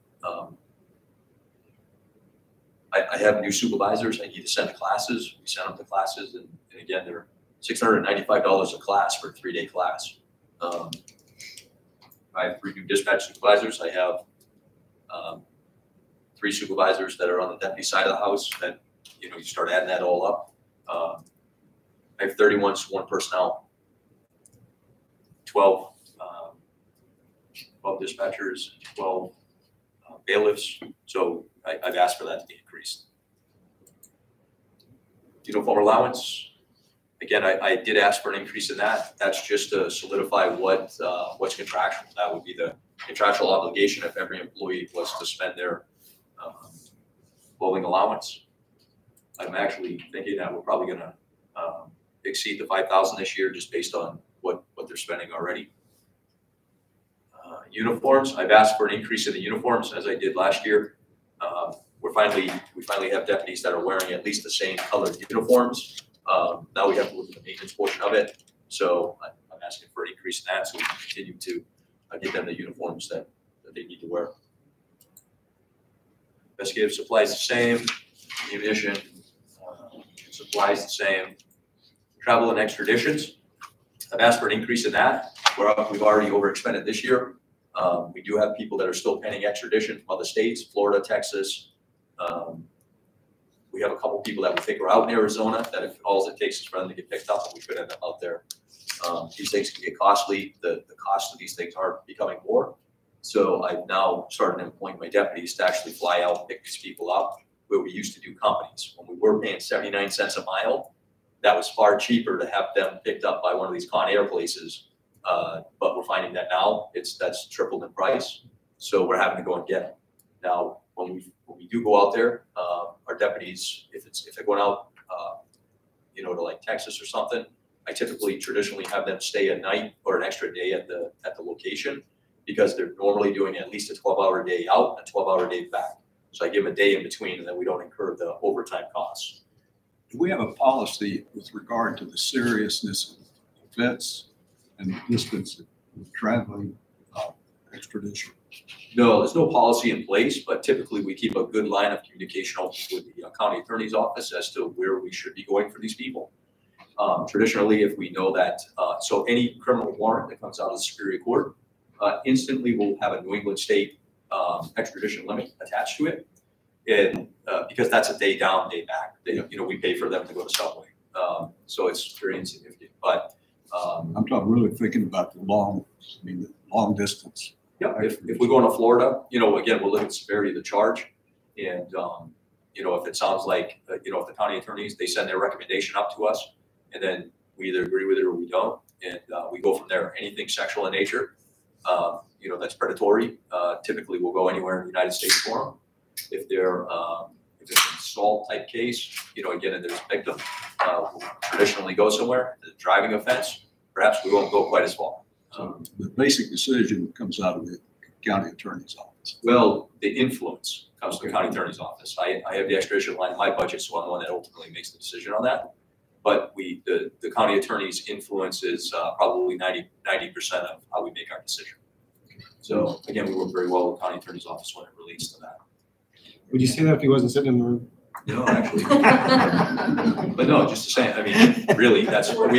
I have new supervisors I need to send to classes. We send them to classes, and again, they're $695 a class for a 3-day class. I have 3 new dispatch supervisors. I have 3 supervisors that are on the deputy side of the house that, you know, you start adding that all up. I have 31 sworn personnel, 12 dispatchers, 12 bailiffs. So I've asked for that to be increased. Uniform allowance. Again, I did ask for an increase in that. That's just to solidify what's contractual. That would be the contractual obligation if every employee was to spend their clothing allowance. I'm actually thinking that we're probably gonna exceed the 5,000 this year just based on what they're spending already. Uniforms, I've asked for an increase in the uniforms as I did last year. We finally have deputies that are wearing at least the same colored uniforms. Now we have to look at the maintenance portion of it. So I'm asking for an increase in that so we can continue to get them the uniforms that they need to wear. Investigative supplies the same, ammunition, supplies the same. Travel and extraditions, I've asked for an increase in that. We've already overexpended this year. We do have people that are still pending extradition from other states, Florida, Texas. We have a couple people that we think are out in Arizona that if all it takes is for them to get picked up, we could end up out there. These things can get costly. The cost of these things are becoming more. So I've now started employing my deputies to actually fly out and pick these people up where we used to do companies. When we were paying 79 cents a mile, that was far cheaper to have them picked up by one of these Con Air places. But we're finding that now that's tripled in price. So we're having to go and get them. Now, when we do go out there, our deputies, if they're going out, you know, to like Texas or something, I traditionally have them stay a night or an extra day at the location because they're normally doing at least a 12-hour day out and a 12-hour day back. So I give them a day in between, and then we don't incur the overtime costs. Do we have a policy with regard to the seriousness of offense and the distance of traveling extradition? No, there's no policy in place, but typically we keep a good line of communication with the county attorney's office as to where we should be going for these people. Traditionally, if we know that, so any criminal warrant that comes out of the Superior Court, instantly will have a New England State extradition limit attached to it. And because that's a day down, day back, you know, we pay for them to go to Subway. So it's very insignificant, but. I'm really thinking about the long distance. Yeah, if we go into Florida, you know, again, we'll look at the severity of the charge. And, you know, if it sounds like, you know, if the county attorneys, they send their recommendation up to us and then we either agree with it or we don't. And we go from there. Anything sexual in nature, you know, that's predatory, typically will go anywhere in the United States for them. If it's an assault type case, you know, again, and there's a victim, we'll traditionally go somewhere. The driving offense, perhaps we won't go quite as far. So the basic decision comes out of the county attorney's office. Well, the influence comes from the county attorney's office. I have the extradition line in my budget, so I'm the one that ultimately makes the decision on that. But the county attorney's influence is probably 90% of how we make our decision. So again, we work very well with the county attorney's office when it relates to that. Would you say that if he wasn't sitting in the room? No, actually. But no, just to say, I mean, really, we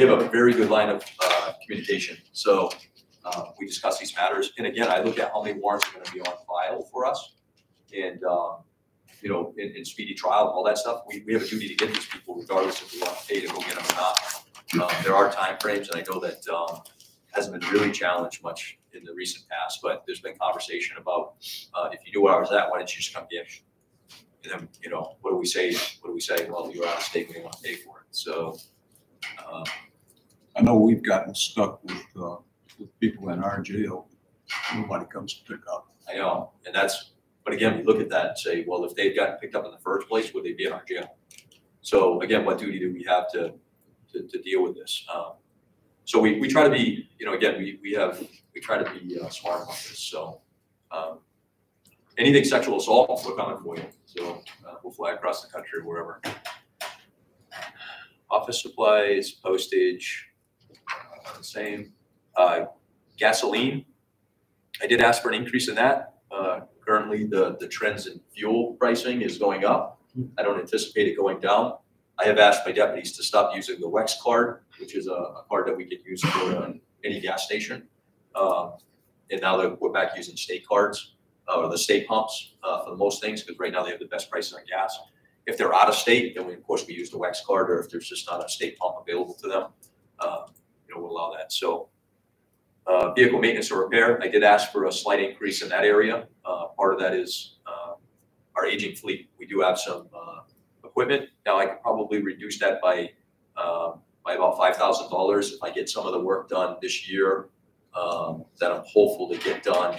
have a very good line of communication. So we discuss these matters. And again, I look at how many warrants are going to be on file for us. And, you know, in speedy trial and all that stuff, we have a duty to get these people regardless if we want to pay to go get them or not. There are timeframes, and I know that hasn't been really challenged much in the recent past, but there's been conversation about if you knew where I was at, why didn't you just come get me? And then, you know, what do we say? Well, you're out of state, we didn't want to pay for it. So I know we've gotten stuck with people in our jail. Nobody comes to pick up. I know, and that's, but again, we look at that and say, well, if they've gotten picked up in the first place, would they be in our jail? So again, what duty do we have to deal with this? So we try to be, you know, again, we try to be smart about this. So anything sexual assault, we're coming for you. So we'll fly across the country, wherever. Office supplies, postage, same. Gasoline, I did ask for an increase in that. Currently, the trends in fuel pricing is going up. I don't anticipate it going down. I have asked my deputies to stop using the WEX card, which is a card that we can use for any gas station. And now that we're back using state cards, or the state pumps for the most things, because right now they have the best prices on gas. If they're out of state, then of course we use the WEX card, or if there's just not a state pump available to them, you know, we'll allow that. So vehicle maintenance or repair, I did ask for a slight increase in that area. Part of that is our aging fleet. We do have some equipment. Now I could probably reduce that by about $5,000 if I get some of the work done this year that I'm hopeful to get done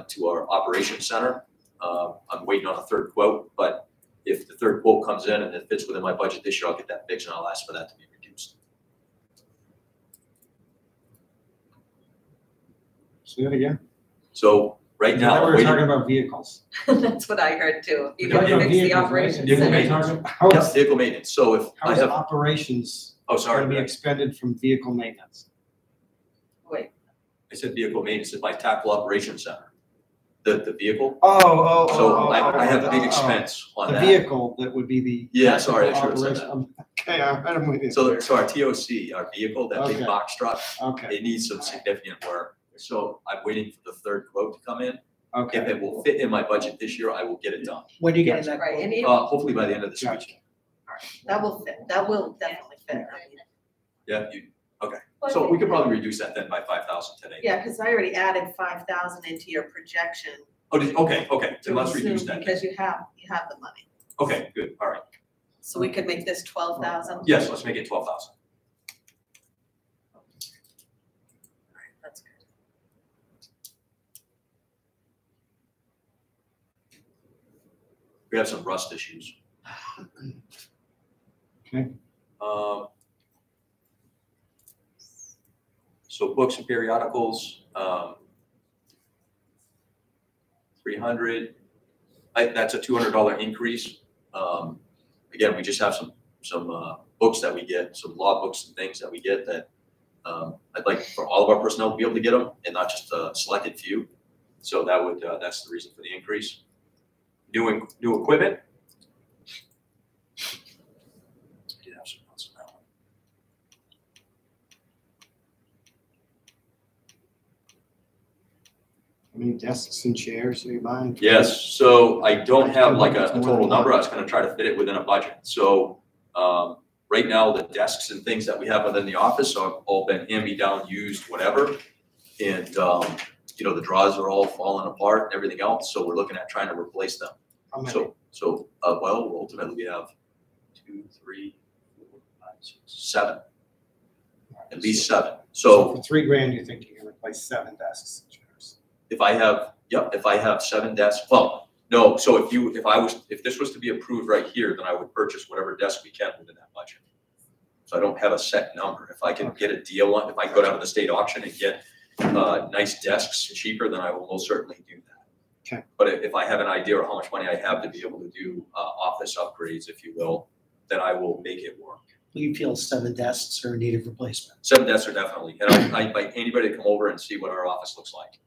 to our operations center. I'm waiting on a third quote, but if the third quote comes in and it fits within my budget this year, I'll get that fixed and I'll ask for that to be reduced. Say that again? So right now, I'm We're waiting. talking about vehicles. That's what I heard too. You We're can talking about fix the vehicles, right? operations Vehicle center. maintenance. How Yes, is, vehicle maintenance. So if how I is have, operations oh, going sorry, to be I expended from vehicle maintenance? Wait, said vehicle maintenance is my tackle operations center. The vehicle. Oh. So I have a big expense on The that. vehicle that would be the. Yeah, sorry, I should have said that. operation. Okay, I'm with you. So our TOC, our vehicle, that big Okay. box truck, Okay, it needs some significant work. So I'm waiting for the third quote to come in. If okay. it will fit in my budget this year, I will get it done. When you get that right, quote? and it, Hopefully by the end of this Gotcha. week. that will fit, that will definitely fit. I mean, Yeah, so we could probably reduce that then by 5,000 today. Yeah, because I already added 5,000 into your projection. Oh, okay, then to let's reduce assume that. Because you have the money. Okay, good, all right. So we could make this 12,000? Yes, let's make it 12,000. That's good. We have some rust issues. Okay. So books and periodicals, 300. That's a $200 increase. Again, we just have some books that we get, some law books and things that we get that I'd like for all of our personnel to be able to get them, and not just a selected few. So that would that's the reason for the increase. New equipment. I did have some notes on that one. How many desks and chairs are you buying? Yes, so I don't have like a total number. I was gonna try to fit it within a budget. So right now, the desks and things that we have within the office have all been hand-me-down, used, whatever. And you know, the drawers are all falling apart and everything else, so we're looking at trying to replace them. How many? So well, ultimately we have 2, 3, 4, 5, 6, 7, at least 7. So For $3,000, you think you can replace 7 desks and chairs? if I have 7 desks, well, no, so if this was to be approved right here, then I would purchase whatever desk we can within that budget. So I don't have a set number. If I can get a deal on, if I go down to the state auction and get nice desks cheaper, then I will most certainly do that. Okay. But if I have an idea of how much money I have to be able to do office upgrades, if you will, then I will make it work. You feel 7 desks are in need of replacement? 7 desks are definitely, and I invite anybody to come over and see what our office looks like.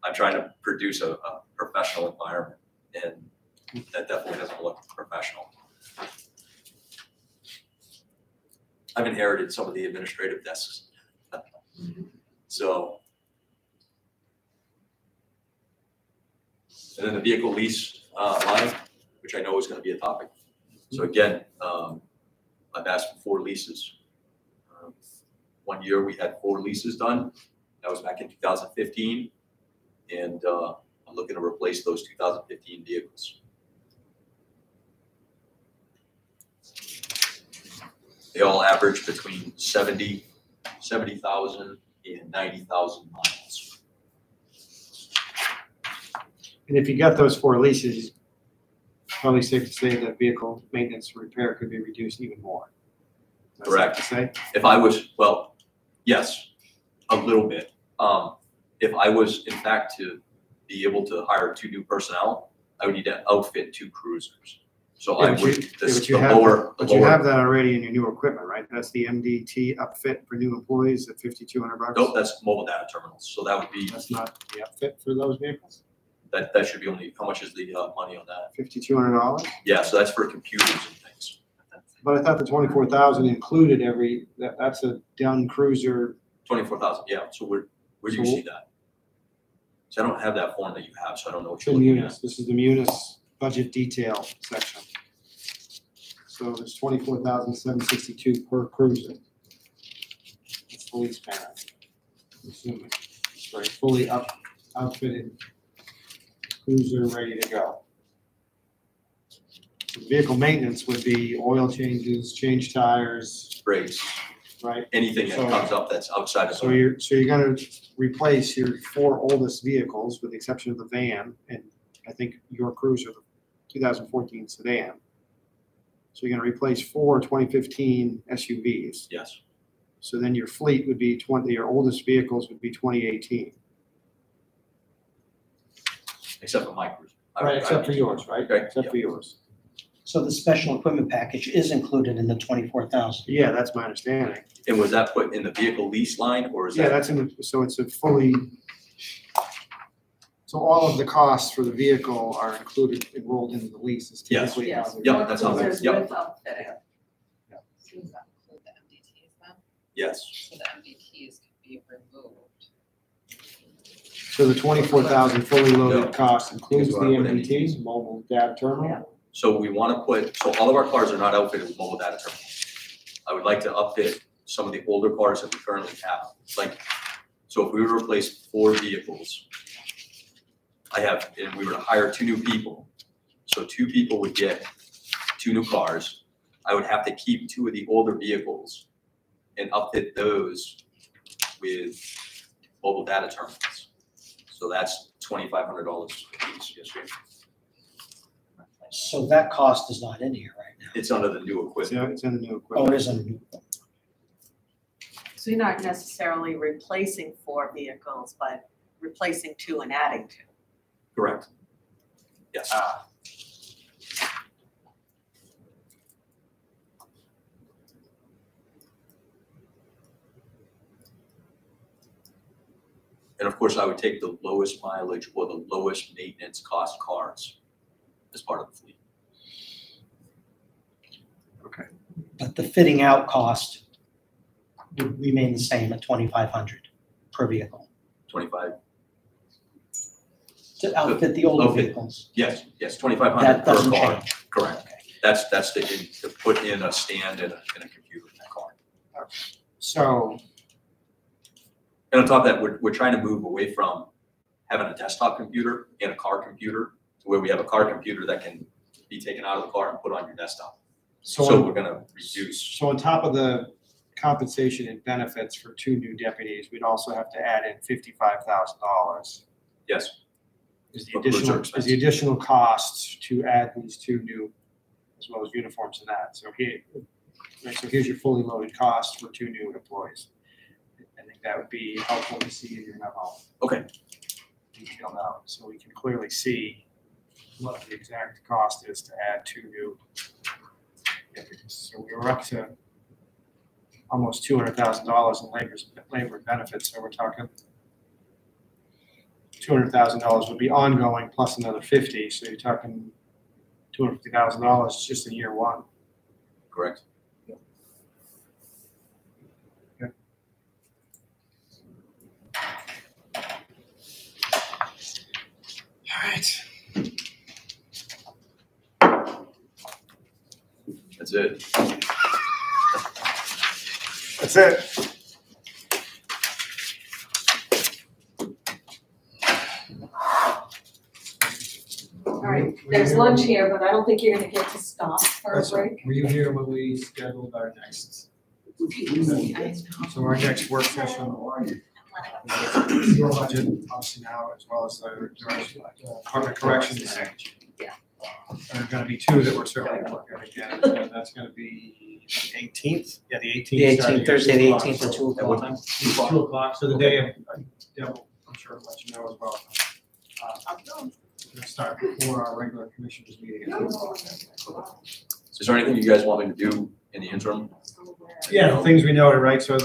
I'm trying to produce a professional environment, and that definitely doesn't look professional. I've inherited some of the administrative desks. So. And then the vehicle lease line, which I know is going to be a topic. So again, I've asked for 4 leases. One year we had 4 leases done. That was back in 2015. And I'm looking to replace those 2015 vehicles. They all average between 70,000 and 90,000 miles. And if you got those 4 leases, probably safe to say that vehicle maintenance and repair could be reduced even more. Is that Correct. safe to say? If I was, well, yes, a little bit. If I was in fact to be able to hire 2 new personnel, I would need to outfit 2 cruisers. So Yeah, I but would, you- this, but you the have lower, the But you lower. have that already in your new equipment, right? That's the MDT upfit for new employees at $5,200. Nope, that's mobile data terminals. So that would be, That's not the upfit for those vehicles? that should be only, how much is the money on that? $5,200? Yeah, so that's for computers and things. But I thought the 24,000 included that's a done cruiser. 24,000, yeah. So where do you So- see that? So I don't have that form that you have, so I don't know what It's you're in looking Munis. This is the Munis budget detail section. So there's 24,762 per cruiser. That's the lease payment. I'm assuming. It's very fully outfitted cruiser ready to go. So vehicle maintenance would be oil changes, change tires, Brakes, right? anything that So- comes up that's outside of. So you're gonna replace your 4 oldest vehicles with the exception of the van and I think your cruiser, the 2014 sedan. So you're gonna replace 4 2015 SUVs. Yes, So then your fleet would be your oldest vehicles would be 2018. except for my cruiser. Right, except for yours, right? Okay, Except yeah. for yours. So the special equipment package is included in the 24,000. Yeah, that's my understanding. And was that put in the vehicle lease line or is Yeah, that? so it's a fully, so all of the costs for the vehicle are enrolled in the lease. It's Yes. typically how Yes, they- Yep, more that's how it is. cruisers Yep. with outfitting. So does that include the MDTs then? Yes, So the MDTs could be removed. So the 24,000 fully No. loaded cost includes the Because we're not putting MDTs, mobile data terminal? so we want to put, so all of our cars are not outfitted with mobile data terminals. I would like to upfit some of the older cars that we currently have, like, so if we were to replace 4 vehicles, and we were to hire 2 new people, so 2 people would get 2 new cars. I would have to keep 2 of the older vehicles and upfit those with mobile data terminals. So that's $2,500 a piece, yes, sir. So that cost is not in here right now. It's under the new equipment. It's in the new Oh, equipment. it is in the new. So you're not necessarily replacing 4 vehicles, but replacing 2 and adding 2. Correct. Yes. And of course, I would take the lowest mileage or the lowest maintenance cost cars as part of the fleet. But the fitting out cost would remain the same at 2,500 per vehicle 25, to outfit the older Okay. vehicles. yes, 2,500 That per doesn't car. change. Correct. That's to put in a stand and a computer in that car. So, And on top of that, we're trying to move away from having a desktop computer and a car computer to where we have a car computer that can be taken out of the car and put on your desktop. So we're gonna reduce, So on top of the compensation and benefits for 2 new deputies, we'd also have to add in $55,000. yes, Is the For cruiser additional, expense. costs to add these 2 new, as well as uniforms and that. So here's your fully loaded cost for 2 new employees. I think that would be helpful to see in your memo. Okay. Detailed out, so we can clearly see what the exact cost is to add 2 new deputies. So we were up to almost $200,000 in labor and benefits, so we're talking $200,000 would be ongoing plus another 50, so you're talking $250,000 just in year 1. correct. All right. That's it. That's it. There's lunch here, but I don't think you're gonna get to stop for a That's break. Were you here when we scheduled our next? So our next work session, your budget, obviously now, as well as the Department of Corrections. Yeah. There are gonna be two that we're certainly looking at again, and that's gonna be 18th, yeah, the 18th. The starting 18th, at Thursday, the 2 o'clock. 18th at 2 o'clock. 2 o'clock, so the day of, I'm sure I'll let you know as well. We're gonna start before our regular commissioners meeting. Is there anything you guys want me to do in the interim? Yeah, the things we noted, right, so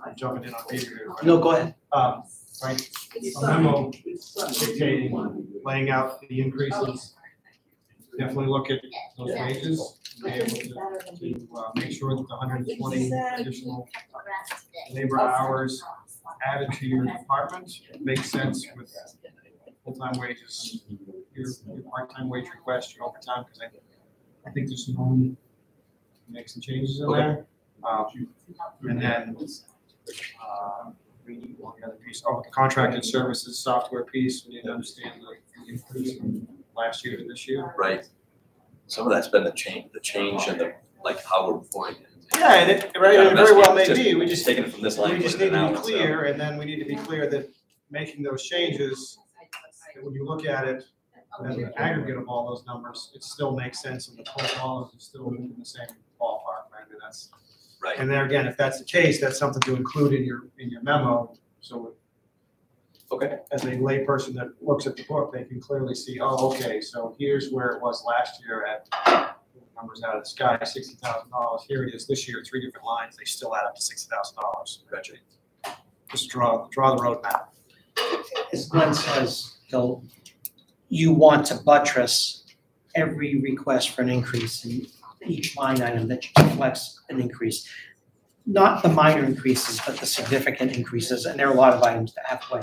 I'm jumping in on Peter here. but, No, go ahead. Right, a memo dictating, laying out the increases. Definitely look at those wages, be able to make sure that the 120 additional labor hours added to your department makes sense with full-time wages, your part-time wage request, your overtime, because I think there's some room to make some changes in there. And then, the other piece, the contracted services software piece, we need to understand the increase from last year to this year. Right. Some of that's been the change in the, like, how we're reporting it. Yeah, and it very well may be, we just taking it from this line. We just putting need it to be out, so. clear, and then we need to be clear that making those changes, that when you look at it, as an aggregate of all those numbers, it still makes sense, and the total dollars is still in the same ballpark, right? And that's, Right. and there again, if that's the case, that's something to include in your memo, so Okay. as a layperson that looks at the book, they can clearly see, oh, okay, so here's where it was last year at numbers out of the sky, $60,000. Here it is this year, 3 different lines, they still add up to $60,000. Gotcha. Just draw the roadmap. As Glenn says, Bill, you want to buttress every request for an increase in each line item that reflects an increase. Not the minor increases, but the significant increases, and there are a lot of items that have to go.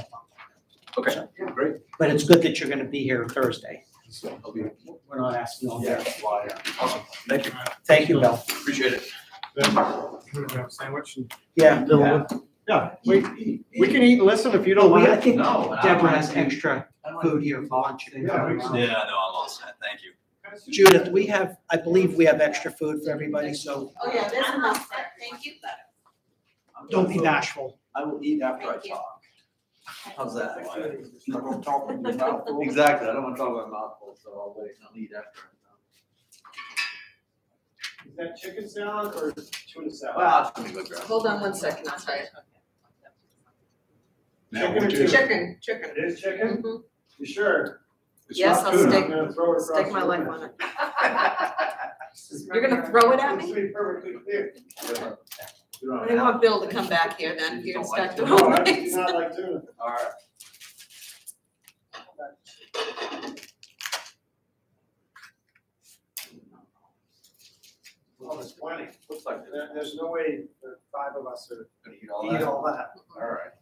Okay, great. But it's good that you're gonna be here Thursday. So I'll be, We're not asking all day. awesome. Thank you. Thank you, Bill. Appreciate it. Then we're gonna have a sandwich and, Yeah. yeah, we can eat and listen if you don't want I it. think No, Deborah has extra food here for lunch. Yeah, we can- Yeah, no, I'm all set. Thank you. Judith, I believe we have extra food for everybody, so Oh, yeah, there's enough. Thank you. don't be bashful. I will eat after I Thank you. talk. How's that? You don't talk with your mouth full? Exactly, I don't want to talk with my mouth full, so I'll wait, I'll eat after I'm Is that chicken salad or tuna done. salad? Well, it's gonna be good, girl. Hold on one second, I'll tell you. Now, Chicken or what tuna? Chicken. It is chicken? Mhm. You sure? It's Yes, not I'll tuna. stick- I'm gonna throw it across Stick my the life room. on it. You're gonna throw it at Let's me? be perfectly clear. I didn't want Bill to come back here then, if you're gonna start No, throwing I do things. not like tuna. Alright. Oh, there's plenty. Looks like There's no way the 5 of us are gonna eat all eat that. all that. Alright.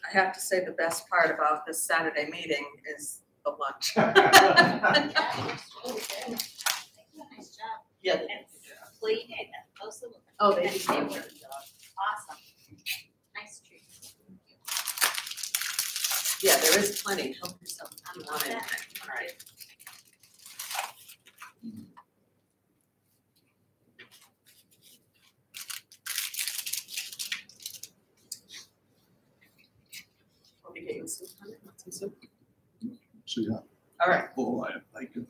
I have to say the best part about this Saturday meeting is the lunch. Nice job. Yeah. Well, you did, most of them. Oh, they did. Awesome. Nice treat. Yeah, there is plenty, help yourself, if you want anything, all right. I'll be getting some, honey, want some soup? See, how All right, full I am thinking.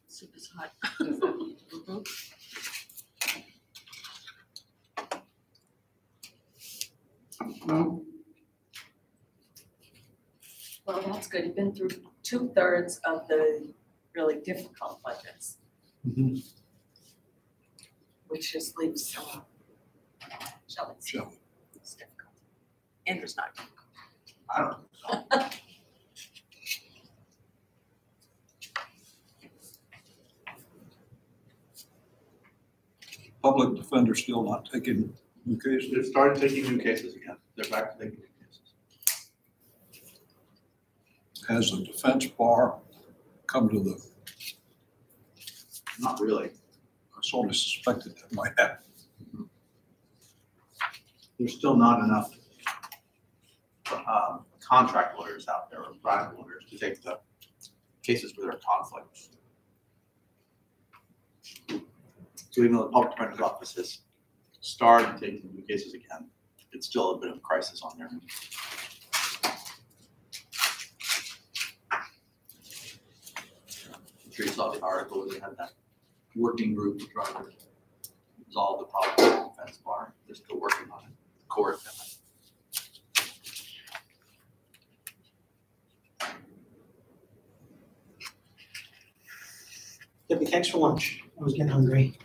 soup is hot. Mhm. Well, that's good, you've been through 2/3 of the really difficult budgets. Which just leaves Shelley's. Shelley. It's difficult. Andrew's not. I don't know. Public defender still not taking new cases. They've started taking new cases again, they're back to taking new cases. has the defense bar come to the, Not really. I sort of suspected that might happen. There's still not enough contract lawyers out there, or private lawyers, to take the cases where there are conflicts. So even though the public defender's office has started taking new cases again, it's still a bit of a crisis on there. I'm sure you saw the article where they had that working group to try to resolve the problem with the defense bar. They're still working on it. Court. Debbie, thanks for lunch. I was getting hungry.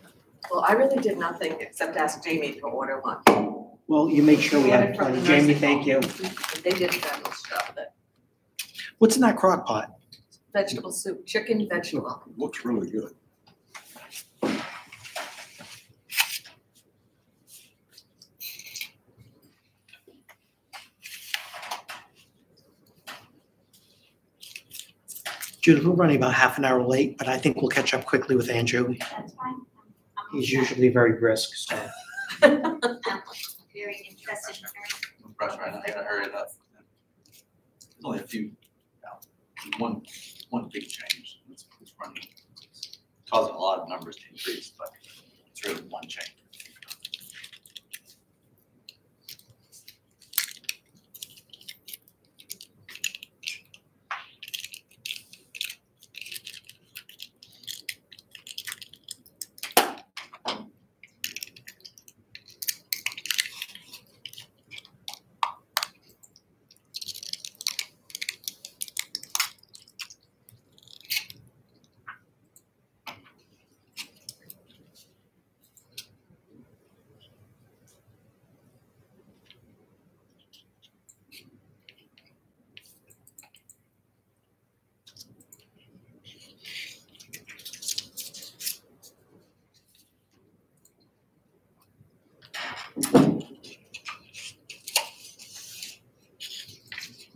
Well, I really did nothing except ask Jamie to order one. Well, you make sure we have Ordered from plenty. the Jamie, nursing thank you. home. They did fabulous job with it. What's in that crock pot? Vegetable soup, chicken vegetable. Looks really good. Judith, we're running about half an hour late, but I think we'll catch up quickly with Andrew. That's fine. He's usually very brisk, so. Very interested in hearing. I'm fresh right now, I gotta hurry it up. There's only a few, one big change. It's running, it's causing a lot of numbers to increase, but it's really one change.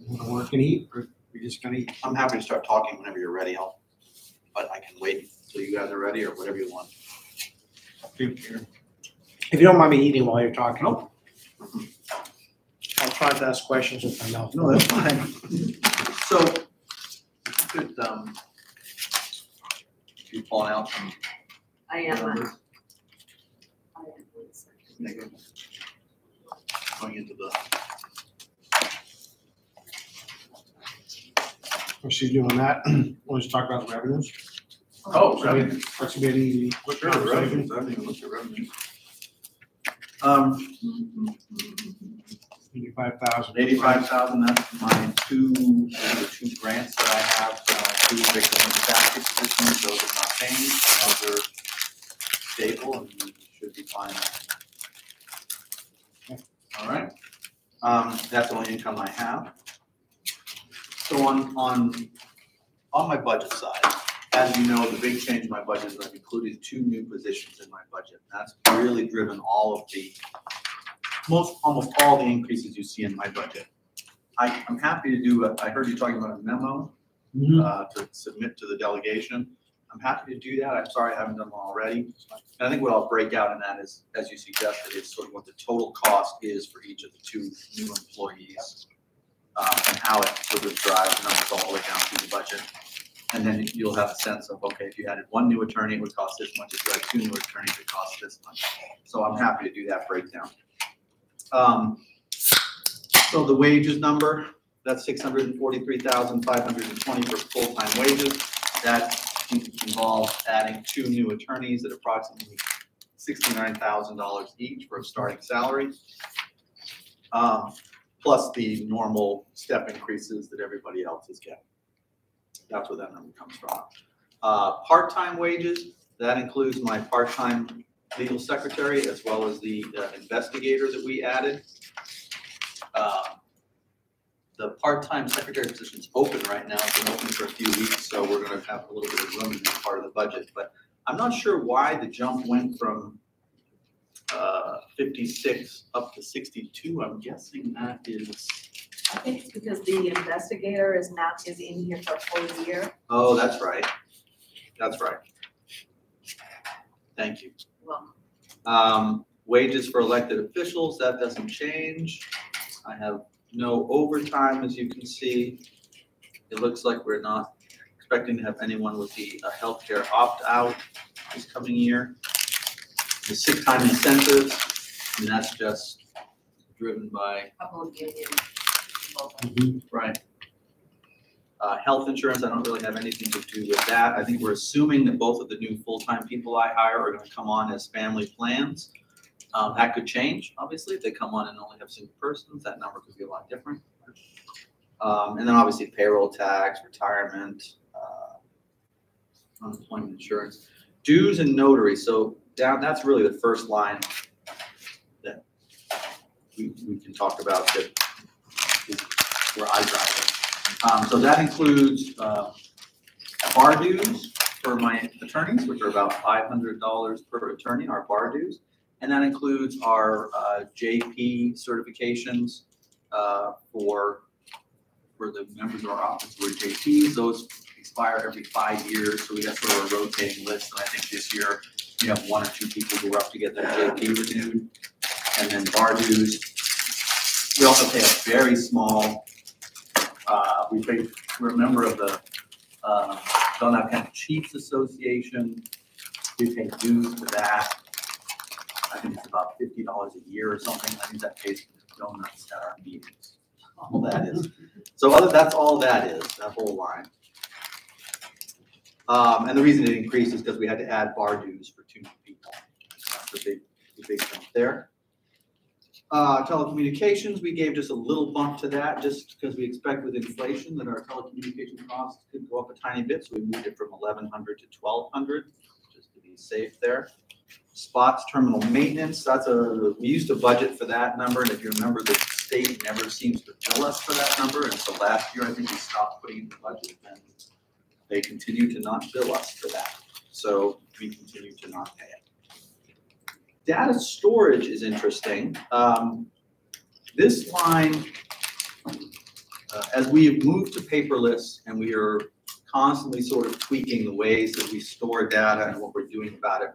Want to work and eat, or we just gonna eat? I'm happy to start talking whenever you're ready, but I can wait until you guys are ready or whatever you want. If you don't mind me eating while you're talking. Nope. I'll try to ask questions with my mouth. No, that's fine. So, could, you pulling out some I am. numbers? Going into the, While she's doing that, we'll just talk about the revenues. oh, That should be an easy. What's your revenues? I haven't even looked at revenues. 85,000. 85,000, that's my two grants that I have, two victim and disaster positions, those are not changed, those are stable and you should be fine. All right, that's the only income I have. So on my budget side, as you know, the big change in my budget is I've included two new positions in my budget. That's really driven all of the, almost all the increases you see in my budget. I'm happy to do, I heard you talking about a memo to submit to the delegation. I'm happy to do that. I'm sorry I haven't done one already. And I think what I'll break out in that is, as you suggested, is sort of what the total cost is for each of the two new employees. And how it sort of drives the numbers all the way down through the budget. And then you'll have a sense of, okay, if you added one new attorney, it would cost this much. If you had two new attorneys, it costs this much. So I'm happy to do that breakdown. So the wages number, that's $643,520 for full-time wages. That involves adding two new attorneys at approximately $69,000 each for a starting salary. Plus the normal step increases that everybody else is getting. That's where that number comes from. Part-time wages, that includes my part-time legal secretary as well as the investigator that we added. The part-time secretary position is open right now. It's been open for a few weeks, so we're going to have a little bit of room in that part of the budget. But I'm not sure why the jump went from 56 up to 62. I'm guessing that is I think it's because the investigator is in here for a full year. Oh, that's right. That's right. Thank you. Well, Wages for elected officials, that doesn't change. I have no overtime, as you can see. It looks like we're not expecting to have anyone with the healthcare opt-out this coming year. The sick time incentives, and that's just driven by, a couple of union. right. Health insurance, I don't really have anything to do with that. I think we're assuming that both of the new full-time people I hire are gonna come on as family plans. That could change, obviously, if they come on and only have single persons, that number could be a lot different. And then obviously payroll tax, retirement, unemployment insurance, dues and notary. So that's really the first line that we can talk about that is where I drive it. So that includes bar dues for my attorneys, which are about $500 per attorney, our bar dues. And that includes our JP certifications for the members of our office who are JPs. Those expire every 5 years, so we got sort of a rotating list. And I think this year we have 1 or 2 people who are up to get their JP renewed. And then bar dues. We also pay a very small, we're a member of the Belknap County Chiefs Association. We pay dues for that. I think it's about $50 a year or something. I think that pays for the donuts at our meetings. All that is. So that's all that is, that whole line. And the reason it increased is because we had to add bar dues for 2 new people. That's the big jump there. Telecommunications, we gave just a little bump to that just because we expect with inflation that our telecommunication costs could go up a tiny bit. So we moved it from $1,100 to $1,200 just to be safe there. Spots terminal maintenance, we used to budget for that number, and if you remember, the state never seems to bill us for that number, and so last year I think we stopped putting in the budget, and they continue to not bill us for that, so we continue to not pay it. Data storage is interesting. This line, as we have moved to paperless, and we are constantly sort of tweaking the ways that we store data and what we're doing about it,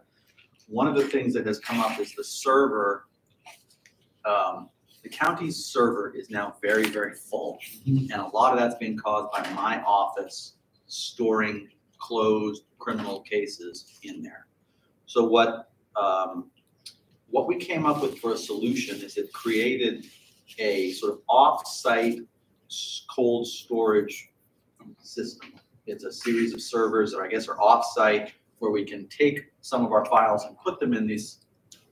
one of the things that has come up is the server. The county's server is now very, very full. And a lot of that's being caused by my office storing closed criminal cases in there. So what we came up with for a solution is it created a sort of off-site cold storage system. It's a series of servers that I guess are off-site, where we can take some of our files and put them in these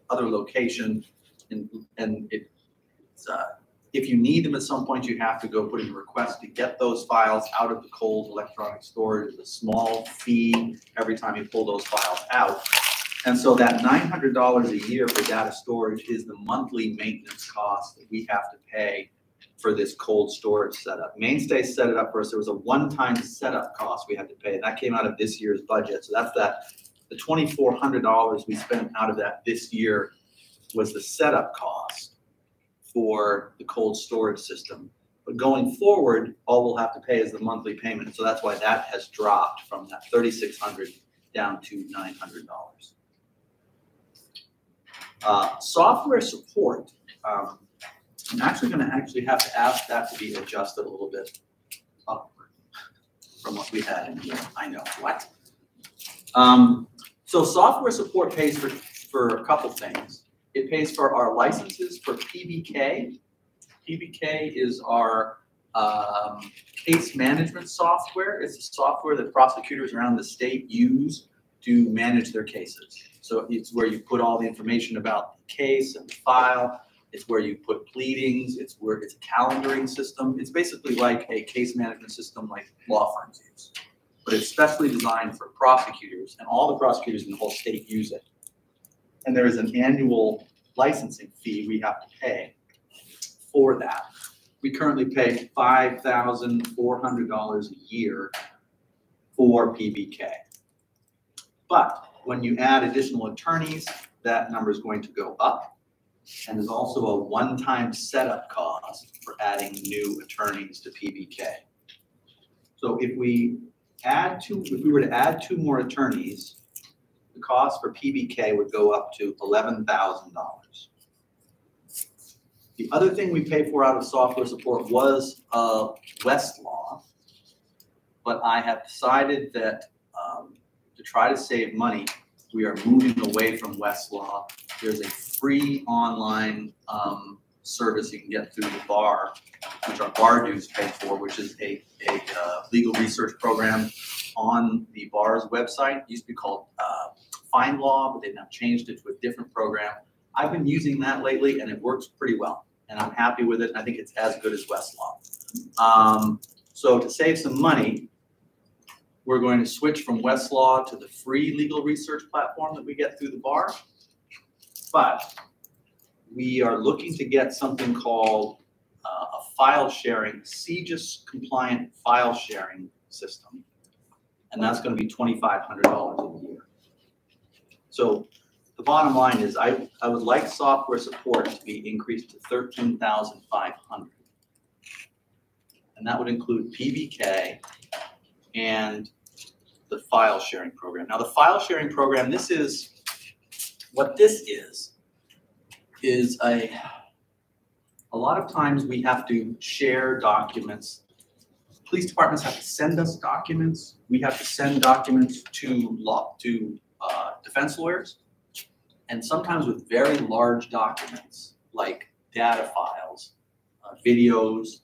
other locations. And if you need them at some point, you have to go put in a request to get those files out of the cold electronic storage. There's a small fee every time you pull those files out. And so that $900 a year for data storage is the monthly maintenance cost that we have to pay for this cold storage setup. Mainstay set it up for us. There was a one-time setup cost we had to pay. That came out of this year's budget. So that's the $2,400 we spent out of that this year was the setup cost for the cold storage system. But going forward, all we'll have to pay is the monthly payment. So that's why that has dropped from that $3,600 down to $900. Software support. I'm actually going to have to ask that to be adjusted a little bit upward from what we had in here. I know what. So software support pays for a couple things. It pays for our licenses for PBK. PBK is our case management software. It's the software that prosecutors around the state use to manage their cases. So it's where you put all the information about the case and the file. It's where you put pleadings. It's a calendaring system. It's basically like a case management system like law firms use, but it's specially designed for prosecutors, and all the prosecutors in the whole state use it. And there is an annual licensing fee we have to pay for that. We currently pay $5,400 a year for PBK. But when you add additional attorneys, that number is going to go up. And there's also a one-time setup cost for adding new attorneys to PBK. So if we were to add 2 more attorneys, the cost for PBK would go up to $11,000. The other thing we pay for out of software support was Westlaw, but I have decided that to try to save money, we are moving away from Westlaw. There's a free online service you can get through the bar, which our bar dues pay for, which is a legal research program on the bar's website. It used to be called FindLaw, but they've now changed it to a different program. I've been using that lately, and it works pretty well, and I'm happy with it. I think it's as good as Westlaw. So to save some money, we're going to switch from Westlaw to the free legal research platform that we get through the bar. But we are looking to get something called a file sharing, CJIS compliant file sharing system. And that's going to be $2,500 a year. So the bottom line is I would like software support to be increased to $13,500. And that would include PBK and the file sharing program. Now the file sharing program, this is a lot of times we have to share documents. Police departments have to send us documents. We have to send documents to defense lawyers. And sometimes with very large documents, like data files, videos,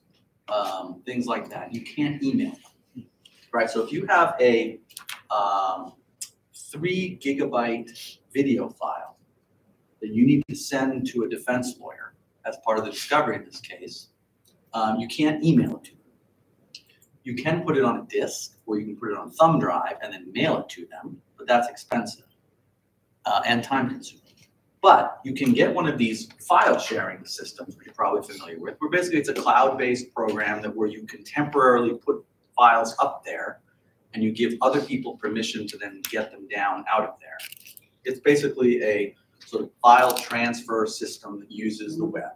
things like that, you can't email them, right? So if you have a 3 gigabyte video file that you need to send to a defense lawyer as part of the discovery in this case, you can't email it to them. You can put it on a disk, or you can put it on a thumb drive and then mail it to them, but that's expensive and time consuming. But you can get one of these file sharing systems, which you're probably familiar with, where basically it's a cloud-based program where you can temporarily put files up there and you give other people permission to then get them down out of there. It's basically a sort of file transfer system that uses the web.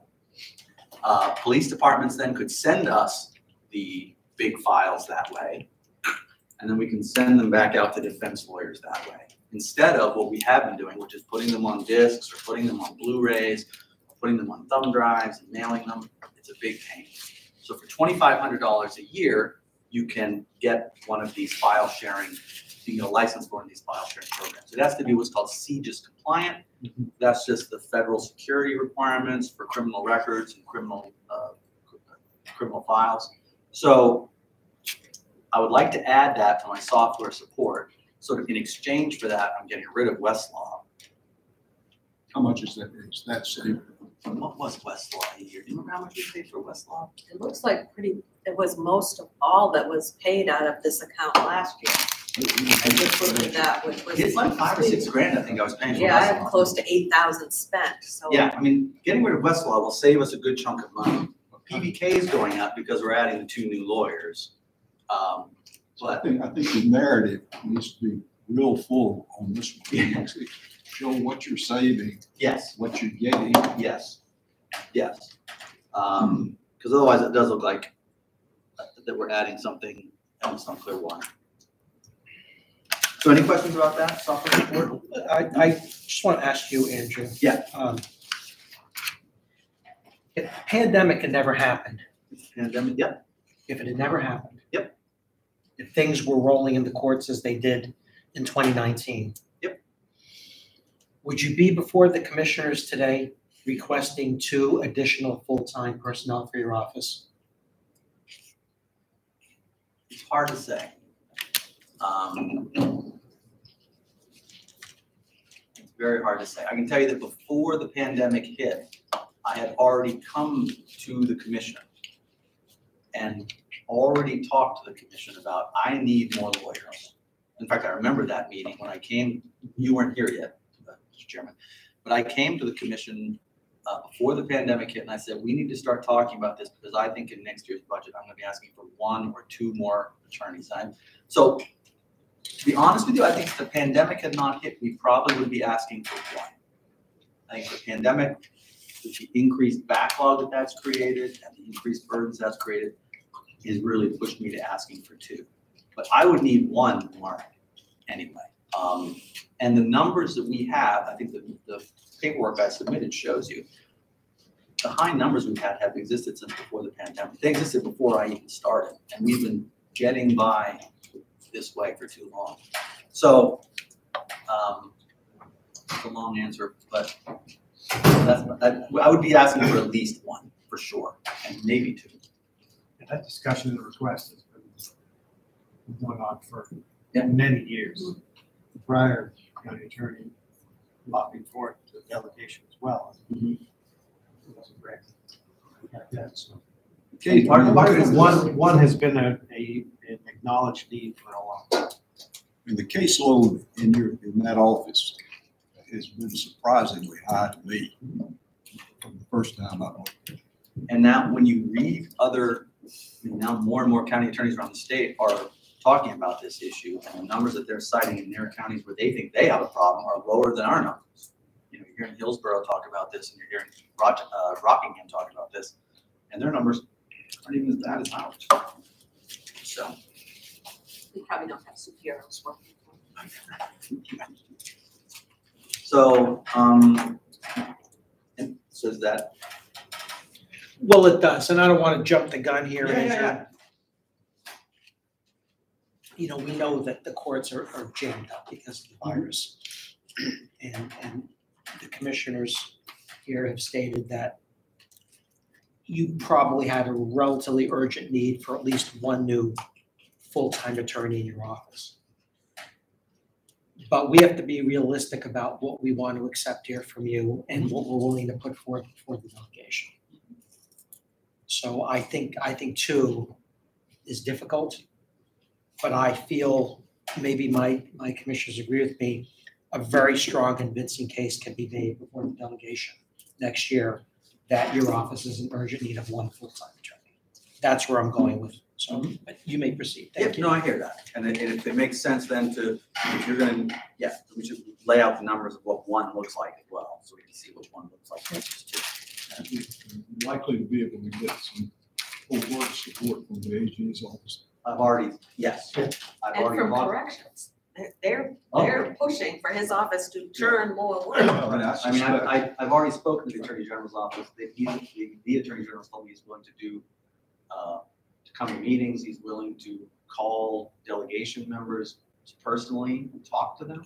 Police departments then could send us the big files that way, and then we can send them back out to defense lawyers that way, instead of what we have been doing, which is putting them on disks or putting them on Blu-rays, or putting them on thumb drives and mailing them. It's a big pain. So for $2,500 a year, you can get one of these file sharing, you get a license for one of these file sharing programs. It has to be what's called CJIS compliant. That's just the federal security requirements for criminal records and criminal files. So I would like to add that to my software support. Sort of in exchange for that, I'm getting rid of Westlaw. How much is that? Is that saving? What was Westlaw a year? Do you remember how much we paid for Westlaw? It looks like it was most of all that was paid out of this account last year. I just looked at that, which was. It's like $5 or $6 grand, I think I was paying for Westlaw. Yeah, I have close to 8,000 spent, so. Yeah, I mean, getting rid of Westlaw will save us a good chunk of money. PBK is going up because we're adding the 2 new lawyers. I think the narrative needs to be real full on this one. Show what you're saving. Yes. What you're getting. Yes. Yes. Because otherwise it does look like that we're adding something else on Clearwater. So any questions about that software support? I just want to ask you, Andrew. Yeah. If the pandemic had never happened. Pandemic, yep. If it had never happened. Yep. If things were rolling in the courts as they did in 2019. Yep. Would you be before the commissioners today requesting 2 additional full-time personnel for your office? It's hard to say. It's very hard to say. I can tell you that before the pandemic hit, I had already come to the commission and already talked to the commission about, I need more lawyers. In fact, I remember that meeting when I came, you weren't here yet, Mr. Chairman, but I came to the commission before the pandemic hit and I said, we need to start talking about this because I think in next year's budget, I'm going to be asking for 1 or 2 more attorneys. So to be honest with you, I think if the pandemic had not hit, we probably would be asking for 1. I think the pandemic with the increased backlog that that's created and the increased burdens that's created, is really pushed me to asking for 2. But I would need 1 more anyway. And the numbers that we have, I think the paperwork I submitted shows you, the high numbers we've had have existed since before the pandemic. They existed before I even started, and we've been getting by this way for too long. So, it's a long answer, but I would be asking for at least 1 for sure, and maybe 2. And that discussion and request has been going on for Yeah. many years. The prior county attorney lobbied for it, the delegation as well. Mhm. It wasn't granted. Like that, so. Okay, One has been an acknowledged need for a long time. and the caseload in that office has been surprisingly high to me from the first time I looked. And now when you read now more and more county attorneys around the state are talking about this issue, and the numbers that they're citing in their counties where they think they have a problem are lower than our numbers. You know, you're hearing Hillsborough talk about this, and you're hearing Rockingham talk about this, and their numbers aren't even as bad as ours. So. We probably don't have superheroes working. So, and so is that? Well, it does, and I don't want to jump the gun here. Yeah. You know, we know that the courts are jammed up because of the virus. And the commissioners here have stated that you probably had a relatively urgent need for at least 1 new full-time attorney in your office. But we have to be realistic about what we want to accept here from you and what we're willing to put forth before the delegation. So I think 2 is difficult, but I feel maybe my commissioners agree with me, a very strong convincing case can be made before the delegation next year that your office is in urgent need of 1 full-time attorney. That's where I'm going with it. So, but you may proceed. Thank you. No, I hear that. And if it makes sense then if you're gonna, we should lay out the numbers of what 1 looks like as well, so we can see what 1 looks like versus 2. Likely to be able to get some full-board support from the AG's office. I've already, yes. I've And already from bought- corrections, they're pushing for his office to churn more work. I mean, I've already spoken to the Attorney General's office. The Attorney General told me he's willing to do, to come to meetings. He's willing to call delegation members personally and talk to them.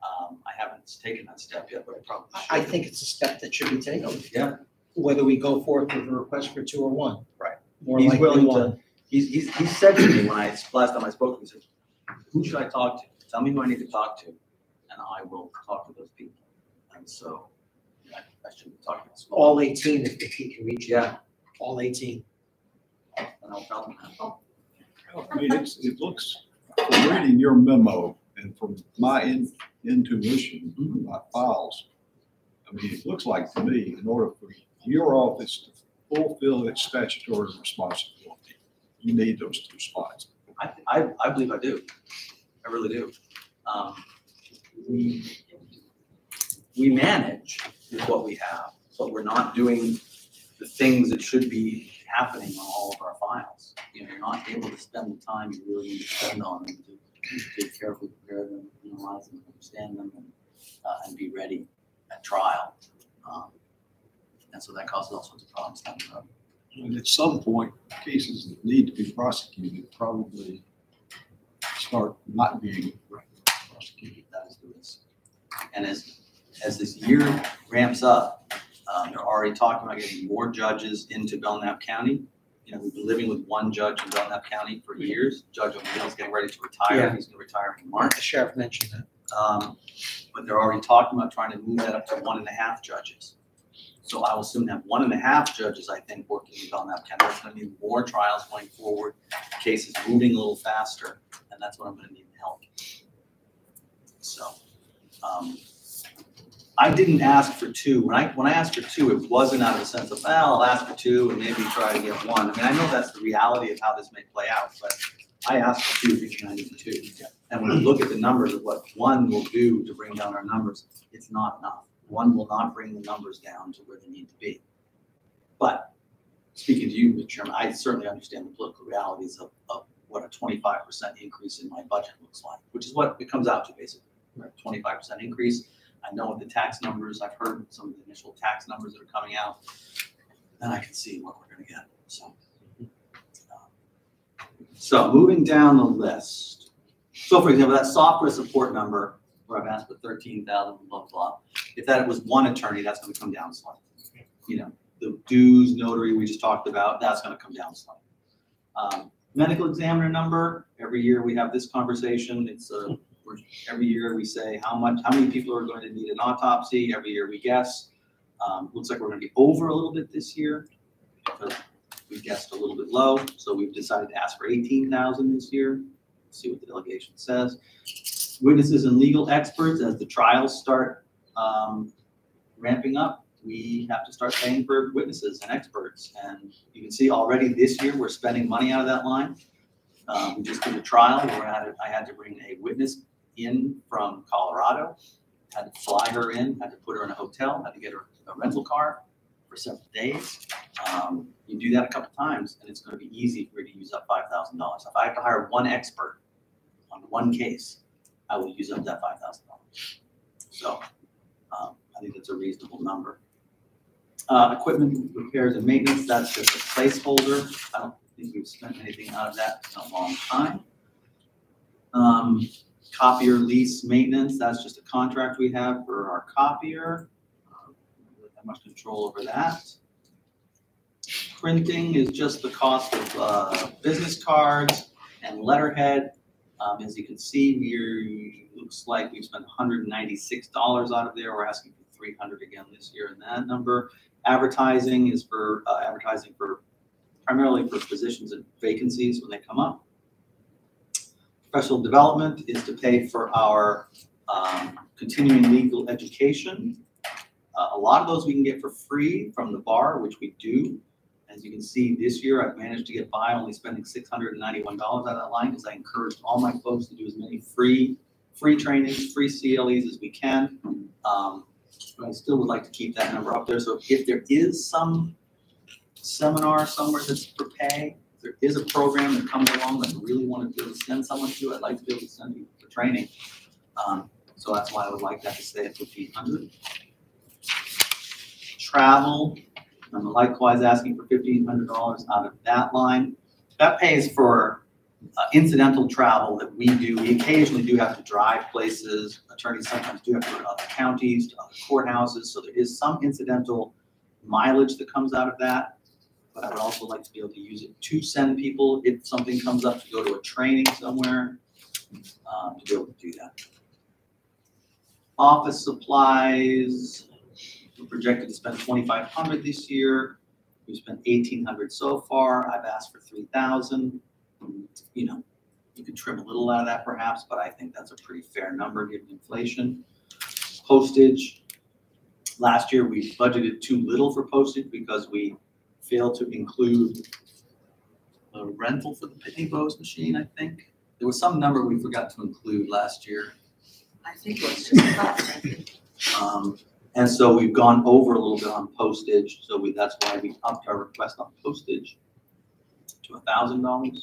I haven't taken that step yet, but I probably should. I think it's a step that should be taken. Yeah. Whether we go forth with a request for 2 or 1. Right. More He's likely willing 1. to, he said to me last time I spoke to him, he said, who should I talk to? Tell me who I need to talk to, and I will talk to those people. And so I should be talking to small. All 18 if he can reach. Yeah. All 18. And I'll tell them that. I mean, it looks, from reading your memo and from my intuition, from my files, I mean, it looks like to me, in order for your office to fulfill its statutory responsibility, you need those 2 spots. I believe I do. I really do. We manage with what we have, but we're not doing the things that should be happening on all of our files. You know, you're not able to spend the time you really need to spend on them to carefully prepare them, analyze them, understand them, and be ready at trial. And so that causes all sorts of problems down the road. And at some point, cases that need to be prosecuted probably start not being prosecuted. That is the risk. And as this year ramps up, they're already talking about getting more judges into Belknap County. You know, we've been living with 1 judge in Belknap County for years. Judge O'Neill's getting ready to retire. Yeah. He's going to retire in March. The sheriff mentioned that. But they're already talking about trying to move that up to 1.5 judges. So I will soon have 1.5 judges, I think, working in Belknap County. There's going to be more trials going forward, cases moving a little faster, and that's what I'm going to need help. So I didn't ask for 2. When I asked for 2, it wasn't out of a sense of, well, I'll ask for 2 and maybe try to get 1. I mean, I know that's the reality of how this may play out, but I asked for 2 thinking I needed 2. And when you look at the numbers of what 1 will do to bring down our numbers, it's not enough. One will not bring the numbers down to where they need to be. But speaking to you, Mr. Chairman, I certainly understand the political realities of what a 25% increase in my budget looks like, which is what it comes out to basically, right? 25% increase. I know what the tax numbers, I've heard some of the initial tax numbers that are coming out, and I can see what we're gonna get, so moving down the list. So for example, that software support number where I've asked for 13,000, blah, blah. If that was one attorney, that's gonna come down slightly. You know, the dues notary we just talked about, that's gonna come down slightly. Medical examiner number, every year we have this conversation. It's every year we say how many people are going to need an autopsy. Every year we guess. Looks like we're gonna be over a little bit this year because we guessed a little bit low. So we've decided to ask for 18,000 this year. See what the delegation says. Witnesses and legal experts, as the trials start ramping up, we have to start paying for witnesses and experts. And you can see already this year, we're spending money out of that line. We just did a trial where I had to bring a witness in from Colorado, had to fly her in, had to put her in a hotel, had to get her a rental car for several days. You do that a couple times and it's going to be easy for you to use up $5,000. If I have to hire one expert on one case, I will use up that $5,000. So I think that's a reasonable number. Equipment repairs and maintenance, that's just a placeholder. I don't think we've spent anything out of that in a long time. Copier lease maintenance, that's just a contract we have for our copier. Not that much control over that. Printing is just the cost of business cards and letterhead. As you can see, looks like we've spent $196 out of there. We're asking for $300 again this year in that number. Advertising is for primarily for positions and vacancies when they come up. Professional development is to pay for our continuing legal education. A lot of those we can get for free from the bar, which we do. As you can see, this year I've managed to get by only spending $691 out of that line because I encouraged all my folks to do as many free trainings, free CLEs as we can. But I still would like to keep that number up there. So if there is some seminar somewhere that's for pay, if there is a program that comes along that I really want to be able to send someone to, I'd like to be able to send people for training. So that's why I would like that to stay at $1,500. Travel, I'm likewise asking for $1,500 out of that line. That pays for incidental travel that we do. We occasionally do have to drive places. Attorneys sometimes do have to go to other counties, to other courthouses. So there is some incidental mileage that comes out of that. But I would also like to be able to use it to send people if something comes up to go to a training somewhere, to be able to do that. Office supplies, we're projected to spend $2,500 this year. We've spent $1,800 so far. I've asked for $3,000. You know, you can trim a little out of that perhaps, but I think that's a pretty fair number given inflation. Postage. Last year we budgeted too little for postage because we failed to include a rental for the Pitney Bowes machine, I think. There was some number we forgot to include last year. I think it was just and so we've gone over a little bit on postage. So that's why we upped our request on postage to $1,000.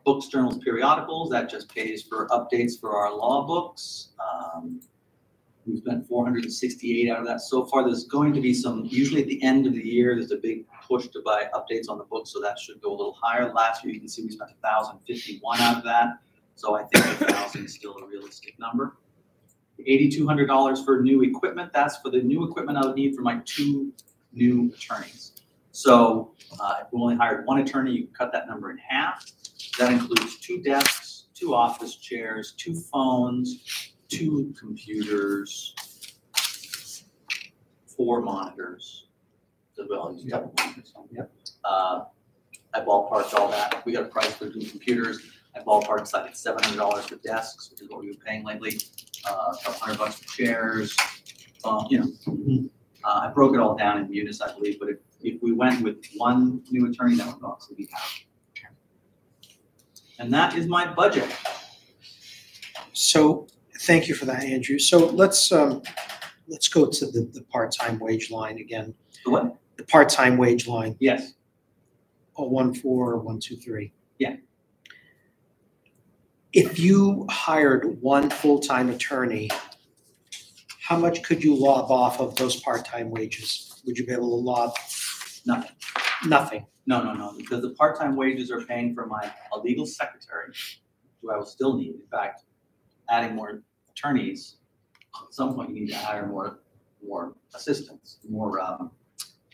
Books, journals, periodicals, that just pays for updates for our law books. We've spent $468 out of that so far. There's going to be some, usually at the end of the year, there's a big push to buy updates on the book, so that should go a little higher. Last year, you can see we spent $1,051 out of that. So I think 1,000 is still a realistic number. $8,200 for new equipment. That's for the new equipment I would need for my 2 new attorneys. So if we only hired 1 attorney, you can cut that number in half. That includes 2 desks, 2 office chairs, 2 phones, 2 computers, 4 monitors, as well as double monitors. Yep. I ballparked all that. We got a price for 2 computers. I ballparked like $700 for desks, which is what we've been paying lately. A couple $100 for chairs. You know, I broke it all down in units, I believe. But if we went with 1 new attorney, that would obviously be half. And that is my budget. So thank you for that, Andrew. So let's let's go to the part-time wage line again. The what? The part-time wage line, Yes. 014-123. Yeah. If you hired one full-time attorney, how much could you lob off of those part-time wages? Would you be able to lob? Nothing. Nothing. No, because the part-time wages are paying for a legal secretary, who I will still need. In fact, adding more attorneys, at some point you need to hire more assistants, more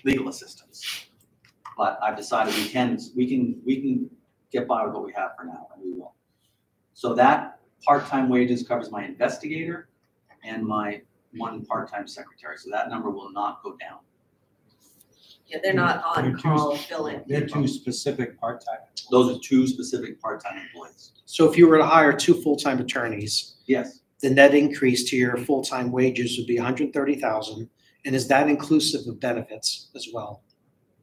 legal assistants. But I've decided we can get by with what we have for now, and we will. So that part-time wages covers my investigator and my one part-time secretary. So that number will not go down. Yeah, they're not on call billing. They're two specific part-time. Those are two specific part-time employees. So if you were to hire two full-time attorneys, Yes. the net increase to your full-time wages would be $130,000. And is that inclusive of benefits as well?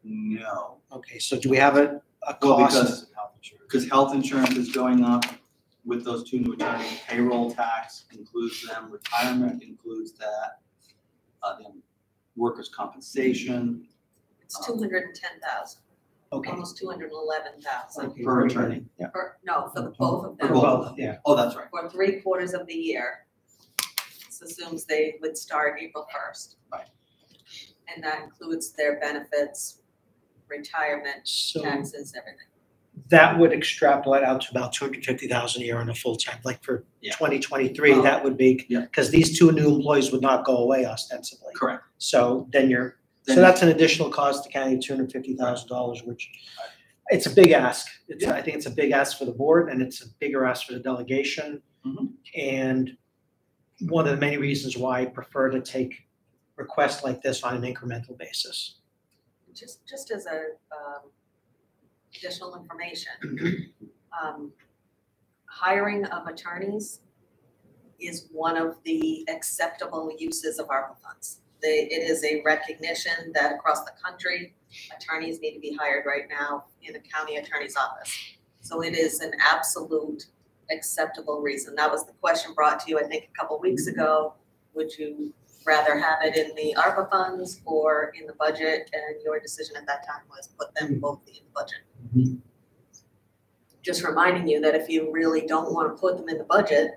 No. Okay, so do we have a Well, cost? because health insurance is going up with those two new attorneys, payroll tax includes them, retirement includes that, then workers' compensation It's 210,000, Okay. almost 211,000. Okay, per attorney. Yeah. No, for the both of For them. both. Yeah. Oh, that's right. For 3/4 of the year. This assumes they would start April 1st. Right. And that includes their benefits, retirement, So taxes, everything. that would extrapolate out to about 250,000 a year on a full-time, like for Yeah. 2023, that would be, Yeah. because these two new employees would not go away ostensibly. Correct. So then so Then- that's an additional cost to county, $250,000, which it's a big ask. I think it's a big ask for the board and it's a bigger ask for the delegation. Mhm. And one of the many reasons why I prefer to take requests like this on an incremental basis. Just as a additional information, hiring of attorneys is one of the acceptable uses of ARPA funds. It is a recognition that across the country, attorneys need to be hired right now in the county attorney's office. So it is an absolute acceptable reason. That was the question brought to you, I think, a couple weeks ago. Would you rather have it in the ARPA funds or in the budget? And your decision at that time was put them both in the budget. Just reminding you that if you really don't want to put them in the budget,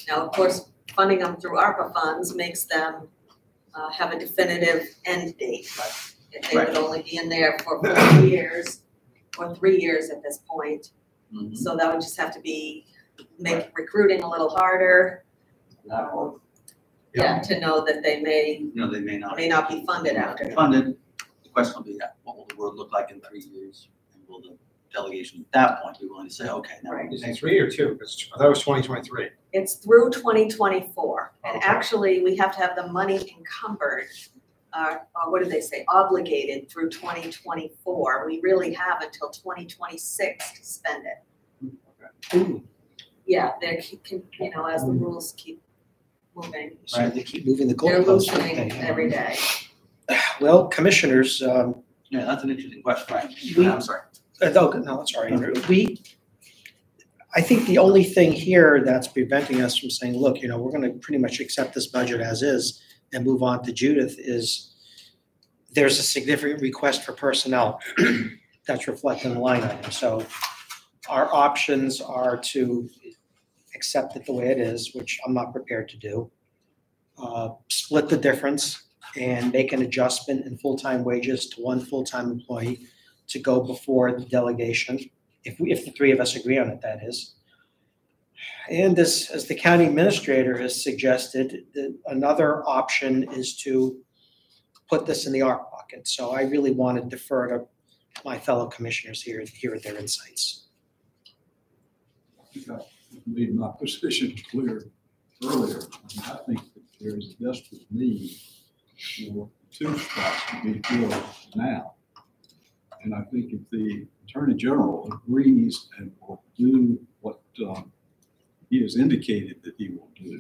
now, of course, funding them through ARPA funds makes them have a definitive end date. If they would only be in there for 4 years or 3 years at this point. Mhm. So that would just have to make recruiting a little harder. Yeah, to know that they may They may not. be funded after. Funded. The question will be, what will the world look like in 3 years? And will the delegation at that point be willing to say, okay, now Right. we Is it 3 or 2? Because that was 2023. It's through 2024, and Okay. actually, we have to have the money encumbered, or what do they say, obligated through 2024. We really have until 2026 to spend it. Yeah, they're, as the rules keep moving, So they keep moving the they're goalposts. don't loosening they? every day. Well, commissioners, Yeah, that's an interesting question, right? We- I'm sorry. no, sorry, Andrew. I think the only thing here that's preventing us from saying, look, we're going to pretty much accept this budget as is and move on to Judith is there's a significant request for personnel that's reflected in the line item. So our options are to accept it the way it is, which I'm not prepared to do. Split the difference and make an adjustment in full-time wages to one full-time employee to go before the delegation, if the three of us agree on it, that is. And as the county administrator has suggested, another option is to put this in the ARP bucket. So I really want to defer to my fellow commissioners here to hear their insights. I made my position clear earlier. I think that there is a desperate need for 2 spots to be filled now. And I think if the Attorney General agrees and will do what he has indicated that he will do,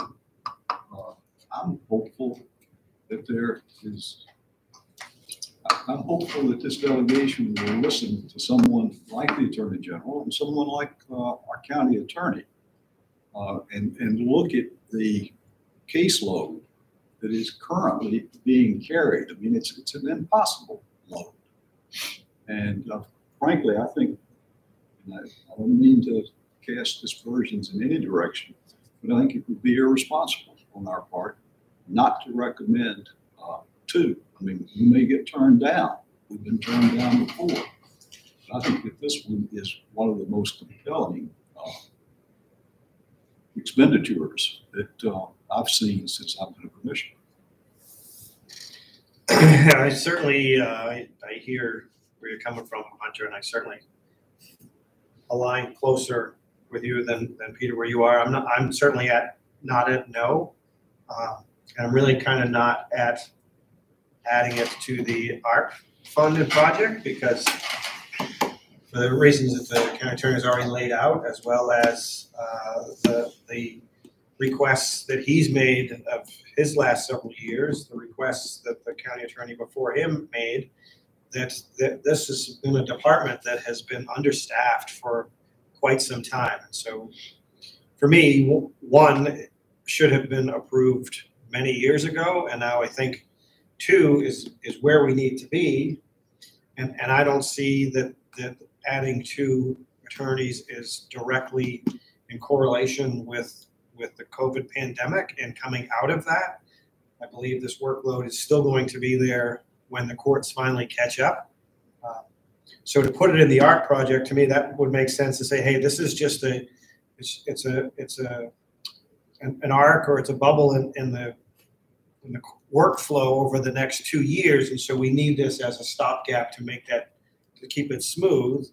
I'm hopeful that I'm hopeful that this delegation will listen to someone like the Attorney General and someone like our county attorney and look at the caseload that is currently being carried. I mean, it's an impossible load. And frankly, I think, and I don't mean to cast dispersions in any direction, but I think it would be irresponsible on our part not to recommend two. I mean, we may get turned down. We've been turned down before. But I think that this one is one of the most compelling expenditures that I've seen since I've been a commissioner. I certainly, I hear where you're coming from, Hunter, and I certainly align closer with you than Peter where you are. I'm certainly not at no. And I'm really kind of not at adding it to the ARP funded project because for the reasons that the county attorney has already laid out, as well as the requests that he's made of his last several years, the requests that the county attorney before him made, that this has been a department that has been understaffed for quite some time. And so for me, one should have been approved many years ago, and now I think two is where we need to be. And I don't see that adding two attorneys is directly in correlation with the COVID pandemic and coming out of that. I believe this workload is still going to be there when the courts finally catch up. So to put it in the ARC project, to me, that would make sense to say, hey, this is just an arc, or it's a bubble in the workflow over the next 2 years, and so we need this as a stopgap to keep it smooth.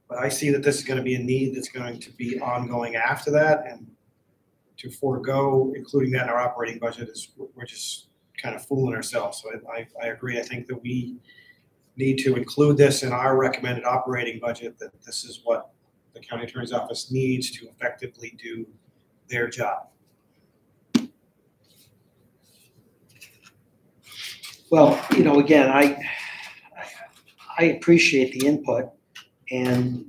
But I see that this is going to be a need that's going to be ongoing after that, and to forego including that in our operating budget we're just kind of fooling ourselves. So I agree. I think that we need to include this in our recommended operating budget, that this is what the county attorney's office needs to effectively do their job. Well, again, I appreciate the input, and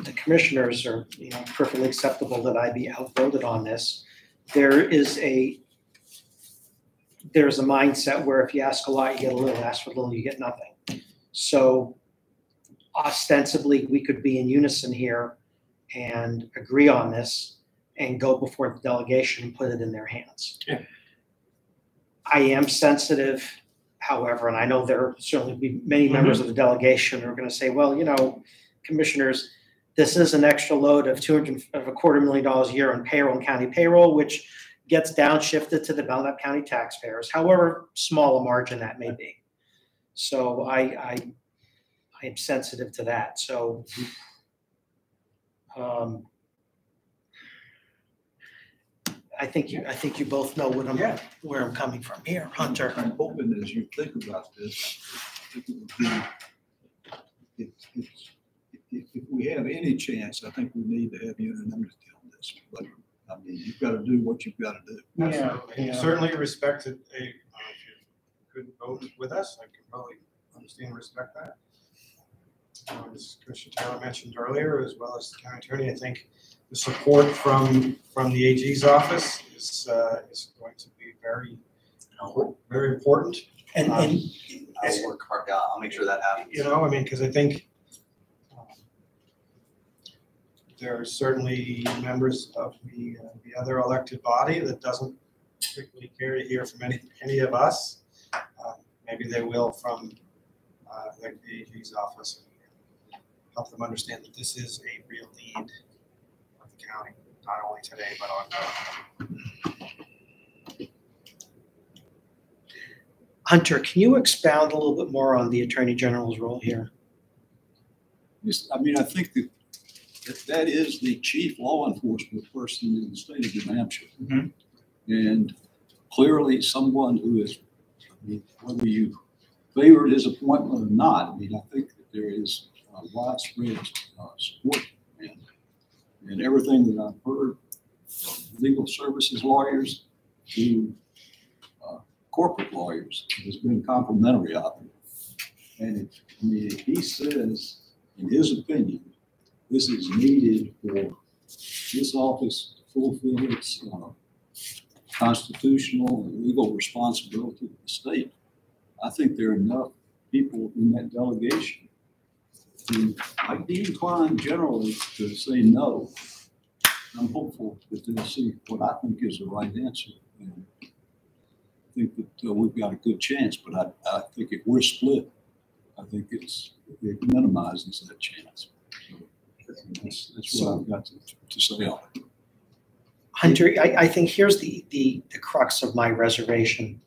the commissioners are, perfectly acceptable that I be outvoted on this. There's a mindset where if you ask a lot, you get a little, ask for a little, you get nothing. So ostensibly, we could be in unison here and agree on this and go before the delegation and put it in their hands. Yeah. I am sensitive, however, and I know there will certainly be many members of the delegation who are going to say, well, commissioners, this is an extra load of $250,000 a year on payroll and county payroll, which gets downshifted to the Belknap County taxpayers, however small a margin that may be. So I am sensitive to that. So I think you both know where I'm coming from here, Hunter. I'm hoping as you think about this, I think it would be, if we have any chance, I think we need to have unanimity on this. But I mean, you've got to do what you've got to do. Yeah. Certainly respect it. If you couldn't vote with us, I can probably understand and respect that. As Commissioner Taylor mentioned earlier, as well as the county attorney, I think the support from the AG's office is going to be very, very important. And I'll work hard. I'll make sure that happens. Because I think there are certainly members of the other elected body that doesn't particularly care to hear from any of us. Maybe they will from the AG's office, and help them understand that this is a real need of the county, not only today but ongoing. Hunter, can you expound a little bit more on the Attorney General's role here? Yes, I mean, I think that is the chief law enforcement person in the state of New Hampshire. Mm-hmm. And clearly someone who is, whether you favored his appointment or not, I mean, I think that there is widespread support. And everything that I've heard from legal services lawyers to corporate lawyers has been complimentary of him. And if he says, in his opinion, this is needed for this office to fulfill its constitutional and legal responsibility of the state. I think there are enough people in that delegation who might be inclined generally to say no. I'm hopeful that they'll see what I think is the right answer. And I think that we've got a good chance, but I think if we're split, I think it minimizes that chance. So that's what I've got to say on it. Hunter, I think here's the crux of my reservation.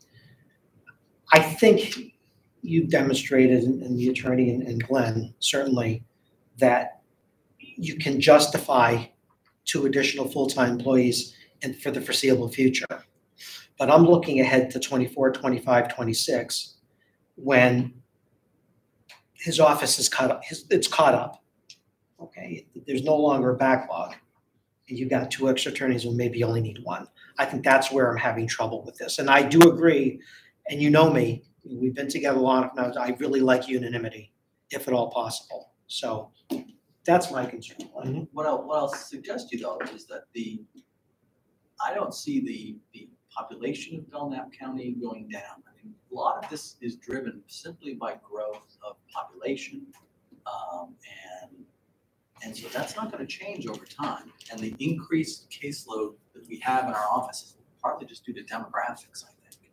I think you've demonstrated, and the attorney and Glenn certainly, that you can justify 2 additional full-time employees and for the foreseeable future. But I'm looking ahead to 24, 25, 26, when his office is it's caught up. Okay, there's no longer a backlog. And you've got 2 extra attorneys and maybe you only need 1. I think that's where I'm having trouble with this. And I do agree, and you know me, we've been together long enough now, I really like unanimity, if at all possible. So that's my concern. What I'll suggest to you though is that I don't see the population of Belknap County going down. I mean, a lot of this is driven simply by growth of population, and so that's not going to change over time. And the increased caseload that we have in our offices partly just due to demographics, I think,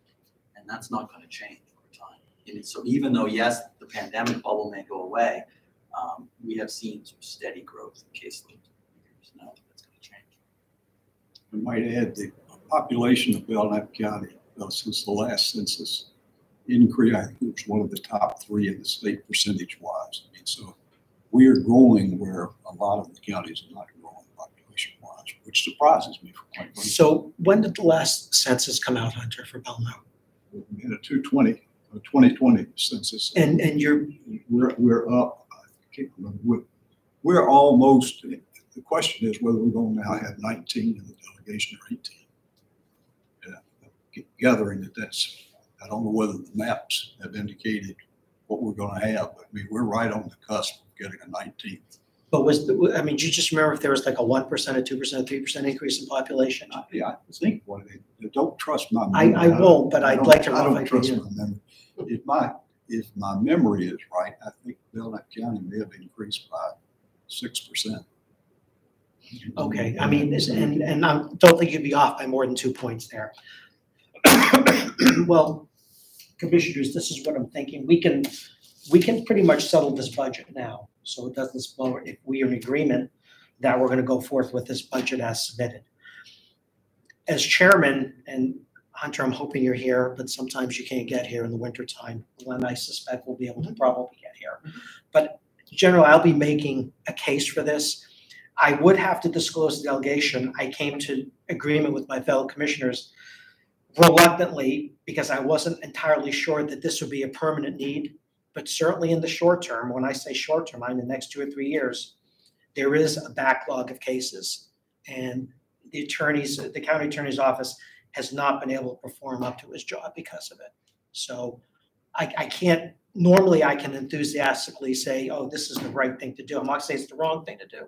and that's not going to change over time. And so even though yes, the pandemic bubble may go away, we have seen some steady growth in caseload. There's no that's going to change. I might add the population of Belknap County since the last census increase, I think it was one of the top 3 in the state percentage-wise. I mean, so we are growing where a lot of the counties are not growing population-wise, which surprises me. Quite frankly. So when did the last census come out, Hunter, for Belknap? In a 2020 census. And we're up. I can't remember. We're almost. The question is whether we're going to now have 19 in the delegation or 18. Gathering that's. I don't know whether the maps have indicated what we're going to have, but I mean we're right on the cusp of getting a 19th. But do you just remember if there was like a 1%, a 2%, a 3% increase in population? Yeah, I think they don't trust my memory. I won't, but I'd like to know. I don't trust my memory. If my memory is right, I think Belknap County may have increased by 6%. Okay, I mean, and I don't think you'd be off by more than 2 points there. Well, commissioners, this is what I'm thinking. We can pretty much settle this budget now, so it doesn't spoil if we are in agreement that we're going to go forth with this budget as submitted. As chairman, and Hunter, I'm hoping you're here, but sometimes you can't get here in the wintertime. Glenn, I suspect will be able to probably get here. But generally, I'll be making a case for this. I would have to disclose the delegation. I came to agreement with my fellow commissioners reluctantly because I wasn't entirely sure that this would be a permanent need. But certainly in the short term, when I say short term, I mean the next 2 or 3 years, there is a backlog of cases. And the county attorney's office has not been able to perform up to his job because of it. So I can't, normally I can enthusiastically say, oh, this is the right thing to do. I'm not saying it's the wrong thing to do,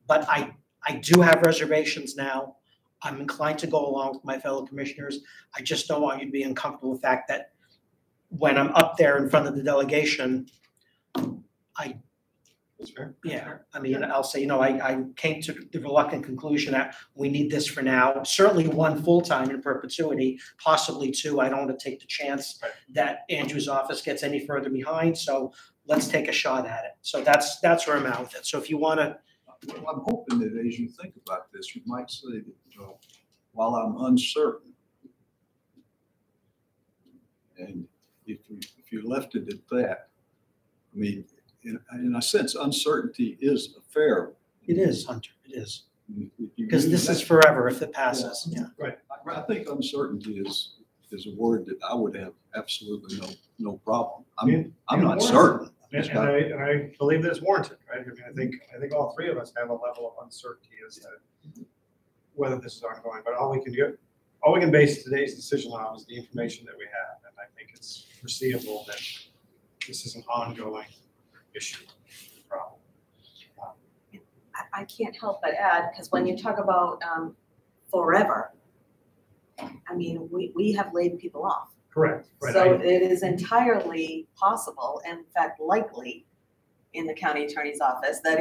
but I do have reservations now. I'm inclined to go along with my fellow commissioners. I just don't want you to be uncomfortable with the fact that when I'm up there in front of the delegation, That's fair. yeah, I mean, I'll say, I came to the reluctant conclusion that we need this for now. Certainly 1 full-time in perpetuity, possibly 2. I don't want to take the chance that Andrew's office gets any further behind. So let's take a shot at it. So that's where I'm at with it. So if you want to. Well, I'm hoping that as you think about this, you might say that while I'm uncertain, and if you left it at that, I mean, in a sense, uncertainty is a fair. It is, Hunter. It is. Because this is forever if it passes. Yeah. Right. I think uncertainty is a word that I would have absolutely no problem. I'm not certain. And I believe that it's warranted, right? I mean, I think all 3 of us have a level of uncertainty as to whether this is ongoing. But all we can base today's decision on is the information that we have, and I think it's foreseeable that this is an ongoing issue, problem. I can't help but add, because when you talk about forever, I mean, we have laid people off. Correct, right. So it is entirely possible, and in fact likely, in the county attorney's office, that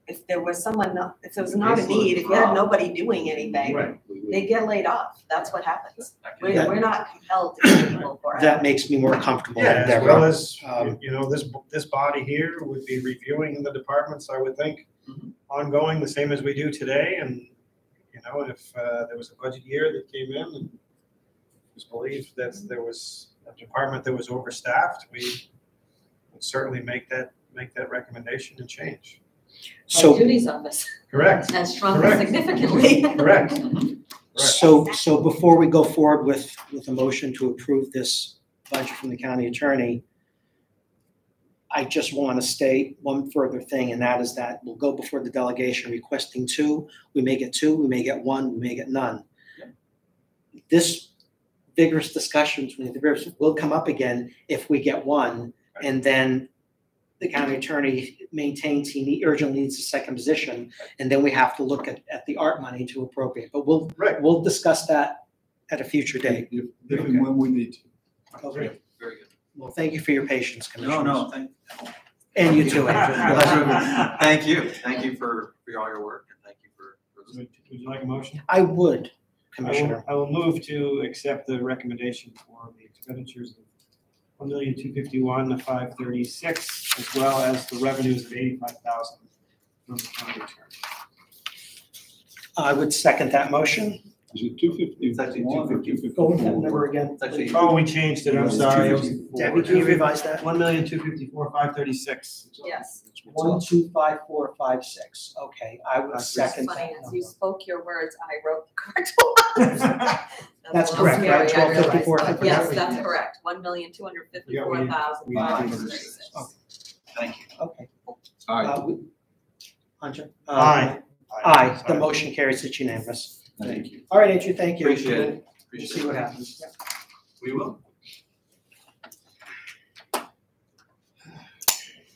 if there was someone, if there was not a need, if you had nobody doing anything, Right. they get laid off. That's what happens. That- We're not compelled to keep people for it. That makes me more comfortable. Yeah, as Deborah. well as, Um, you know, this body here would be reviewing the departments, I would think, Mhm. ongoing, the same as we do today, and, you know, if there was a budget year that came in and it was believed that there was a department that was overstaffed, we would certainly make that recommendation and change. So, Judy's office Correct, has shrunk Correct. significantly. correct. so before we go forward with a motion to approve this budget from the county attorney, I just want to state one further thing, and that is that we'll go before the delegation requesting 2. We may get 2, we may get 1, we may get none. This vigorous discussion between the groups will come up again if we get 1, and then the county attorney maintains he urgently needs a second position, and then we have to look at the art money to appropriate. But Right. we'll discuss that at a future date. If and when we need to. Okay. Very good. Well, thank you for your patience, Commissioners. No, thank. And you too, Andrew. Pleasure. Thank you for all your work, and thank you for this. Would you like a motion? I would, Commissioner. I will move to accept the recommendation for the expenditures of $1,251,536, as well as the revenues of $85,000 from the county attorney. I would second that motion. Is it 250? It's actually 250. Go with that number again. It's actually. Oh, we changed it, I'm sorry. It was Debbie, can you revise that? $1,254,536. Yes. 125456. Okay, I would second that Funny, as you number. spoke your words, I wrote the correct one. That's a little correct, right? scary, I realize, 1254, but Yes, everything. that's correct, $1,254,536. Thank you. Okay. All right, Hunter? Aye. Aye, the Sorry. motion carries, it's unanimous. thank you. All right, Andrew, thank you. Appreciate it. We'll Appreciate see it. what happens. Yeah. We will.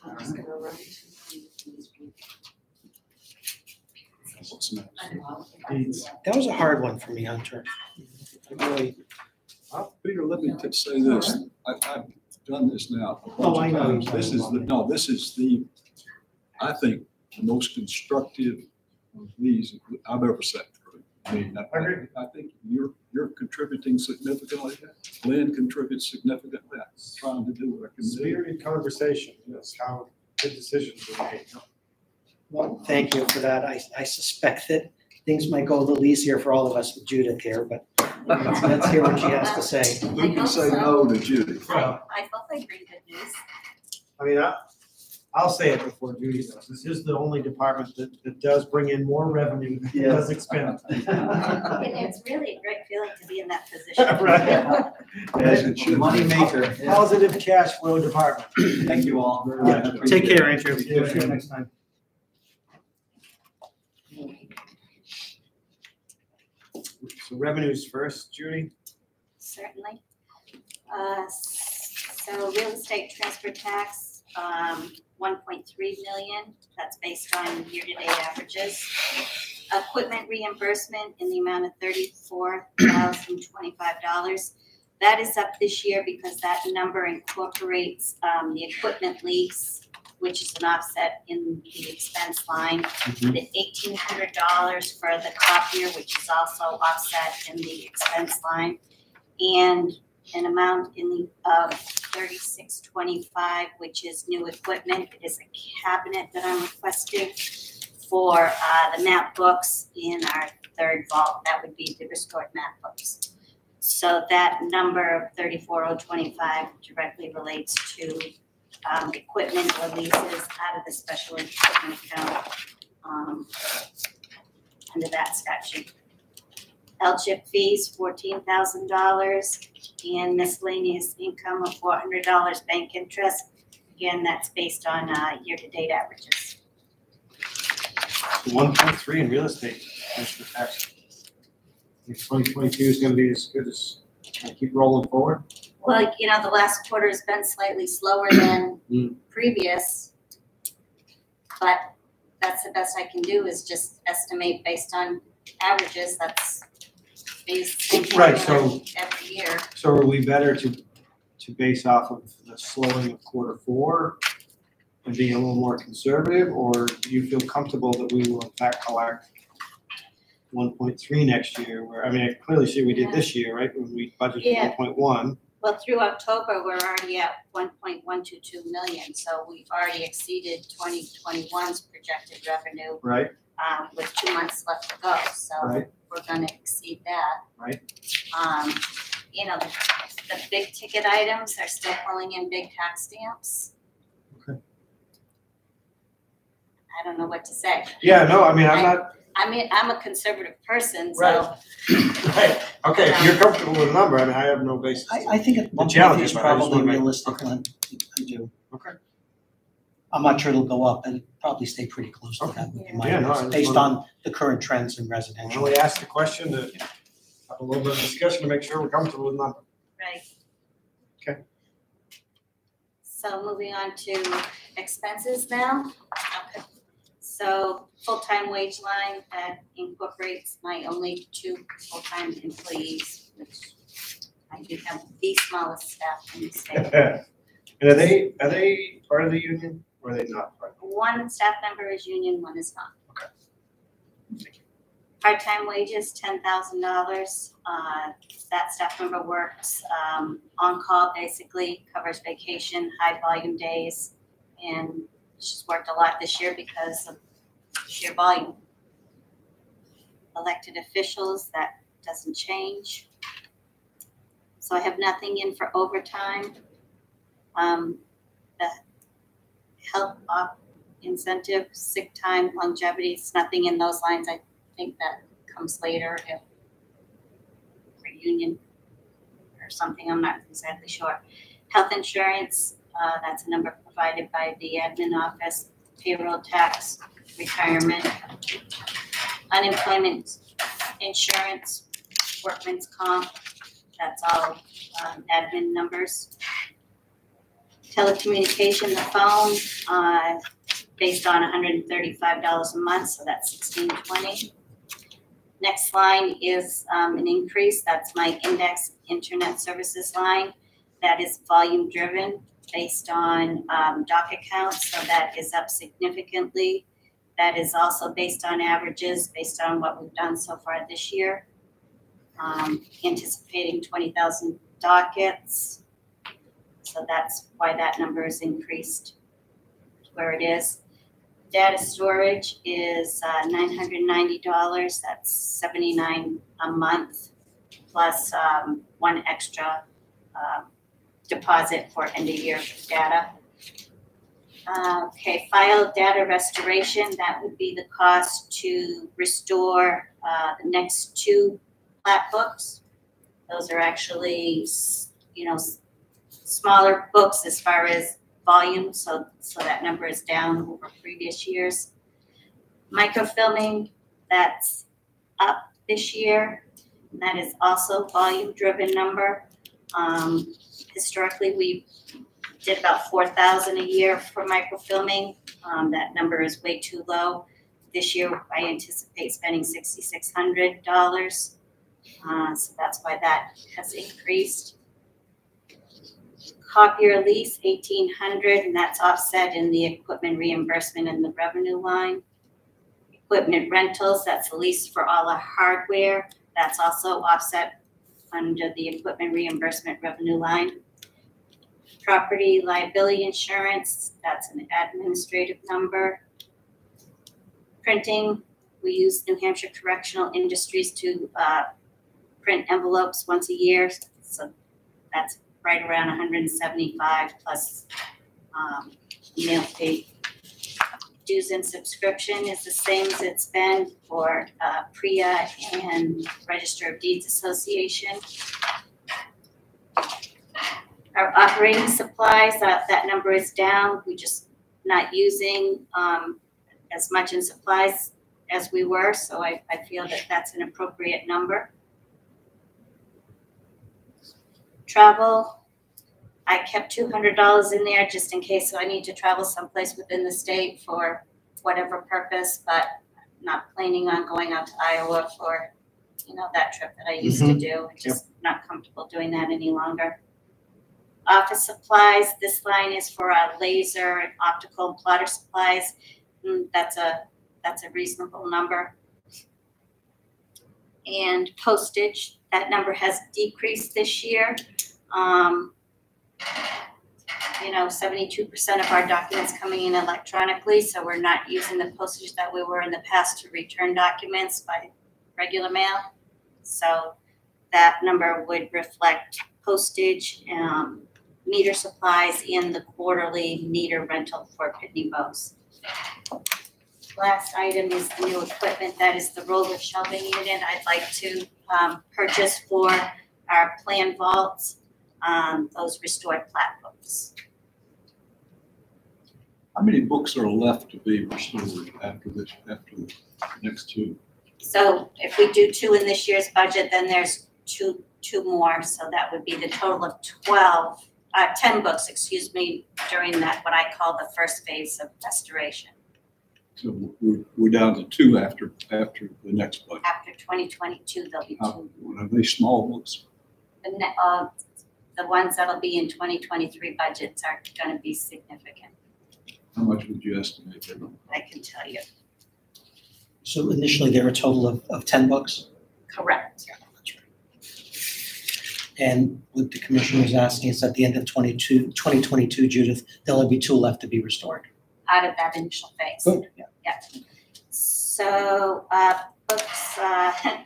I'm just gonna run to these. What's next? That was a hard one for me, Hunter. I really, Peter, let me say this. I've done this now. a bunch Oh, I of know. times. This is the, I think, the most constructive of these I've ever sat through. I mean, I think you're contributing significantly. Lynn contributes significantly. I'm trying to do what I can do. Spirited conversation, that's how good decisions are made. well, thank you for that. I suspect that things might go a little easier for all of us with Judith here, but let's hear what she has to say. Who can say no to Judy? I hope I bring good news. I mean, I'll say it before Judy does. This is the only department that does bring in more revenue than it does expend. It's really a great feeling to be in that position. Right. As it should be. Money maker. Yeah. Positive cash flow department. Thank you all. Yeah, take care, Andrew. See you next time. So revenues first, Judy? Certainly. So real estate transfer tax, 1.3 million, that's based on year-to-date averages. Equipment reimbursement in the amount of $34,025. That is up this year because that number incorporates the equipment lease, which is an offset in the expense line. The $1,800 for the copier, which is also offset in the expense line. And an amount in the $3625, which is new equipment. It is a cabinet that I'm requesting for the map books in our third vault. That would be the restored map books. So that number of 34,025 directly relates to equipment releases out of the special equipment account under that statute. LCHIP fees, $14,000, and miscellaneous income of $400 bank interest. Again, that's based on year-to-date averages. 1.3 in real estate transfer tax. Think 2022 is gonna be as good as, keep rolling forward? Well, you know, the last quarter has been slightly slower than previous, but that's the best I can do is just estimate based on averages. That's base Right, so- every year. So are we better to base off of the slowing of Q4 and being a little more conservative, or do you feel comfortable that we will in fact collect 1.3 next year, where, I mean, I clearly see we did this year, right, when we budgeted Yeah. 1.1. Well, through October, we're already at 1.122 million, so we've already exceeded 2021's projected revenue, Right, with 2 months left to go, so right, we're gonna exceed that. right. You know, the big ticket items are still pulling in big tax stamps. Okay. I don't know what to say. Yeah, no, I mean, I'm not, I'm a conservative person, so. right, okay, if you're comfortable with the number, I mean, I have no basis. I think at one challenge point is is, but I just probably wanna make- realistic, Glenn. I do. Okay. I'm not sure it'll go up, and probably stay pretty close to Okay. that, would be my Yeah, no, I guess, just based wanna- on the current trends in I residential. only asked the question to have a little bit of discussion to make sure we're comfortable with the number. Right. Okay. So moving on to expenses now. Okay. So full-time wage line that incorporates my only 2 full-time employees, which I do have the smallest staff in the state. And are they part of the union, or are they not part? One staff member is union, one is not. Okay. Thank you. Part-time wages, $10,000. That staff member works on-call, basically, covers vacation, high-volume days, and she's worked a lot this year because of sheer volume. Elected officials, that doesn't change. So I have nothing in for overtime. The health incentive, sick time, longevity, it's nothing in those lines. I think that comes later if for union or something, I'm not exactly sure. Health insurance, that's a number provided by the admin office, payroll tax, retirement, unemployment insurance, workman's comp, that's all admin numbers. Telecommunication, the phone, based on $135 a month, so that's $16.20. Next line is an increase, that's my index internet services line. That is volume driven based on docket counts, so that is up significantly. That is also based on averages, based on what we've done so far this year. Anticipating 20,000 dockets. So that's why that number is increased to where it is. Data storage is $990, that's $79 a month, plus one extra deposit for end of year data. Okay, file data restoration, that would be the cost to restore the next 2 plat books. Those are actually, smaller books as far as volume, so that number is down over previous years. Microfilming, that's up this year. That is also volume-driven number. Historically, we did about 4,000 a year for microfilming. That number is way too low. This year, I anticipate spending $6,600. So that's why that has increased. Copier lease, $1,800, and that's offset in the equipment reimbursement in the revenue line. Equipment rentals, that's a lease for all our hardware. That's also offset under the equipment reimbursement revenue line. Property liability insurance, that's an administrative number. Printing, we use New Hampshire Correctional Industries to print envelopes once a year, so that's right around 175 plus mail fee. Dues and subscription is the same as it's been for PRIA and Register of Deeds Association. Our operating supplies, that number is down. We're just not using as much in supplies as we were, so I feel that that's an appropriate number. Travel, I kept $200 in there just in case I need to travel someplace within the state for whatever purpose, but not planning on going out to Iowa for you know, that trip that I used to do. I'm just not comfortable doing that any longer. Office supplies, this line is for our laser and optical and plotter supplies. That's a reasonable number. And postage, that number has decreased this year. You know, 72% of our documents coming in electronically, so we're not using the postage that we were in the past to return documents by regular mail. So that number would reflect postage, meter supplies, and the quarterly meter rental for Pitney Bowes. Last item is the new equipment. That is the roller shelving unit I'd like to purchase for our plan vaults, those restored plat books. How many books are left to be restored after the next two? So if we do 2 in this year's budget, then there's two more. So that would be the total of 10 books, excuse me, during that, what I call the first phase of restoration. So we're down to 2 after the next budget. After 2022, there'll be 2. Are they small books? The ones that'll be in 2023 budgets are going to be significant. How much would you estimate they're going to I can tell you. So initially, there were a total of 10 books? Correct. Yeah, that's right. And what the commissioner is asking is at the end of 2022, Judith, there'll be 2 left to be restored. Out of that initial phase. Good. Yeah. So books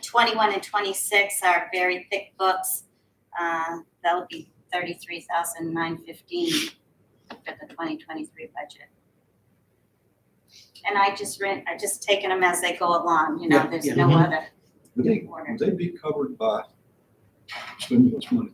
21 and 26 are very thick books. That'll be $33,915 for the 2023 budget. And I just taken them as they go along. You know, Yeah, there's yeah. no other Would order. they be covered by stimulus money?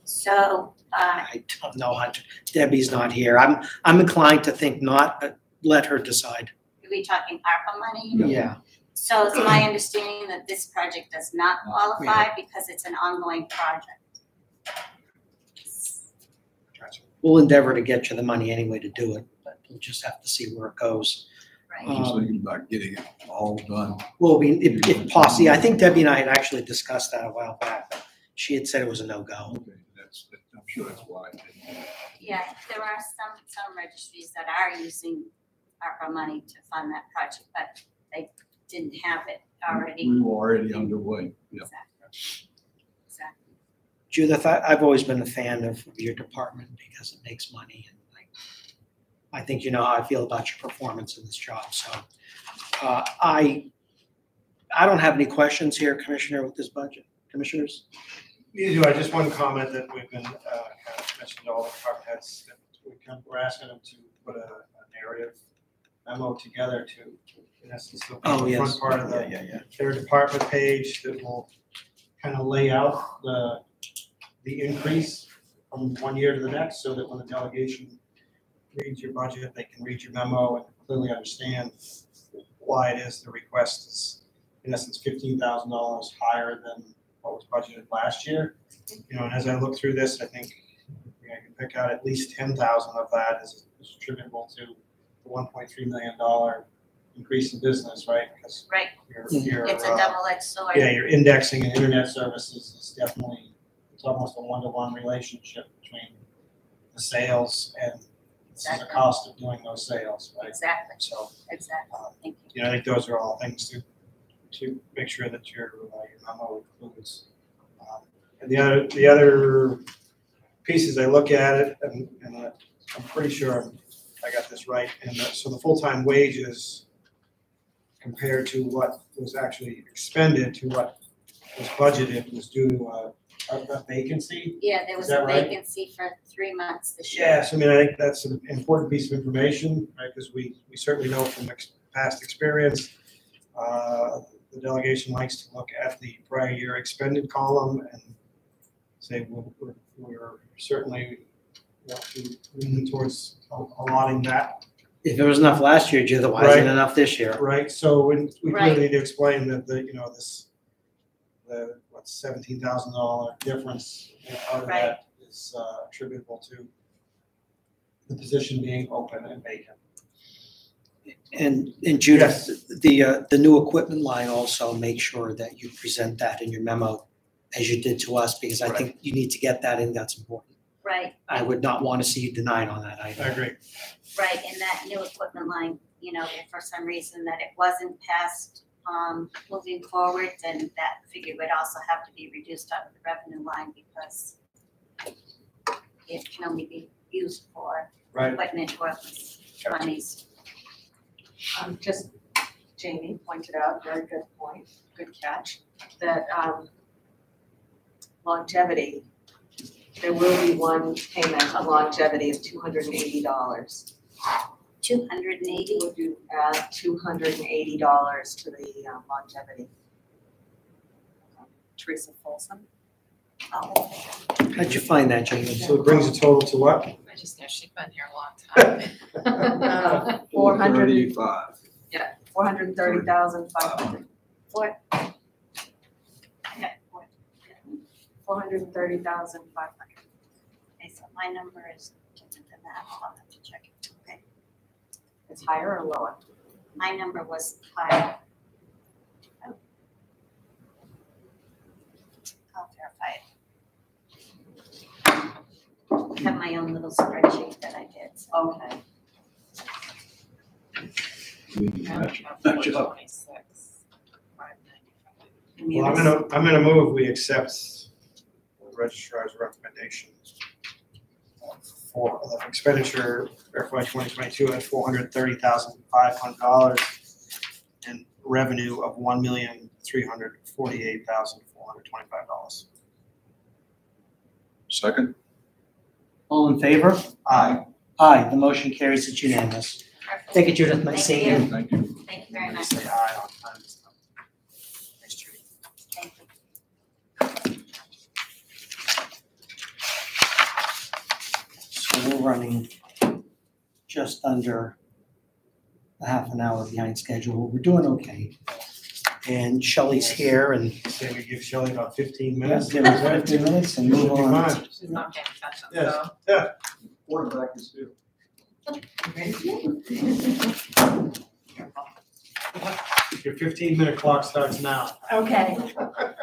So I don't know, Hunter. Debbie's not here. I'm inclined to think not, but let her decide. are we talking ARPA money? Yeah. So it's my understanding that this project does not qualify because it's an ongoing project. Gotcha. We'll endeavor to get you the money anyway to do it, but we'll just have to see where it goes. Right. I'm just thinking about getting it all done. Well, if possible, I think Debbie and I had actually discussed that a while back. But she had said it was a no-go. Okay, I'm sure that's why. Yeah, there are some registries that are using ARPA money to fund that project, but they didn't have it already. We were already underway. Yeah. Exactly. Judith, I've always been a fan of your department because it makes money. And I think you know how I feel about your performance in this job. So I don't have any questions here, Commissioner, with this budget. Commissioners? You do, I just one comment that we've been, kind of mentioned to all the department heads, that we're asking them to put a narrative memo together to, in essence, the front part of their department page that will kind of lay out the increase from one year to the next, so that when the delegation reads your budget, they can read your memo and clearly understand why it is the request is, in essence, $15,000 higher than what was budgeted last year. You know, and as I look through this, I think I can pick out at least 10,000 of that is attributable to the $1.3 million increase in business, right? Because Right. your It's a double-edged sword. yeah, your indexing and internet services is definitely, it's almost a one-to-one relationship between the sales and the Exactly. cost of doing those sales, right? Exactly. So, Exactly. Thank you. you know, I think those are all things to make sure that your memo includes. And the other pieces, I look at it and I'm pretty sure I got this right. And so the full-time wages compared to what was actually expended to what was budgeted was due to a vacancy. Yeah, there was Is that a right? vacancy for 3 months this year. Yes, I mean, I think that's an important piece of information, right? Because we certainly know from past experience, the delegation likes to look at the prior year expended column and say we're certainly leaning towards allotting that. If there was enough last year, Judith, why isn't Right. enough this year? Right, so we Right. clearly need to explain that the $17,000 difference, out of that is attributable to the position being open and vacant. And Judith, the new equipment line also, make sure that you present that in your memo as you did to us, because I think you need to get that in, that's important. Right, I would not want to see you denied on that item. I agree. right, and that new equipment line, you know, if for some reason that it wasn't passed, moving forward, then that figure would also have to be reduced out of the revenue line because it can only be used for Right. equipment worthless monies. Just Jamie pointed out, very good point, good catch, that longevity, there will be one payment on longevity of $280. 280. Would you add $280 to the longevity? Teresa Folsom. Oh, How'd you find that, Jamie? So it brings the total to what? I just know she's been here a long time. 400, 35. 430,500. four. Yeah, 430,500. okay, so my number is different than that, I'll have to check it, okay. It's higher or lower? My number was higher. Oh. I'll verify it. I have my own little spreadsheet that I did, so. Okay. We can match it. 426, 595. Well, I'm gonna move, we accept the registrar's recommendation for the expenditure for FY 2022 at $430,500 and revenue of $1,348,425. Second? All in favor? Aye. Aye, the motion carries, it's unanimous. Thank you, Judith, nice Thank seeing you. Thank you. Thank you very much. Say aye on time. Thanks, Judy. Thank you. So we're running just under a half an hour behind schedule. We're doing okay. And Shelley's here and Say we give Shelley about 15 let's minutes. give her 15 minutes and move Should be on. fine. She's not paying attention, Yes. so. Quarterback is due. Your 15-minute clock starts now. Okay,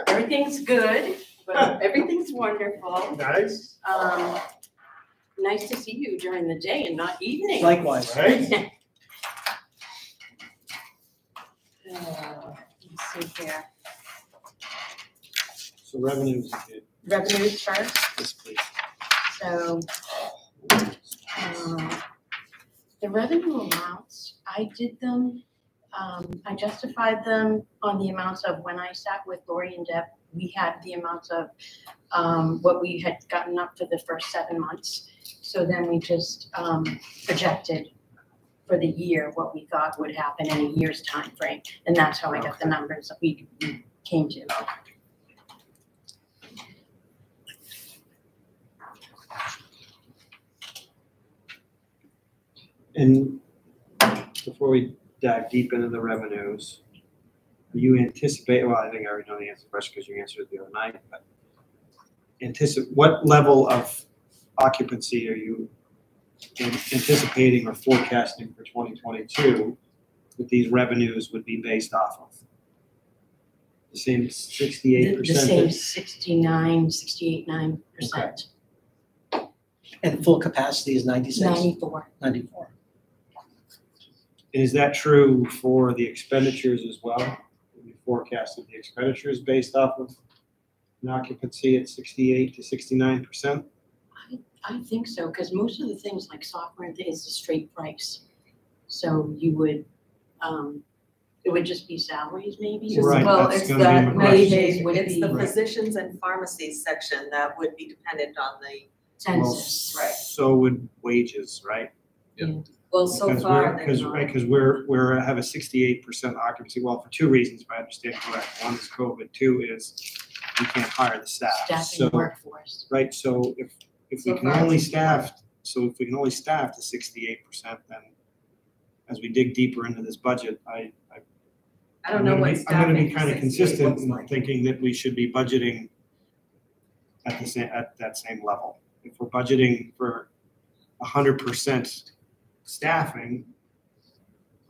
everything's good, but everything's wonderful. Nice. Nice to see you during the day and not evening. Likewise. Right? Let's see here. So revenues, Revenues first, yes, please. so, the revenue amounts, I did them, I justified them on the amounts of when I sat with Lori and Deb, we had the amounts of, what we had gotten up for the first 7 months. So then we just, projected for the year what we thought would happen in a year's time frame, and that's how I got the numbers that we came to. And before we dive deep into the revenues, you anticipate, well, I think I already know the answer to the question because you answered it the other night, but what level of occupancy are you anticipating or forecasting for 2022 that these revenues would be based off of? The same 68%? The same 68.9%. And full capacity is 96? 94. 94. And is that true for the expenditures as well? We forecasted the expenditures based off of an occupancy at 68 to 69%? I think so, because most of the things like software and things is a straight price. So you would, it would just be salaries maybe? Right, Well, that's it's gonna be my the question. Medicaid, Would it's be- the Right. physicians and pharmacies section that would be dependent on the, Census. right. So would wages, right? Well, so Because far, we're- they're not. Because we're have a 68% occupancy, well, for two reasons, if I understand correct. One is COVID, two is we can't hire the staff. Staffing So, workforce. right, so if we So can far, only it's staff, so if we can only staff to 68%, then as we dig deeper into this budget, I don't know what I'm staffing gonna be for kind of 68 consistent looks in like. thinking that we should be budgeting at that same level. If we're budgeting for 100% staffing,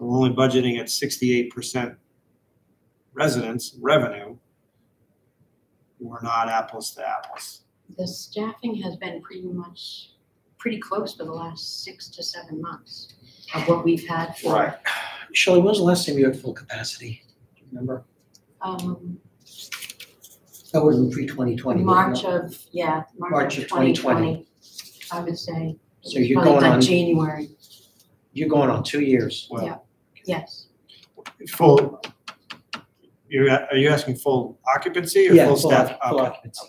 we're only budgeting at 68% residents revenue, we're not apples to apples. The staffing has been pretty close for the last 6 to 7 months of what we've had for. Shelley, when was the last time you had full capacity? Do you remember? That would have been pre-2020. March of 2020, I would say. So you're Probably going like on, January, you're going on 2 years. Well, yes. full, are you asking full occupancy or Yeah, full full staff? occup- full Okay. occupancy.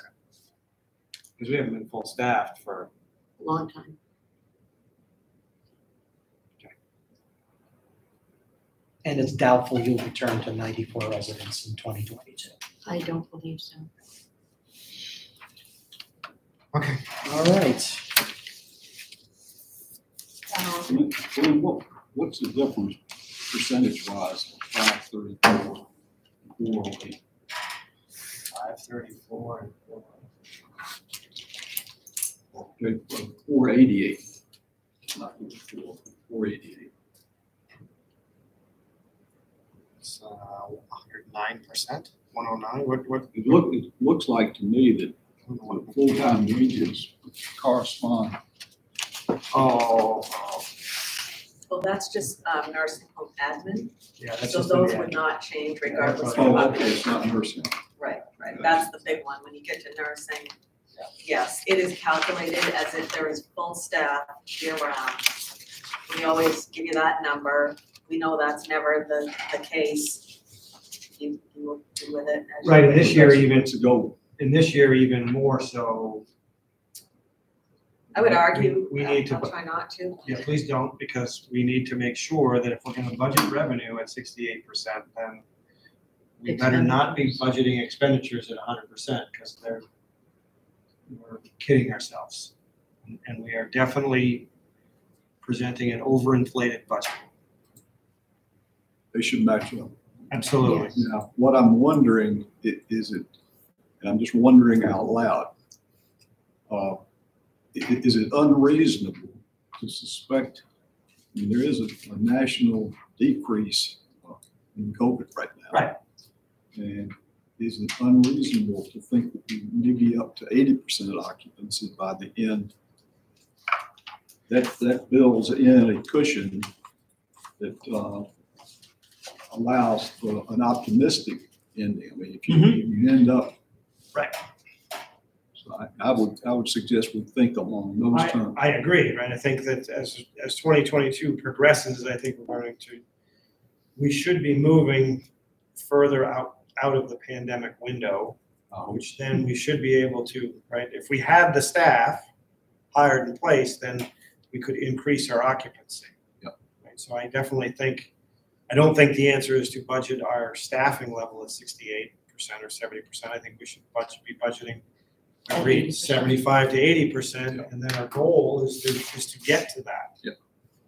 Because we haven't been full staffed for, A long time. And it's doubtful you'll return to 94 residents in 2022. I don't believe so. okay. All right. What's the difference percentage wise, 534, 408? 534 and 488. Not 488. It's 109%, 109. What? It looks like to me that the full-time wages correspond. Oh, Well, that's just nursing home admin, yeah, that's so just. those would not change regardless of Oh, what. okay, it's not nursing. Right, that's the big one, when you get to nursing. Yes, it is calculated as if there is full staff year round. We always give you that number, we know that's never the case. You will do with it as you. Right, and this year even, To go. and this year even more so. I would argue, We need to. I'll try not to. Yeah, please don't, because we need to make sure that if we're gonna budget revenue at 68%, then we better not be budgeting expenditures at 100%, because we're kidding ourselves. And we are definitely presenting an overinflated budget. They should match up. Absolutely. Now, what I'm wondering is it, and I'm just wondering out loud, is it unreasonable to suspect, I mean, there is a national decrease in COVID right now. Right. And is it unreasonable to think that we may be up to 80% occupancy by the end? That builds in a cushion that allows for an optimistic ending. I mean, if you end up. Right. So I would suggest we think along those terms. I agree, right? I think that as 2022 progresses, I think we should be moving further out of the pandemic window, which then we should be able to, right? If we had the staff hired in place, then we could increase our occupancy. Yep. Right? So I definitely think, I don't think the answer is to budget our staffing level at 68% or 70%. I think we should be budgeting every 75 to 80%, and then our goal is to get to that. Yep.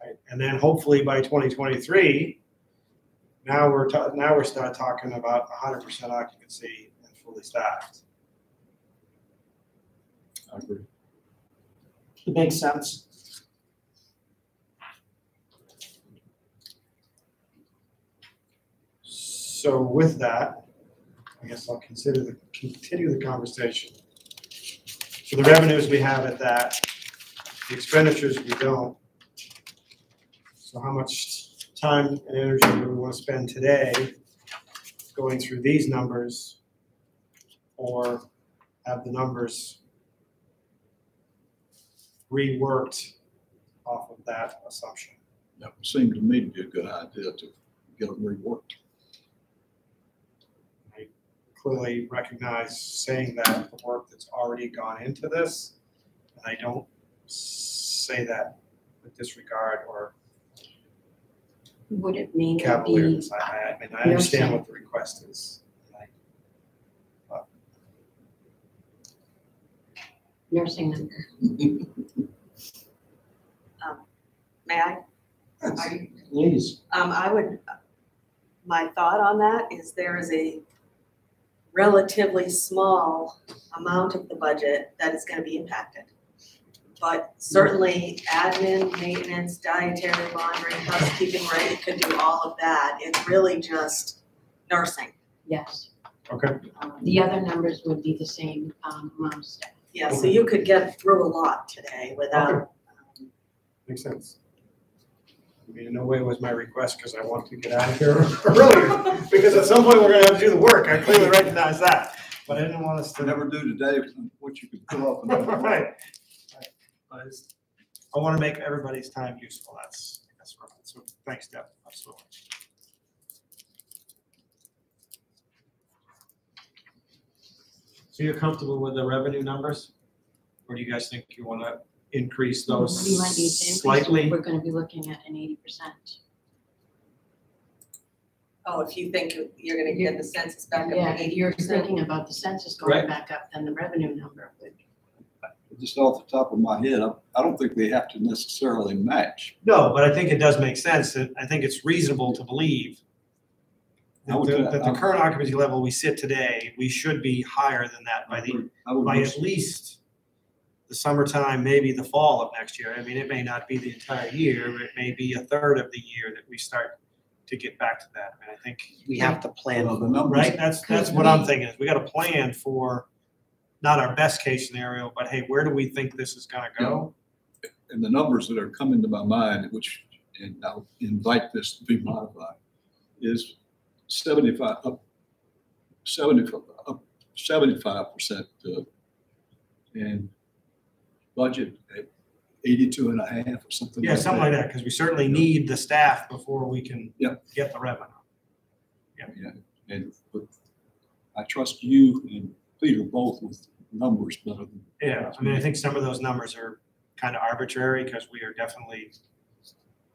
Right? And then hopefully by 2023, now we're start talking about 100% occupancy and fully staffed. I agree. It makes sense. So with that, I guess I'll continue the conversation. So the revenues we have at that, the expenditures we don't. So how much time and energy do we want to spend today going through these numbers, or have the numbers reworked off of that assumption? That would seem to me to be a good idea to get them reworked. I clearly recognize saying that the work that's already gone into this, and I don't say that with disregard or Would it mean it be cavalierness. I mean, I understand what the request is. nursing number? May I? Please. My thought on that is there is a relatively small amount of the budget that is gonna be impacted But certainly admin, maintenance, dietary, laundry, housekeeping, right, you could do all of that. It's really just nursing. Yes. Okay. The other numbers would be the same amount of staff. Yeah, so you could get through a lot today without, Makes sense. I mean, in no way was my request because I want to get out of here earlier, because at some point we're gonna have to do the work. I clearly recognize that, but I didn't want us to. Never do today what you could pull off another day. Right. But I want to make everybody's time useful. That's right. So thanks, Deb. Absolutely. So you're comfortable with the revenue numbers? Or do you guys think you want to increase those We might need to increase, slightly? we're gonna be looking at an 80%. oh, if you think you're gonna get the census back up Yeah, to if 80%. you're thinking about the census going Right. back up, then the revenue number would. Just off the top of my head, I don't think they have to necessarily match. No, but I think it does make sense. And I think it's reasonable to believe I would- that the current occupancy level we sit today, we should be higher than that by at least the summertime, maybe the fall of next year. I mean, it may not be the entire year, but it may be a third of the year that we start to get back to that. I mean, I think, We have to plan. Well, the numbers, right, that's what I'm thinking, is we gotta plan for not our best case scenario, but hey, where do we think this is gonna go? and the numbers that are coming to my mind, which, and I'll invite this to be modified, is 75% and budget at 82.5 or something like Yeah, that. something like that, because we certainly need the staff before we can Yeah. get the revenue. Yeah, and but I trust you and Peter both with numbers better than. Yeah, I mean, I think some of those numbers are kind of arbitrary because we are definitely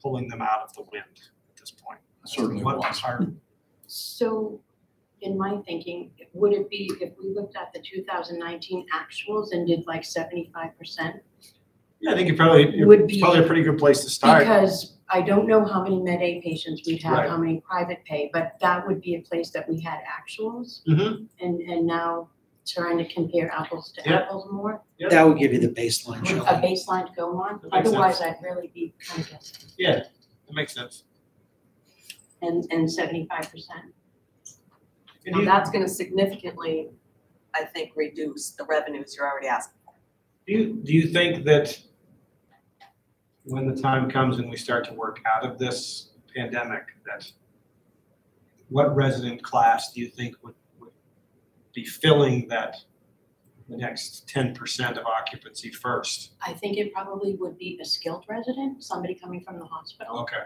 pulling them out of the wind at this point. Certainly What was. are- So, in my thinking, would it be, if we looked at the 2019 actuals and did like 75%? Yeah, I think you're Would be- probably a pretty good place to start. Because I don't know how many Med A patients we'd have, Right. how many private pay, but that would be a place that we had actuals. Mhm. And now trying to compare apples to Yeah. apples more, That would give you the baseline, with a Shelley. baseline to go on. That makes Otherwise, I'd really be kind of guessing. Yeah, that makes sense. And 75%. And Now you- that's gonna significantly, I think, reduce the revenues you're already asking. Do you think that when the time comes and we start to work out of this pandemic, that what resident class do you think would be filling the next 10% of occupancy first? I think it probably would be a skilled resident, somebody coming from the hospital. Okay,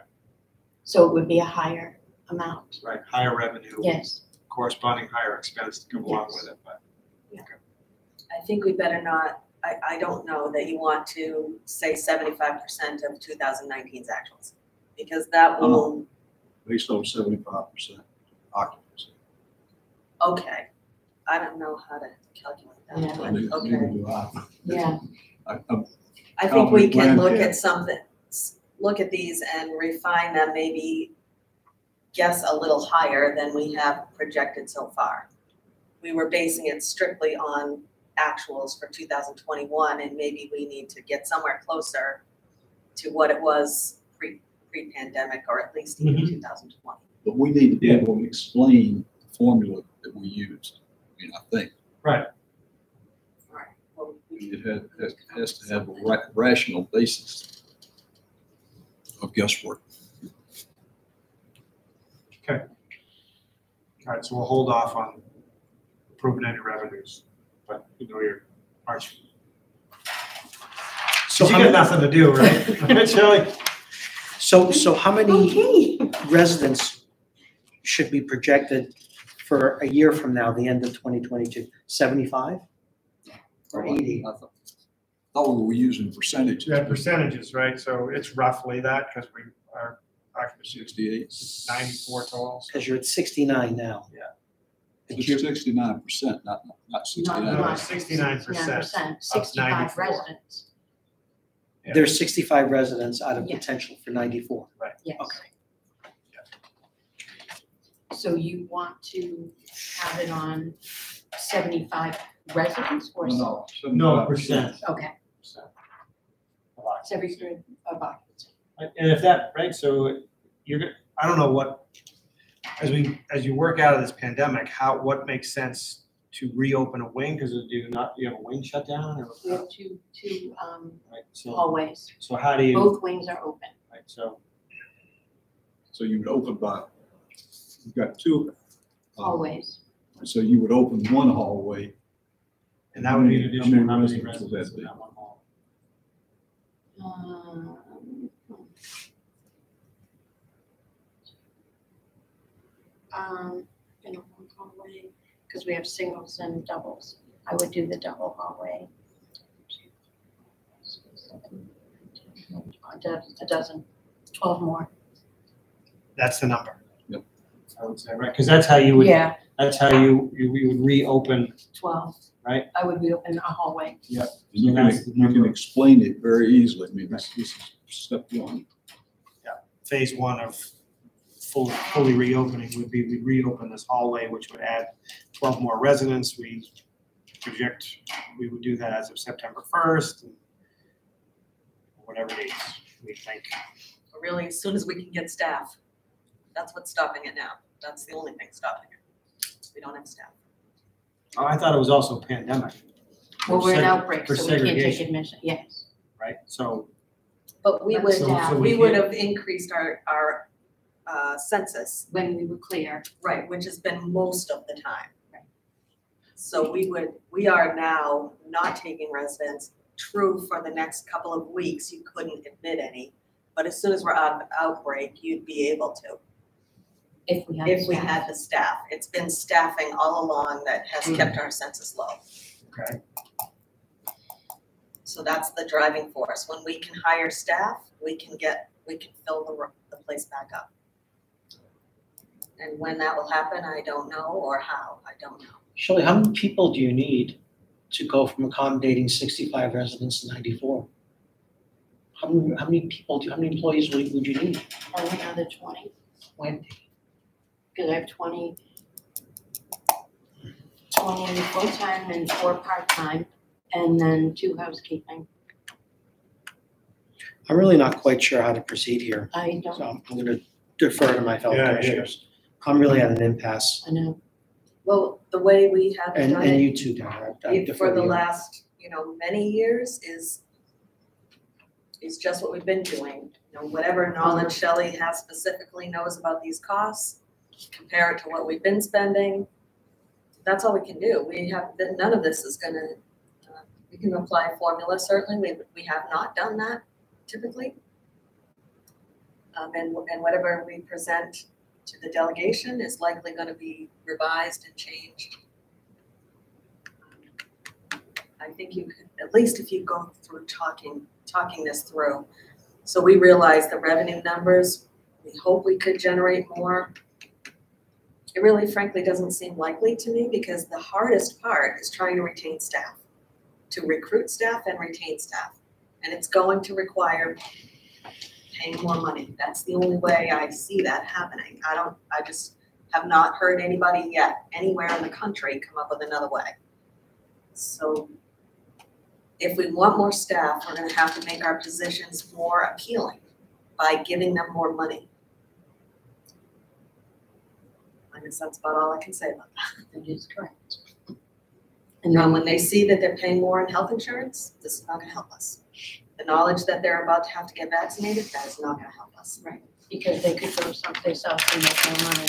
So it would be a higher amount. right, higher revenue. Yes. Corresponding higher expense to go along Yes. with it, but. I think we better not, I don't know that you want to say 75% of 2019's actuals. Because that will, Based on 75% occupancy. okay, I don't know how to calculate Yeah. that, I mean, but okay. neither do I. Yeah. I think we can look Yeah. at something, look at these and refine them, maybe guess a little higher than we have projected so far. We were basing it strictly on actuals for 2021, and maybe we need to get somewhere closer to what it was pre-pandemic, or at least even 2020. But we need to be able to explain the formula that we used, I think. Right. Well, It has to have a rational basis of guesswork. All right, so we'll hold off on approving any revenues, but you're March. So You how got many, nothing to do, right? Right, Shelley? so how many Okay. residents should be projected for a year from now, the end of 2022? 75 or 80? I thought we were using percentages. Yeah, percentages, right? So it's roughly that because our occupancy is 68. 94 total. so- Because you're at 69 now. Yeah. And It's you're- 69%, not 69. No, Not 69% 65 94. residents. Yeah. There's 65 residents out of Yeah. potential for 94. Yes. Okay. So you want to have it on 75 residents or? No, No, percent. Okay. It's every third of occupancy. And if that, right, so I don't know what, as you work out of this pandemic, what makes sense to reopen a wing, because you have a wing shut down or? We have two Right, so hallways. how do you? Both wings are open. Right, so So you would open you've got two. Hallways. So you would open one hallway. and that would be an additional, how many residents would residents that in be? that one hall? In a one hallway, because we have singles and doubles. I would do the double hallway. A dozen, 12 more. That's the number. Yep. I would say, right, because that's how you would, Yeah, that's how you would reopen, 12. right? I would reopen a hallway. You that's the can, you can number. explain it very easily. I mean, this is step one. Phase one of fully reopening would be, we'd reopen this hallway, which would add 12 more residents. We project we would do that as of September 1st, and whatever dates we think. Really, as soon as we can get staff. That's what's stopping it now. That's the only thing stopping it. We don't have staff. Oh, I thought it was also pandemic. Well, we're in Seg- outbreak, for so we can't take segregation. admission, yes. Right, so, But we But would, so we we would can't- have increased our census, When we were clear. right, which has been most of the time. Right. So we are now not taking residents. True, for the next couple of weeks, you couldn't admit any, but as soon as we're out of outbreak, you'd be able to. If we have If we staff. had the staff. It's been staffing all along that has kept our census low. okay. So that's the driving force. When we can hire staff, we can fill the place back up. And when that will happen, I don't know, or how, I don't know. Shelley, how many people do you need to go from accommodating 65 residents to 94? How many employees would you need? Or another 20, When? because I have 20 full-time and 4 part-time, and then 2 housekeeping. I'm really not quite sure how to proceed here, I don't, so I'm going to defer to my fellow Yeah, yeah. commissioners. I'm really at an impasse, I know. Well, the way we have done and it you too, Dara. I defer for to the you. last, many years is just what we've been doing. Whatever knowledge Shelley has specifically knows about these costs, compare it to what we've been spending. That's all we can do. None of this is gonna, we can apply a formula, certainly. We have not done that typically. And whatever we present to the delegation is likely gonna be revised and changed. I think you could, at least if you go through talking this through. So we realize the revenue numbers, we hope we could generate more. It really frankly doesn't seem likely to me, because the hardest part is trying to retain staff, to recruit staff and retain staff. And it's going to require paying more money. That's the only way I see that happening. I just have not heard anybody yet, anywhere in the country, come up with another way. So if we want more staff, we're gonna have to make our positions more appealing by giving them more money. I guess that's about all I can say about that. That is correct. And then when they see that they're paying more in health insurance, this is not gonna help us. The knowledge that they're about to have to get vaccinated, that is not gonna help us. Right, because they could go someplace else and make more money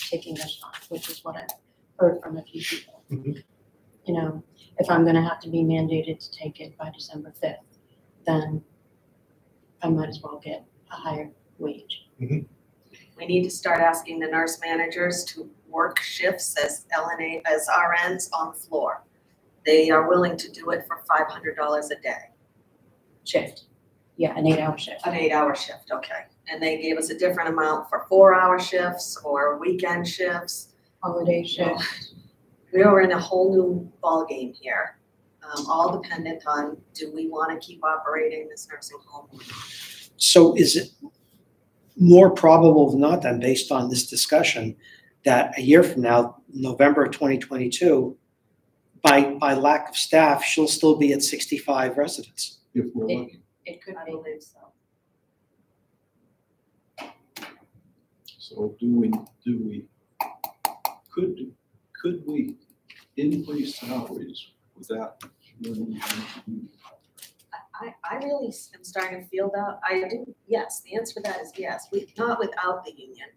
taking the shot, which is what I've heard from a few people. Mhm. If I'm gonna have to be mandated to take it by December 5th, then I might as well get a higher wage. We need to start asking the nurse managers to work shifts as RNs on the floor. They are willing to do it for $500 a day. Shift. Yeah, an 8-hour shift. An 8-hour shift, okay. And they gave us a different amount for 4-hour shifts or weekend shifts. Holiday shift. We are in a whole new ballgame here, all dependent on, do we want to keep operating this nursing home? So is it more probable than not then, based on this discussion, that a year from now, November of 2022, by lack of staff, she'll still be at 65 residents? If we're lucky. It could I be. believe so. So could we increase salaries without? I really am starting to feel that, yes, the answer to that is yes, not without the union.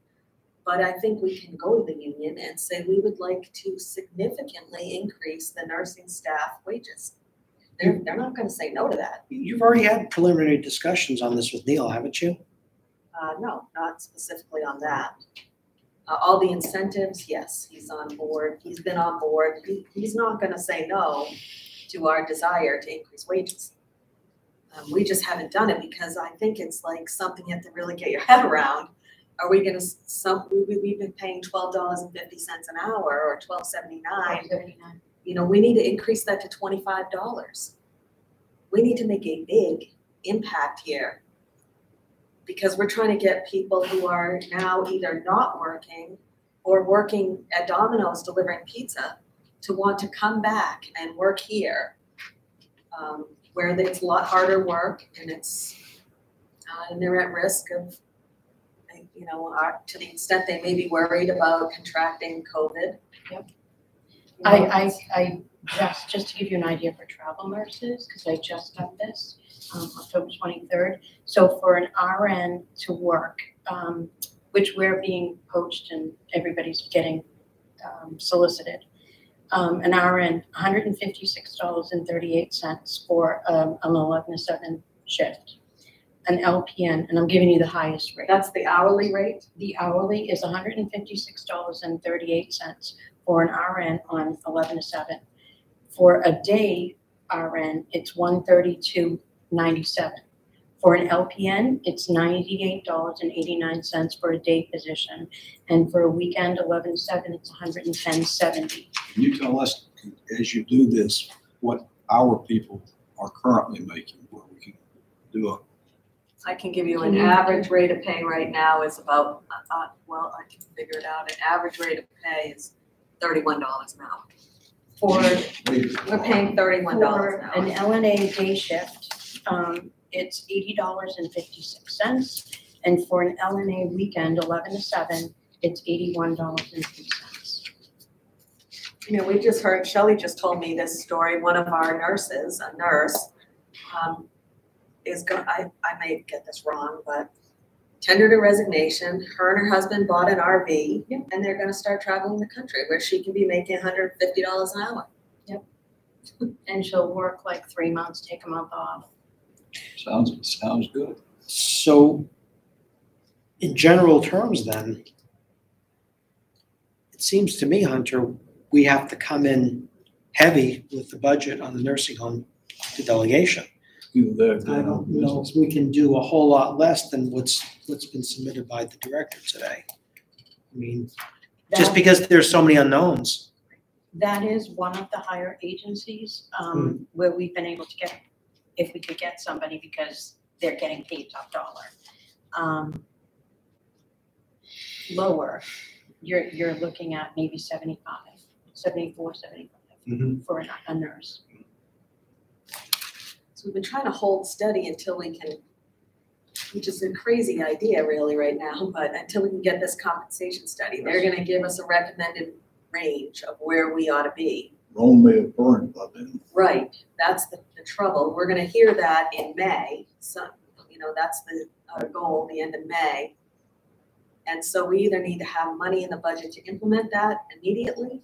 But I think we can go to the union and say we would like to significantly increase the nursing staff wages. They're not gonna say no to that. You've already had preliminary discussions on this with Neil, haven't you? No, not specifically on that. All the incentives, yes, he's on board, he's been on board, he's not gonna say no to our desire to increase wages. We just haven't done it because I think it's like something you have to really get your head around. Are we gonna, we've been paying $12.50 an hour or $12.79. You know, we need to increase that to $25. We need to make a big impact here because we're trying to get people who are now either not working or working at Domino's delivering pizza to want to come back and work here, where it's a lot harder work and and they're at risk of, you know, to the extent they may be worried about contracting COVID. Yep. You know, I just to give you an idea for travel nurses, because I just got this, October 23rd. So for an RN to work, which we're being poached and everybody's getting solicited, an RN, $156.38 for an 11 to 7 shift. An LPN, and I'm giving you the highest rate. That's the hourly rate? The hourly is $156.38 for an RN on 11 to 7. For a day RN, it's $132.97. For an LPN, it's $98.89 for a day position. And for a weekend 11 to 7, it's $110.70. Can you tell us, as you do this, what our people are currently making, where we can do a? I can give you an average rate of pay right now is about, well, I can figure it out. An average rate of pay is $31 an hour. We're paying $31 an hour. For an LNA day shift, it's $80.56. And for an LNA weekend, 11 to 7, it's $81.03. You know, we just heard, Shelley just told me this story. One of our nurses, a nurse, I may get this wrong, but tendered a resignation. Her and her husband bought an RV, and they're going to start traveling the country where she can be making $150 an hour. Yep. And she'll work like 3 months, take a month off. Sounds good. So in general terms then, it seems to me, Hunter, we have to come in heavy with the budget on the nursing home to delegation. I don't know if we can do a whole lot less than what's been submitted by the director today. I mean, just because there's so many unknowns. That is one of the higher agencies where we've been able to get, if we could get somebody, because they're getting paid top dollar. Lower, you're looking at maybe 74, 75 for a nurse. So we've been trying to hold steady until we can, which is a crazy idea really right now, but until we can get this compensation study, they're gonna give us a recommended range of where we ought to be. Rome may have burned by then. Right, that's the trouble. We're gonna hear that in May. So, you know, that's our goal, the end of May. And so we either need to have money in the budget to implement that immediately.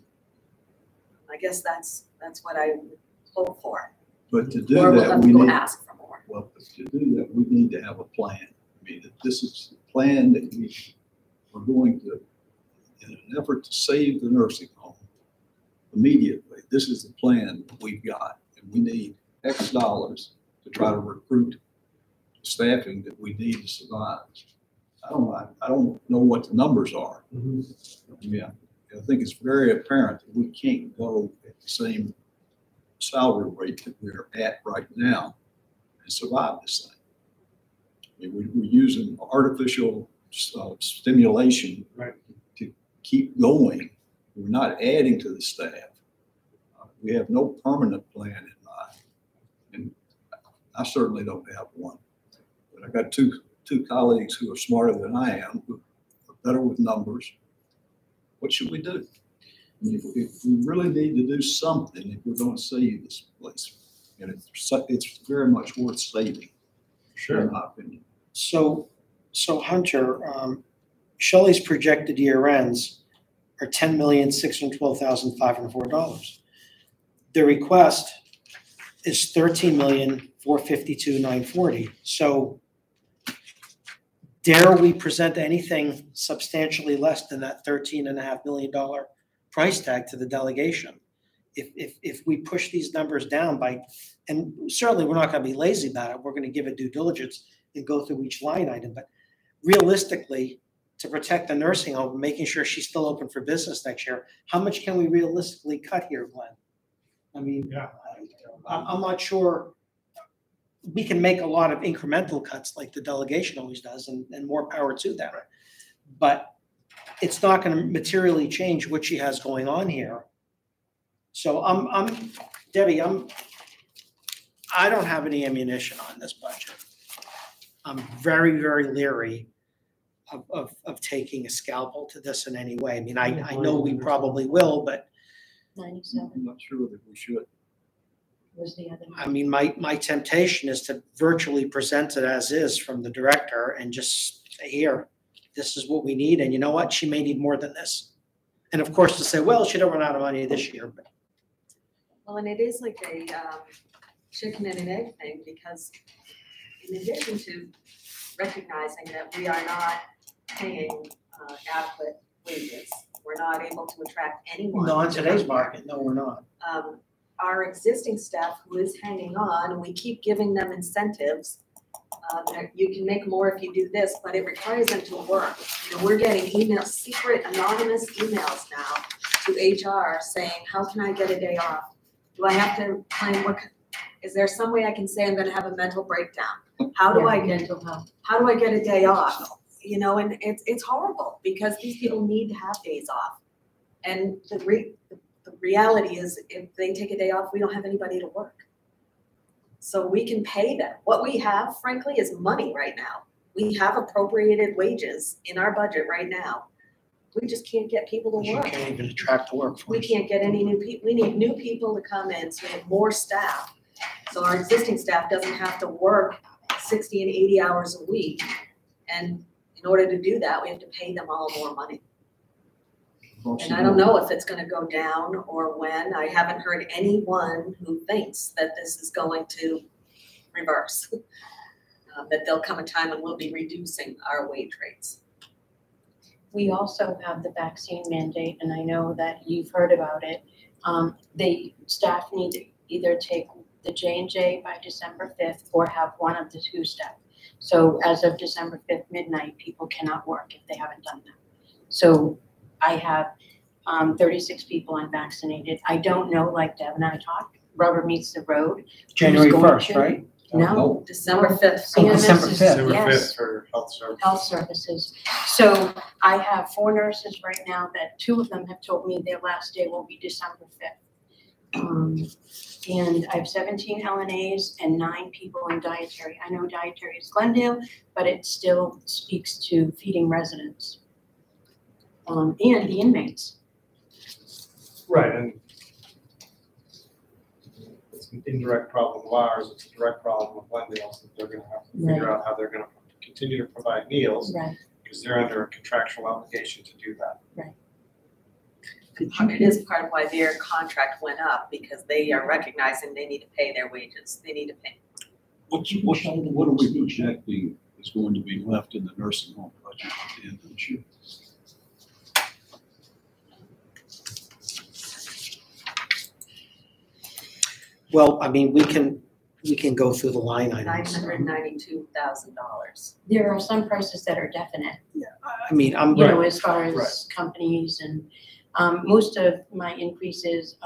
I guess that's what I would hope for. But to do Or we'll that, have we to go need, ask for more. well, but to do that, we need to have a plan. I mean, this is the plan that we are going to, in an effort to save the nursing home immediately, this is the plan that we've got. And we need X dollars to try to recruit staffing that we need to survive. I don't know what the numbers are. Yeah, I think it's very apparent that we can't go at the same salary rate that we're at right now and survive this thing. I mean, we're using artificial stimulation to keep going. We're not adding to the staff. We have no permanent plan in mind. And I certainly don't have one. But I got two colleagues who are smarter than I am, who are better with numbers. What should we do? I mean, if we really need to do something, if we're going to save this place, and it's very much worth saving, in my opinion. So Hunter, Shelley's projected year ends are $10,612,504. The request is $13,452,940. So dare we present anything substantially less than that $13.5 million price tag to the delegation? If we push these numbers down by, and certainly we're not going to be lazy about it, we're going to give it due diligence and go through each line item, but realistically, to protect the nursing home, making sure she's still open for business next year, how much can we realistically cut here, Glenn? I mean, Yeah. I'm not sure. We can make a lot of incremental cuts like the delegation always does, and more power to them. Right. But it's not going to materially change what she has going on here. So Debbie, I don't have any ammunition on this budget. I'm very, very leery of taking a scalpel to this in any way. I mean, I know we probably will, but 97 I'm not sure that we should. was the other. I mean, my temptation is to virtually present it as is from the director and just say, here, this is what we need. And you know what? She may need more than this. And of course to say, well, she don't run out of money this year, but. Well, and it is like a chicken and an egg thing, because in addition to recognizing that we are not paying adequate wages, we're not able to attract anyone. No, in today's market, no, we're not. Our existing staff who is hanging on, and we keep giving them incentives. You can make more if you do this, but it requires them to work. You know, we're getting emails, secret anonymous emails now to HR saying, how can I get a day off? Do I have to claim work? Is there some way I can say I'm gonna have a mental breakdown? How do I get mental health? How do I get a day off? You know, and it's horrible because these people need to have days off. And the reality is, if they take a day off, we don't have anybody to work. So we can pay them. What we have, frankly, is money right now. We have appropriated wages in our budget right now. We just can't get people to You work. can't even attract the workforce. We can't get any new people. We need new people to come in, so we have more staff. So our existing staff doesn't have to work 60 and 80 hours a week. And in order to do that, we have to pay them all more money. And I don't know if it's gonna go down or when. I haven't heard anyone who thinks that this is going to reverse. That there'll come a time when we'll be reducing our wage rates. We also have the vaccine mandate, and I know that you've heard about it. The staff need to either take the J&J by December 5th or have one of the two steps. So as of December 5th midnight, people cannot work if they haven't done that. So I have 36 people unvaccinated. I don't know, like Deb and I talked, rubber meets the road. January Who's going 1st, to? right? No, December 5th. Oh, December CMS is- 5th. December yes. 5th for health services. Health services. So I have 4 nurses right now that 2 of them have told me their last day will be December 5th. And I have 17 LNAs and 9 people in dietary. I know dietary is Glendale, but it still speaks to feeding residents and the inmates. Right, and it's an indirect problem of ours, it's a direct problem of Glendale, so they're gonna have to figure out how they're gonna continue to provide meals, Right. because they're under a contractual obligation to do that. It is part of why their contract went up, because they are recognizing they need to pay their wages. They need to pay. What are we projecting is going to be left in the nursing home budget at the end of this year? Well, I mean, we can go through the line items. $992,000. There are some prices that are definite, I mean, I'm, you know, as far Right. as companies and most of my increases,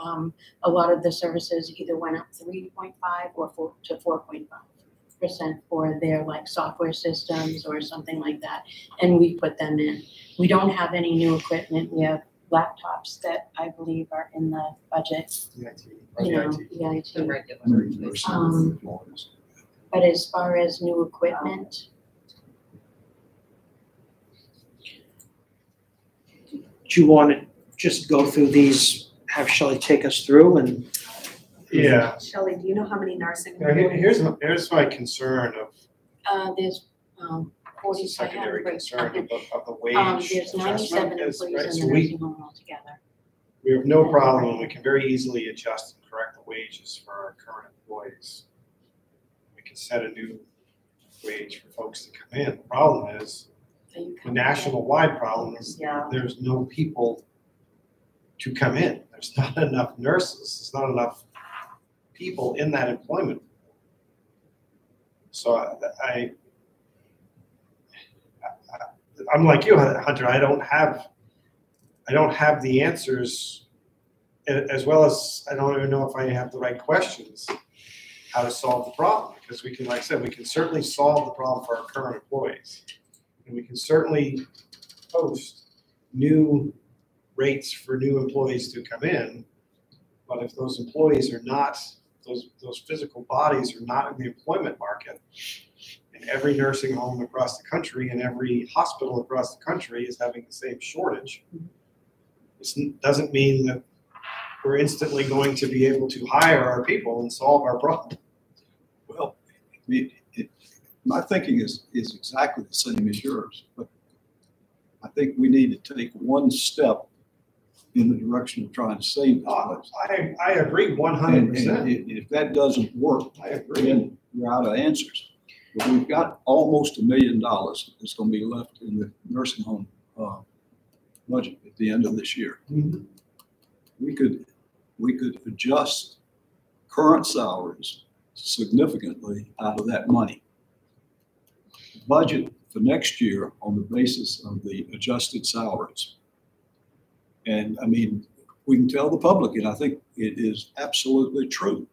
a lot of the services either went up 3.5 or 4.5% for their like software systems or something like that. And we put them in. We don't have any new equipment. We have laptops that I believe are in the budget, you know, the IT. The regular. Nursing home employees. But as far as new equipment, Do you want to just go through these, have Shelley take us through and? Yeah, Shelley, do you know how many nursing? Now, here's my concern of, there's, it's a 40, I have secondary break- concern of the wage there's adjustment. 97 is, employees right, in so the we, nursing home altogether. we have no problem, and we can very easily adjust and correct the wages for our current employees. We can set a new wage for folks to come in. The problem is, So you the come- national-wide problem is Yeah. there's no people to come in. There's not enough nurses, there's not enough people in that employment. So I'm like you, Hunter, I don't have the answers, as well as I don't even know if I have the right questions, how to solve the problem. Because we can, like I said, we can certainly solve the problem for our current employees. And we can certainly post new rates for new employees to come in. But if those employees are not, those physical bodies are not in the employment market, and every nursing home across the country and every hospital across the country is having the same shortage, it doesn't mean that we're instantly going to be able to hire our people and solve our problem. Well, my thinking is exactly the same as yours, but I think we need to take one step in the direction of trying to save this place. I agree 100%. And if that doesn't work, I agree. then we're out of answers. But we've got almost $1 million that's going to be left in the nursing home budget at the end of this year. Mhm. We could adjust current salaries significantly out of that money. Budget for next year on the basis of the adjusted salaries. And I mean, we can tell the public, and I think it is absolutely true.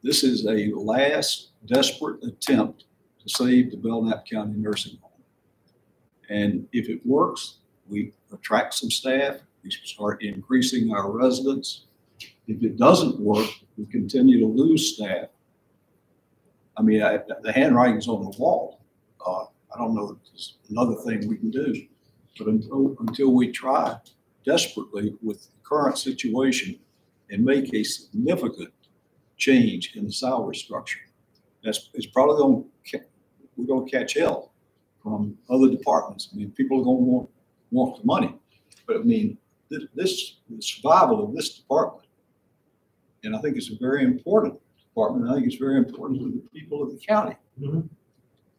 This is a last desperate attempt to save the Belknap County Nursing Home. And if it works, we attract some staff, we start increasing our residents. If it doesn't work, we continue to lose staff. I mean, the handwriting's on the wall. I don't know if there's another thing we can do, but until we try desperately with the current situation and make a significant change in the salary structure, it's probably we're going to catch hell from other departments. I mean, people are going to want the money, but I mean, the survival of this department, and I think it's a very important department. I think it's very important to the people of the county. Mm-hmm.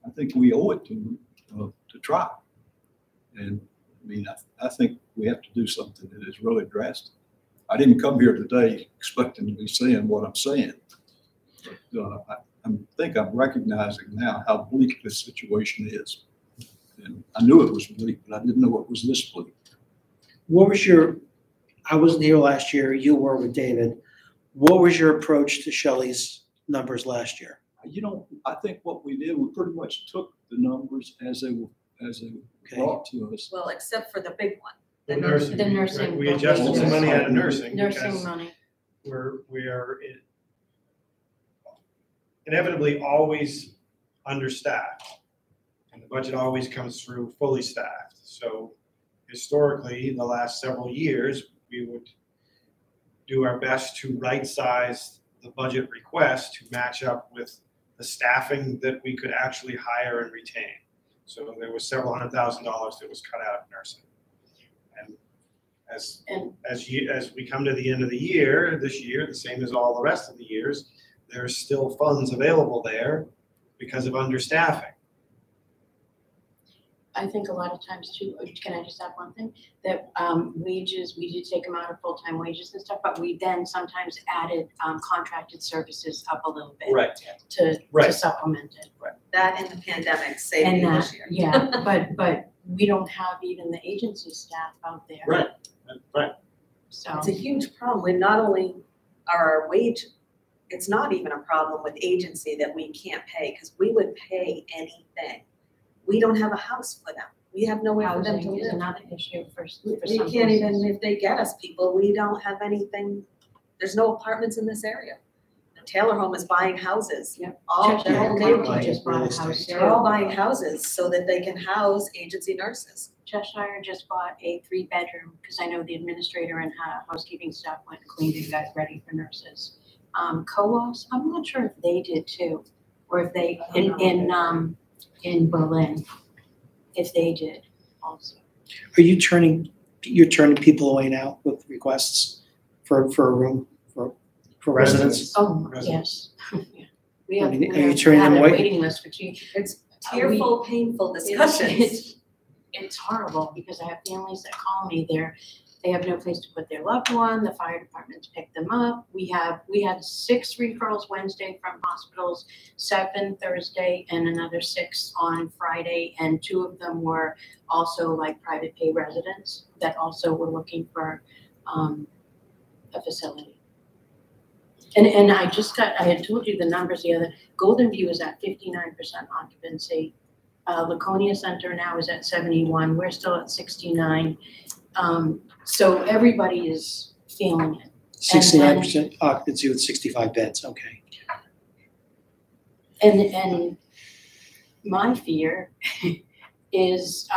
I think we owe it to them to try. And I mean, I think we have to do something that is really drastic. I didn't come here today expecting to be saying what I'm saying, but I think I'm recognizing now how bleak this situation is. And I knew it was bleak, but I didn't know it was this bleak. What was I wasn't here last year, you were with David. What was your approach to Shelley's numbers last year? You know, I think what we did, we pretty much took the numbers as they were brought to us. Well, except for the big one. The nursing. The nursing. We adjusted some money out of nursing. Nursing because money. we are inevitably always understaffed. And the budget always comes through fully staffed. So historically, the last several years, we would do our best to right-size the budget request to match up with the staffing that we could actually hire and retain. So there was several $100,000 that was cut out of nursing. And as we come to the end of the year, this year, the same as all the rest of the years, there's still funds available there because of understaffing. I think a lot of times too, can I just add one thing? That wages, we did take them out of full-time wages and stuff, but we then sometimes added contracted services up a little bit. Right. To supplement it. That and the pandemic saved And you that, this year. yeah, but we don't have even the agency staff out there. Right. So. It's a huge problem. We not only are our wage, it's not even a problem with agency that we can't pay, because we would pay anything. We don't have a house for them. We have nowhere for them to Housing is live. another issue for We some can't even, places. if they get us people, we don't have anything. There's no apartments in this area. Taylor Home is buying houses. Yep. All, Cheshire the whole County neighborhood. just bought a Real house estate. They're all buying houses so that they can house agency nurses. Cheshire just bought a 3-bedroom, because I know the administrator and housekeeping staff went and cleaned and got ready for nurses. Co-ops, I'm not sure if they did too, or if they, in Berlin, if they did also. Are you turning people away now with requests for a room for residents? Oh, Residents. yes. Yeah. We I have, mean, we are you have turning them had a away? waiting list for It's tearful, painful It's- discussions. It's horrible because I have families that call me, they have no place to put their loved one, the fire department's picked them up. We had 6 referrals Wednesday from hospitals, 7 Thursday, and another 6 on Friday. And 2 of them were also like private pay residents that also were looking for a facility. And I had told you the numbers the other, Golden View is at 59% occupancy. Laconia Center now is at 71, we're still at 69. So everybody is feeling it. 69% occupancy with 65 beds, okay. And my fear is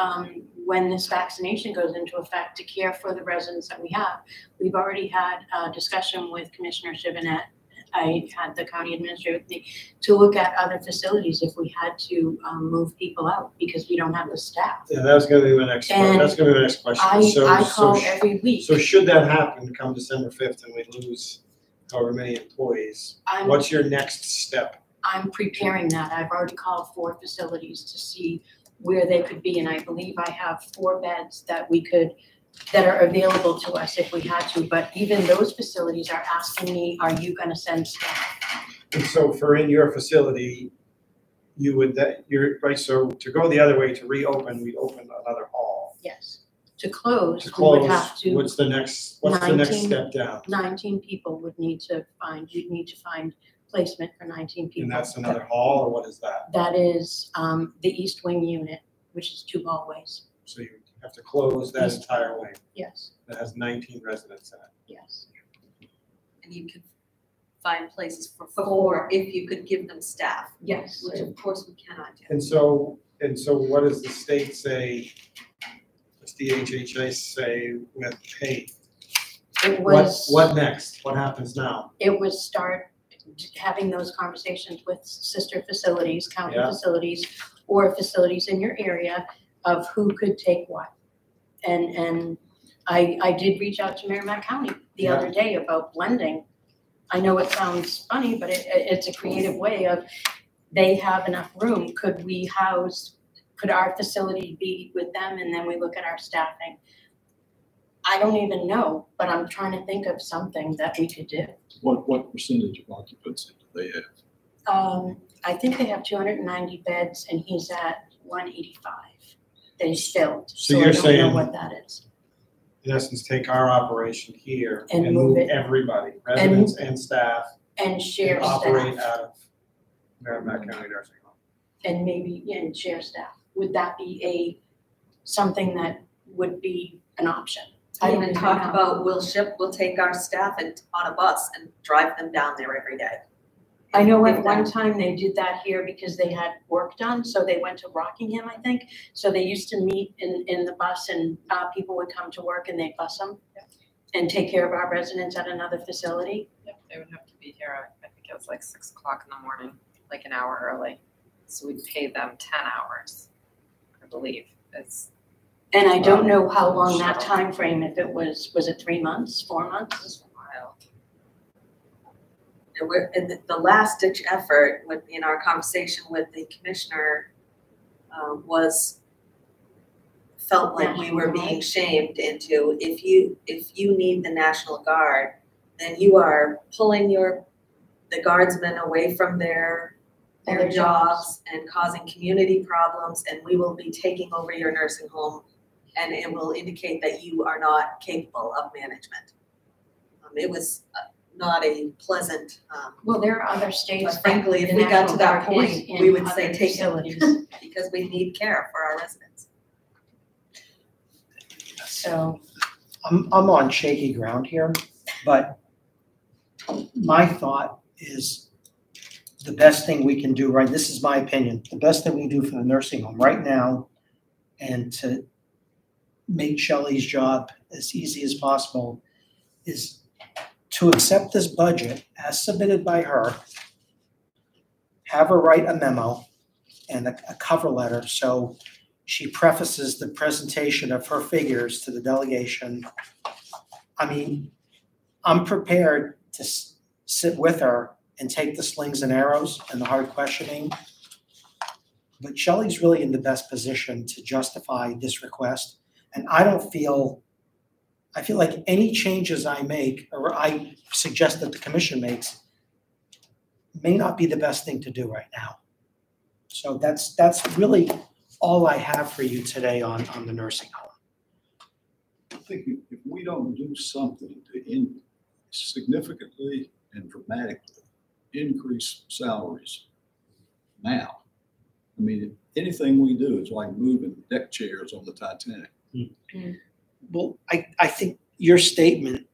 when this vaccination goes into effect, to care for the residents that we have. We've already had a discussion with Commissioner Chivinette. I had the county administrator with me to look at other facilities if we had to move people out because we don't have the staff. Yeah, that's gonna be my next, And that's gonna be my next question. I call every week. So should that happen come December 5th and we lose however many employees, what's your next step? I'm preparing that. I've already called 4 facilities to see where they could be, and I believe I have 4 beds that are available to us if we had to, but even those facilities are asking me, are you gonna send staff? And so for in your facility, you would, right, so to go the other way, to reopen, we'd open another hall. Yes. To close, To we would close, have to, what's the next step 19 down? 19 people you'd need to find placement for 19 people. And that's another hall, or what is that? That is, the East Wing unit, which is 2 hallways. So you have to close that entire wing Yes, that has 19 residents in it. yes. And you could find places for 4 if you could give them staff, Yes. which of course we cannot do. And so what does the state say? What's the HHA say with, hey, It was. what next? What happens now? It was start having those conversations with sister facilities, county Yeah. facilities, or facilities in your area of who could take what. And I did reach out to Merrimack County the Yeah. other day about blending. I know it sounds funny, but it's a creative way of, they have enough room, could our facility be with them, and then we look at our staffing? I don't even know, but I'm trying to think of something that we could do. What percentage of occupancy do they have? I think they have 290 beds and he's at 185 that he's filled. So I you're don't know saying- what that is. In essence, take our operation here And and move move it. everybody, residents and staff, And share and operate staff out of Merrimack County Nursing Home. and maybe, and share staff. Would that be something that would be an option? I I don't even even talked know. about, we'll take our staff on a bus and drive them down there every day. I know at If one that- time they did that here because they had work done, so they went to Rockingham, I think. So they used to meet in the bus and people would come to work and they'd bus them and take care of our residents at another facility. Yep, they would have to be here, I think it was like 6 o'clock in the morning, like an hour early. So we'd pay them 10 hours, I believe. And I don't know how long that time frame. If it was it 3 months, 4 months? It's a while. And the last ditch effort in our conversation with the commissioner felt like we were being shamed into, if you need the National Guard, then you are pulling the guardsmen away from their Other jobs and causing community problems, and we will be taking over your nursing home, and it will indicate that you are not capable of management. It was not a pleasant, Well, there are other states. but frankly, if the we got National to that Guard is point, in we would say other take facilities. it, because we need care for our residents. So, I'm on shaky ground here, but my thought is the best thing we can do, right? This is my opinion. The best thing we can do for the nursing home right now and to make Shelley's job as easy as possible is to accept this budget as submitted by her, have her write a memo and a cover letter. So she prefaces the presentation of her figures to the delegation. I mean, I'm prepared to sit with her and take the slings and arrows and the hard questioning. But Shelley's really in the best position to justify this request. And I feel like any changes I make or I suggest that the commission makes may not be the best thing to do right now. So that's really all I have for you today on the nursing home. I think if we don't do something to significantly and dramatically increase salaries now, I mean, anything we do is like moving deck chairs on the Titanic. Well, I think your statement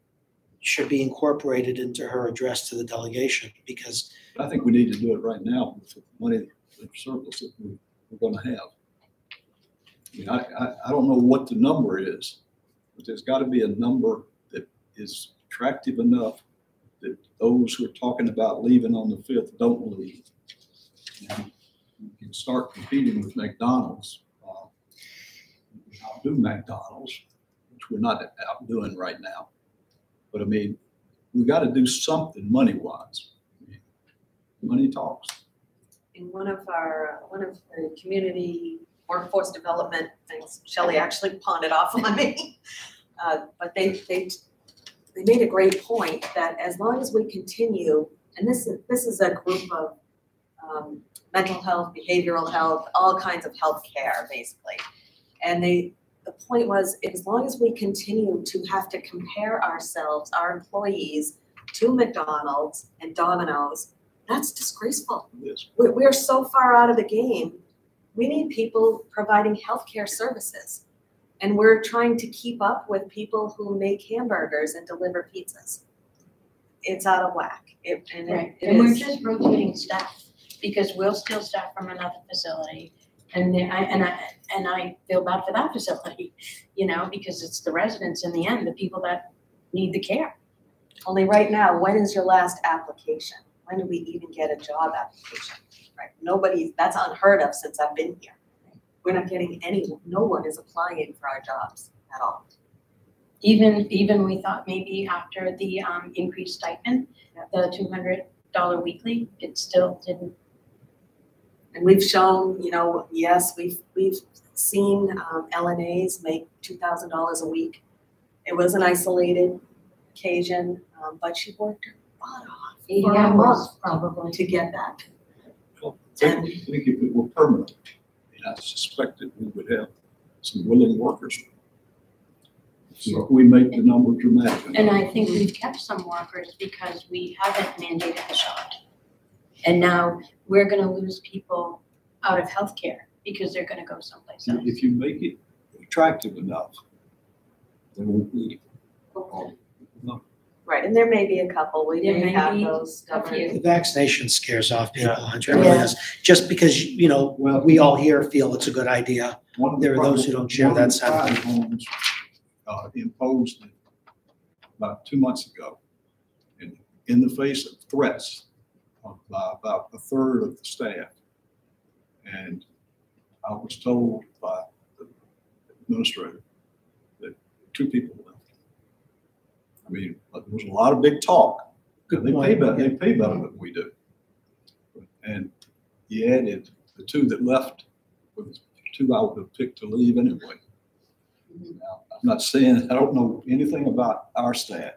should be incorporated into her address to the delegation because I think we need to do it right now with the money, the surplus that we're going to have. I mean, I don't know what the number is, but there's got to be a number that is attractive enough that those who are talking about leaving on the 5th don't leave. And you can start competing with McDonald's. Outdo McDonald's, which we're not out doing right now. But I mean, we got to do something money-wise. I mean, money talks. In one of the community workforce development things, Shelley actually pawned it off on me. But they made a great point that as long as we continue, and this is a group of mental health, behavioral health, all kinds of health care, basically. And the point was, as long as we continue to have to compare ourselves, our employees, to McDonald's and Domino's, that's disgraceful. Yes. We're so far out of the game. We need people providing healthcare services. And we're trying to keep up with people who make hamburgers and deliver pizzas. It's out of whack. And we're just rotating staff because we'll steal staff from another facility. And I feel bad for that facility, because it's the residents in the end, the people that need the care. Only right now, when is your last application? When do we even get a job application? Right? That's unheard of since I've been here. We're not getting no one is applying for our jobs at all. Even we thought maybe after the increased stipend, the $200 weekly, it still didn't. And we've shown, yes, we've seen LNAs make $2,000 a week. It was an isolated occasion, but she worked her butt off 80 for a hours month probably to get that. Well, I think if it were permanent, I suspected we would have some willing workers. So if we make the number dramatic. And I think we've kept some workers because we haven't mandated the shot. And now we're going to lose people out of healthcare because they're going to go someplace else. If you make it attractive enough, they won't leave. Right, and there may be a couple, we There may may have be those a few. the vaccination scares off people. Yeah. It really does. Just because, we all here feel it's a good idea. There are those who don't share that sentiment. Homes imposed about 2 months ago, in the face of threats by about a third of the staff. And I was told by the administrator that 2 people left. I mean, there was a lot of big talk. Good They point. pay better than we do. And he added the 2 that left, was 2 I would have picked to leave anyway. Now, I'm not saying I don't know anything about our staff,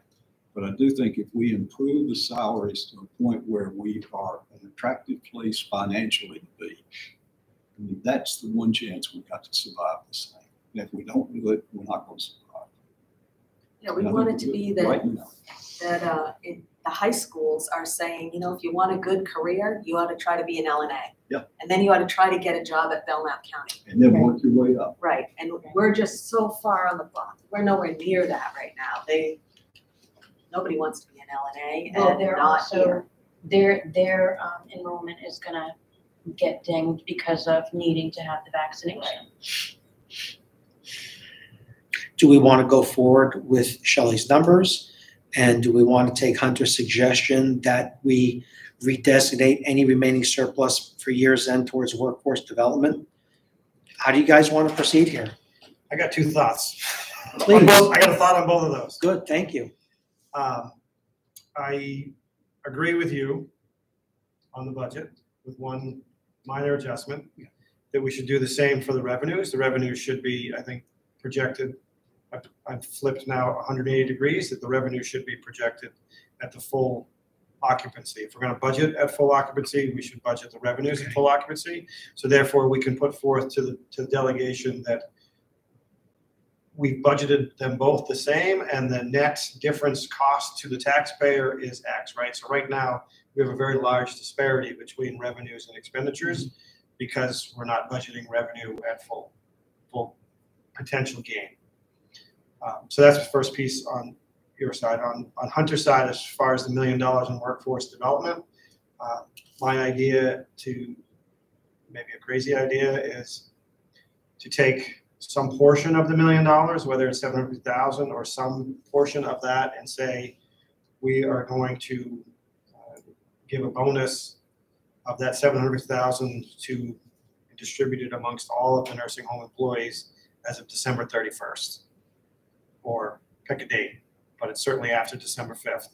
but I do think if we improve the salaries to a point where we are an attractive place financially to be, I mean, that's the one chance we've got to survive this thing. And if we don't do it, we're not going to survive. We want it to be that the high schools are saying, if you want a good career, you ought to try to be an LNA. Yeah. And then you ought to try to get a job at Belknap County. And then work your way up. Right, and we're just so far on the block. We're nowhere near that right now. Nobody wants to be an LNA Well, and they're not also here. their enrollment is gonna get dinged because of needing to have the vaccination. Do we want to go forward with Shelley's numbers? And do we want to take Hunter's suggestion that we redesignate any remaining surplus for year's end towards workforce development? How do you guys want to proceed here? I got two thoughts. Please. I got a thought on both of those. Good, thank you. I agree with you on the budget with one minor adjustment, that we should do the same for the revenues. The revenues should be, I think, projected. I've flipped now 180 degrees, that the revenue should be projected at the full occupancy. If we're going to budget at full occupancy, we should budget the revenues at full occupancy. So therefore, we can put forth to the delegation that we've budgeted them both the same, and the net difference cost to the taxpayer is X, right? So right now, we have a very large disparity between revenues and expenditures because we're not budgeting revenue at full potential gain. So that's the first piece on your side. On Hunter's side, as far as the $1 million in workforce development, my idea, to maybe a crazy idea, is to take some portion of the $1 million, whether it's 700,000 or some portion of that, and say we are going to give a bonus of that 700,000 to distribute it amongst all of the nursing home employees as of December 31st, or pick a date, but it's certainly after December 5th.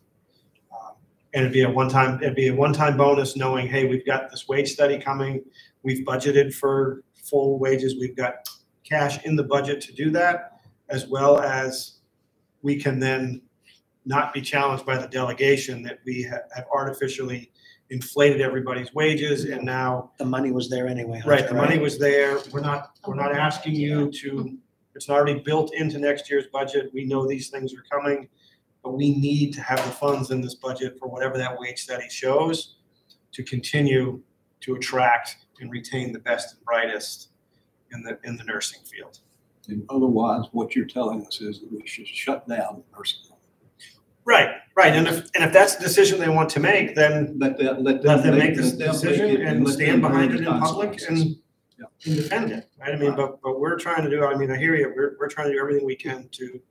And it'd be a one-time bonus, knowing, hey, we've got this wage study coming, we've budgeted for full wages, we've got cash in the budget to do that, as well as we can then not be challenged by the delegation that we have artificially inflated everybody's wages, and now The money was there anyway. right, Hunter, the money was there. We're not asking you to. It's already built into next year's budget. We know these things are coming, but we need to have the funds in this budget for whatever that wage study shows to continue to attract and retain the best and brightest in the nursing field. And otherwise, what you're telling us is that we should shut down the nursing home. Right. And if that's the decision they want to make, then Let them make this decision and stand behind it in public and defend it. Right. I mean, but we're trying to do. I mean, I hear you. We're trying to do everything we can to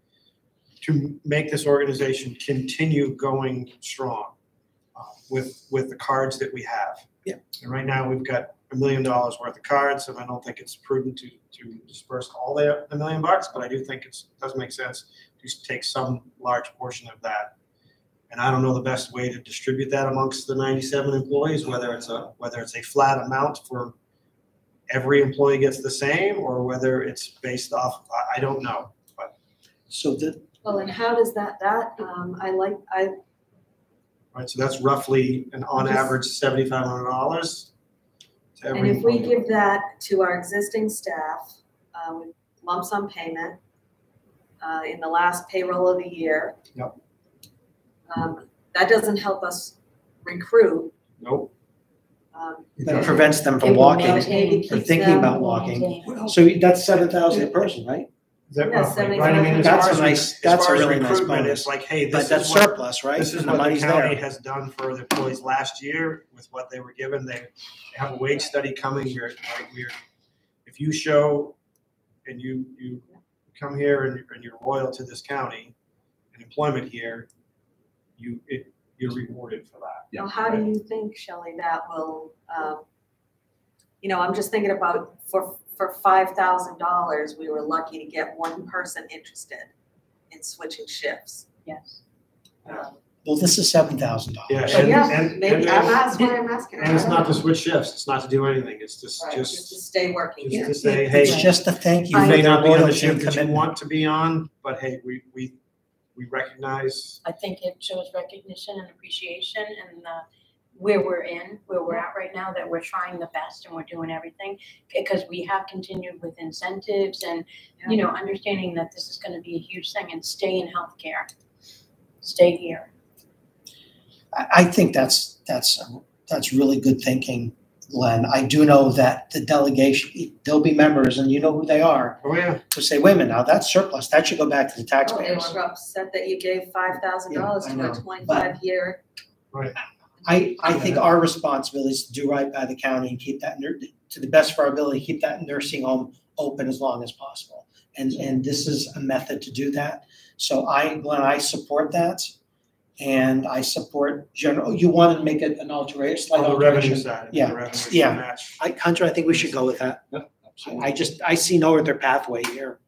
make this organization continue going strong with the cards that we have. Yeah. And right now we've got $1 million worth of cards, and I don't think it's prudent to disperse all the $1 million, but I do think it does make sense to take some large portion of that. And I don't know the best way to distribute that amongst the 97 employees, whether it's a flat amount for every employee gets the same, or whether it's based off, I don't know. But well, and how does that right, so that's roughly on average $7,500. And if we give that to our existing staff with lump sum payment in the last payroll of the year, yep. That doesn't help us recruit. Nope. That prevents them from walking or thinking about walking. So that's 7,000 a person, right? Is that Yeah, roughly, right? I mean, That's a nice, that's a really nice recruitment, bonus. it's like, hey, But this that's is what, surplus, right? this is And the what the money's county there. has done for the employees last year with what they were given. They have a wage study coming. If you show and you come here and you're loyal to this county and employment here, you're rewarded for that. Well, how do you think, Shelley, that will, I'm just thinking about for $5,000, we were lucky to get one person interested in switching shifts. Yes. Well, this is $7,000. Yeah, So maybe that's why I'm asking. And it's not to switch shifts. It's not to do anything. It's just Right, just to stay working. to say, hey, It's just to thank you you for may your not be on the loyalty shift and that you commitment. want to be on, but hey, we recognize. I think it shows recognition and appreciation and where we're at right now, that we're trying the best and we're doing everything, because we have continued with incentives and, understanding that this is gonna be a huge thing, and stay in healthcare. Stay here. I think that's really good thinking, Glenn. I do know that the delegation, there'll be members, and you know who they are, Oh, yeah. who say, wait a minute, now that's surplus, that should go back to the Oh, they taxpayers. were upset that you gave $5,000 Yeah, I to know. a 25-year Right. I think our responsibility is to do right by the county and keep that, to the best of our ability, keep that nursing home open as long as possible. And this is a method to do that. So Glenn, I support that. And I support you wanted to make it an alteration, slight On the revenue alteration. side, Yeah, the revenue should yeah. match. Hunter, I think we should go with that. I see no other pathway here.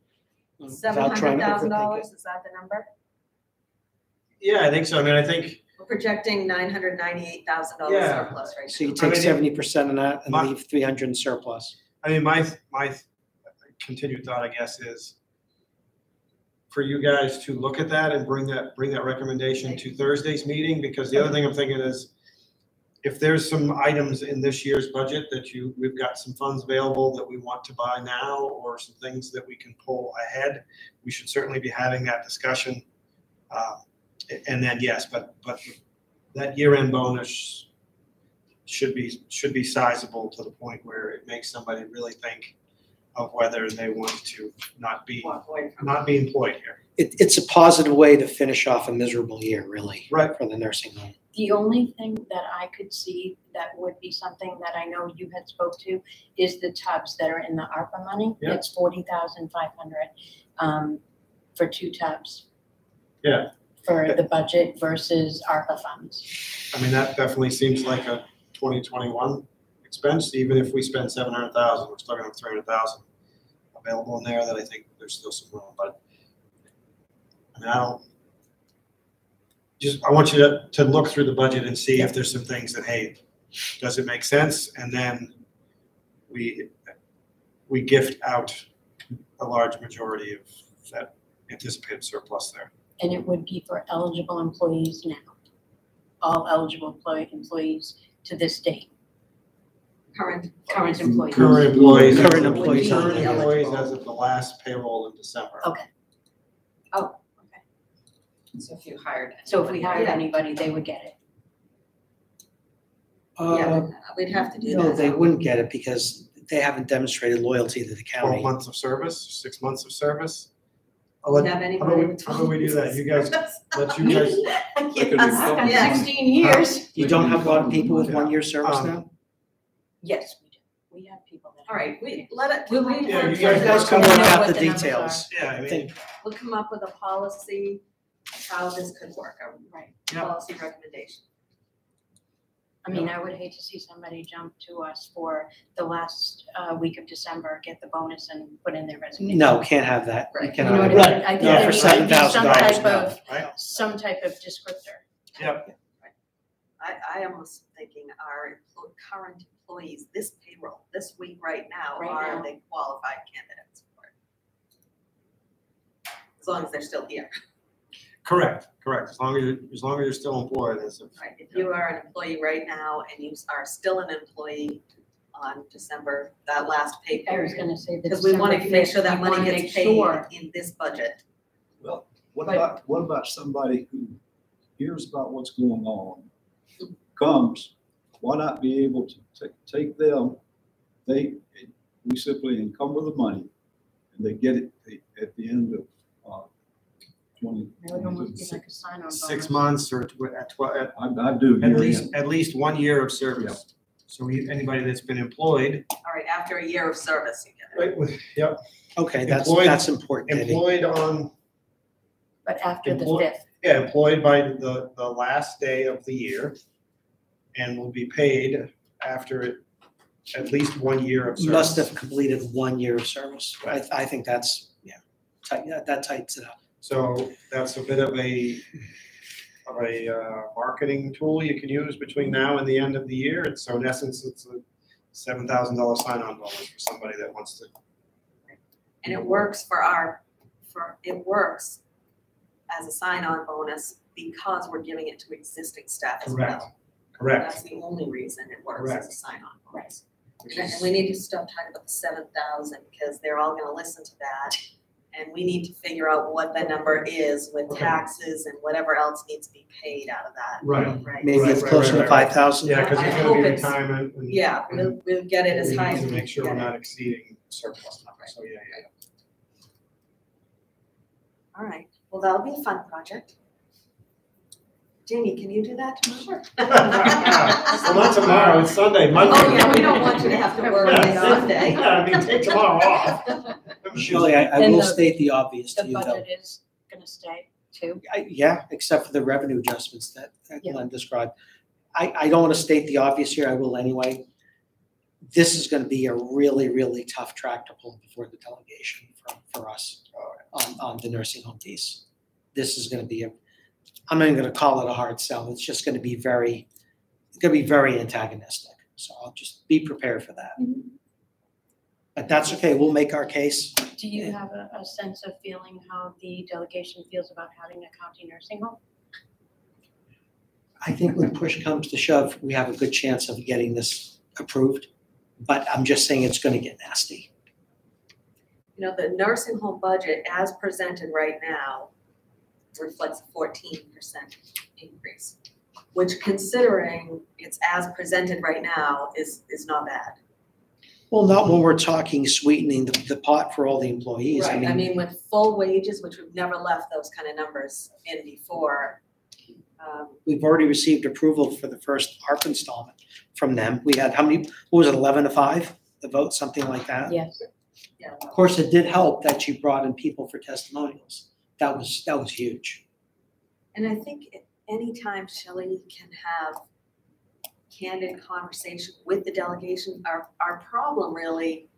Without trying to overthink $700,000, it. is that the number? Yeah, I think so. I mean, I think, We're projecting $998,000 Yeah. surplus right So you now. take mean, 70% of that and my- leave 300 in surplus. I mean, my continued thought, I guess, is for you guys to look at that and bring that recommendation to Thursday's meeting, because the other thing I'm thinking is if there's some items in this year's budget that we've got some funds available that we want to buy now, or some things that we can pull ahead, we should certainly be having that discussion. And then, yes, but that year-end bonus should be sizable to the point where it makes somebody really think of whether they want to not be employed here. It's a positive way to finish off a miserable year, really. Right. For the nursing home. The only thing that I could see that would be something that I know you had spoke to is the tubs that are in the ARPA money. Yeah. It's $40,500 for 2 tubs. Yeah. For the budget versus ARPA funds. I mean, that definitely seems like a 2021 expense. Even if we spend 700,000, we're still gonna have 300,000 available in there that I think there's still some room, but I mean, I want you to look through the budget and see if there's some things that, hey, does it make sense? And then we gift out a large majority of that anticipated surplus there. And it would be for eligible employees now. All eligible employees to this date. Current employees. Current employees. Current employees. Current employees as of the last payroll in December. Okay. Oh, okay. So if you hired. So if we hired Yeah. anybody, they would get it. Yeah, we'd have to do that. No, they wouldn't get it because they haven't demonstrated loyalty to the 12 county. months of service, 6 months of service. Have anybody? How about we do that? You guys, let you guys, That could be Yes. fun. Yeah. 16 years. You don't have a lot of people with 1 year service Um, now? Yes, we do. We have people that. All right, let it. We- Yeah, you You guys can know work what out the the numbers details. yeah, I I mean, think, We'll come up with a policy, how this could work, a Right. Yeah. policy recommendation. I mean, I would hate to see somebody jump to us for the last week of December, get the bonus and put in their resignation. no, can't have that. You Right. You cannot know have what I that. mean? I think No, there for should be some $7,000, type no. of, right? some type of descriptor. Yep. I almost thinking our current employees, this payroll, this week right now, Right are now. they qualified candidates for it? As long as they're still here, Correct. As long as you're still employed, as of, right? If you are an employee right now and you are still an employee on December, that last pay I was period. gonna say the Because we want to December make 5th, sure that we money wanna gets make paid sure. in this budget. Well, what But- about somebody who hears about what's going on, comes, why not be able to take them, we simply encumber the money, and they get it at the end of, 20. That would almost be like a sign-on 6 bonus. months or I do. at least 1 year of service. So anybody that's been employed, All right, after a year of service, you get it. right, yep, Okay, Employed- that's important, Eddie. employed on, But after the Employ- 5th, yeah, employed by the last day of the year, and will be paid after at least 1 year of service. Must have completed 1 year of service. I think that's, that tightens it up. So that's a bit of a marketing tool you can use between now and the end of the year. And so in essence, it's a $7,000 sign-on bonus for somebody that wants to. And it works it works as a sign-on bonus because we're giving it to existing staff as well. Correct. That's the only reason it works as a Correct. sign-on bonus. Which And is- we need to stop talking about the 7,000 because they're all gonna listen to that. And we need to figure out what the number is with Okay. taxes and whatever else needs to be paid out of that. Right. Right? Maybe it's Right, closer right, to right. 5,000. Yeah, because I there's gonna hope be it's- retirement and. Yeah, we'll get it as we high need as to we make can sure get we're it. not exceeding surplus numbers. So, yeah. All right, well, that'll be a fun project. Jamie, can you do that tomorrow? Well, not tomorrow, it's Sunday, Monday. Oh, yeah, we don't want you to have to work on Sunday. I mean, take tomorrow off. Shelley, I And will the- state the obvious to The you though. budget is gonna stay too. Yeah, except for the revenue adjustments that Yeah. Glenn described. I don't want to state the obvious here, I will anyway. This is gonna be a really, really tough track to pull before the delegation for us on the nursing home piece. This is gonna be I'm not even gonna call it a hard sell, it's just gonna be very antagonistic. So I'll just be prepared for that. But that's okay, we'll make our case. Do you have a sense of feeling how the delegation feels about having a county nursing home? I think when push comes to shove, we have a good chance of getting this approved. But I'm just saying it's gonna get nasty. You know, the nursing home budget as presented right now reflects a 14% increase, which considering it's as presented right now is not bad. Well, not when we're talking sweetening the pot for all the employees. Right, I mean, with full wages, which we've never left those kind of numbers in before. We've already received approval for the first ARP installment from them. We had how many, what was it, 11-5, the vote, something like that? Yes. Yeah. Of course, it did help that you brought in people for testimonials. That was huge. And I think anytime Shelley can have candid conversation with the delegation, our problem really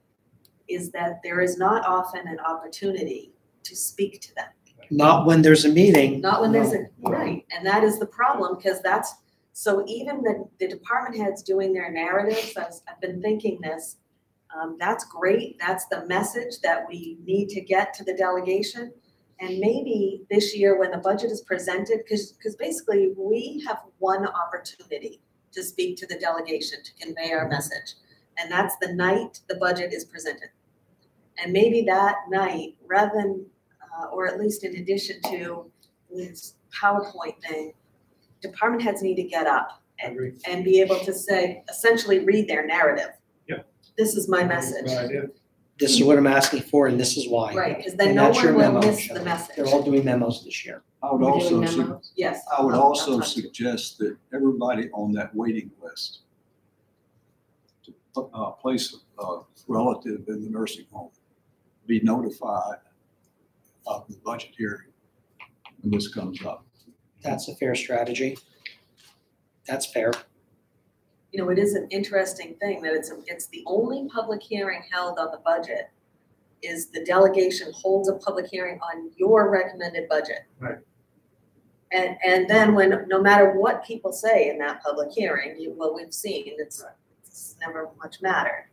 is that there is not often an opportunity to speak to them. Not when there's a meeting. Not when there's right, and that is the problem, because so even the department heads doing their narratives, I've been thinking this, that's great, that's the message that we need to get to the delegation. And maybe this year when the budget is presented, because basically we have one opportunity to speak to the delegation, to convey our message. And that's the night the budget is presented. And maybe that night, rather than, or at least in addition to this PowerPoint thing, department heads need to get up and be able to say, essentially read their narrative. Yep. This is my message. Good idea. This is what I'm asking for and this is why. Right, because then And no that's your one will memo, miss the Shelley. message. They're all doing memos this year. I would We're also, doing su- memos. Yes. I would I'll also talk to you. suggest that everybody on that waiting list to place a relative in the nursing home be notified of the budget hearing when this comes up. That's a fair strategy. That's fair. You know, it is an interesting thing that it's the only public hearing held on the budget is the delegation holds a public hearing on your recommended budget. Right. And then when, no matter what people say in that public hearing, what we've seen, it's never much mattered.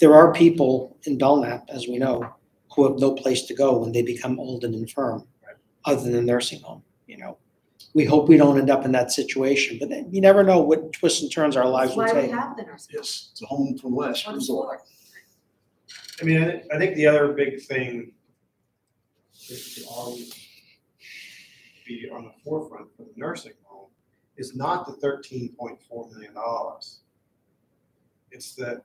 There are people in Belknap, as we know, who have no place to go when they become old and infirm, other than a nursing home, you know. We hope we don't end up in that situation, but then you never know what twists and turns our lives That's will why we take. have the nursing. Yes, it's a home for last What it's resort. for. I mean, I think the other big thing that should always be on the forefront for the nursing home is not the $13.4 million. It's the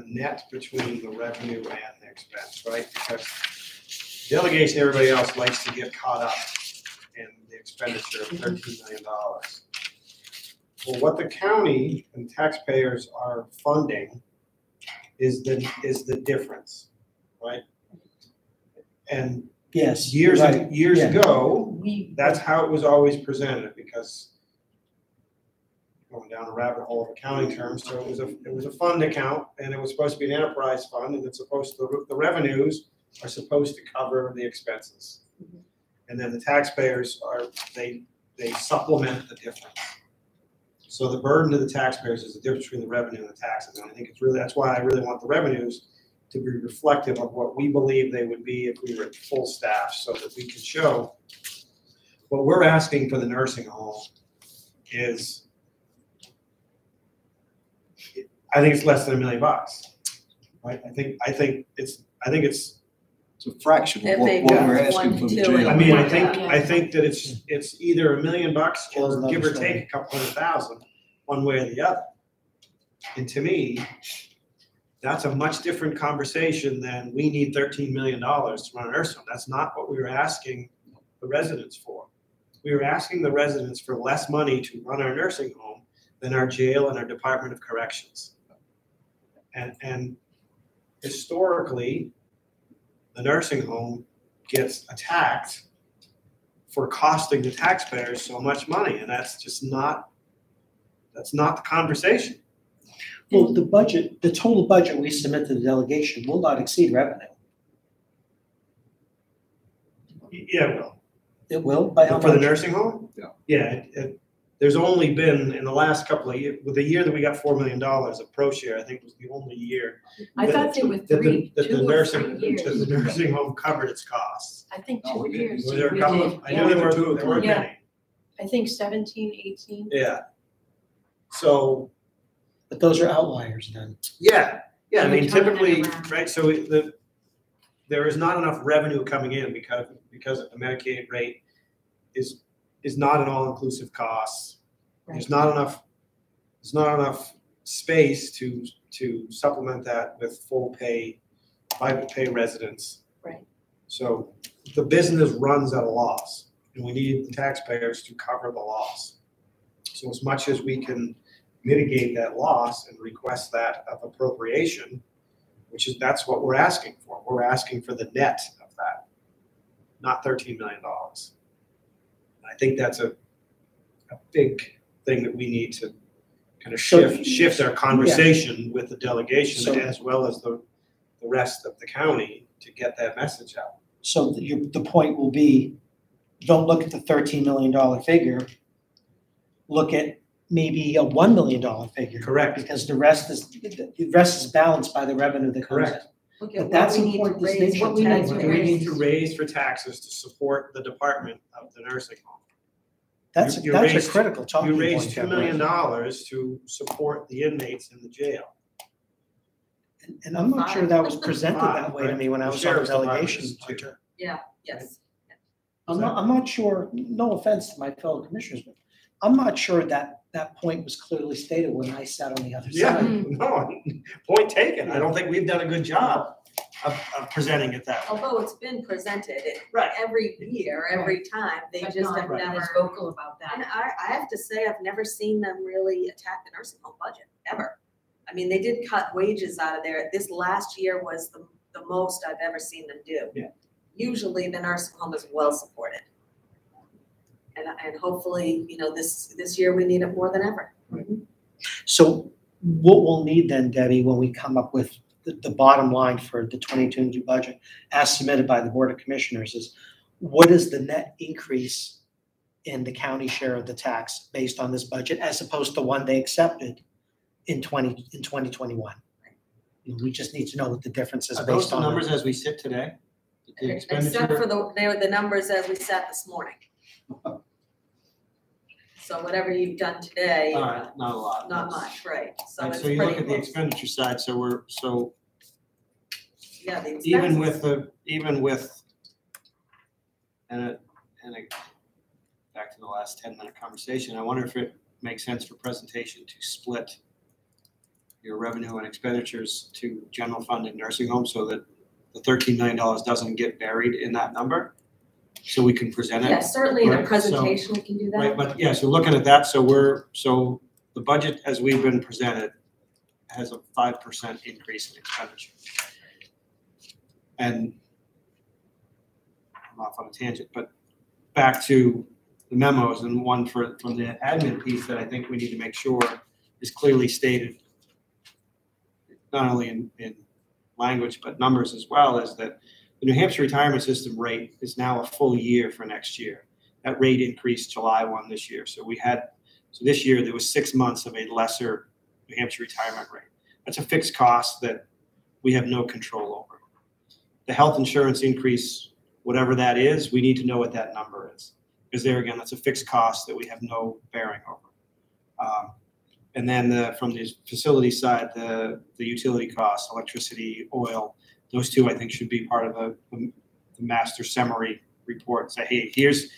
net between the revenue and the expense, right? Because delegation, everybody else likes to get caught up in the expenditure of $13 million. Well, what the county and taxpayers are funding is the difference, right? And Yes. years right. Yeah. ago, that's how it was always presented, because going down a rabbit hole of accounting terms, so it was a fund account, and it was supposed to be an enterprise fund, and it's supposed to, the revenues are supposed to cover the expenses. And then the taxpayers they supplement the difference. So the burden to the taxpayers is the difference between the revenue and the taxes, and I think it's really, that's why I really want the revenues to be reflective of what we believe they would be if we were at full staff, so that we can show what we're asking for the nursing home is, I think it's less than $1 million, right? I think it's It's a fraction of If what they what go we're from asking 1 for to the 2 jail. I mean, I Yeah. think that it's either $1 million Kills or another give or story. take a couple $100,000, one way or the other. And to me, that's a much different conversation than we need $13 million to run a nursing home. That's not what we were asking the residents for. we were asking the residents for less money to run our nursing home than our jail and our Department of Corrections. And historically, the nursing home gets attacked for costing the taxpayers so much money, and that's just not, that's not the conversation. Well, the budget, the total budget we submit to the delegation will not exceed revenue. Yeah, well, It will, by how for the much? nursing home? Yeah. Yeah, there's only been, in the last couple of years, with the year that we got $4 million of pro share, I think was the only year. I thought there were that the- three, that the 2 or nursing, 3 years. that the nursing home covered its costs. I think Oh, 2 we did. years. Was there a we couple did, of, I yeah. know there weren't Yeah. many. I think 17, 18. Yeah. So, But those are outliers then. yeah, I And mean, we're turning it typically, around. right, so there is not enough revenue coming in because the Medicaid rate is not an all-inclusive cost. There's not enough space to supplement that with full pay, private pay residents. Right. So the business runs at a loss, and we need the taxpayers to cover the loss. So as much as we can mitigate that loss and request that of appropriation, that's what we're asking for. We're asking for the net of that, not $13 million. I think that's a big thing that we need to kind of shift our conversation with the delegation So- as well as the rest of the county to get that message out. So the point will be, don't look at the $13 million figure. Look at maybe a $1 million figure. Correct. Because the rest is balanced by the revenue that comes in. Correct. Look But at that's what we need to important raise, distinction. what we need That's to What do we need raise. to raise for taxes to support the department of the nursing home? That's You a raised- critical talking You point. raised $2 Kevin. million to support the inmates in the jail. And I'm not sure that was presented that way to me when I The was on the sheriff's department delegation. is too. Hunter. Yes. I'm not sure, no offense to my fellow commissioners, but I'm not sure that point was clearly stated when I sat on the other Yeah, side. no, point taken. I don't think we've done a good job of presenting it that way. Although it's been presented Right. every year, every time, they But just not have as never. vocal about And that. I have to say, I've never seen them really attack the nursing home budget, ever. I mean, they did cut wages out of there. This last year was the most I've ever seen them do. Yeah. Usually the nursing home is well supported. And hopefully, this year we need it more than ever. So what we'll need then, Debbie, when we come up with the bottom line for the 2022 budget as submitted by the Board of Commissioners is, what is the net increase in the county share of the tax based on this budget as opposed to one they accepted in 2021? We just need to know what the difference is Are those based the on. numbers as we sit today? The Except expenditure? for the numbers as we sat this morning. So whatever you've done today, All right, not a lot. not much, right? So Right, it's so you look pretty at the close. expenditure side, so Yeah, the even expenses. back to the last 10-minute conversation, I wonder if it makes sense for presentation to split your revenue and expenditures to general fund and nursing home so that the $13 million doesn't get buried in that number, so we can present it. Yeah, certainly in a Right, so- presentation, we can do that. Right, but yeah, so looking at that, so the budget as we've been presented has a 5% increase in expenditure. And I'm off on a tangent, but back to the memos and one from the admin piece that I think we need to make sure is clearly stated, not only in language, but numbers as well, is that the New Hampshire retirement system rate is now a full year for next year. That rate increased July 1 this year. So this year there was 6 months of a lesser New Hampshire retirement rate. That's a fixed cost that we have no control over. The health insurance increase, whatever that is, we need to know what that number is. Because there again, that's a fixed cost that we have no bearing over. And then from the facility side, the utility costs, electricity, oil, those two I think should be part of the master summary report. Say, hey, here's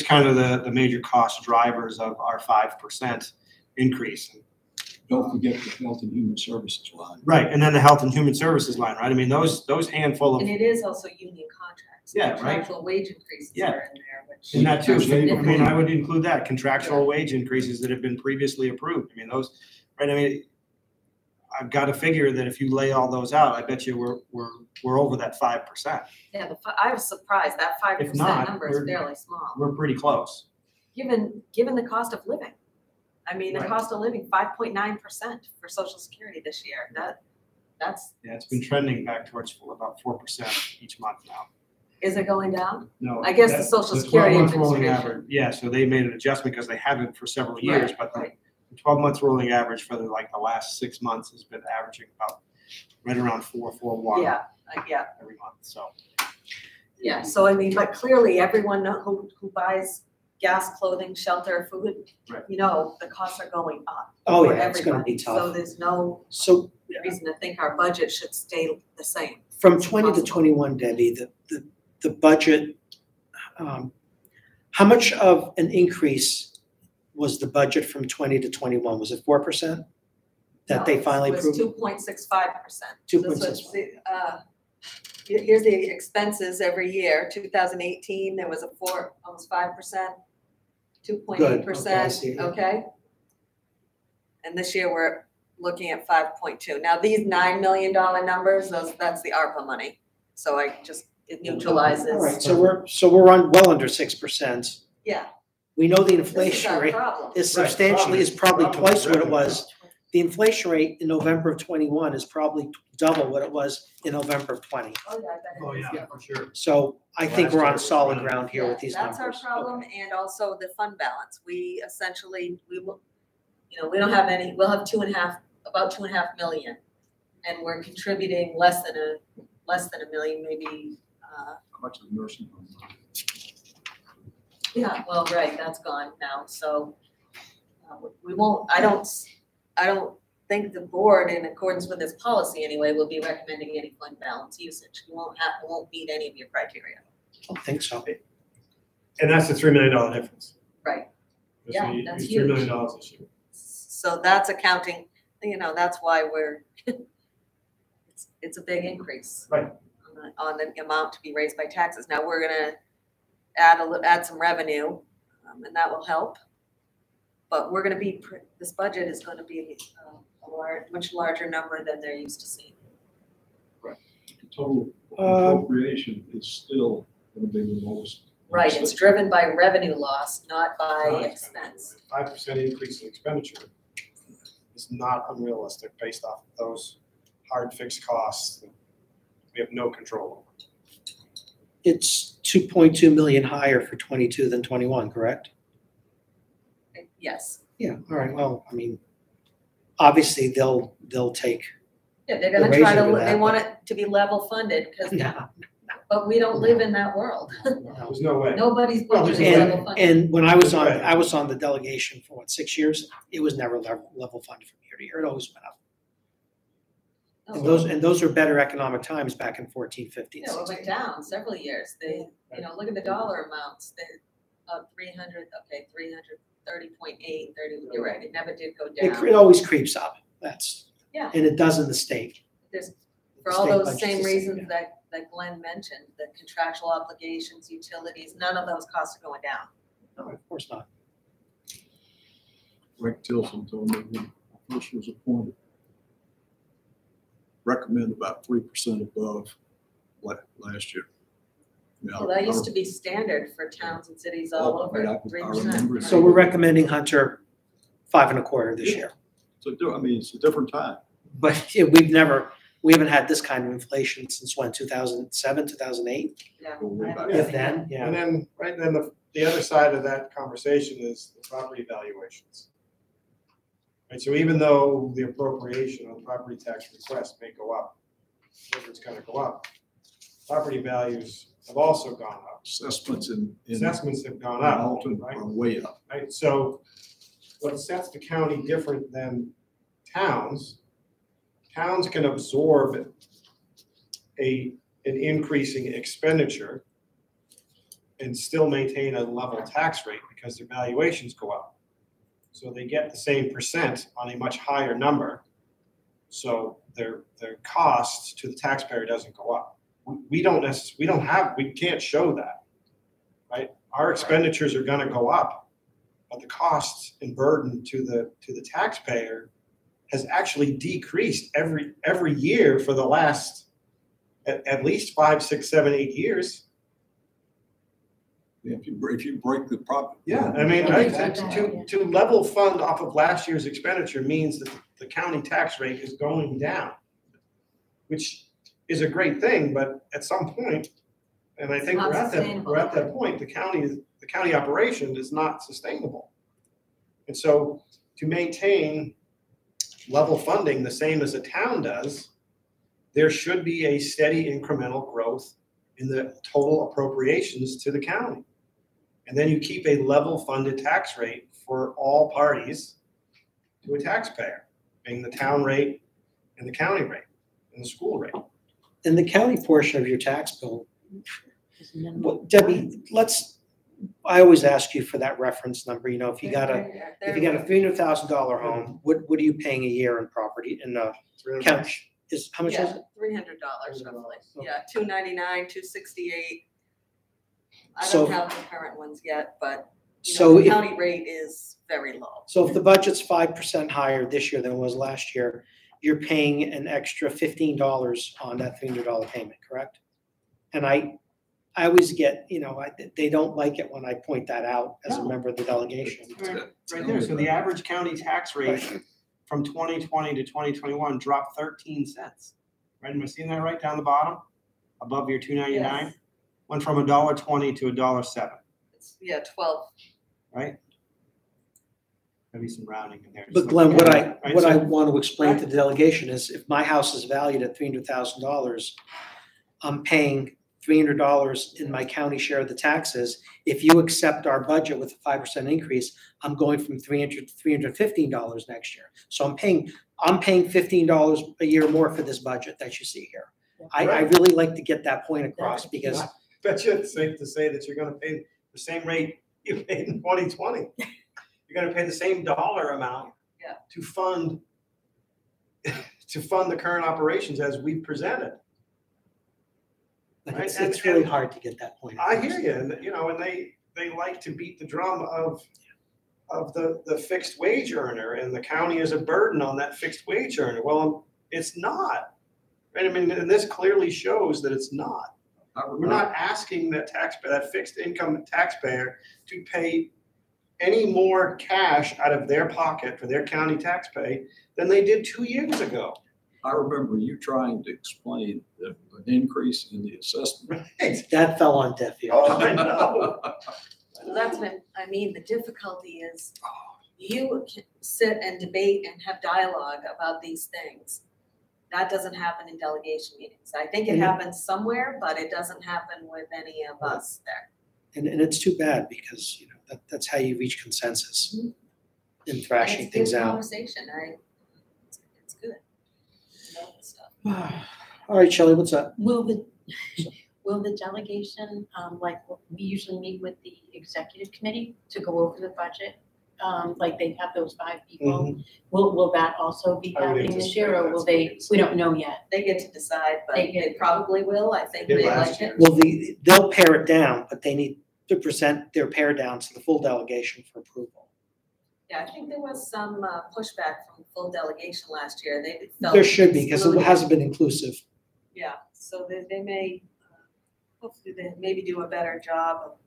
kind of the major cost drivers of our 5% increase. And Don't forget the Health and Human Services line. Right, and then the Health and Human Services line, right? I mean, those handful of, And it is also union contracts. Yeah, right. Contractual wage increases Yeah. are in there, which. in that too, so, I mean, Significant. I would include that, contractual wage increases that have been previously approved. I mean, those, right, I mean, I've got to figure that if you lay all those out, I bet you we're over that 5%. Yeah, I was surprised, that 5% If not, number is fairly small, We're pretty close. given the cost of living. I mean, the Right. cost of living, 5.9% for social security this year, that's, Yeah, it's been trending back towards about 4% each month now. is it going down? No. I guess the that- Social the Security 12-month rolling Administration. average, yeah, so they made an adjustment because they haven't for several years, but Right. the 12-month rolling average for the last 6 months has been averaging about right around 4.41 Yeah, every month, so. yeah, so I mean, but clearly everyone who buys gas, clothing, shelter, food, Right. you know, the costs are going up. Oh, for yeah, it's gonna everybody. be tough. So there's no So reason to think our budget should stay the same. from 20 to Possible. 21, Debbie, the budget, how much of an increase was the budget from 20 to 21? Was it 4% that they finally It was approved? 2.65%. 2.65. Here's the expenses every year. 2018, there was almost 5%, 2.8%, see. okay? And this year, we're looking at 5.2. Now, these $9 million numbers, that's the ARPA money. So it neutralizes. All right, so we're on well under 6%. Yeah, We know the this is inflation our rate problem. is Right, substantially, is probably problem is twice what it revenue. was. The inflation rate in November of 21 is probably double what it was in November of 20. Oh, yeah, I bet Oh, it is. yeah, for sure. So I think Last we're year on was solid running. ground here with these numbers. That's our problem, and also the fund balance. We essentially, we will, we don't have any, we'll have about 2.5 million. And we're contributing less than a million, maybe, How much of the nursing home? yeah, well, right, that's gone now, so. We won't, I don't think the board, in accordance with this policy anyway, will be recommending any fund balance usage. You won't meet any of your criteria. I don't think so. And that's the $3 million difference. Right. So Yeah, you that's use $3 huge. million this year. So that's accounting, that's why we're, it's a big increase. Right. On the amount to be raised by taxes. Now, we're gonna add some revenue, and that will help. But we're gonna be, this budget is gonna be a much larger number than they're used to seeing. The total appropriation is still gonna be the lowest. Right, it's driven by revenue loss, not by expense. 5% increase in expenditure is not unrealistic based off of those hard fixed costs that we have no control over. It's 2.2 million higher for 22 than 21, correct? Yes, Yeah, all right, well, I mean, obviously they'll take, yeah, they're gonna The try raise to, over they that, want it to be level funded, but we don't live in that world. There's no way. Nobody's Well, budget is there's- level funded. And when I was on, Right. I was on the delegation for 6 years, it was never level funded from year to year, it always went up. And those are better economic times back in 14, 15, Yeah, it 16. went down several years. They, look at the dollar amounts. They, 330.8, 30, you're right, it never did go down. It always creeps up, that's, Yeah. and it does in the state. There's, for all State those budget's same the same, reasons that Glenn mentioned, the contractual obligations, utilities, none of those costs are going down. No, of course not. Rick Tilson told me when I first was appointed, recommend about 3% above last year. Well, that used to be standard for towns and cities all over, I 3%. remember it. So we're recommending Hunter 5.25 this year. So, it's a different time. But we haven't had this kind of inflation since when, 2007, 2008? Yeah. Go way back. If then, yeah. And then the other side of that conversation is the property valuations. Right, so even though the appropriation on property tax request may go up, whether it's gonna go up, property values have also gone up. Assessments in Assessments have gone up, Alton right? are way up. Right, so what sets the county different than towns can absorb an increasing expenditure and still maintain a level tax rate because their valuations go up. So they get the same percent on a much higher number. So their cost to the taxpayer doesn't go up. We can't show that, right? Our expenditures are gonna go up, but the costs and burden to the taxpayer has actually decreased every year for the last at least 5, 6, 7, 8 years. If you break the profit. Yeah, I mean, to level fund off of last year's expenditure means that the county tax rate is going down, which is a great thing, but at some point, and I think we're at that point, the county operation is not sustainable. And so to maintain level funding the same as a town does, there should be a steady incremental growth in the total appropriations to the county. And then you keep a level funded tax rate for all parties to a taxpayer, being the town rate and the county rate and the school rate. And the county portion of your tax bill, well, Debbie, I always ask you for that reference number. You know, if you got a $300,000 home, what are you paying a year in property in the county? How much is it? $300 roughly. Yeah, $299, $268. I So- don't have the current ones yet, but So the if, county rate is very low. so if the budget's 5% higher this year than it was last year, you're paying an extra $15 on that $300 payment, correct? And I always get, they don't like it when I point that out as a member of the delegation. Right there, so the average county tax rate from 2020 to 2021 dropped 13 cents. Right, am I seeing that right down the bottom, above your $2.99? Yes. Went from $1.20 to $1.07, Yeah, 12. right? Maybe some rounding in there. But Glenn, what I So- want to explain to the delegation is if my house is valued at $300,000, I'm paying $300 in my county share of the taxes. If you accept our budget with a 5% increase, I'm going from $300 to $315 next year. So I'm paying $15 a year more for this budget that you see here. I really like to get that point across because Bet you it's safe to say that you're gonna pay the same rate you paid in 2020. You're gonna pay the same dollar amount to fund the current operations as we presented. But it's really hard to get that point across. I hear you, and they like to beat the drum of the fixed wage earner, and the county is a burden on that fixed wage earner. Well, it's not. Right? I mean, and this clearly shows that it's not. We're not asking that fixed income taxpayer to pay any more cash out of their pocket for their county tax pay than they did 2 years ago. I remember you trying to explain an increase in the assessment. Right. That fell on deaf ears. Oh, I know. So that's what I mean. The difficulty is you can sit and debate and have dialogue about these things. That doesn't happen in delegation meetings. I think it happens somewhere, but it doesn't happen with any of us there. And it's too bad because, that's how you reach consensus in thrashing things out. It's a good conversation. It's good. Stuff. All right, Shelley, what's up? Will the delegation, like we usually meet with the executive committee to go over the budget? Like they have those 5 people. Will that also be I would happening this year or will they, we don't know yet? They get to decide, but They they probably will. I think They did they last like year. it. Well, they'll pare it down, but they need to present their pare down to the full delegation for approval. Yeah, I think there was some pushback from full delegation last year. They felt. There should be, because it excluded. hasn't been inclusive. Yeah, so they may, hopefully they maybe do a better job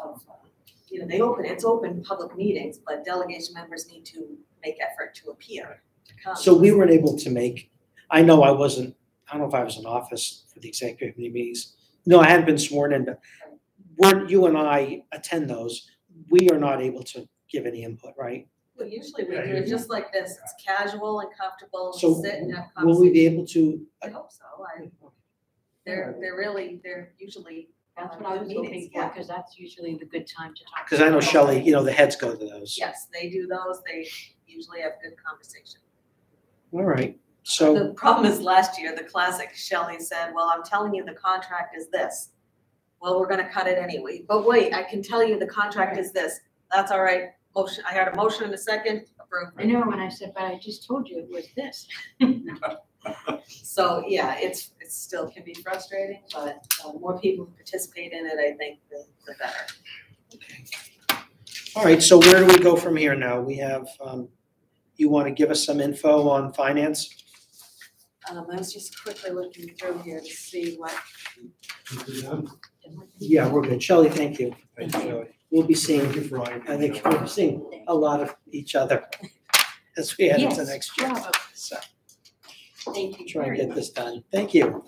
of it's open public meetings, but delegation members need to make effort to appear, to come. So we weren't able to make, I don't know if I was in office for the executive committee meetings. No, I hadn't been sworn in, but when you and I attend those, we are not able to give any input, right? Well, usually we do it just like this. It's casual and comfortable, So sit and have will we conversation. be able to? I hope so. They're usually. That's what I was hoping for, because that's usually the good time to talk. Because I know Shelley, the heads go to those. Yes, they do those. They usually have good conversation. All right, so, The problem is last year, the classic Shelley said, well, I'm telling you the contract is this. Well, we're gonna cut it anyway. But wait, I can tell you the contract is this. That's all right. motion, I had a motion and a second, approved. I know, and I said, but I just told you it was this. So, yeah, it's still can be frustrating, but the more people who participate in it, I think the better. All right, so where do we go from here now? We have, you want to give us some info on finance? I was just quickly looking through here to see what. Yeah, we're good. Shelley, thank you. Thank you, Shelley. We'll be seeing, Thank you for all your. I think we'll be seeing a lot of each other as we head into Yes, next year. bravo. So Thank you. try and very get much. this done. Thank you.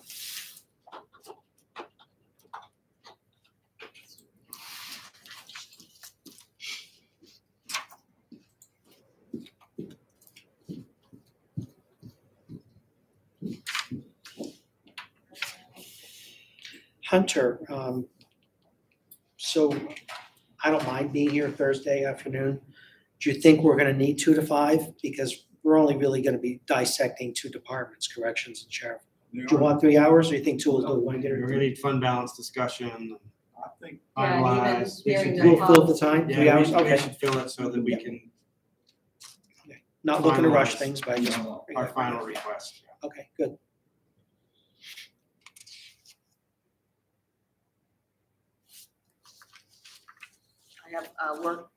Hunter, so I don't mind being here Thursday afternoon. Do you think we're gonna need 2 to 5? Because we're only really gonna be dissecting 2 departments, corrections and sheriff. Do you want 3 hours or you think 2 will do? Want to get We're it? gonna need fund balance discussion, I think Yeah, and even finalize. We hearing should- the We'll fill the time, 3 Yeah, hours? we Okay. should fill it so that we can, Not looking to rush finalize. things, but I just. our final request. Okay, good. I have work,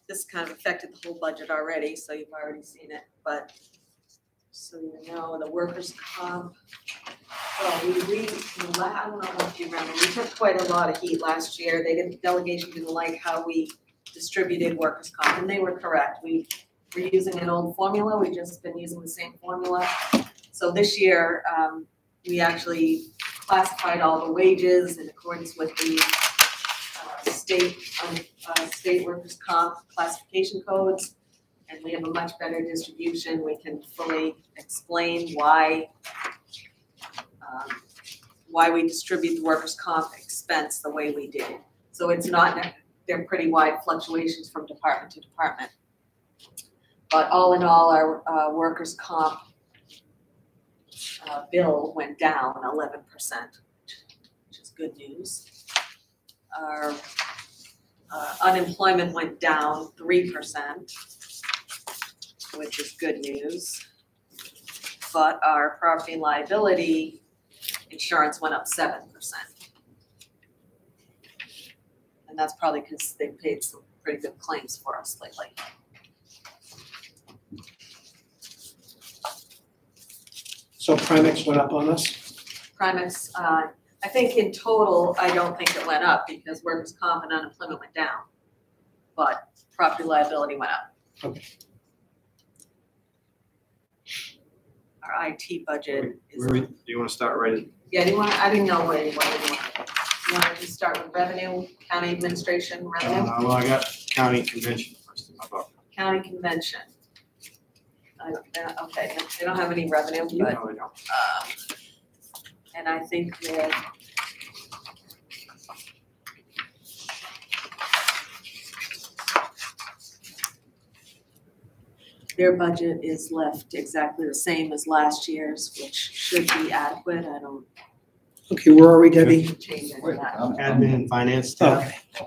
this kind of affected the whole budget already, so you've already seen it, but so you know, the workers' comp. Well, I don't know if you remember, we took quite a lot of heat last year. The delegation didn't like how we distributed workers' comp, and they were correct. We're using an old formula, we've just been using the same formula. So this year, we actually classified all the wages in accordance with the state workers' comp classification codes. And we have a much better distribution. We can fully explain why we distribute the workers' comp expense the way we do. So it's not, they're pretty wide fluctuations from department to department. But all in all, our workers' comp bill went down 11%, which is good news. Our unemployment went down 3%, which is good news. But our property and liability insurance went up 7%. And that's probably because they paid some pretty good claims for us lately. So Primex went up on us? Primex, I think in total, I don't think it went up because workers' comp and unemployment went down. But property liability went up. Okay. Our IT budget is. Do you wanna start right? Yeah, I didn't know where you wanted to. You wanted to start with revenue, county administration, revenue, Well, I got county convention first in my book. county convention. Okay, they don't have any revenue, but, No, they don't. and I think that their budget is left exactly the same as last year's, which should be adequate. I don't Okay, where are we, Debbie? change any Wait, of that. Admin and finance tab. Okay.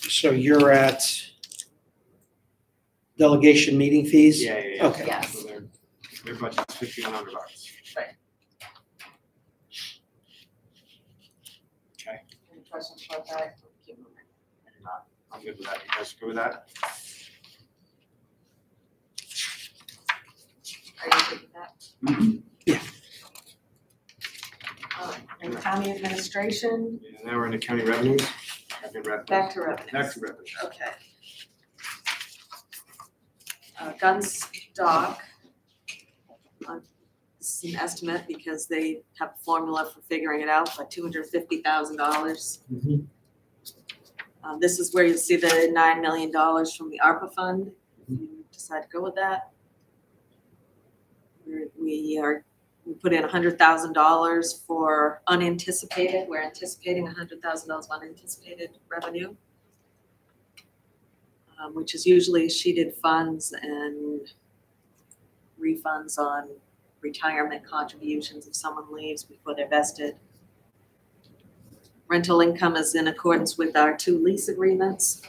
So you're at delegation meeting fees? Yeah. Okay. Yes. So their budget's $5,100. Any questions about that? Keep moving. I'm good with that. You guys good with that? Are you good with that? Yeah. And county administration, Yeah, now we're in the county revenues. Admin revenues. back to revenue. Back to revenues. Okay. Gun stock. This is an estimate because they have a formula for figuring it out, but $250,000. Mhm. This is where you see the $9 million from the ARPA fund. If you decide to go with that. We put in $100,000 for unanticipated. We're anticipating $100,000 unanticipated revenue, which is usually sheeted funds and refunds on retirement contributions if someone leaves before they're vested. Rental income is in accordance with our 2 lease agreements.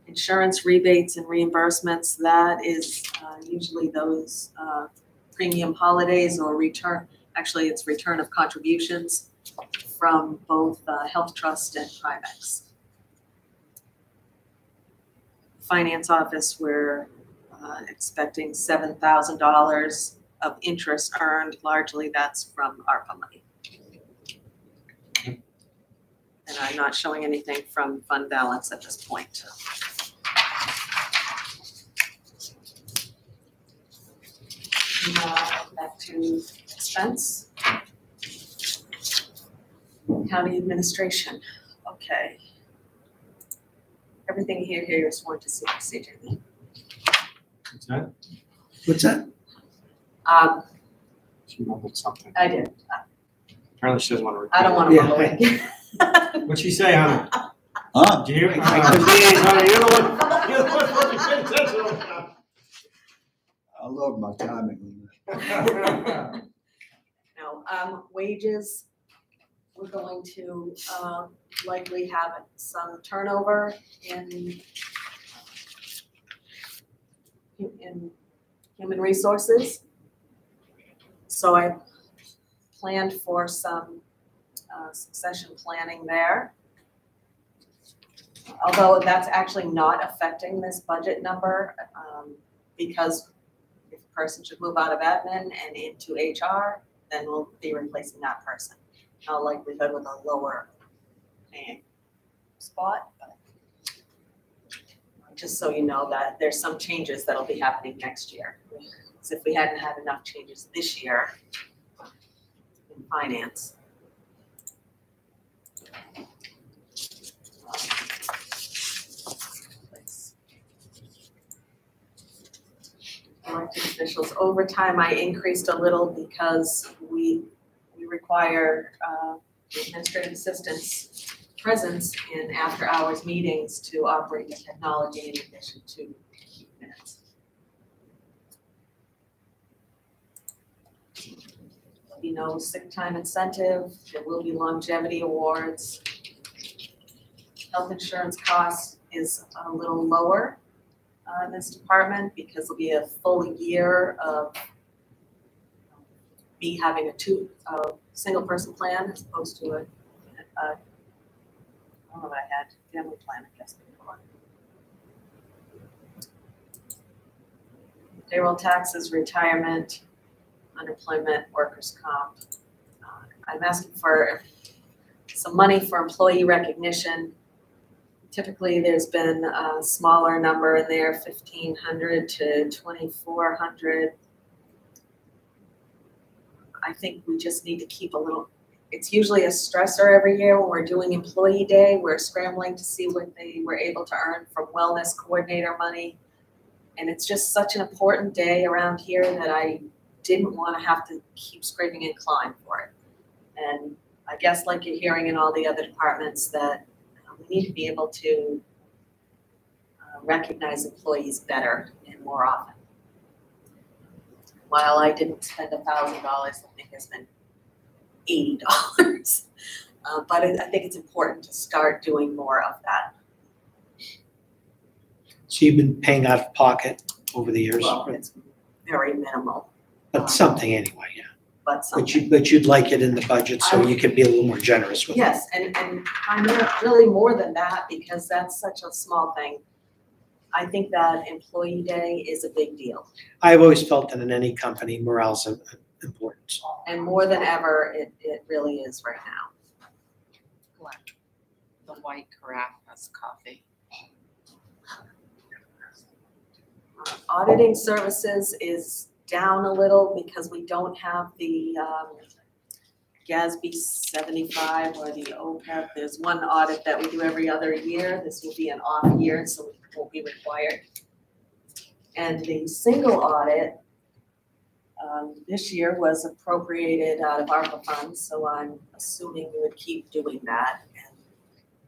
Insurance rebates and reimbursements, that is usually those premium holidays or actually it's return of contributions from both Health Trust and Primex. Finance office, we're expecting $7,000 of interest earned. Largely that's from ARPA money. And I'm not showing anything from fund balance at this point. Back to expense. County administration, okay. Everything here is sworn to secrecy, Jamie. What's that? What's that? She mumbled something. I did. Apparently she doesn't want to repeat. I don't want to mumble it. What'd she say, Hunter? Huh? Did you hear? Hunter, you're the one fucking paying attention all the time. I love my timing. No, wages, we're going to likely have some turnover in human resources. So I planned for some succession planning there. Although that's actually not affecting this budget number because if a person should move out of admin and into HR, then we'll be replacing that person. In all likelihood with a lower paying spot, but just so you know that there's some changes that'll be happening next year. Because if we hadn't had enough changes this year in finance. Elected officials overtime, I increased a little because we require administrative assistants' presence in after-hours meetings to operate the technology in addition to minutes. There'll be no sick time incentive. There will be longevity awards. Health insurance cost is a little lower in this department because it'll be a full year of me having a single person plan as opposed to I don't know what I had, family plan, I guess. Payroll taxes, retirement, unemployment, workers' comp. I'm asking for some money for employee recognition. Typically, there's been a smaller number in there, 1,500 to 2,400. I think we just need to keep a little, it's usually a stressor every year when we're doing employee day. We're scrambling to see what they were able to earn from wellness coordinator money. And it's just such an important day around here that I didn't want to have to keep scraping and clawing for it. And I guess like you're hearing in all the other departments that we need to be able to recognize employees better and more often. While I didn't spend $1,000, I think I spent $80. But I think it's important to start doing more of that. So you've been paying out of pocket over the years? Well, it's very minimal. But something anyway, yeah. But something. But you'd like it in the budget so you could be a little more generous with it. Yes, and I'm really more than that because that's such a small thing. I think that employee day is a big deal. I've always felt that in any company, morale's important. And more than ever, it really is right now. The white carafe has coffee. Auditing services is down a little because we don't have the GASB 75 or the OPEB. There's one audit that we do every other year. This will be an off year, so it won't be required. And the single audit this year was appropriated out of ARPA funds, so I'm assuming we would keep doing that.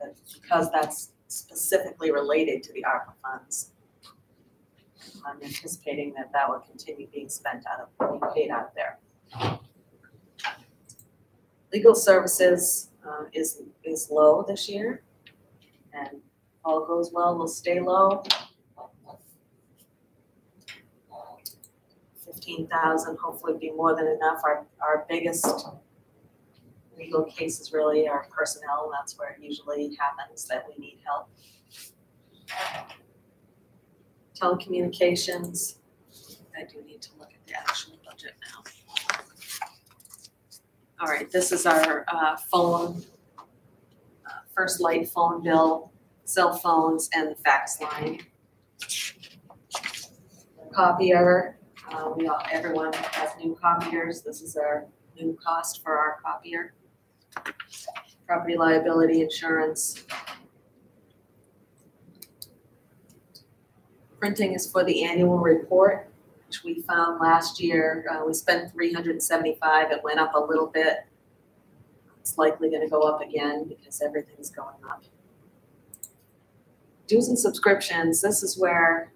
And because that's specifically related to the ARPA funds, I'm anticipating that that will continue being spent out of, being paid out of there. Legal services is low this year, and all goes well, will stay low. 15,000 hopefully be more than enough. Our biggest legal cases really are personnel. That's where it usually happens that we need help. Telecommunications, I do need to look at the actual budget now. All right, this is our phone, First Light phone bill, cell phones, and the fax line. Copier, everyone has new copiers. This is our new cost for our copier. Property liability insurance. Printing is for the annual report, which we found last year. We spent $375. It went up a little bit. It's likely going to go up again because everything's going up. Dues and subscriptions. This is where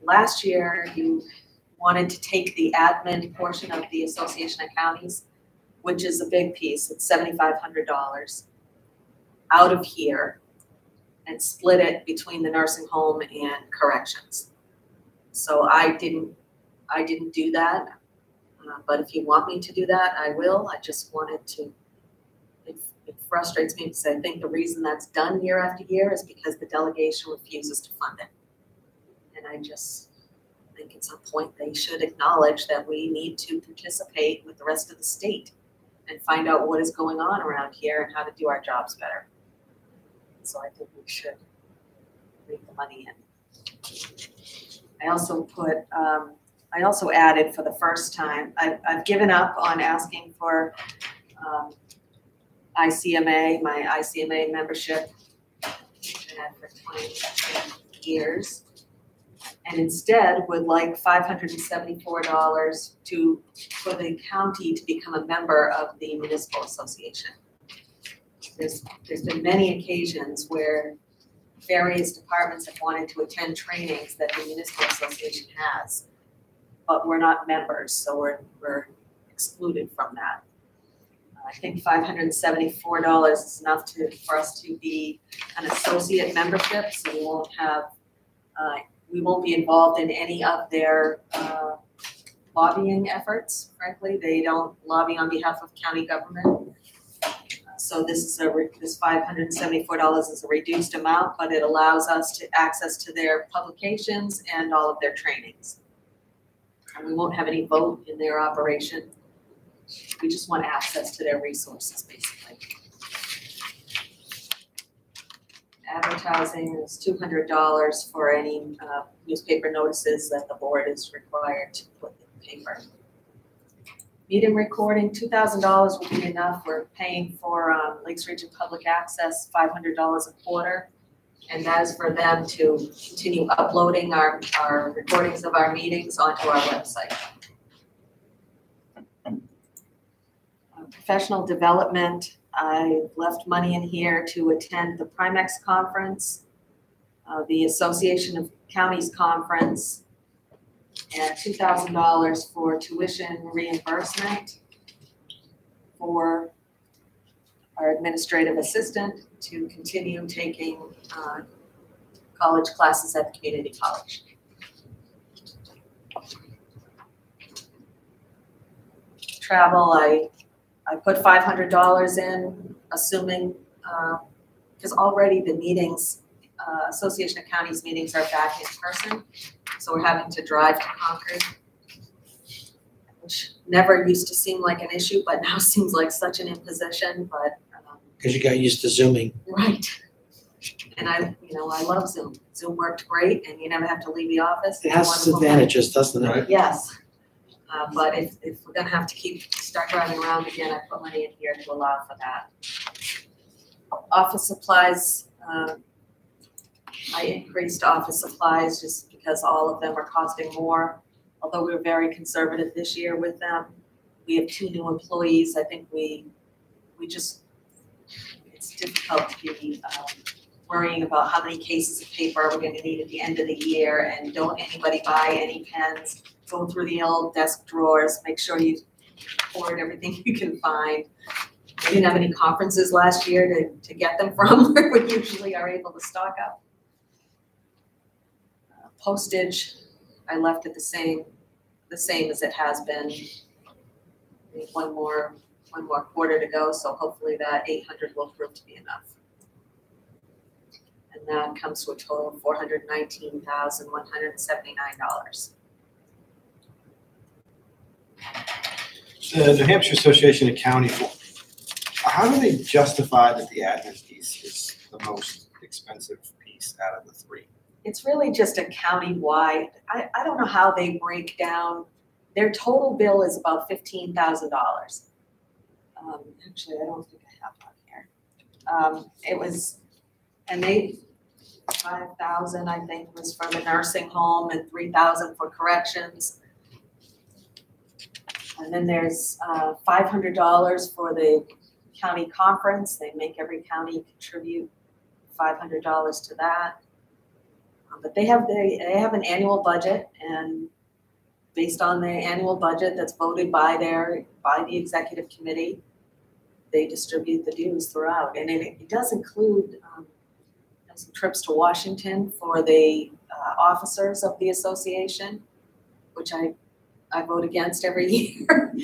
last year you wanted to take the admin portion of the Association of Counties, which is a big piece. It's $7,500 out of here, and split it between the nursing home and corrections. So I didn't do that, but if you want me to do that, I will. I just wanted to, it frustrates me because I think the reason that's done year after year is because the delegation refuses to fund it. And I just think at some point they should acknowledge that we need to participate with the rest of the state and find out what is going on around here and how to do our jobs better. So I think we should bring the money in. I also added for the first time, I've given up on asking for ICMA, my ICMA membership which I had for 20 years, and instead would like $574 for the county to become a member of the municipal association. There's been many occasions where various departments have wanted to attend trainings that the municipal association has, but we're not members, so we're excluded from that. I think $574 is enough for us to be an associate membership, so we won't be involved in any of their lobbying efforts. Frankly, they don't lobby on behalf of county government. So this $574 is a reduced amount, but it allows us to access to their publications and all of their trainings. And we won't have any vote in their operation. We just want access to their resources, basically. Advertising is $200 for any newspaper notices that the board is required to put in the paper. Meeting recording, $2,000 will be enough. We're paying for Lakes Region Public Access $500 a quarter, and that is for them to continue uploading our recordings of our meetings onto our website. Professional development, I left money in here to attend the Primex conference, the Association of Counties conference, and $2,000 for tuition reimbursement for our administrative assistant to continue taking college classes at the community college. Travel, I put $500 in, assuming, because already the meetings, Association of Counties meetings are back in person, so we're having to drive to Concord, which never used to seem like an issue, but now seems like such an imposition, but. Because you got used to Zooming. Right. And I love Zoom. Zoom worked great, and you never have to leave the office. It has its advantages, doesn't it? Right. Yes. But if we're gonna have to start driving around again, I put money in here to allow for that. Office supplies, I increased office supplies just because all of them are costing more. Although we were very conservative this year with them. We have 2 new employees. I think we just, it's difficult to be worrying about how many cases of paper we're gonna need at the end of the year, and don't anybody buy any pens. Go through the old desk drawers, make sure you hoard everything you can find. We didn't have any conferences last year to get them from, where we usually are able to stock up. Postage, I left it the same as it has been. We have one more quarter to go, so hopefully that 800 will prove to be enough. And that comes to a total of $419,179. The New Hampshire Association of County, how do they justify that the admin piece is the most expensive piece out of the three? It's really just a county-wide, I don't know how they break down, their total bill is about $15,000. Actually, I don't think I have that here. It was, and they, 5,000 I think was for the nursing home and 3,000 for corrections. And then there's $500 for the county conference. They make every county contribute $500 to that. But they have an annual budget, and based on the annual budget that's voted by the executive committee, they distribute the dues throughout. And it does include some trips to Washington for the officers of the association, which I vote against every year.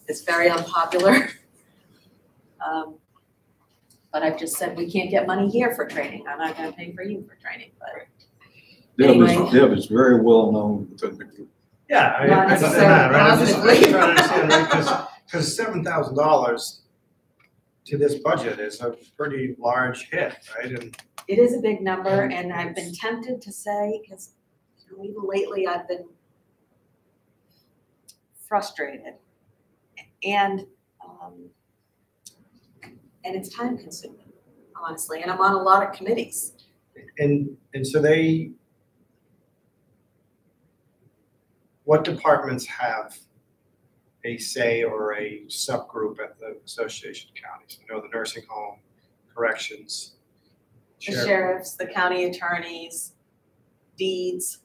It's very unpopular. But I've just said we can't get money here for training. I'm not going to pay for you for training, but. Deb is very well known within the group. Yeah, I Not understand necessarily that, right? I'm just positively. trying to understand, right, because $7,000 to this budget is a pretty large hit, right? And It is a big number, and I've been tempted to say, because even lately I've been frustrated, and it's time consuming, honestly, and I'm on a lot of committees. and so what departments have a say or a subgroup at the Association of Counties? I know the nursing home, corrections, The sheriffs, the county attorneys, deeds.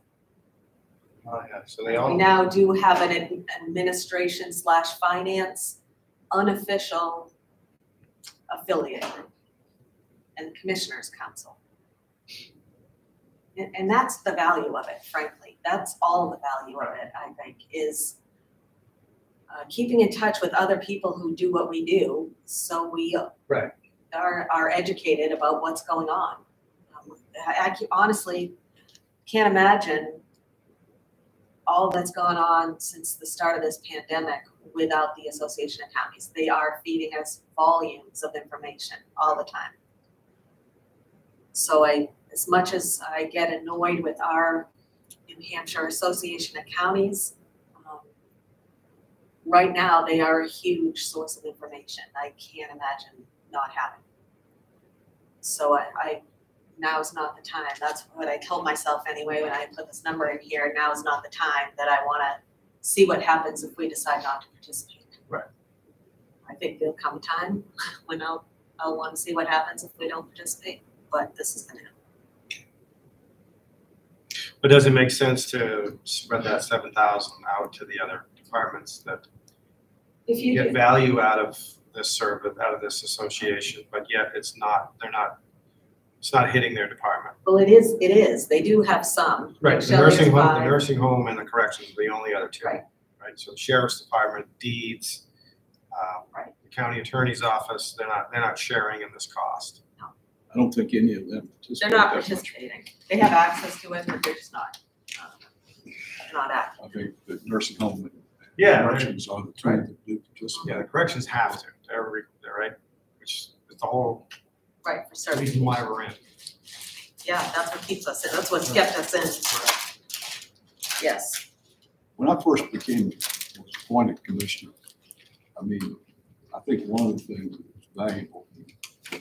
Oh, yeah, so they We all, now do have an administration/finance unofficial affiliate and commissioners council. And that's the value of it, frankly. That's all the value of it, I think, is keeping in touch with other people who do what we do, so we Right. are educated about what's going on. I honestly can't imagine all that's gone on since the start of this pandemic without the Association of Counties. They are feeding us volumes of information all the time. So as much as I get annoyed with our New Hampshire Association of Counties, right now they are a huge source of information. I can't imagine not having. So now's not the time. That's what I told myself anyway when I put this number in here. Now's not the time that I want to see what happens if we decide not to participate. Right. I think there'll come a time when I'll want to see what happens if we don't participate, but this is the now. but does it make sense to spread that 7,000 out to the other departments that If you get do, value out of this service, out of this association, but yet it's not hitting their department? well, it is. They do have some. Right, the Shelley has nursing home, the five. nursing home and the corrections are the only other two. Right. Right, so the sheriff's department, deeds, Right. the county attorney's office, they're not sharing in this cost. I don't think any of them participate. They're not that much. participating. They have access to it, but they're just not active. I think the nursing home and Yeah, right. corrections are the two that do participate. Yeah, the corrections have to, they're, right, which is the whole Right, for certain. reason why we're in. Yeah, that's what keeps us in. That's what's kept us in. Yes. When I first was appointed commissioner, I mean, I think one of the things that was valuable, I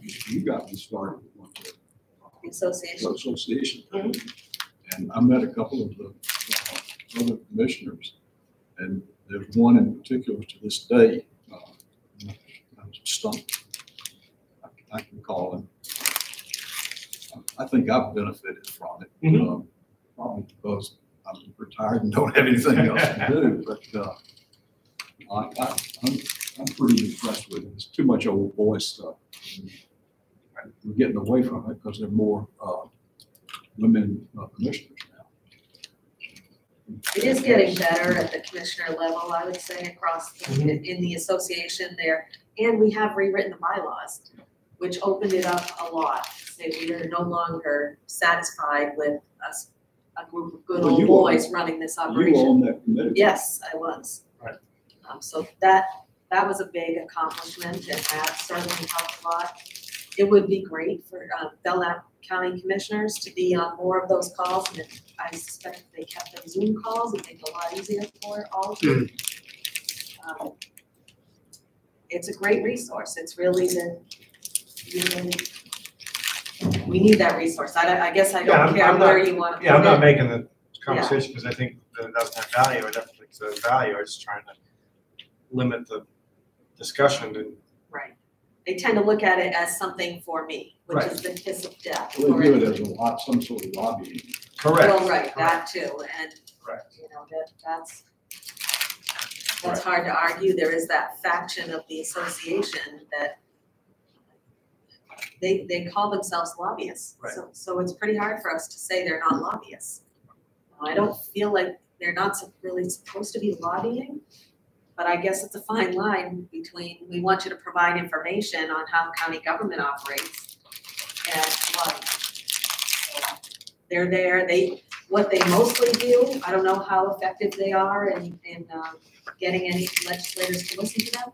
guess you got me started with The association. the association. Mhm. And I met a couple of the other commissioners, and there's one in particular to this day, I was stumped. I can call him. I think I've benefited from it. Probably because I'm retired and don't have anything else to do, but I'm pretty impressed with it. It's too much old boy stuff. We're getting away from it because there are more women commissioners now. It is getting better at the commissioner level, I would say, across, in the association there. And we have rewritten the bylaws, which opened it up a lot. Say we are no longer satisfied with a group of good Well, old you boys running this You operation. on that committee. Yes, I was. Right. So that was a big accomplishment and that certainly helped a lot. It would be great for Belknap County Commissioners to be on more of those calls, and I suspect if they kept them Zoom calls, it'd make it a lot easier for all of you. It's a great resource. It's really we need that resource. I guess I don't care where you want to put it. Yeah, I'm not making the conversation because I think that it doesn't have value. I definitely think it has value. I'm just trying to limit the discussion and. Right. They tend to look at it as something for me, which Right. is the kiss of death. Well, they view it as some sort of lobbying. Correct. Well, right, that too, and, Correct. you know, that's hard to argue. There is that faction of the association that they call themselves lobbyists. Right. So it's pretty hard for us to say they're not lobbyists. I don't feel like they're not really supposed to be lobbying, but I guess it's a fine line between, we want you to provide information on how county government operates and lobbying. So they're there, what they mostly do, I don't know how effective they are in getting any legislators to listen to them.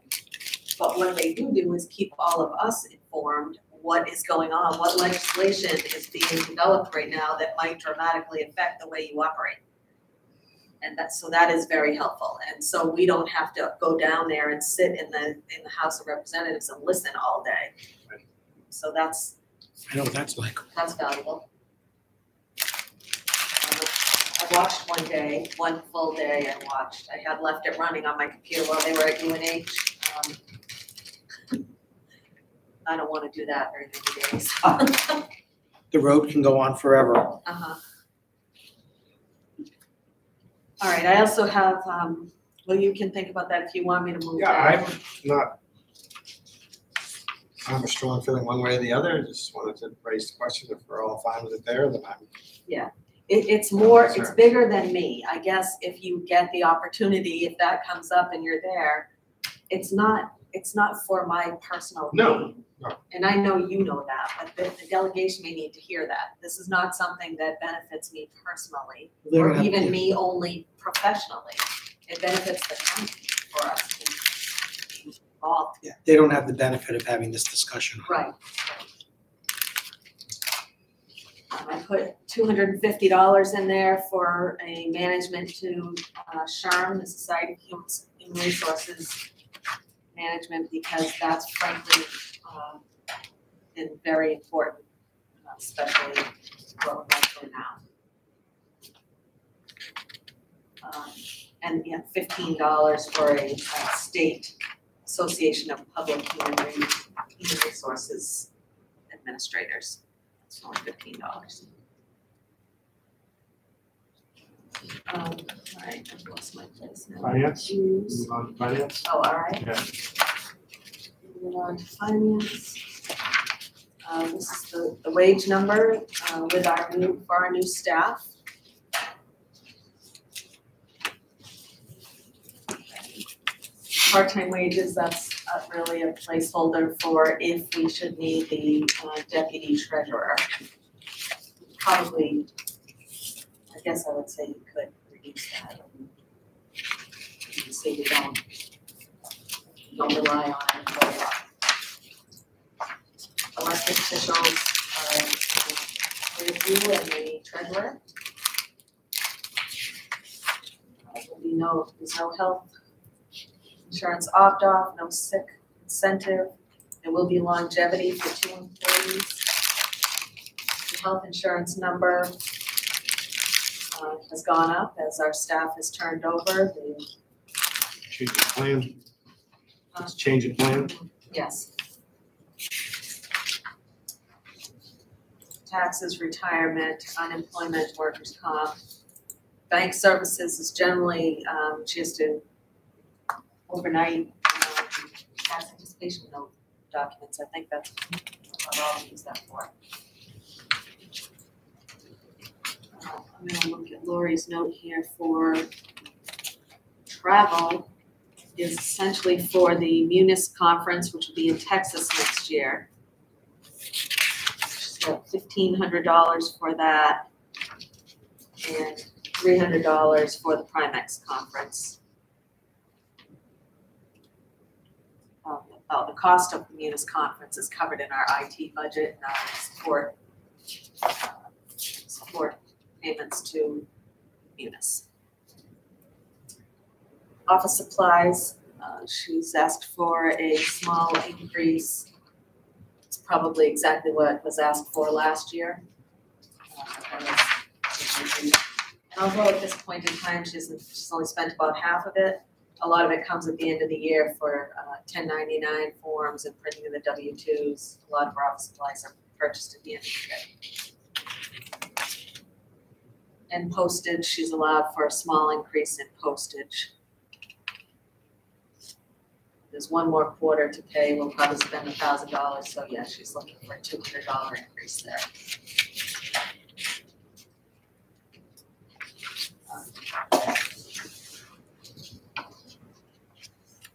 But what they do is keep all of us informed what is going on, what legislation is being developed right now that might dramatically affect the way you operate. And that is very helpful. And so we don't have to go down there and sit in the House of Representatives and listen all day. So that's I know what that's like. valuable. I watched one full day I had left it running on my computer while they were at UNH. I don't want to do that very many days. The road can go on forever. Uh-huh. All right, I also have, well, you can think about that if you want me to move. Yeah, I have a strong feeling one way or the other. I just wanted to raise the question if we're all fine with it there, then I'm. Yeah, it's bigger than me. I guess if you get the opportunity, if that comes up and you're there, it's not for my personal gain. No. And I know you know that, but the delegation may need to hear that. This is not something that benefits me personally, or even me only professionally. It benefits the county for us to be involved. Yeah, they don't have the benefit of having this discussion. Right. I put $250 in there for a management to SHRM, the Society of Human Resources Management, because that's frankly been very important, especially what we're going through now. And yeah, $15 for a state Association of Public Human Resources Administrators. It's only $15. All right, I've lost my place now. Finance? Choose. Move on to finance? Oh, all right. Yeah. Moving on to finance. This is the wage number with for our new staff. Part-time wages, that's really a placeholder for if we should need the deputy treasurer. Probably, I guess I would say you could reduce that. You can see we don't rely on it a lot. Elected officials, review and the treasurer. There's no health insurance opt-off, no sick incentive. There will be longevity for 2 employees. The health insurance number has gone up as our staff has turned over. Change of plan. Let's change of plan. Yes. Taxes, retirement, unemployment, workers' comp. Bank services is generally just a overnight application note documents, I think that's what I'll use that for. I'm gonna look at Lori's note here for travel is essentially for the Munis conference, which will be in Texas next year. She's got $1,500 for that and $300 for the Primex conference. The cost of the Munis conference is covered in our IT budget and our support payments to Munis. Office supplies, she's asked for a small increase. It's probably exactly what was asked for last year. And although at this point in time, she's only spent about half of it, a lot of it comes at the end of the year for 1099 forms and printing of the W-2s. A lot of our office supplies are purchased at the end of the year. And postage, she's allowed for a small increase in postage. There's one more quarter to pay, we'll probably spend $1,000, so yeah, she's looking for a $200 increase there.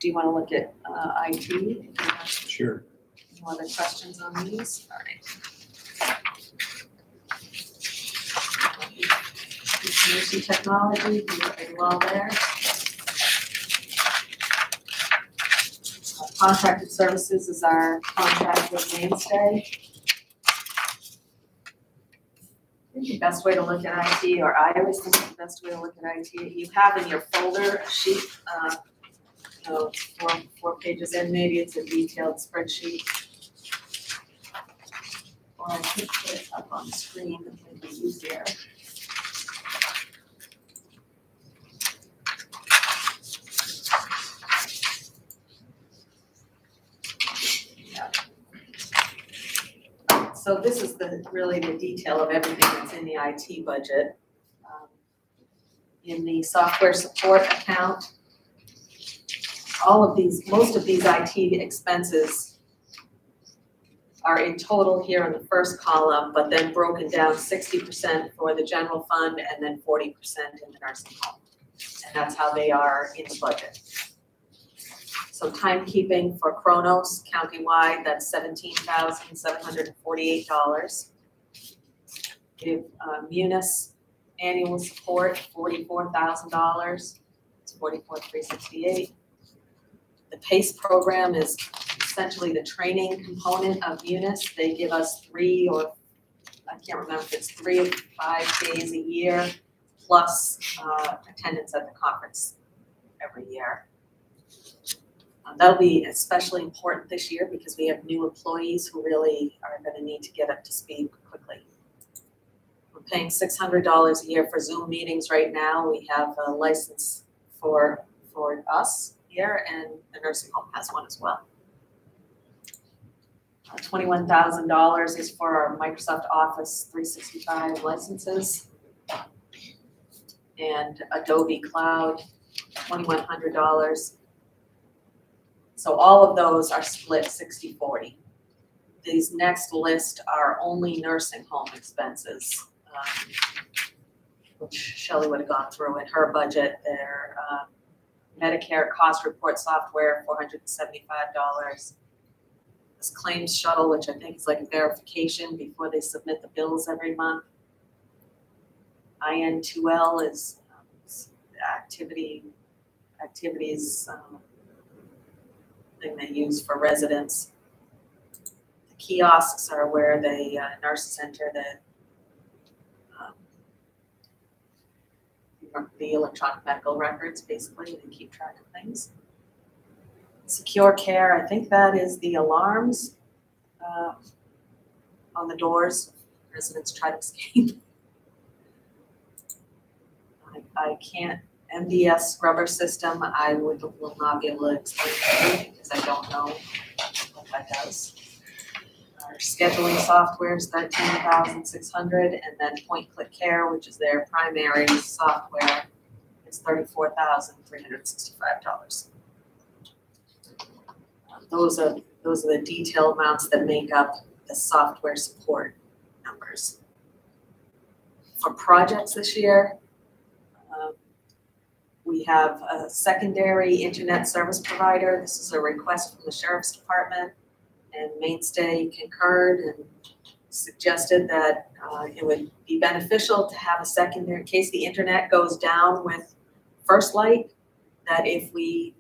Do you want to look at IT? Sure. No other questions on these? All right. Information technology, you're pretty well there. Contracted services is our contract with Mainstay. I think the best way to look at IT, or I always think the best way to look at IT, you have in your folder a sheet, four pages in, maybe it's a detailed spreadsheet. Or I could put it up on the screen and maybe easier. So this is really the detail of everything that's in the IT budget. In the software support account, most of these IT expenses are in total here in the first column, but then broken down 60% for the general fund and then 40% in the nursing home. And that's how they are in the budget. So timekeeping for Kronos countywide, that's $17,748. We have Munis annual support, $44,000. It's $44,368. The PACE program is essentially the training component of Munis. They give us I can't remember if it's 3 or 5 days a year, plus attendance at the conference every year. That'll be especially important this year because we have new employees who really are going to need to get up to speed quickly. We're paying $600 a year for Zoom meetings right now. We have a license for us here, and the nursing home has one as well. $21,000 is for our Microsoft Office 365 licenses, and Adobe Cloud, $2,100. So all of those are split 60-40. These next list are only nursing home expenses, which Shelley would have gone through in her budget. Their Medicare cost report software, $475. This claims shuttle, which I think is like a verification before they submit the bills every month. IN2L is activities thing they use for residents. The kiosks are where the nurses enter the electronic medical records, basically, to keep track of things. Secure Care, I think that is the alarms on the doors. Residents try to escape. I can't. MDS scrubber system, I will not be able to explain to you because I don't know what that does. Our scheduling software is $13,600, and then Point Click Care, which is their primary software, is $34,365. Those are the detailed amounts that make up the software support numbers. For projects this year, we have a secondary internet service provider. This is a request from the Sheriff's Department, and Mainstay concurred and suggested that it would be beneficial to have a secondary, in case the internet goes down with First Light, that if we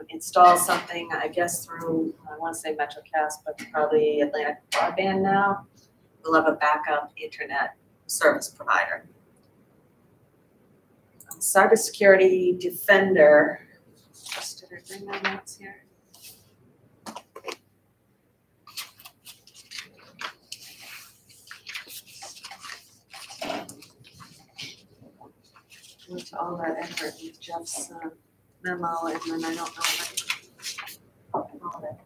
install something, I guess through, I want to say MetroCast, but probably Atlantic Broadband now, we'll have a backup internet service provider. Cybersecurity Defender, did I bring my notes here? Went to all that effort with Jeff's memo, and then I don't know if I wrote it.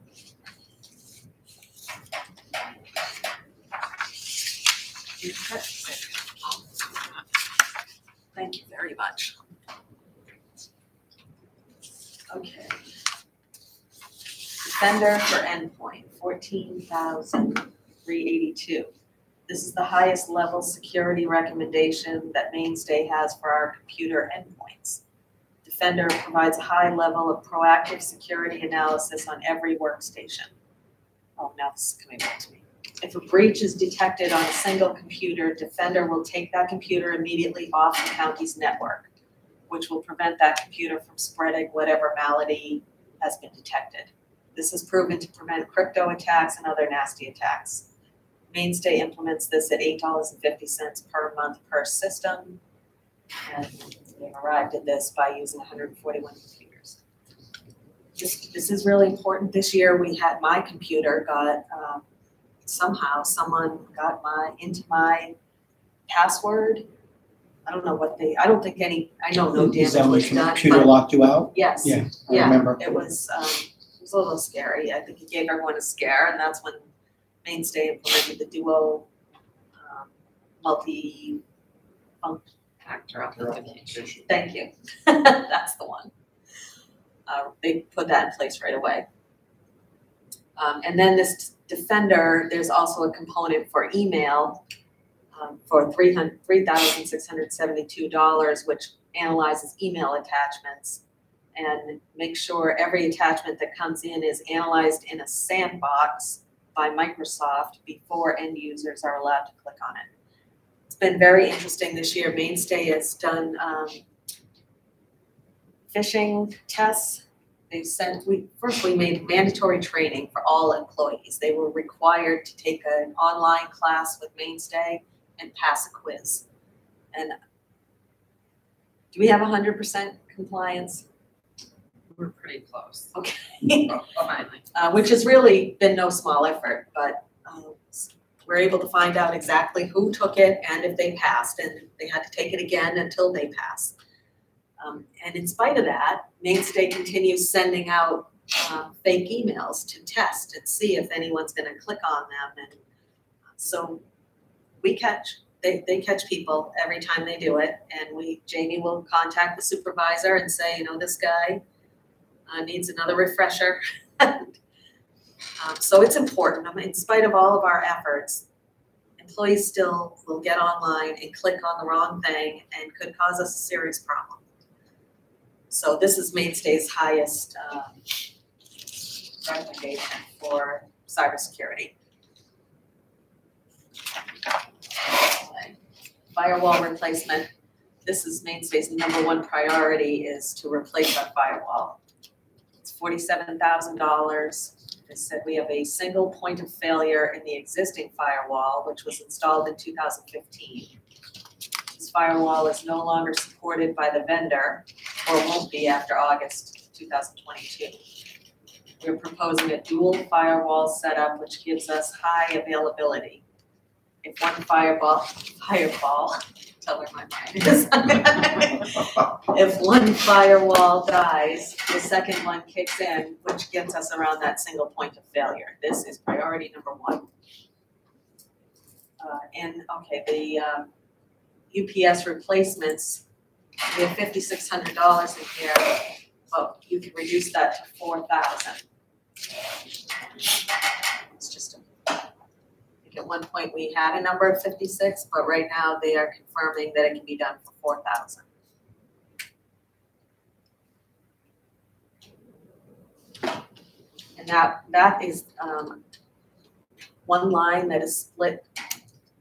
Thank you very much. Okay. Defender for endpoint, 14,382. This is the highest level security recommendation that Mainstay has for our computer endpoints. Defender provides a high level of proactive security analysis on every workstation. Oh, now this is coming back to me. If a breach is detected on a single computer, Defender will take that computer immediately off the county's network, which will prevent that computer from spreading whatever malady has been detected. This is proven to prevent crypto attacks and other nasty attacks. Mainstay implements this at $8.50 per month per system, and they've arrived at this by using 141 computers. This is really important. This year we had, my computer got, somehow someone got into my password. I don't know what I don't think any, I know no damage Is that when was your done. computer but locked you out? Yes. Yeah, I Yeah, remember. it was a little scary. I think it gave everyone a scare, and that's when Mainstay implemented the Duo Factor authentication. Thank you. That's the one. They put that in place right away. And then this Defender, there's also a component for email for $3,672, which analyzes email attachments and makes sure every attachment that comes in is analyzed in a sandbox by Microsoft before end users are allowed to click on it. It's been very interesting this year. Mainstay has done phishing tests. First we made mandatory training for all employees. They were required to take an online class with Mainstay and pass a quiz. And do we have 100% compliance? We're pretty close. Okay. Finally. Which has really been no small effort, but we're able to find out exactly who took it and if they passed, and they had to take it again until they passed. And in spite of that, Mainstay continues sending out fake emails to test and see if anyone's going to click on them. And so they catch people every time they do it, and Jamie will contact the supervisor and say, this guy needs another refresher. So it's important. In spite of all of our efforts, employees still will get online and click on the wrong thing and could cause us a serious problem. So this is Mainstay's highest recommendation for cybersecurity. Firewall replacement. This is Mainstay's #1 priority, is to replace our firewall. It's $47,000. They said we have a single point of failure in the existing firewall, which was installed in 2015. This firewall is no longer supported by the vendor, or won't be after August 2022. We're proposing a dual firewall setup, which gives us high availability. If one fireball, tell her my mind is. If one firewall dies, the second one kicks in, which gets us around that single point of failure. This is priority #1. The UPS replacements, we have $5,600 in here, but you can reduce that to $4,000. It's just, I think at one point we had a number of 56, but right now they are confirming that it can be done for 4,000. And that is one line that is split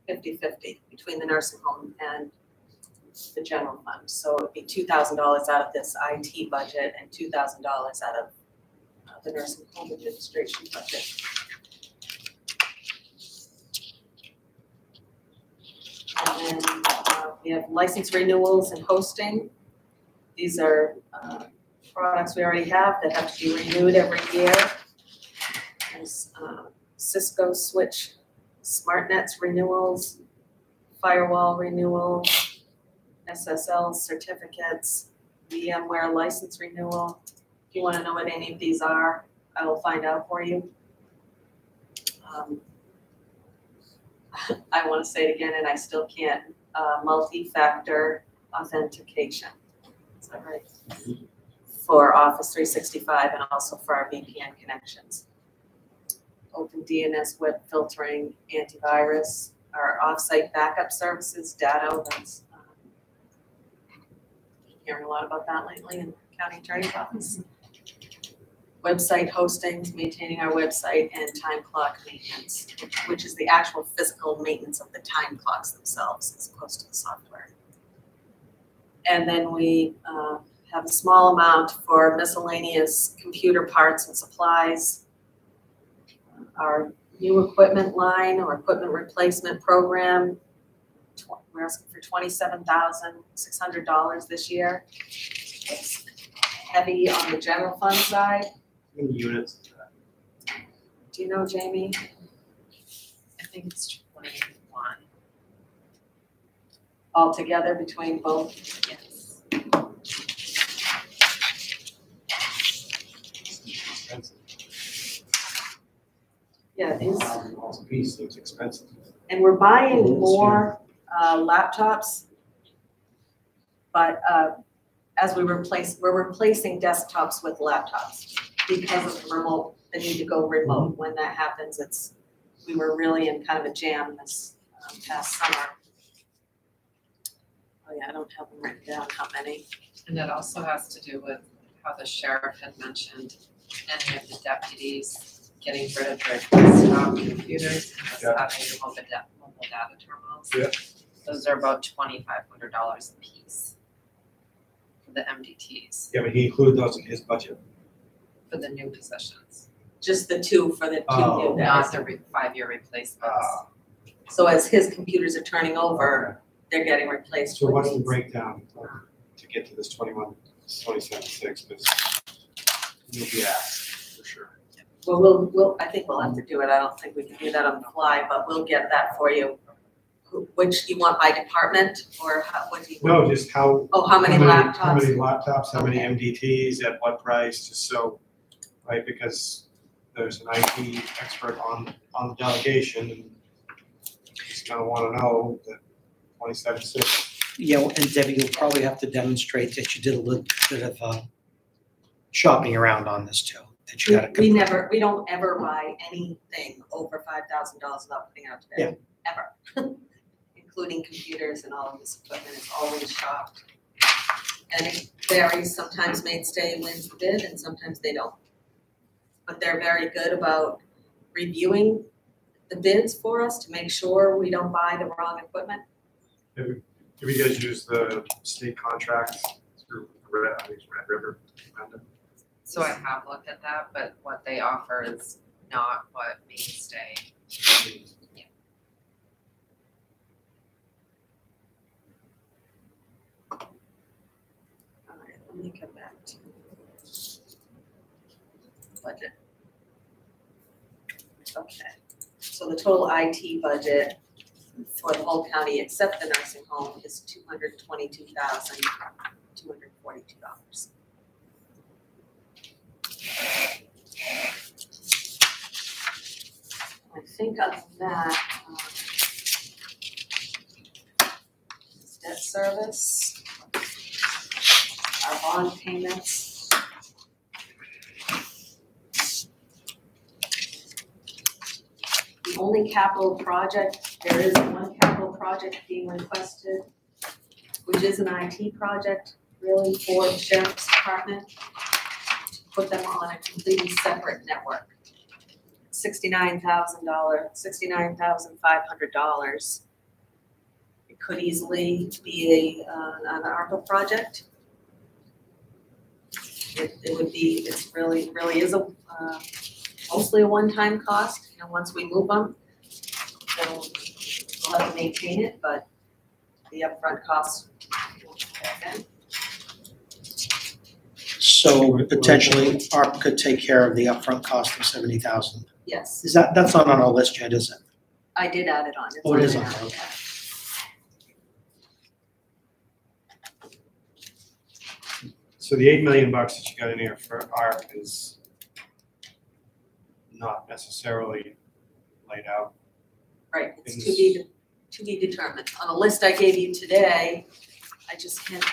50-50 between the nursing home and the general fund. So it'd be $2,000 out of this IT budget and $2,000 out of the nursing home administration budget. And then we have license renewals and hosting. These are products we already have that have to be renewed every year. There's Cisco switch, SmartNets renewals, firewall renewal, SSL certificates, VMware license renewal. If you want to know what any of these are, I will find out for you. I want to say it again, and I still can't. Multi-factor authentication. Is that right? For Office 365 and also for our VPN connections. Open DNS web filtering, antivirus, our offsite backup services, Datto. That's hearing a lot about that lately in the county attorney's office. Website hosting, maintaining our website, and time clock maintenance, which is the actual physical maintenance of the time clocks themselves as opposed to the software. And then we have a small amount for miscellaneous computer parts and supplies. Our new equipment line or equipment replacement program, we're asking for $27,600 this year. It's heavy on the general fund side. How many units is that? Do you know, Jamie? I think it's 21. Altogether between both? Yes. Expensive. Yeah, these. $1,000 a piece seems expensive. And we're buying more laptops, but as we're replacing desktops with laptops because of the need to go remote. When that happens, we were really in kind of a jam this past summer. Oh yeah, I don't have them written down how many. And that also has to do with how the sheriff had mentioned any of the deputies getting rid of their desktop computers and just having mobile data terminals. Yeah. Those are about $2,500 a piece for the MDTs, Yeah, but he included those in his budget. for the new positions, Just the two for the two Oh. new not guys. the 5-year replacements. So as his computers are turning over, they're getting replaced So with what's the these. breakdown to get to this 27.6? Because you'll be asked for sure. Well, I think we'll have to do it. I don't think we can do that on the fly, but we'll get that for you. Which you want by department or what do you want? No, just how. Oh, how many How laptops? many laptops, how many Okay. MDTs, at what price, just so, right, because there's an IT expert on the delegation and just gonna wanna know that 27.6. Yeah, and Debbie, you'll probably have to demonstrate that you did a little bit of shopping around on this too, that you got We don't ever buy anything over $5,000 without putting it out to bid, ever. Including computers and all of this equipment is always shopped. And it varies, sometimes Mainstay wins the bid and sometimes they don't. But they're very good about reviewing the bids for us to make sure we don't buy the wrong equipment. Have you guys used the state contracts through Red River? Amanda? So I have looked at that, but what they offer is not what Mainstay. All right, let me come back to budget. Okay, so the total IT budget for the whole county except the nursing home is $222,242. I think other than that, debt service, our bond payments. only capital project, there is one capital project being requested, which is an IT project, really for the sheriff's department, to put them on a completely separate network. $69,500. It could easily be an ARPA project. It would be, it's really is a, mostly a one-time cost, once we move them, then we'll have to maintain it, but the upfront costs will be there. So potentially ARP could take care of the upfront cost of 70,000. Yes, That's not on our list yet, is it? I did add it on. It's Oh, it is there on, now. okay. So the $8 million that you got in here for ARP is not necessarily laid out. Right, it's to be determined. On the list I gave you today, I just hit,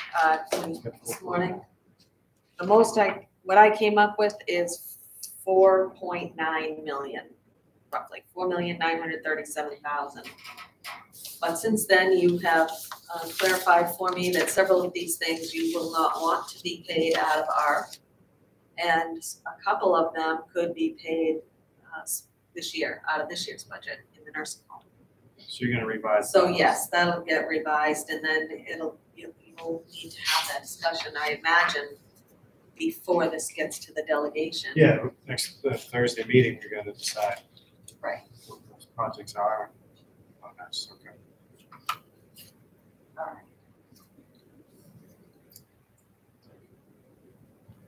this morning. The most what I came up with is 4.9 million, roughly, 4,937,000. But since then, you have clarified for me that several of these things you will not want to be paid out of ARP. And a couple of them could be paid this year, out of this year's budget in the nursing home. So you're gonna revise. So yes, that'll get revised and then you'll need to have that discussion, I imagine, before this gets to the delegation. Yeah, next Thursday meeting, you're gonna decide. Right. What those projects are. Oh, that's okay. All right.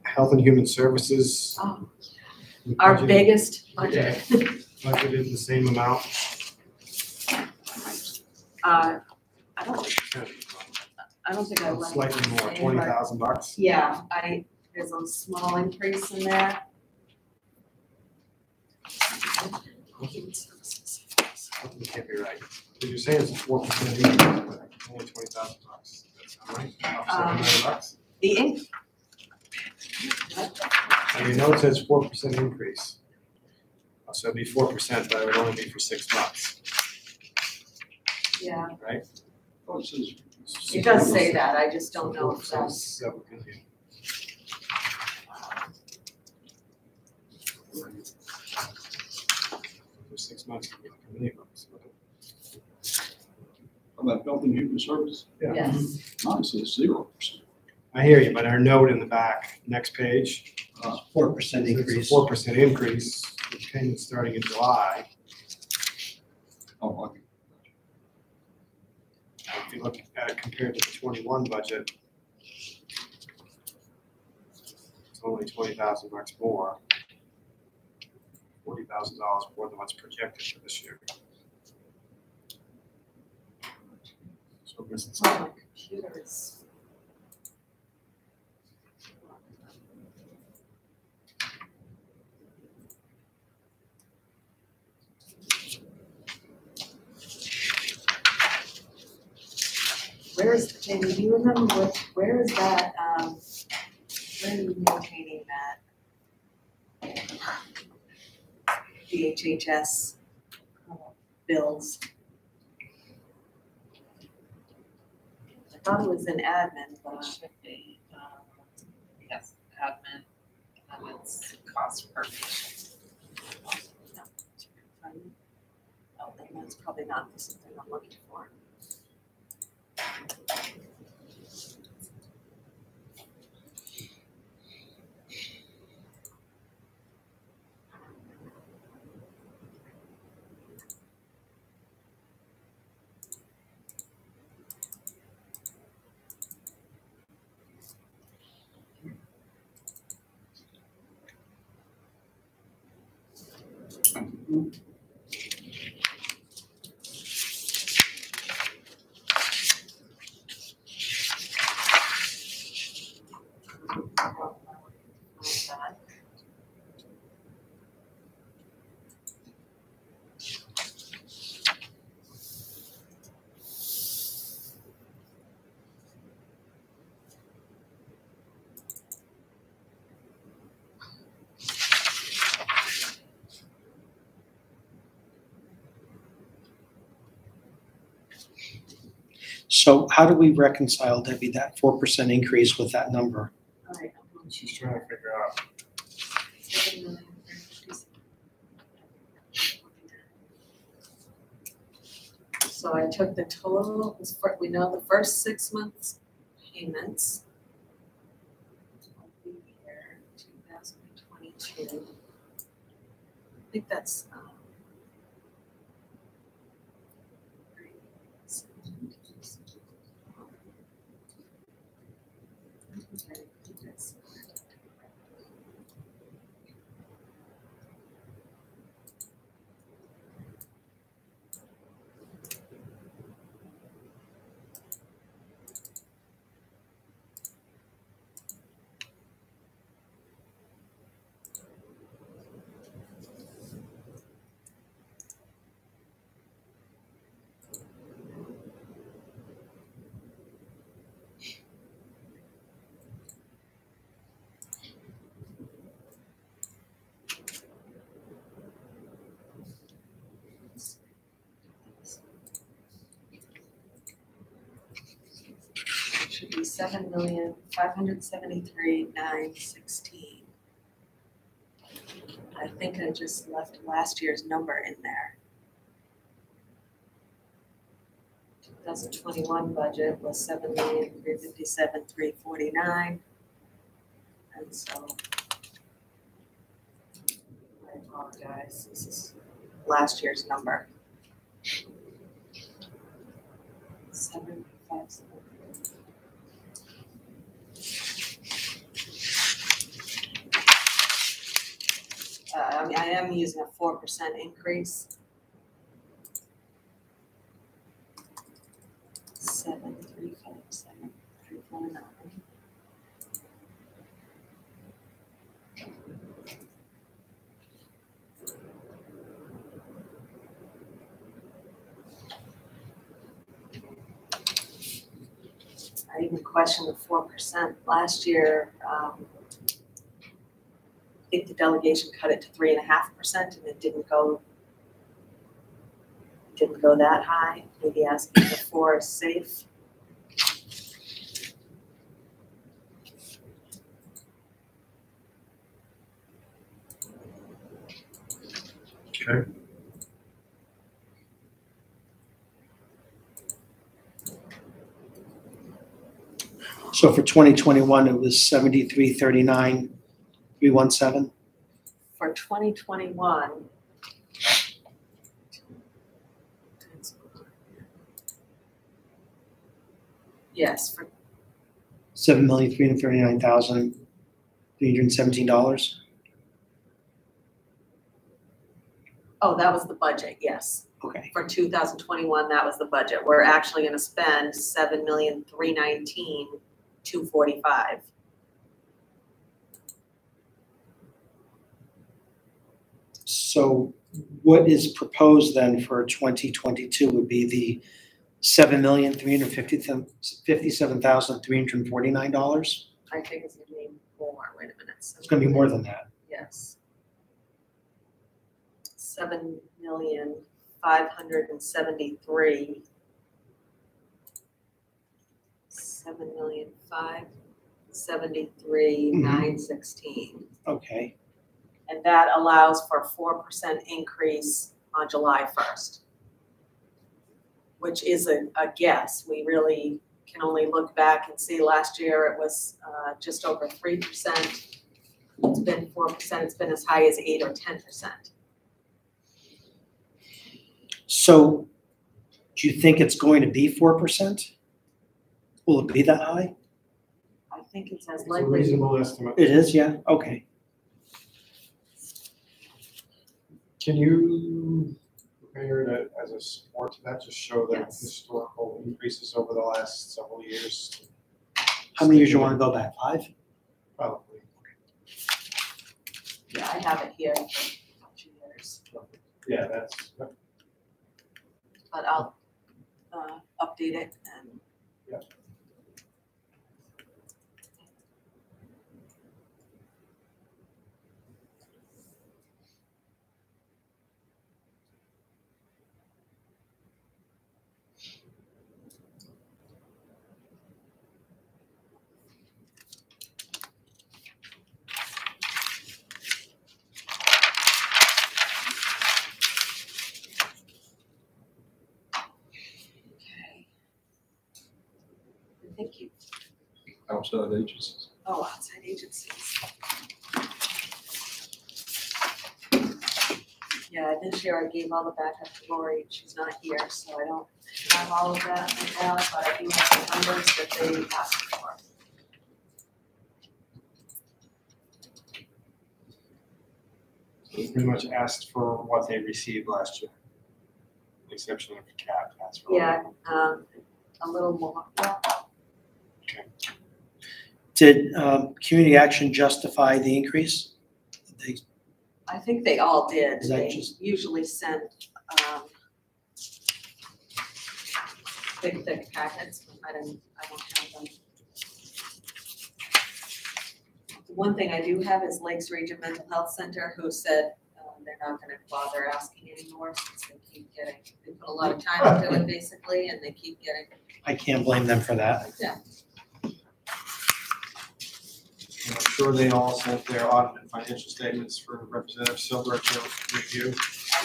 Health and Human Services. Oh, we our budgeted- biggest budget. Budgeted the same amount. I don't think I left. Slightly more, the same, but- $20,000. Yeah, there's a small increase in there. Something can't be right. Did you say it's 4% increase, only $20,000? That's not right? $7 The ink. And your note says 4% increase. So it'd be 4%, but it would only be for 6 months, Yeah, right? Oh, it says. it does say that, I just don't know if that's. 7 million. For 6 months, it'd be like $1 million. About Health and Human Services, Yes, mine says 0%. I hear you, but our note in the back, next page, 4% increase. it's a 4% increase, the payment starting in July. Oh, okay. If you look at it compared to the 21 budget, it's only $20,000 more. $40,000 more than what's projected for this year. So we're missing oh, something. my computer is. Where is, Jamie, do you remember where is that, where are you maintaining that? DHHS bills. I thought it was in admin, but It should be, yes, admin, and it's cost per patient. oh, then that's probably not something I'm looking for. So how do we reconcile, Debbie, that 4% increase with that number? All right, I'm going Just trying to figure out. to. So I took the total, we know the first 6 months payments. Will be here, 2022. I think that's, should be 7,573,916. I think I just left last year's number in there. 2021 budget was 7,357,349. And so I apologize, this is last year's number. 757. I am using a 4% increase. 7,357,349. I even questioned the 4% last year. I think the delegation cut it to 3.5%, and it didn't go that high. Maybe asking for 4 is safe. Okay. So for 2021, it was 73,39,317. For 2021, yes, for $7,339,317. oh, that was the budget, yes. Okay. For 2021, that was the budget. We're actually gonna spend 7,319,245. So what is proposed then for 2022 would be the $7,357,349. I think it's gonna be more, wait a minute. It's going to be more than that. Yes. 7,573,000. 7,573,916. Okay. And that allows for a 4% increase on July 1st, which is a guess. We really can only look back and see last year it was just over 3%. It's been 4%, it's been as high as 8 or 10%. So do you think it's going to be 4%? Will it be that high? I think it's as It's a likely. reasonable estimate. It is, yeah? Okay. Can you compare that as a support to that, just show the Yes. historical increases over the last several years? How many years you want to go back? 5? Probably. Yeah, I have it here for a few years, Yeah, that's, but I'll update it and. Yeah. outside agencies. Oh, outside agencies. Yeah, this year I gave all the backup to Lori, and she's not here, so I don't have all of that right now, but I do have the numbers that they asked for. They pretty much asked for what they received last year. With the exception of CAP, that's for. Yeah, a little more, yeah. Did Community Action justify the increase? They, I think they all did. Is that They just- usually send, big thick packets. I don't have them. The one thing I do have is Lakes Region Mental Health Center, who said, they're not gonna bother asking anymore since they keep getting, they put a lot of time into it basically, and they keep getting, I can't blame them for that. yeah. I'm sure they all sent their audited financial statements for Representative Silver to review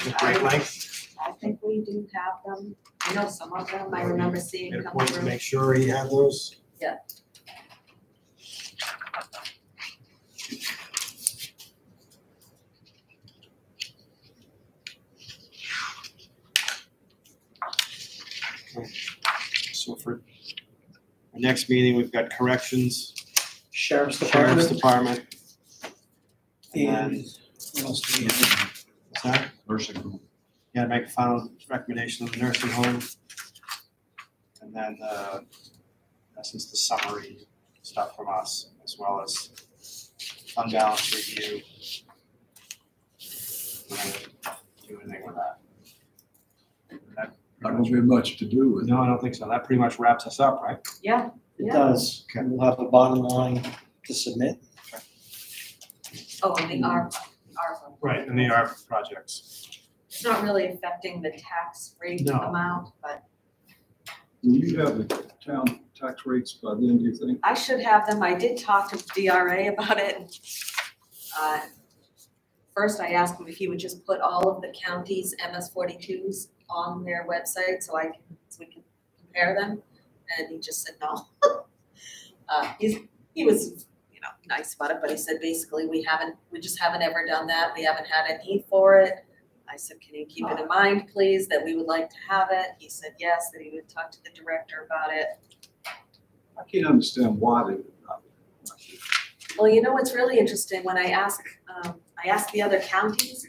at great length. I think we do have them. I know some of them I remember seeing Made a come point to through. make sure he had those. Yeah. So for our next meeting, we've got corrections, Sheriff's Sheriff's Department Department. And and what else do we have? what's that? Nursing home. Yeah, make a final recommendation of the nursing home. And then, that's just the summary stuff from us, as well as fund balance review. We're gonna do anything with that. That Not gonna be much to do with it. No, I don't think so. That pretty much wraps us up, right? Yeah, It Yeah. does. We'll have a bottom line to submit. oh, and the ARPA. Right, and the ARP projects. It's not really affecting the tax rate No. amount, but Will you have the town tax rates by then, do you think? I should have them. I did talk to DRA about it. First, I asked him if he would just put all of the counties' MS-42s on their website so we can compare them, and he just said no. He was, nice about it, but he said basically we just haven't ever done that. We haven't had a need for it. I said, can you keep it in mind, please, that we would like to have it? He said yes, that he would talk to the director about it. I can't understand why they would not. Well, what's really interesting, when I asked the other counties,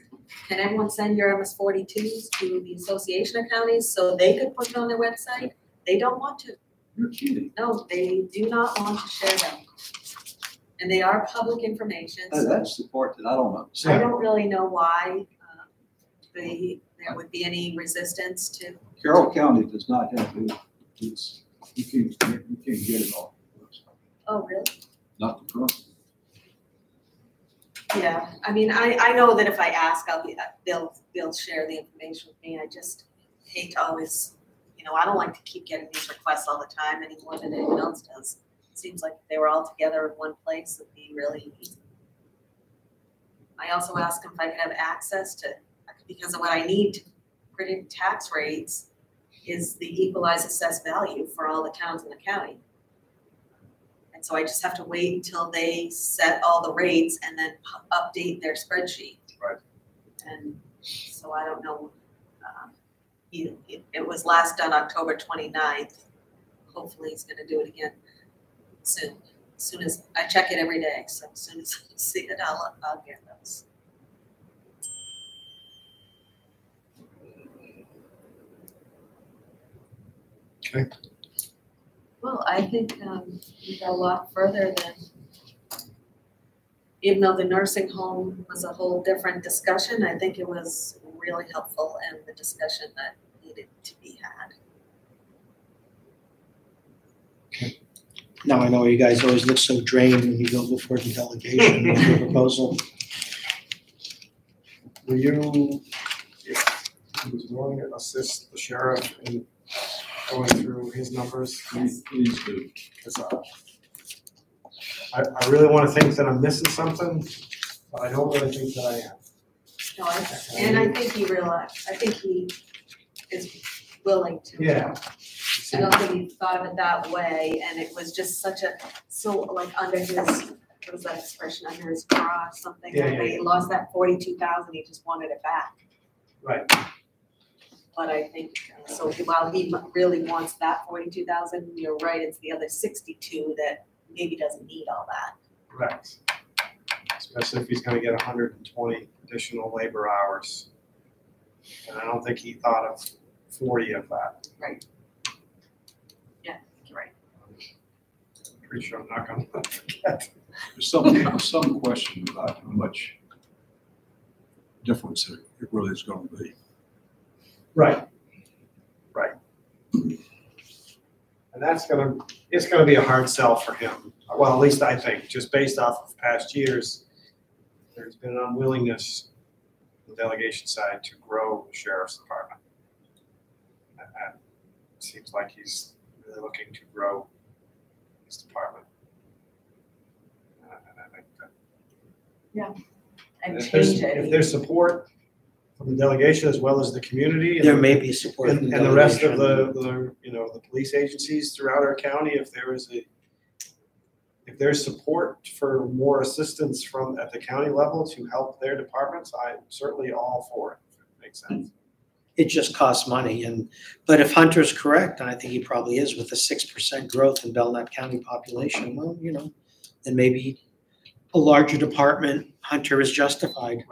can everyone send your MS-42s to the Association of Counties so they could put it on their website? They don't want to. You're kidding. No, they do not want to share them. And they are public information, so That's the part that I don't I understand. don't really know why there would be any resistance to. Carroll County does not have it's, you can't get it off. Oh, really? Not the front. Yeah, I mean, I know that if I ask, they'll share the information with me. I just hate to always, I don't like to keep getting these requests all the time any more than anyone else does. It seems like if they were all together in one place, it'd be really easy. I also asked them if I could have access to, because of what I need to predict tax rates is the equalized assessed value for all the towns in the county. And so I just have to wait until they set all the rates and then update their spreadsheet. Right. And so I don't know, it was last done October 29th. Hopefully he's gonna do it again soon. As soon as, I check it every day, so as soon as I see it, I'll get those. Okay. Well, I think we got a lot further than, even though the nursing home was a whole different discussion, I think it was really helpful and the discussion that needed to be had. Now I know you guys always look so drained when you go before the delegation with your proposal. Will you, if he was willing to assist the sheriff in going through his numbers? Please do. Because I really want to think that I'm missing something, but I don't really think that I am. No, I think he realized, I think he is willing to. Yeah, he I don't think he thought of it that way, and it was just such a, so like under his, what was that expression, under his bra or something? Yeah, Like, yeah, he lost that 42,000, he just wanted it back. Right. But I think, so while he really wants that 42,000, you're right, it's the other 62 that maybe doesn't need all that. Correct. Especially if he's gonna get 120 additional labor hours. And I don't think he thought of 40 of that. Right. Yeah, you're right. Pretty sure I'm not gonna forget. There's some question about how much difference it really is gonna be. Right. Right. And it's gonna be a hard sell for him. Well, at least I think, just based off of past years, there's been an unwillingness on the delegation side to grow the sheriff's department. And it seems like he's really looking to grow his department. And I think that. And if there's- change it. If there's support from the delegation as well as the community. There may be support from And the the rest of delegation. the police agencies throughout our county, if there's support for more assistance at the county level to help their departments, I'm certainly all for it, if it makes sense. It just costs money but if Hunter's correct, and I think he probably is with a 6% growth in Belknap County population, well, then maybe a larger department, Hunter is justified.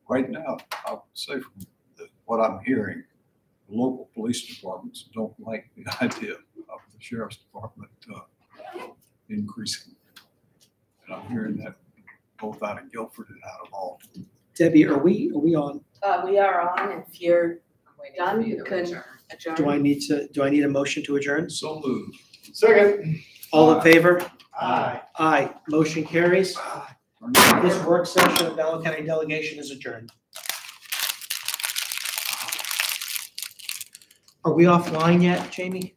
Right now, I would say from what I'm hearing, the local police departments don't like the idea of the sheriff's department increasing. And I'm hearing that both out of Guilford and out of Alton. Debbie, are we on? We are on, if you're I'm waiting done, for you you to can adjourn. adjourn. Do I need a motion to adjourn? So moved. Second. All in favor? Aye. Aye. Motion carries. This work session of Belleville County Delegation is adjourned. Are we offline yet, Jamie?